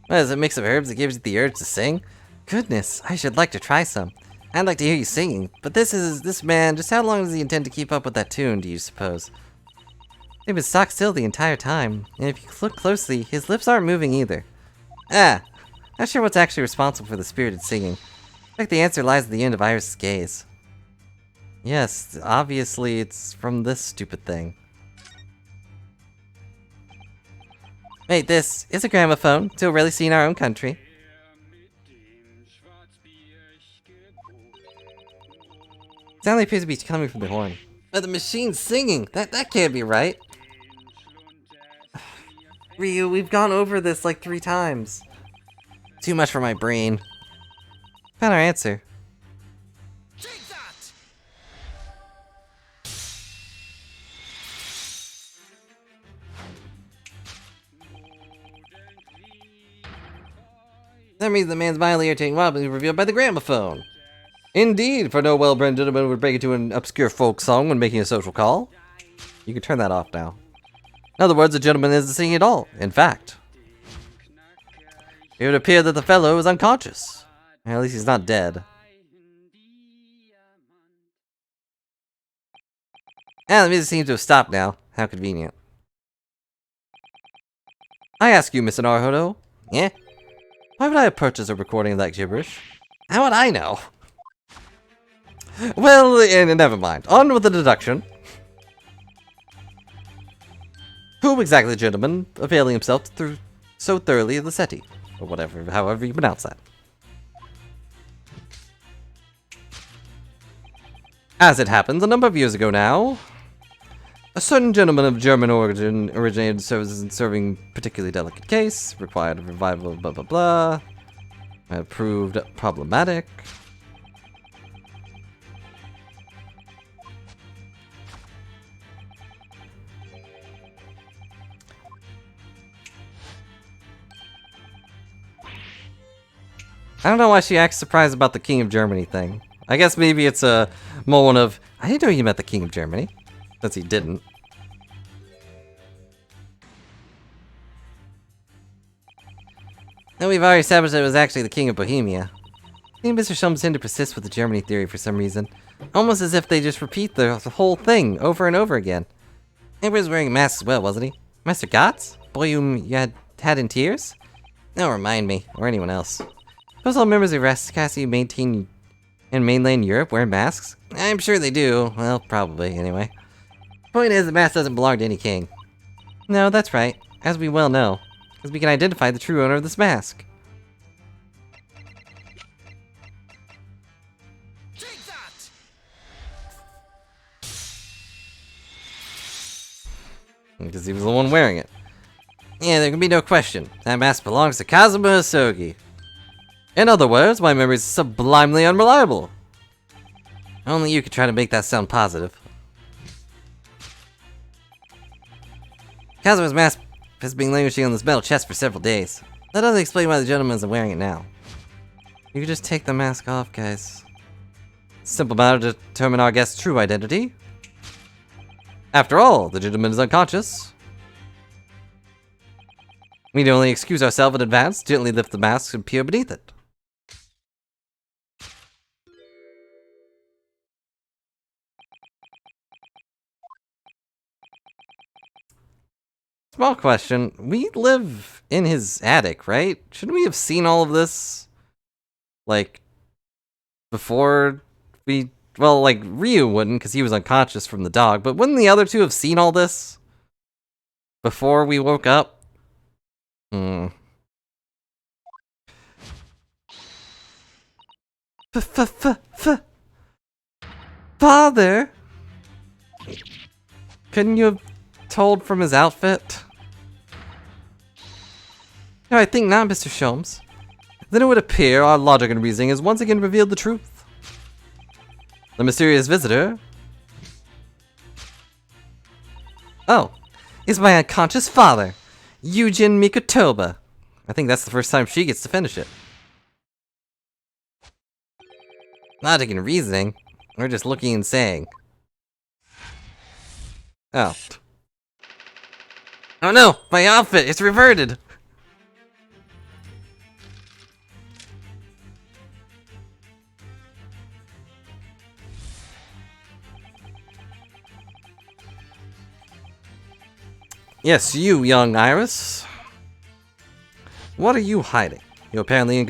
What is it, a mix of herbs that gives you the urge to sing? Goodness, I should like to try some. I'd like to hear you singing, but this man, just how long does he intend to keep up with that tune, do you suppose? They've been stock still the entire time, and if you look closely, his lips aren't moving either. Ah, not sure what's actually responsible for the spirited singing. I think the answer lies at the end of Iris' gaze. Yes, obviously it's from this stupid thing. Wait, this is a gramophone, still rarely seen in our own country. Sound like appears to be coming from the horn. But the machine's singing! That can't be right! Ryu, we've gone over this like 3 times. Too much for my brain. Found our answer. Take that! For some reason, the man's mildly irritating wobbly was revealed by the gramophone. Indeed, for no well-bred gentleman would break into an obscure folk song when making a social call. You can turn that off now. In other words, the gentleman isn't singing at all. In fact, it would appear that the fellow is unconscious. At least he's not dead. And the music seems to have stopped now. How convenient. I ask you, Mr. Naruhodo. Yeah? Why would I have purchased a recording of that gibberish? How would I know? Well, never mind. On with the deduction. Who exactly, gentleman, availing himself so thoroughly of the SETI? Or whatever, however you pronounce that. As it happens, a number of years ago now, a certain gentleman of German origin originated services in serving particularly delicate case, required a revival of blah blah blah, proved problematic. I don't know why she acts surprised about the King of Germany thing. I guess maybe it's a moment of, I didn't know you met the King of Germany. Since he didn't. Now we've already established that it was actually the King of Bohemia. I think Mr. Sholmes tend to persist with the Germany theory for some reason. Almost as if they just repeat the whole thing over and over again. He was wearing a mask as well, wasn't he? Master Gotz? Boy whom you had in tears? Don't remind me, or anyone else. Suppose all members of aristocracy maintain in mainland Europe wear masks? I'm sure they do. Well, probably, anyway. Point is, the mask doesn't belong to any king. No, that's right. As we well know. Because we can identify the true owner of this mask. Take that! Because he was the one wearing it. Yeah, there can be no question. That mask belongs to Kazuma Hosogi. In other words, my memory is sublimely unreliable. Only you could try to make that sound positive. Kazuma's mask has been languishing on this metal chest for several days. That doesn't explain why the gentleman isn't wearing it now. You could just take the mask off, guys. Simple matter to determine our guest's true identity. After all, the gentleman is unconscious. We need only excuse ourselves in advance, gently lift the mask, and peer beneath it. Small question. We live in his attic, right? Shouldn't we have seen all of this? Like, before we... Well, like, Ryu wouldn't, because he was unconscious from the dog, but wouldn't the other two have seen all this? Before we woke up? Father? Couldn't you have told from his outfit? No, I think not, Mr. Sholmes. Then it would appear our logic and reasoning has once again revealed the truth. The mysterious visitor... Oh, Is my unconscious father, Eugen Mikotoba. I think that's the first time she gets to finish it. Logic and reasoning? We're just looking and saying. Oh. Oh no! My outfit! It's reverted! Yes, you, young Iris. What are you hiding? Your apparently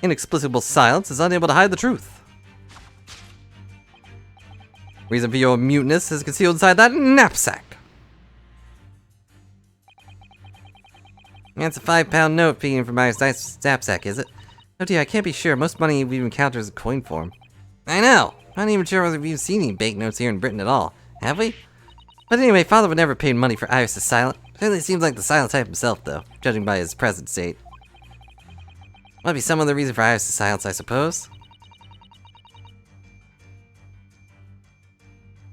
inexplicable silence is unable to hide the truth. Reason for your muteness is concealed inside that knapsack. That's a £5 note peeking from my knapsack, is it? Oh dear, I can't be sure. Most money we've encountered is in coin form. I know. I'm not even sure whether we've seen any banknotes here in Britain at all. Have we? But anyway, Father would never pay money for Iris' silent. Certainly seems like the silent type himself, though, judging by his present state. Might be some other reason for Iris' silence, I suppose.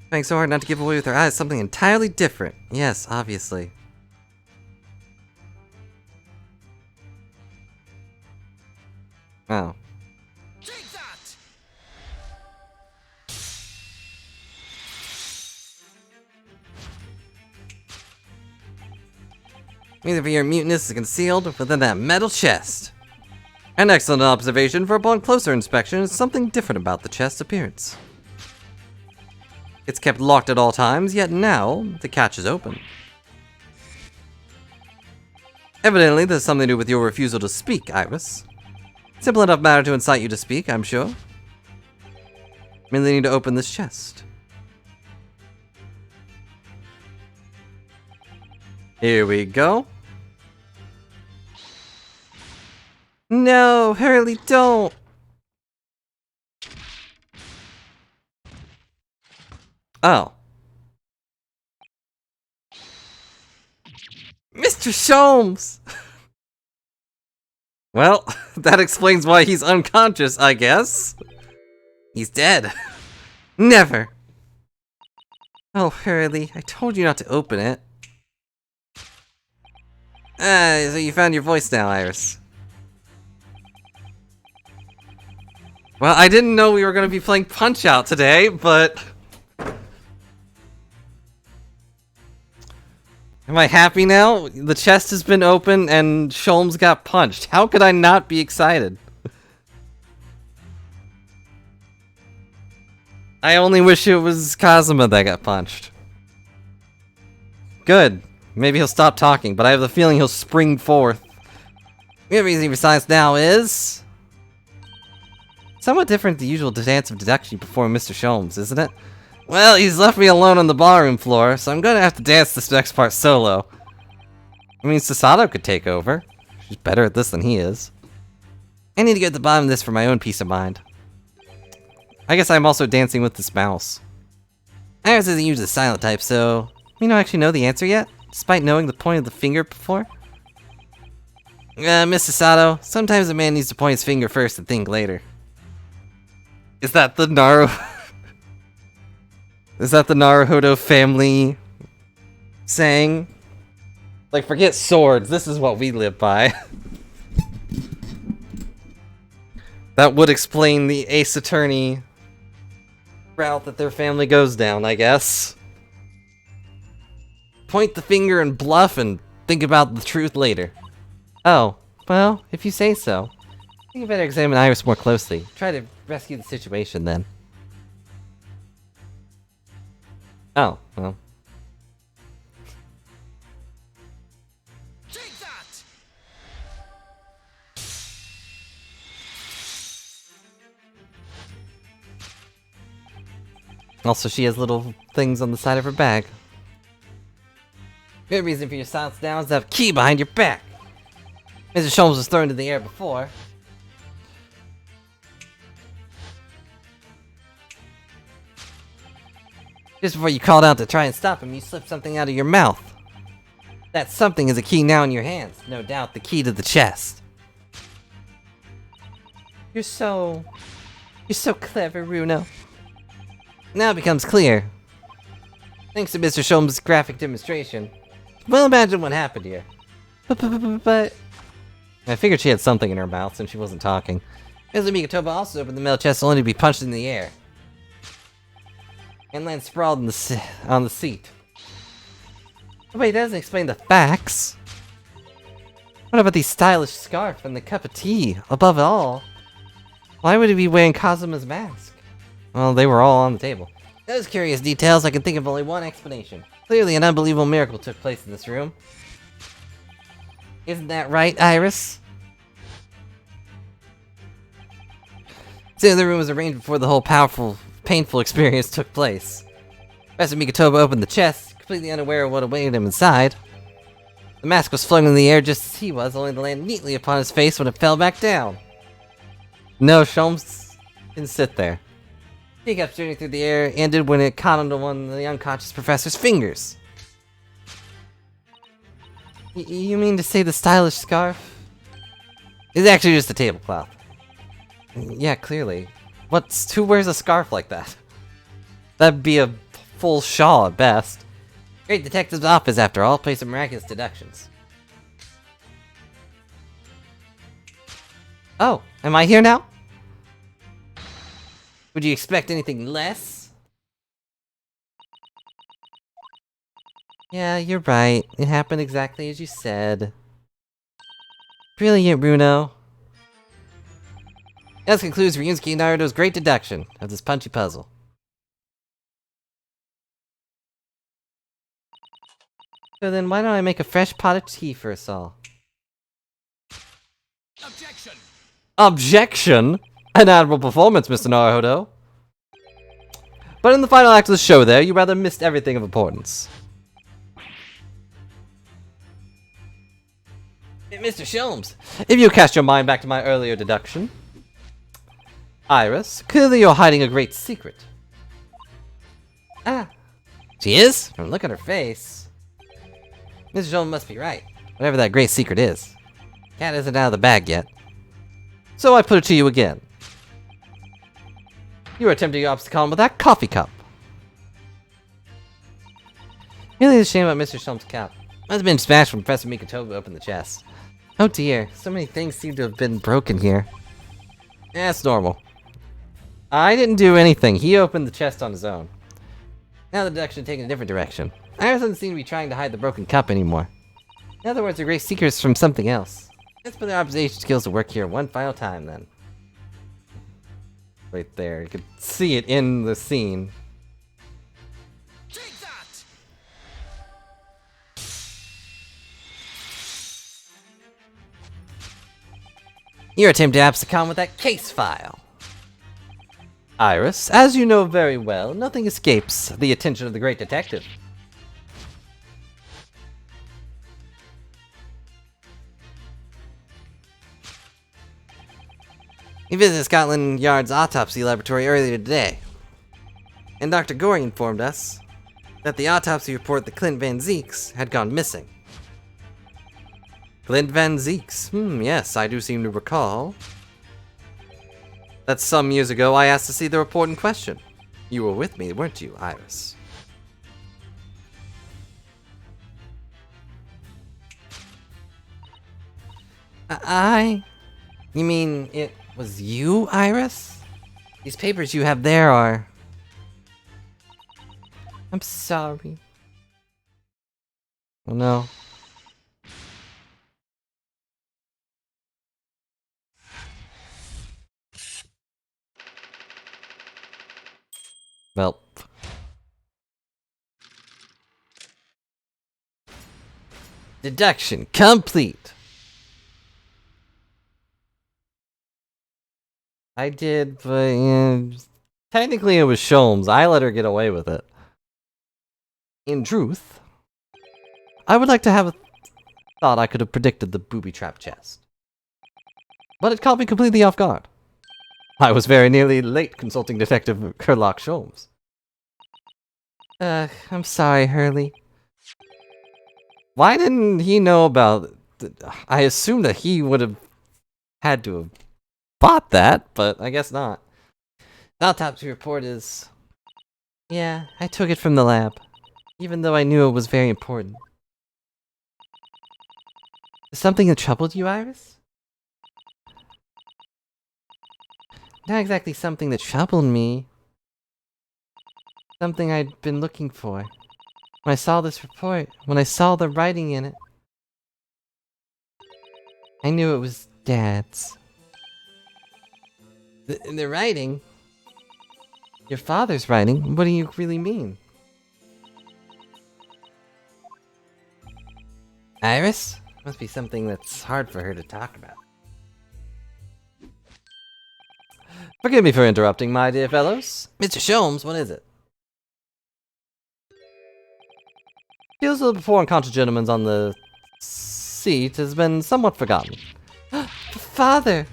Trying so hard not to give away with her eyes something entirely different. Yes, obviously. Oh. Take that! Reason for your muteness is concealed within that metal chest. An excellent observation, for upon closer inspection, something different about the chest's appearance. It's kept locked at all times, yet now the catch is open. Evidently, there's something to do with your refusal to speak, Iris. Simple enough matter to incite you to speak, I'm sure. Merely need to open this chest. Here we go. No, Hurley, don't. Oh. Mr. Sholmes! Well, that explains why he's unconscious, I guess. He's dead. Never. Oh, Hurley, I told you not to open it. So you found your voice now, Iris. Well, I didn't know we were going to be playing Punch-Out today, but... Am I happy now? The chest has been opened and Sholmes got punched. How could I not be excited? I only wish it was Kazuma that got punched. Good. Maybe he'll stop talking, but I have the feeling he'll spring forth. The reason for silence now is... somewhat different than the usual dance of deduction before Mr. Sholmes, isn't it? Well, he's left me alone on the ballroom floor, so I'm gonna have to dance this next part solo. I mean, Sasato could take over. She's better at this than he is. I need to get to the bottom of this for my own peace of mind. I guess I'm also dancing with this mouse. Iris isn't usually the silent type, so... You don't actually know the answer yet, despite knowing the point of the finger before? Mr. Sato, sometimes a man needs to point his finger first and think later. Is that the Is that the Naruhodo family saying? Like, forget swords, this is what we live by. That would explain the Ace Attorney route that their family goes down, I guess. Point the finger and bluff and think about the truth later. Oh, well, if you say so. I think you better examine Iris more closely. Try to rescue the situation then. Oh, well. Take that! Also, she has little things on the side of her bag. Good reason for your silence now is to have a key behind your back. Mr. Sholmes was thrown into the air before. Just before you called out to try and stop him, you slipped something out of your mouth. That something is a key now in your hands. No doubt the key to the chest. You're so clever, Runo. Now it becomes clear. Thanks to Mr. Sholmes' graphic demonstration. Well, imagine what happened here. But... I figured she had something in her mouth since she wasn't talking. Ms. Mikotoba also opened the metal chest only to be punched in the air. And land sprawled on the seat. Wait, that doesn't explain the facts. What about the stylish scarf and the cup of tea? Above all, why would he be wearing Kazuma's mask? Well, they were all on the table. Those curious details, I can think of only one explanation. Clearly an unbelievable miracle took place in this room. Isn't that right, Iris? So the room was arranged before the whole powerful, painful experience took place. Professor Mikotoba opened the chest, completely unaware of what awaited him inside. The mask was flung in the air just as he was, only to land neatly upon his face when it fell back down. No, Sholmes didn't sit there. He kept shooting through the air, ended when it caught onto one of the unconscious professor's fingers. You mean to say the stylish scarf? It's actually just a tablecloth. Yeah, clearly. Who wears a scarf like that? That'd be a full shawl at best. Great detective's office, after all, place of miraculous deductions. Oh, am I here now? Would you expect anything less? Yeah, you're right. It happened exactly as you said. Brilliant, Bruno. This concludes Ryusuke Naruto's great deduction of this punchy puzzle. So then why don't I make a fresh pot of tea for us all? Objection! Objection? An admirable performance, Mr. Naruhodo. But in the final act of the show there, you rather missed everything of importance. Mr. Sholmes! If you cast your mind back to my earlier deduction, Iris, clearly you're hiding a great secret. Ah, she is? From look at her face. Mr. Sholmes must be right. Whatever that great secret is. Cat isn't out of the bag yet. So I put it to you again. You were attempting your obstacle with that coffee cup. Really a shame about Mr. Sholmes' cup. Must have been smashed when Professor Mikotoba opened the chest. Oh dear, so many things seem to have been broken here. That's normal. I didn't do anything. He opened the chest on his own. Now the deduction taking a different direction. Iris doesn't seem to be trying to hide the broken cup anymore. In other words, the great secret is from something else. Let's put the observation skills to work here one final time then. Right there. You could see it in the scene. Take that! You're attempting to abscond with that case file. Iris, as you know very well, nothing escapes the attention of the great detective. He visited Scotland Yard's autopsy laboratory earlier today. And Dr. Goring informed us that the autopsy report that Clint Van Zeeks had gone missing. Clint Van Zeeks. Yes, I do seem to recall. That some years ago I asked to see the report in question. You were with me, weren't you, Iris? You mean it was you, Iris? These papers you have there are... I'm sorry. Oh no. Well. Deduction complete. I did, but technically it was Sholmes. I let her get away with it. In truth, I would like to have thought I could have predicted the booby trap chest. But it caught me completely off guard. I was very nearly late consulting Detective Sherlock Sholmes. I'm sorry, Hurley. Why didn't he know about... I assumed that he would have had to have bought that, but I guess not. The autopsy report is... Yeah, I took it from the lab, even though I knew it was very important. Something that troubled you, Iris? Not exactly something that troubled me. Something I'd been looking for. When I saw this report, when I saw the writing in it, I knew it was Dad's. The writing? Your father's writing? What do you really mean? Iris? Must be something that's hard for her to talk about. Forgive me for interrupting, my dear fellows. Mr. Sholmes, what is it? Feels that the before unconscious gentleman's on the seat has been somewhat forgotten. Father!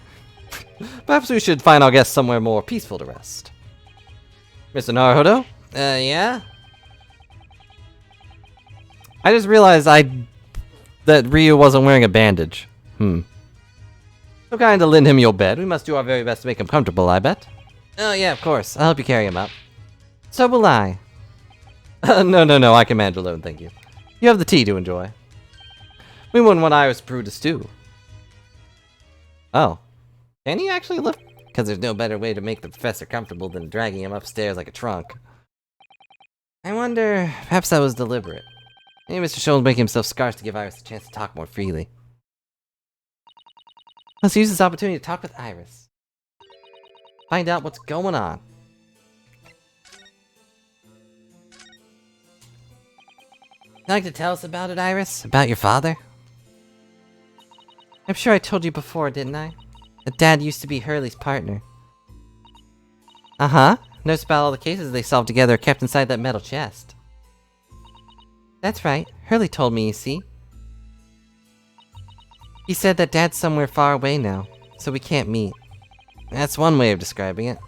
Perhaps we should find our guest somewhere more peaceful to rest. Mr. Naruhodo? Yeah? I just realized that Ryu wasn't wearing a bandage. So kind to lend him your bed. We must do our very best to make him comfortable, I bet. Oh yeah, of course. I'll help you carry him up. So will I. No, I can manage alone, thank you. You have the tea to enjoy. We wouldn't want Iris to brew to stew. Oh. Can he actually lift? Because there's no better way to make the professor comfortable than dragging him upstairs like a trunk. I wonder, perhaps that was deliberate. Maybe Mr. Sholmes making himself scarce to give Iris a chance to talk more freely. Let's use this opportunity to talk with Iris. Find out what's going on. You'd like to tell us about it, Iris? About your father? I'm sure I told you before, didn't I? That Dad used to be Hurley's partner. Uh-huh. Noticed about all the cases they solved together are kept inside that metal chest. That's right. Hurley told me, you see. He said that Dad's somewhere far away now, so we can't meet. That's one way of describing it.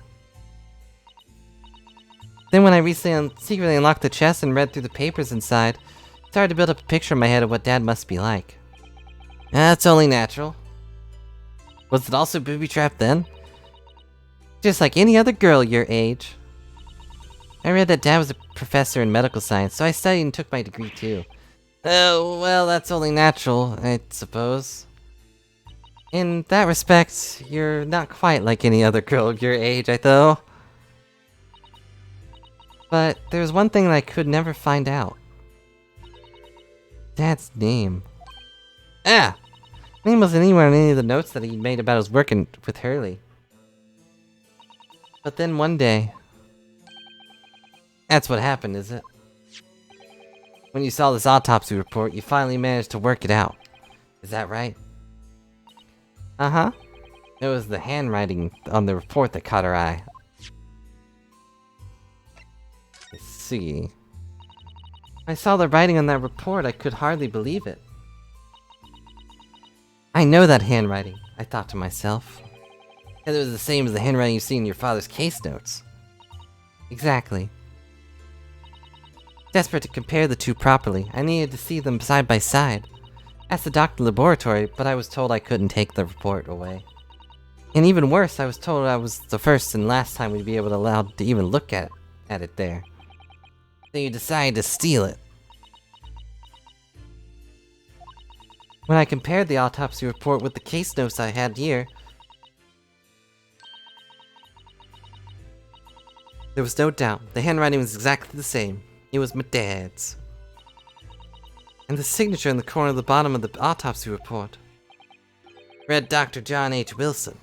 Then when I recently secretly unlocked the chest and read through the papers inside, I started to build up a picture in my head of what Dad must be like. That's only natural. Was it also booby-trapped then? Just like any other girl your age. I read that Dad was a professor in medical science, so I studied and took my degree too. Oh, well, that's only natural, I suppose. In that respect, you're not quite like any other girl your age, though. But there's one thing that I could never find out. Dad's name. Ah! Name wasn't anywhere in any of the notes that he made about his work with Hurley. But then one day... That's what happened, is it? When you saw this autopsy report, you finally managed to work it out. Is that right? Uh-huh. It was the handwriting on the report that caught our eye. I see. I saw the writing on that report, I could hardly believe it. I know that handwriting, I thought to myself. And it was the same as the handwriting you see in your father's case notes. Exactly. Desperate to compare the two properly, I needed to see them side by side. Asked the doctor in the laboratory, but I was told I couldn't take the report away. And even worse, I was told I was the first and last time we'd be able to allowed to even look at it there. So you decided to steal it. When I compared the autopsy report with the case notes I had here, there was no doubt. The handwriting was exactly the same. It was my dad's. And the signature in the corner of the bottom of the autopsy report read Dr. John H. Wilson.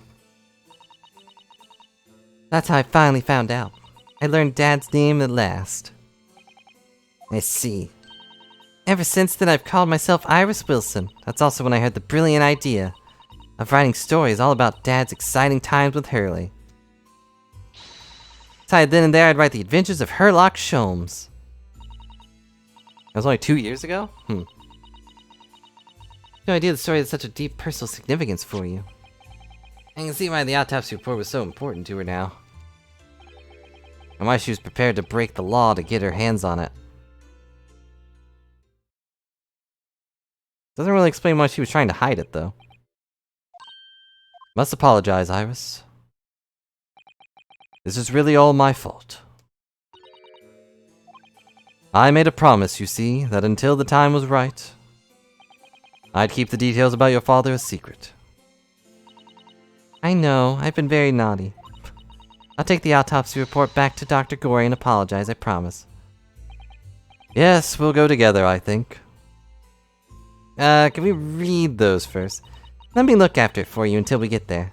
That's how I finally found out. I learned Dad's name at last. I see. Ever since then, I've called myself Iris Wilson. That's also when I had the brilliant idea of writing stories all about Dad's exciting times with Hurley. Decided then and there I'd write the adventures of Herlock Sholmes. That was only 2 years ago? No idea the story had such a deep personal significance for you. I can see why the autopsy report was so important to her now. And why she was prepared to break the law to get her hands on it. Doesn't really explain why she was trying to hide it, though. Must apologize, Iris. This is really all my fault. I made a promise, you see, that until the time was right, I'd keep the details about your father a secret. I know, I've been very naughty. I'll take the autopsy report back to Dr. Gorey and apologize, I promise. Yes, we'll go together, I think. Can we read those first? Let me look after it for you until we get there.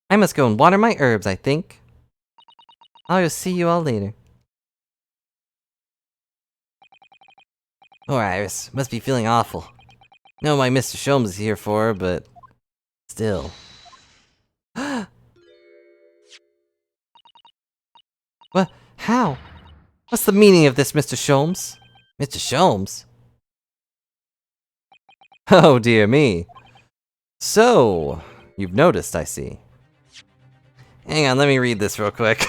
I must go and water my herbs, I think. I'll see you all later. Poor Iris, must be feeling awful. Know why Mr. Sholmes is here for her, but still. What? How? What's the meaning of this, Mr. Sholmes? Mr. Sholmes? Oh, dear me. So, you've noticed, I see. Hang on, let me read this real quick.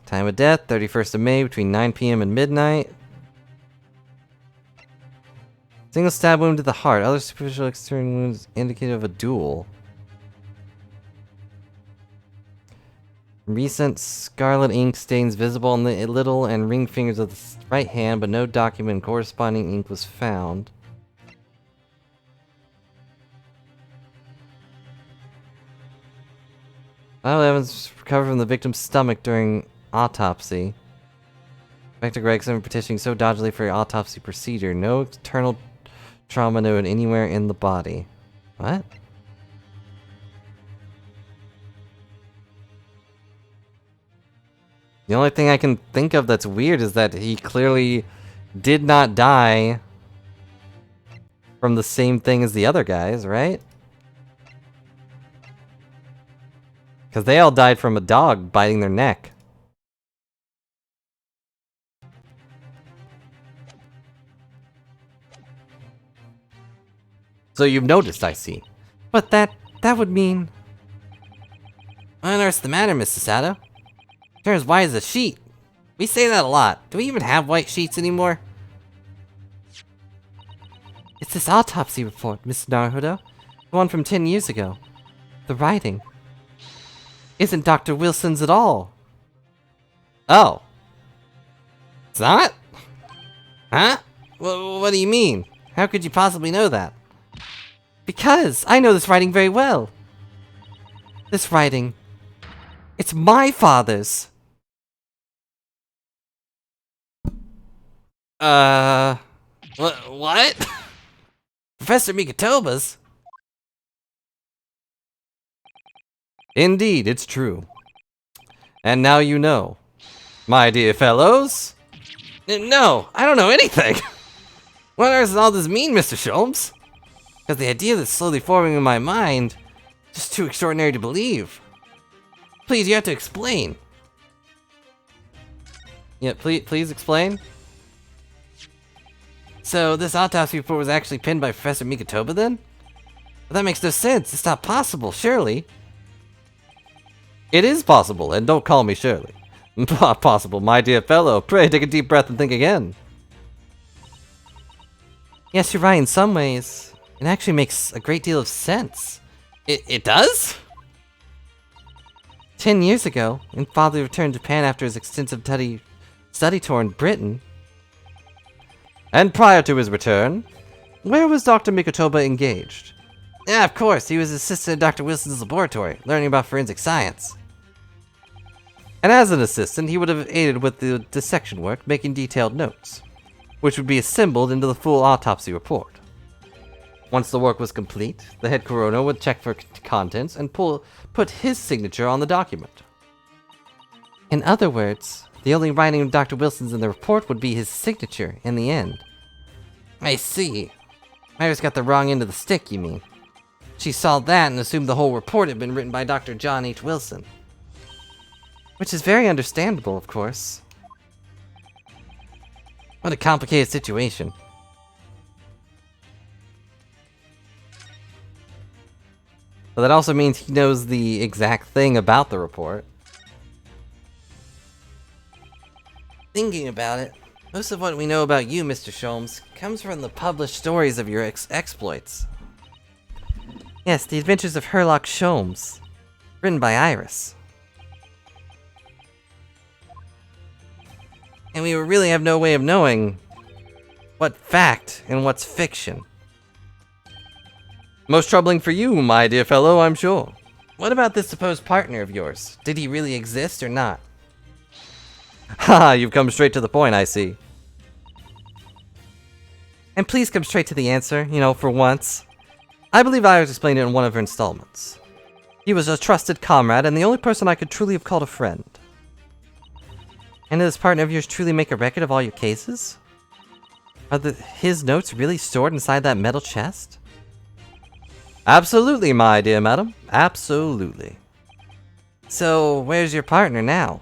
Time of death, 31st of May, between 9 p.m. and midnight. Single stab wound to the heart. Other superficial external wounds indicative of a duel. Recent scarlet ink stains visible on the little and ring fingers of the right hand, but no document corresponding ink was found. Vital evidence recovered from the victim's stomach during autopsy. Inspector Gregson petitioning so dodgily for autopsy procedure. No external trauma noted anywhere in the body. What? The only thing I can think of that's weird is that he clearly did not die from the same thing as the other guys, right? Because they all died from a dog biting their neck. So you've noticed, I see. But that would mean... What on earth's the matter, Mrs. Sato? They're as white as a sheet. We say that a lot. Do we even have white sheets anymore? It's this autopsy report, Miss Naruhodo. The one from 10 years ago. The writing isn't Dr. Wilson's at all. Oh. It's not? Huh? What do you mean? How could you possibly know that? Because I know this writing very well. This writing, it's my father's. What? Professor Mikotoba's? Indeed, it's true. And now you know. My dear fellows? No, I don't know anything. What on earth does all this mean, Mr. Sholmes? Because the idea that's slowly forming in my mind is just too extraordinary to believe. Please, you have to explain. Yeah, please explain. So this autopsy report was actually penned by Professor Mikotoba then? But that makes no sense. It's not possible, surely. It is possible, and don't call me Shirley. Not possible, my dear fellow. Pray take a deep breath and think again. Yes, you're right in some ways. It actually makes a great deal of sense. It does? 10 years ago, when Father returned to Japan after his extensive study tour in Britain. And prior to his return, where was Dr. Mikotoba engaged? Yeah, of course, he was assistant at Dr. Wilson's laboratory, learning about forensic science. And as an assistant, he would have aided with the dissection work, making detailed notes, which would be assembled into the full autopsy report. Once the work was complete, the head coroner would check for contents and put his signature on the document. In other words, the only writing of Dr. Wilson's in the report would be his signature in the end. I see. Myra's got the wrong end of the stick, you mean? She saw that and assumed the whole report had been written by Dr. John H. Wilson. Which is very understandable, of course. What a complicated situation. But that also means he knows the exact thing about the report. Thinking about it, most of what we know about you, Mr. Sholmes, comes from the published stories of your exploits. Yes, the adventures of Herlock Sholmes, written by Iris. And we really have no way of knowing what's fact and what's fiction. Most troubling for you, my dear fellow, I'm sure. What about this supposed partner of yours? Did he really exist or not? Ha, you've come straight to the point, I see. And please come straight to the answer, for once. I believe Iris explained it in one of her installments. He was a trusted comrade and the only person I could truly have called a friend. And did this partner of yours truly make a record of all your cases? Are his notes really stored inside that metal chest? Absolutely, my dear madam. Absolutely. So, where's your partner now?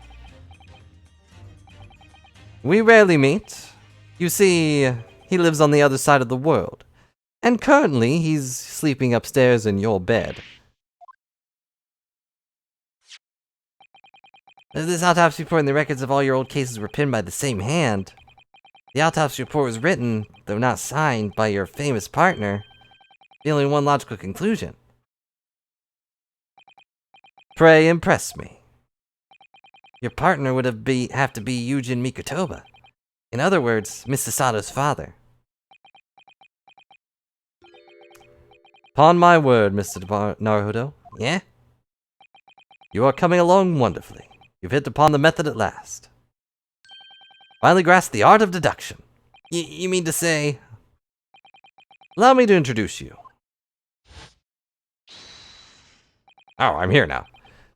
We rarely meet. You see, he lives on the other side of the world. And currently, he's sleeping upstairs in your bed. This autopsy report and the records of all your old cases were penned by the same hand. The autopsy report was written, though not signed, by your famous partner. The only one logical conclusion. Pray impress me. Your partner would have to be Yujin Mikotoba. In other words, Mr. Sato's father. Upon my word, Mr. Naruhodo. Yeah? You are coming along wonderfully. You've hit upon the method at last. Finally grasped the art of deduction. You mean to say... Allow me to introduce you. Oh, I'm here now.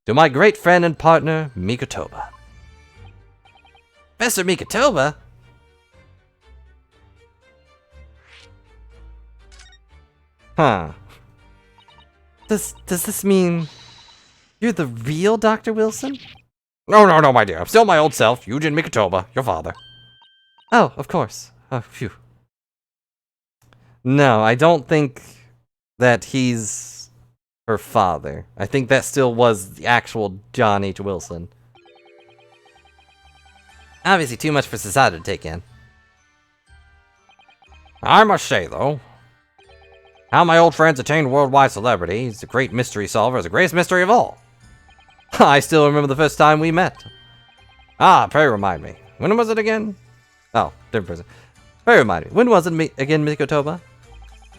To my great friend and partner, Mikotoba. Professor Mikotoba? Huh. Does this mean... you're the real Dr. Wilson? No, my dear. I'm still my old self, Yujin Mikotoba, your father. Oh, of course. Oh, phew. No, I don't think that he's her father. I think that still was the actual John H. Wilson. Obviously too much for society to take in. I must say, though, how my old friend's attained worldwide celebrity, he's a great mystery solver, is the greatest mystery of all. I still remember the first time we met. Ah, pray remind me. When was it again? Oh, different person. Pray remind me. When was it again, Mikotoba?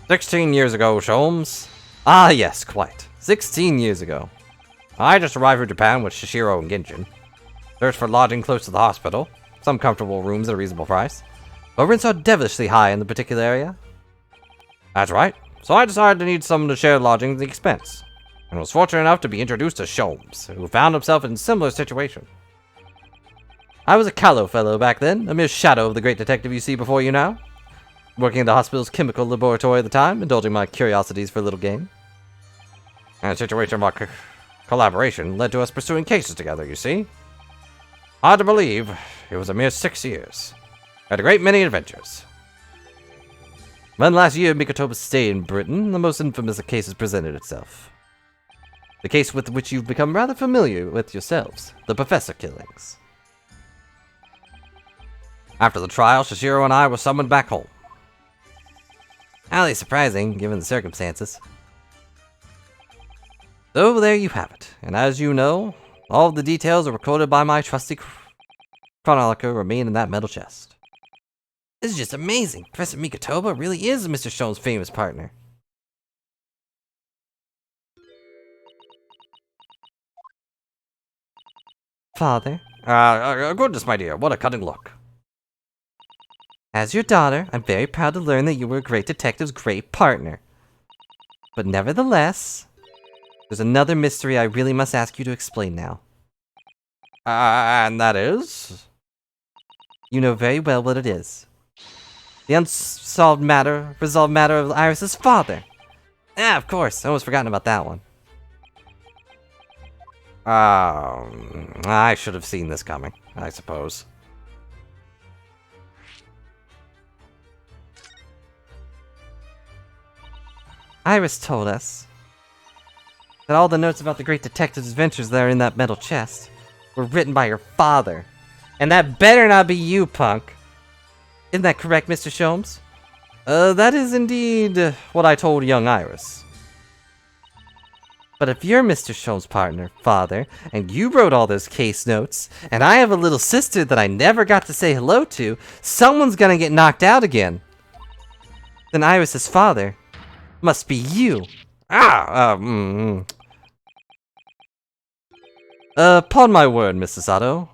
16 years ago, Sholmes. Ah, yes, quite. 16 years ago. I just arrived from Japan with Shishiro and Genjin. Searched for lodging close to the hospital. Some comfortable rooms at a reasonable price. But rents are devilishly high in the particular area. That's right. So I decided to need someone to share lodging at the expense. And was fortunate enough to be introduced to Sholmes, who found himself in a similar situation. I was a callow fellow back then, a mere shadow of the great detective you see before you now. Working at the hospital's chemical laboratory at the time, indulging my curiosities for a little game. And a situation of our collaboration led to us pursuing cases together, you see. Hard to believe, it was a mere 6 years. Had a great many adventures. When last year Mikotoba stayed in Britain, the most infamous of cases presented itself. The case with which you've become rather familiar with yourselves, the Professor killings. After the trial, Shishiro and I were summoned back home. Highly surprising, given the circumstances. So there you have it, and as you know, all of the details are recorded by my trusty chronologer remain in that metal chest. This is just amazing. Professor Mikotoba really is Mr. Shone's famous partner. Father, Goodness, my dear, what a cutting look. as your daughter, I'm very proud to learn that you were a great detective's great partner. But nevertheless, there's another mystery I really must ask you to explain now. And that is? You know very well what it is. The resolved matter of Iris's father. Ah, of course, I almost forgotten about that one. I should have seen this coming, I suppose. Iris told us that all the notes about the great detective's adventures that are in that metal chest were written by your father. And that better not be you, punk. Isn't that correct, Mr. Sholmes? That is indeed what I told young Iris. But if you're Mr. Sholmes' partner, father, and you wrote all those case notes, and I have a little sister that I never got to say hello to, someone's gonna get knocked out again. Then Iris's father must be you. Upon my word, Mr. Sato.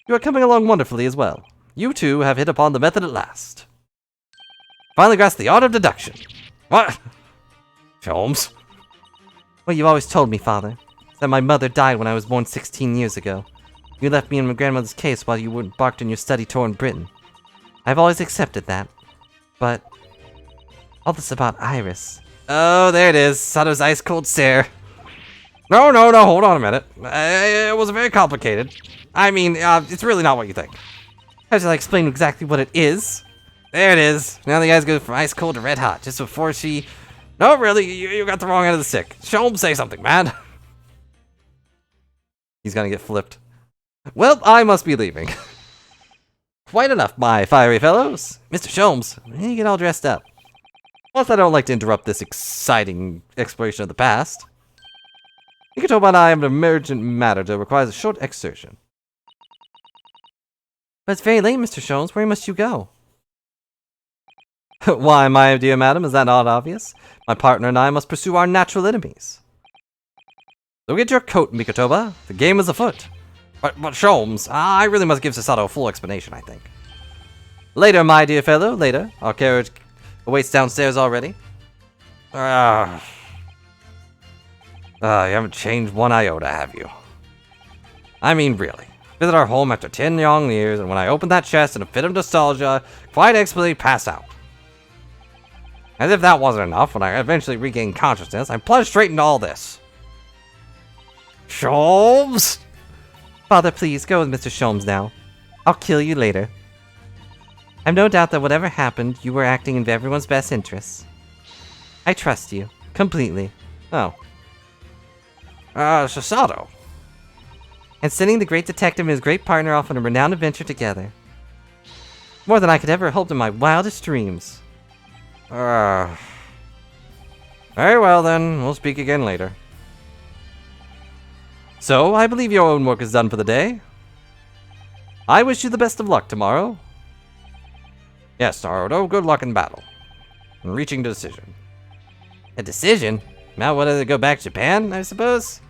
You are coming along wonderfully as well. You two have hit upon the method at last. Finally grasped the art of deduction. What? Holmes? What you've always told me, father, is that my mother died when I was born 16 years ago. You left me in my grandmother's case while you were embarked on your study tour in Britain. I've always accepted that. But all this about Iris. Oh, there it is. Sato's ice-cold stare. No, hold on a minute. It was very complicated. I mean, it's really not what you think. How shall I explain exactly what it is? There it is. Now the guys go from ice-cold to red-hot, just before she... No, really, you got the wrong end of the stick. Show him, say something, man. He's gonna get flipped. Well, I must be leaving. Quite enough, my fiery fellows. Mr. Sholmes, you get all dressed up. Plus, I don't like to interrupt this exciting exploration of the past. Mikotoba and I have an emergent matter that requires a short exertion. But it's very late, Mr. Sholmes. Where must you go? Why, my dear madam, is that not obvious? My partner and I must pursue our natural enemies. So get your coat, Mikotoba. The game is afoot. But Sholmes, I really must give Sato a full explanation, I think. Later, my dear fellow, later. Our carriage awaits downstairs already. You haven't changed one iota, have you? I mean, really. Visit our home after 10 long years, and when I open that chest in a fit of nostalgia, quite explicitly pass out. As if that wasn't enough, when I eventually regained consciousness, I plunged straight into all this. Sholmes? Father, please, go with Mr. Sholmes now. I'll kill you later. I've no doubt that whatever happened, you were acting in everyone's best interests. I trust you, completely. Oh. Sato. And sending the great detective and his great partner off on a renowned adventure together. More than I could ever hope in my wildest dreams. Very well then, we'll speak again later. So, I believe your own work is done for the day. I wish you the best of luck tomorrow. Yes, Naruto, good luck in battle. And reaching a decision. A decision? Now what, to go back to Japan, I suppose?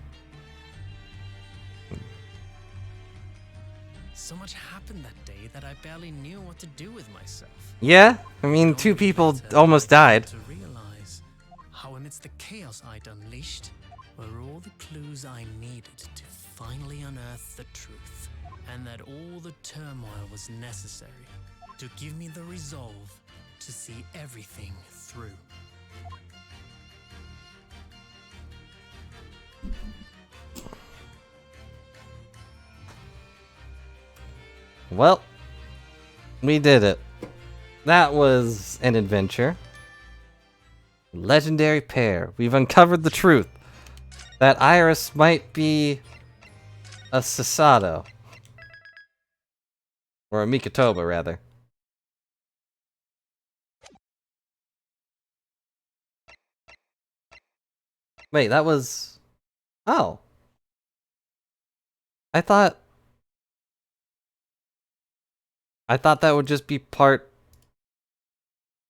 So much happened that day that I barely knew what to do with myself. Yeah, I mean, two people almost died. To realize how amidst the chaos I'd unleashed were all the clues I needed to finally unearth the truth, and that all the turmoil was necessary to give me the resolve to see everything through. Well, we did it. that was an adventure. Legendary pair. We've uncovered the truth that Iris might be a Susato. Or a Mikotoba, rather. Wait, that was... Oh. I thought that would just be part...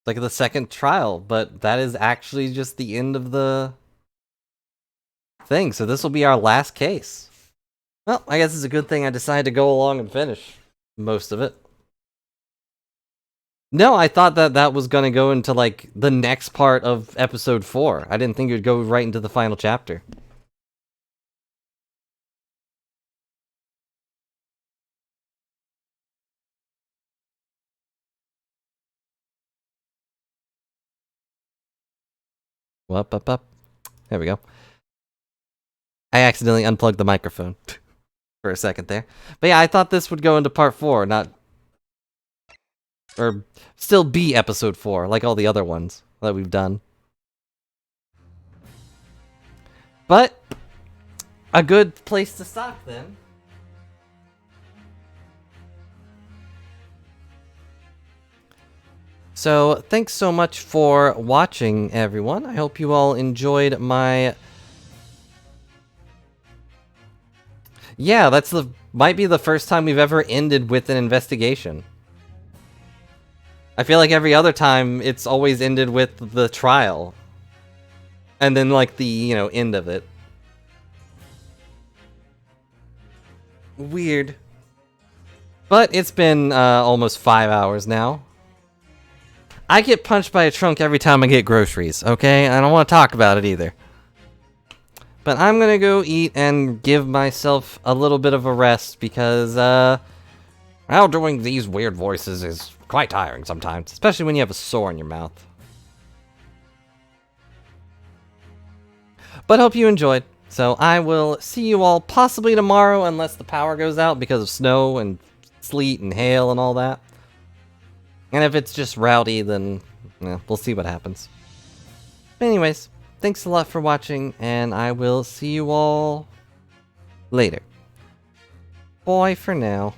like the second trial, but that is actually just the end of the thing. So this will be our last case. Well, I guess it's a good thing I decided to go along and finish most of it. No, I thought that was going to go into, like, the next part of episode 4. I didn't think it would go right into the final chapter. Up. There we go. I accidentally unplugged the microphone for a second there. But yeah, I thought this would go into part 4, not... or still be episode 4, like all the other ones that we've done. But a good place to stop then. So, thanks so much for watching, everyone. I hope you all enjoyed my... Yeah, might be the first time we've ever ended with an investigation. I feel like every other time it's always ended with the trial. And then, like, the, end of it. Weird. But it's been almost 5 hours now. I get punched by a trunk every time I get groceries, okay? I don't want to talk about it either. But I'm gonna go eat and give myself a little bit of a rest because, well, doing these weird voices is quite tiring sometimes, especially when you have a sore in your mouth. But hope you enjoyed. So I will see you all possibly tomorrow unless the power goes out because of snow and sleet and hail and all that. And if it's just rowdy, then we'll see what happens. But anyways, thanks a lot for watching, and I will see you all later. Bye for now.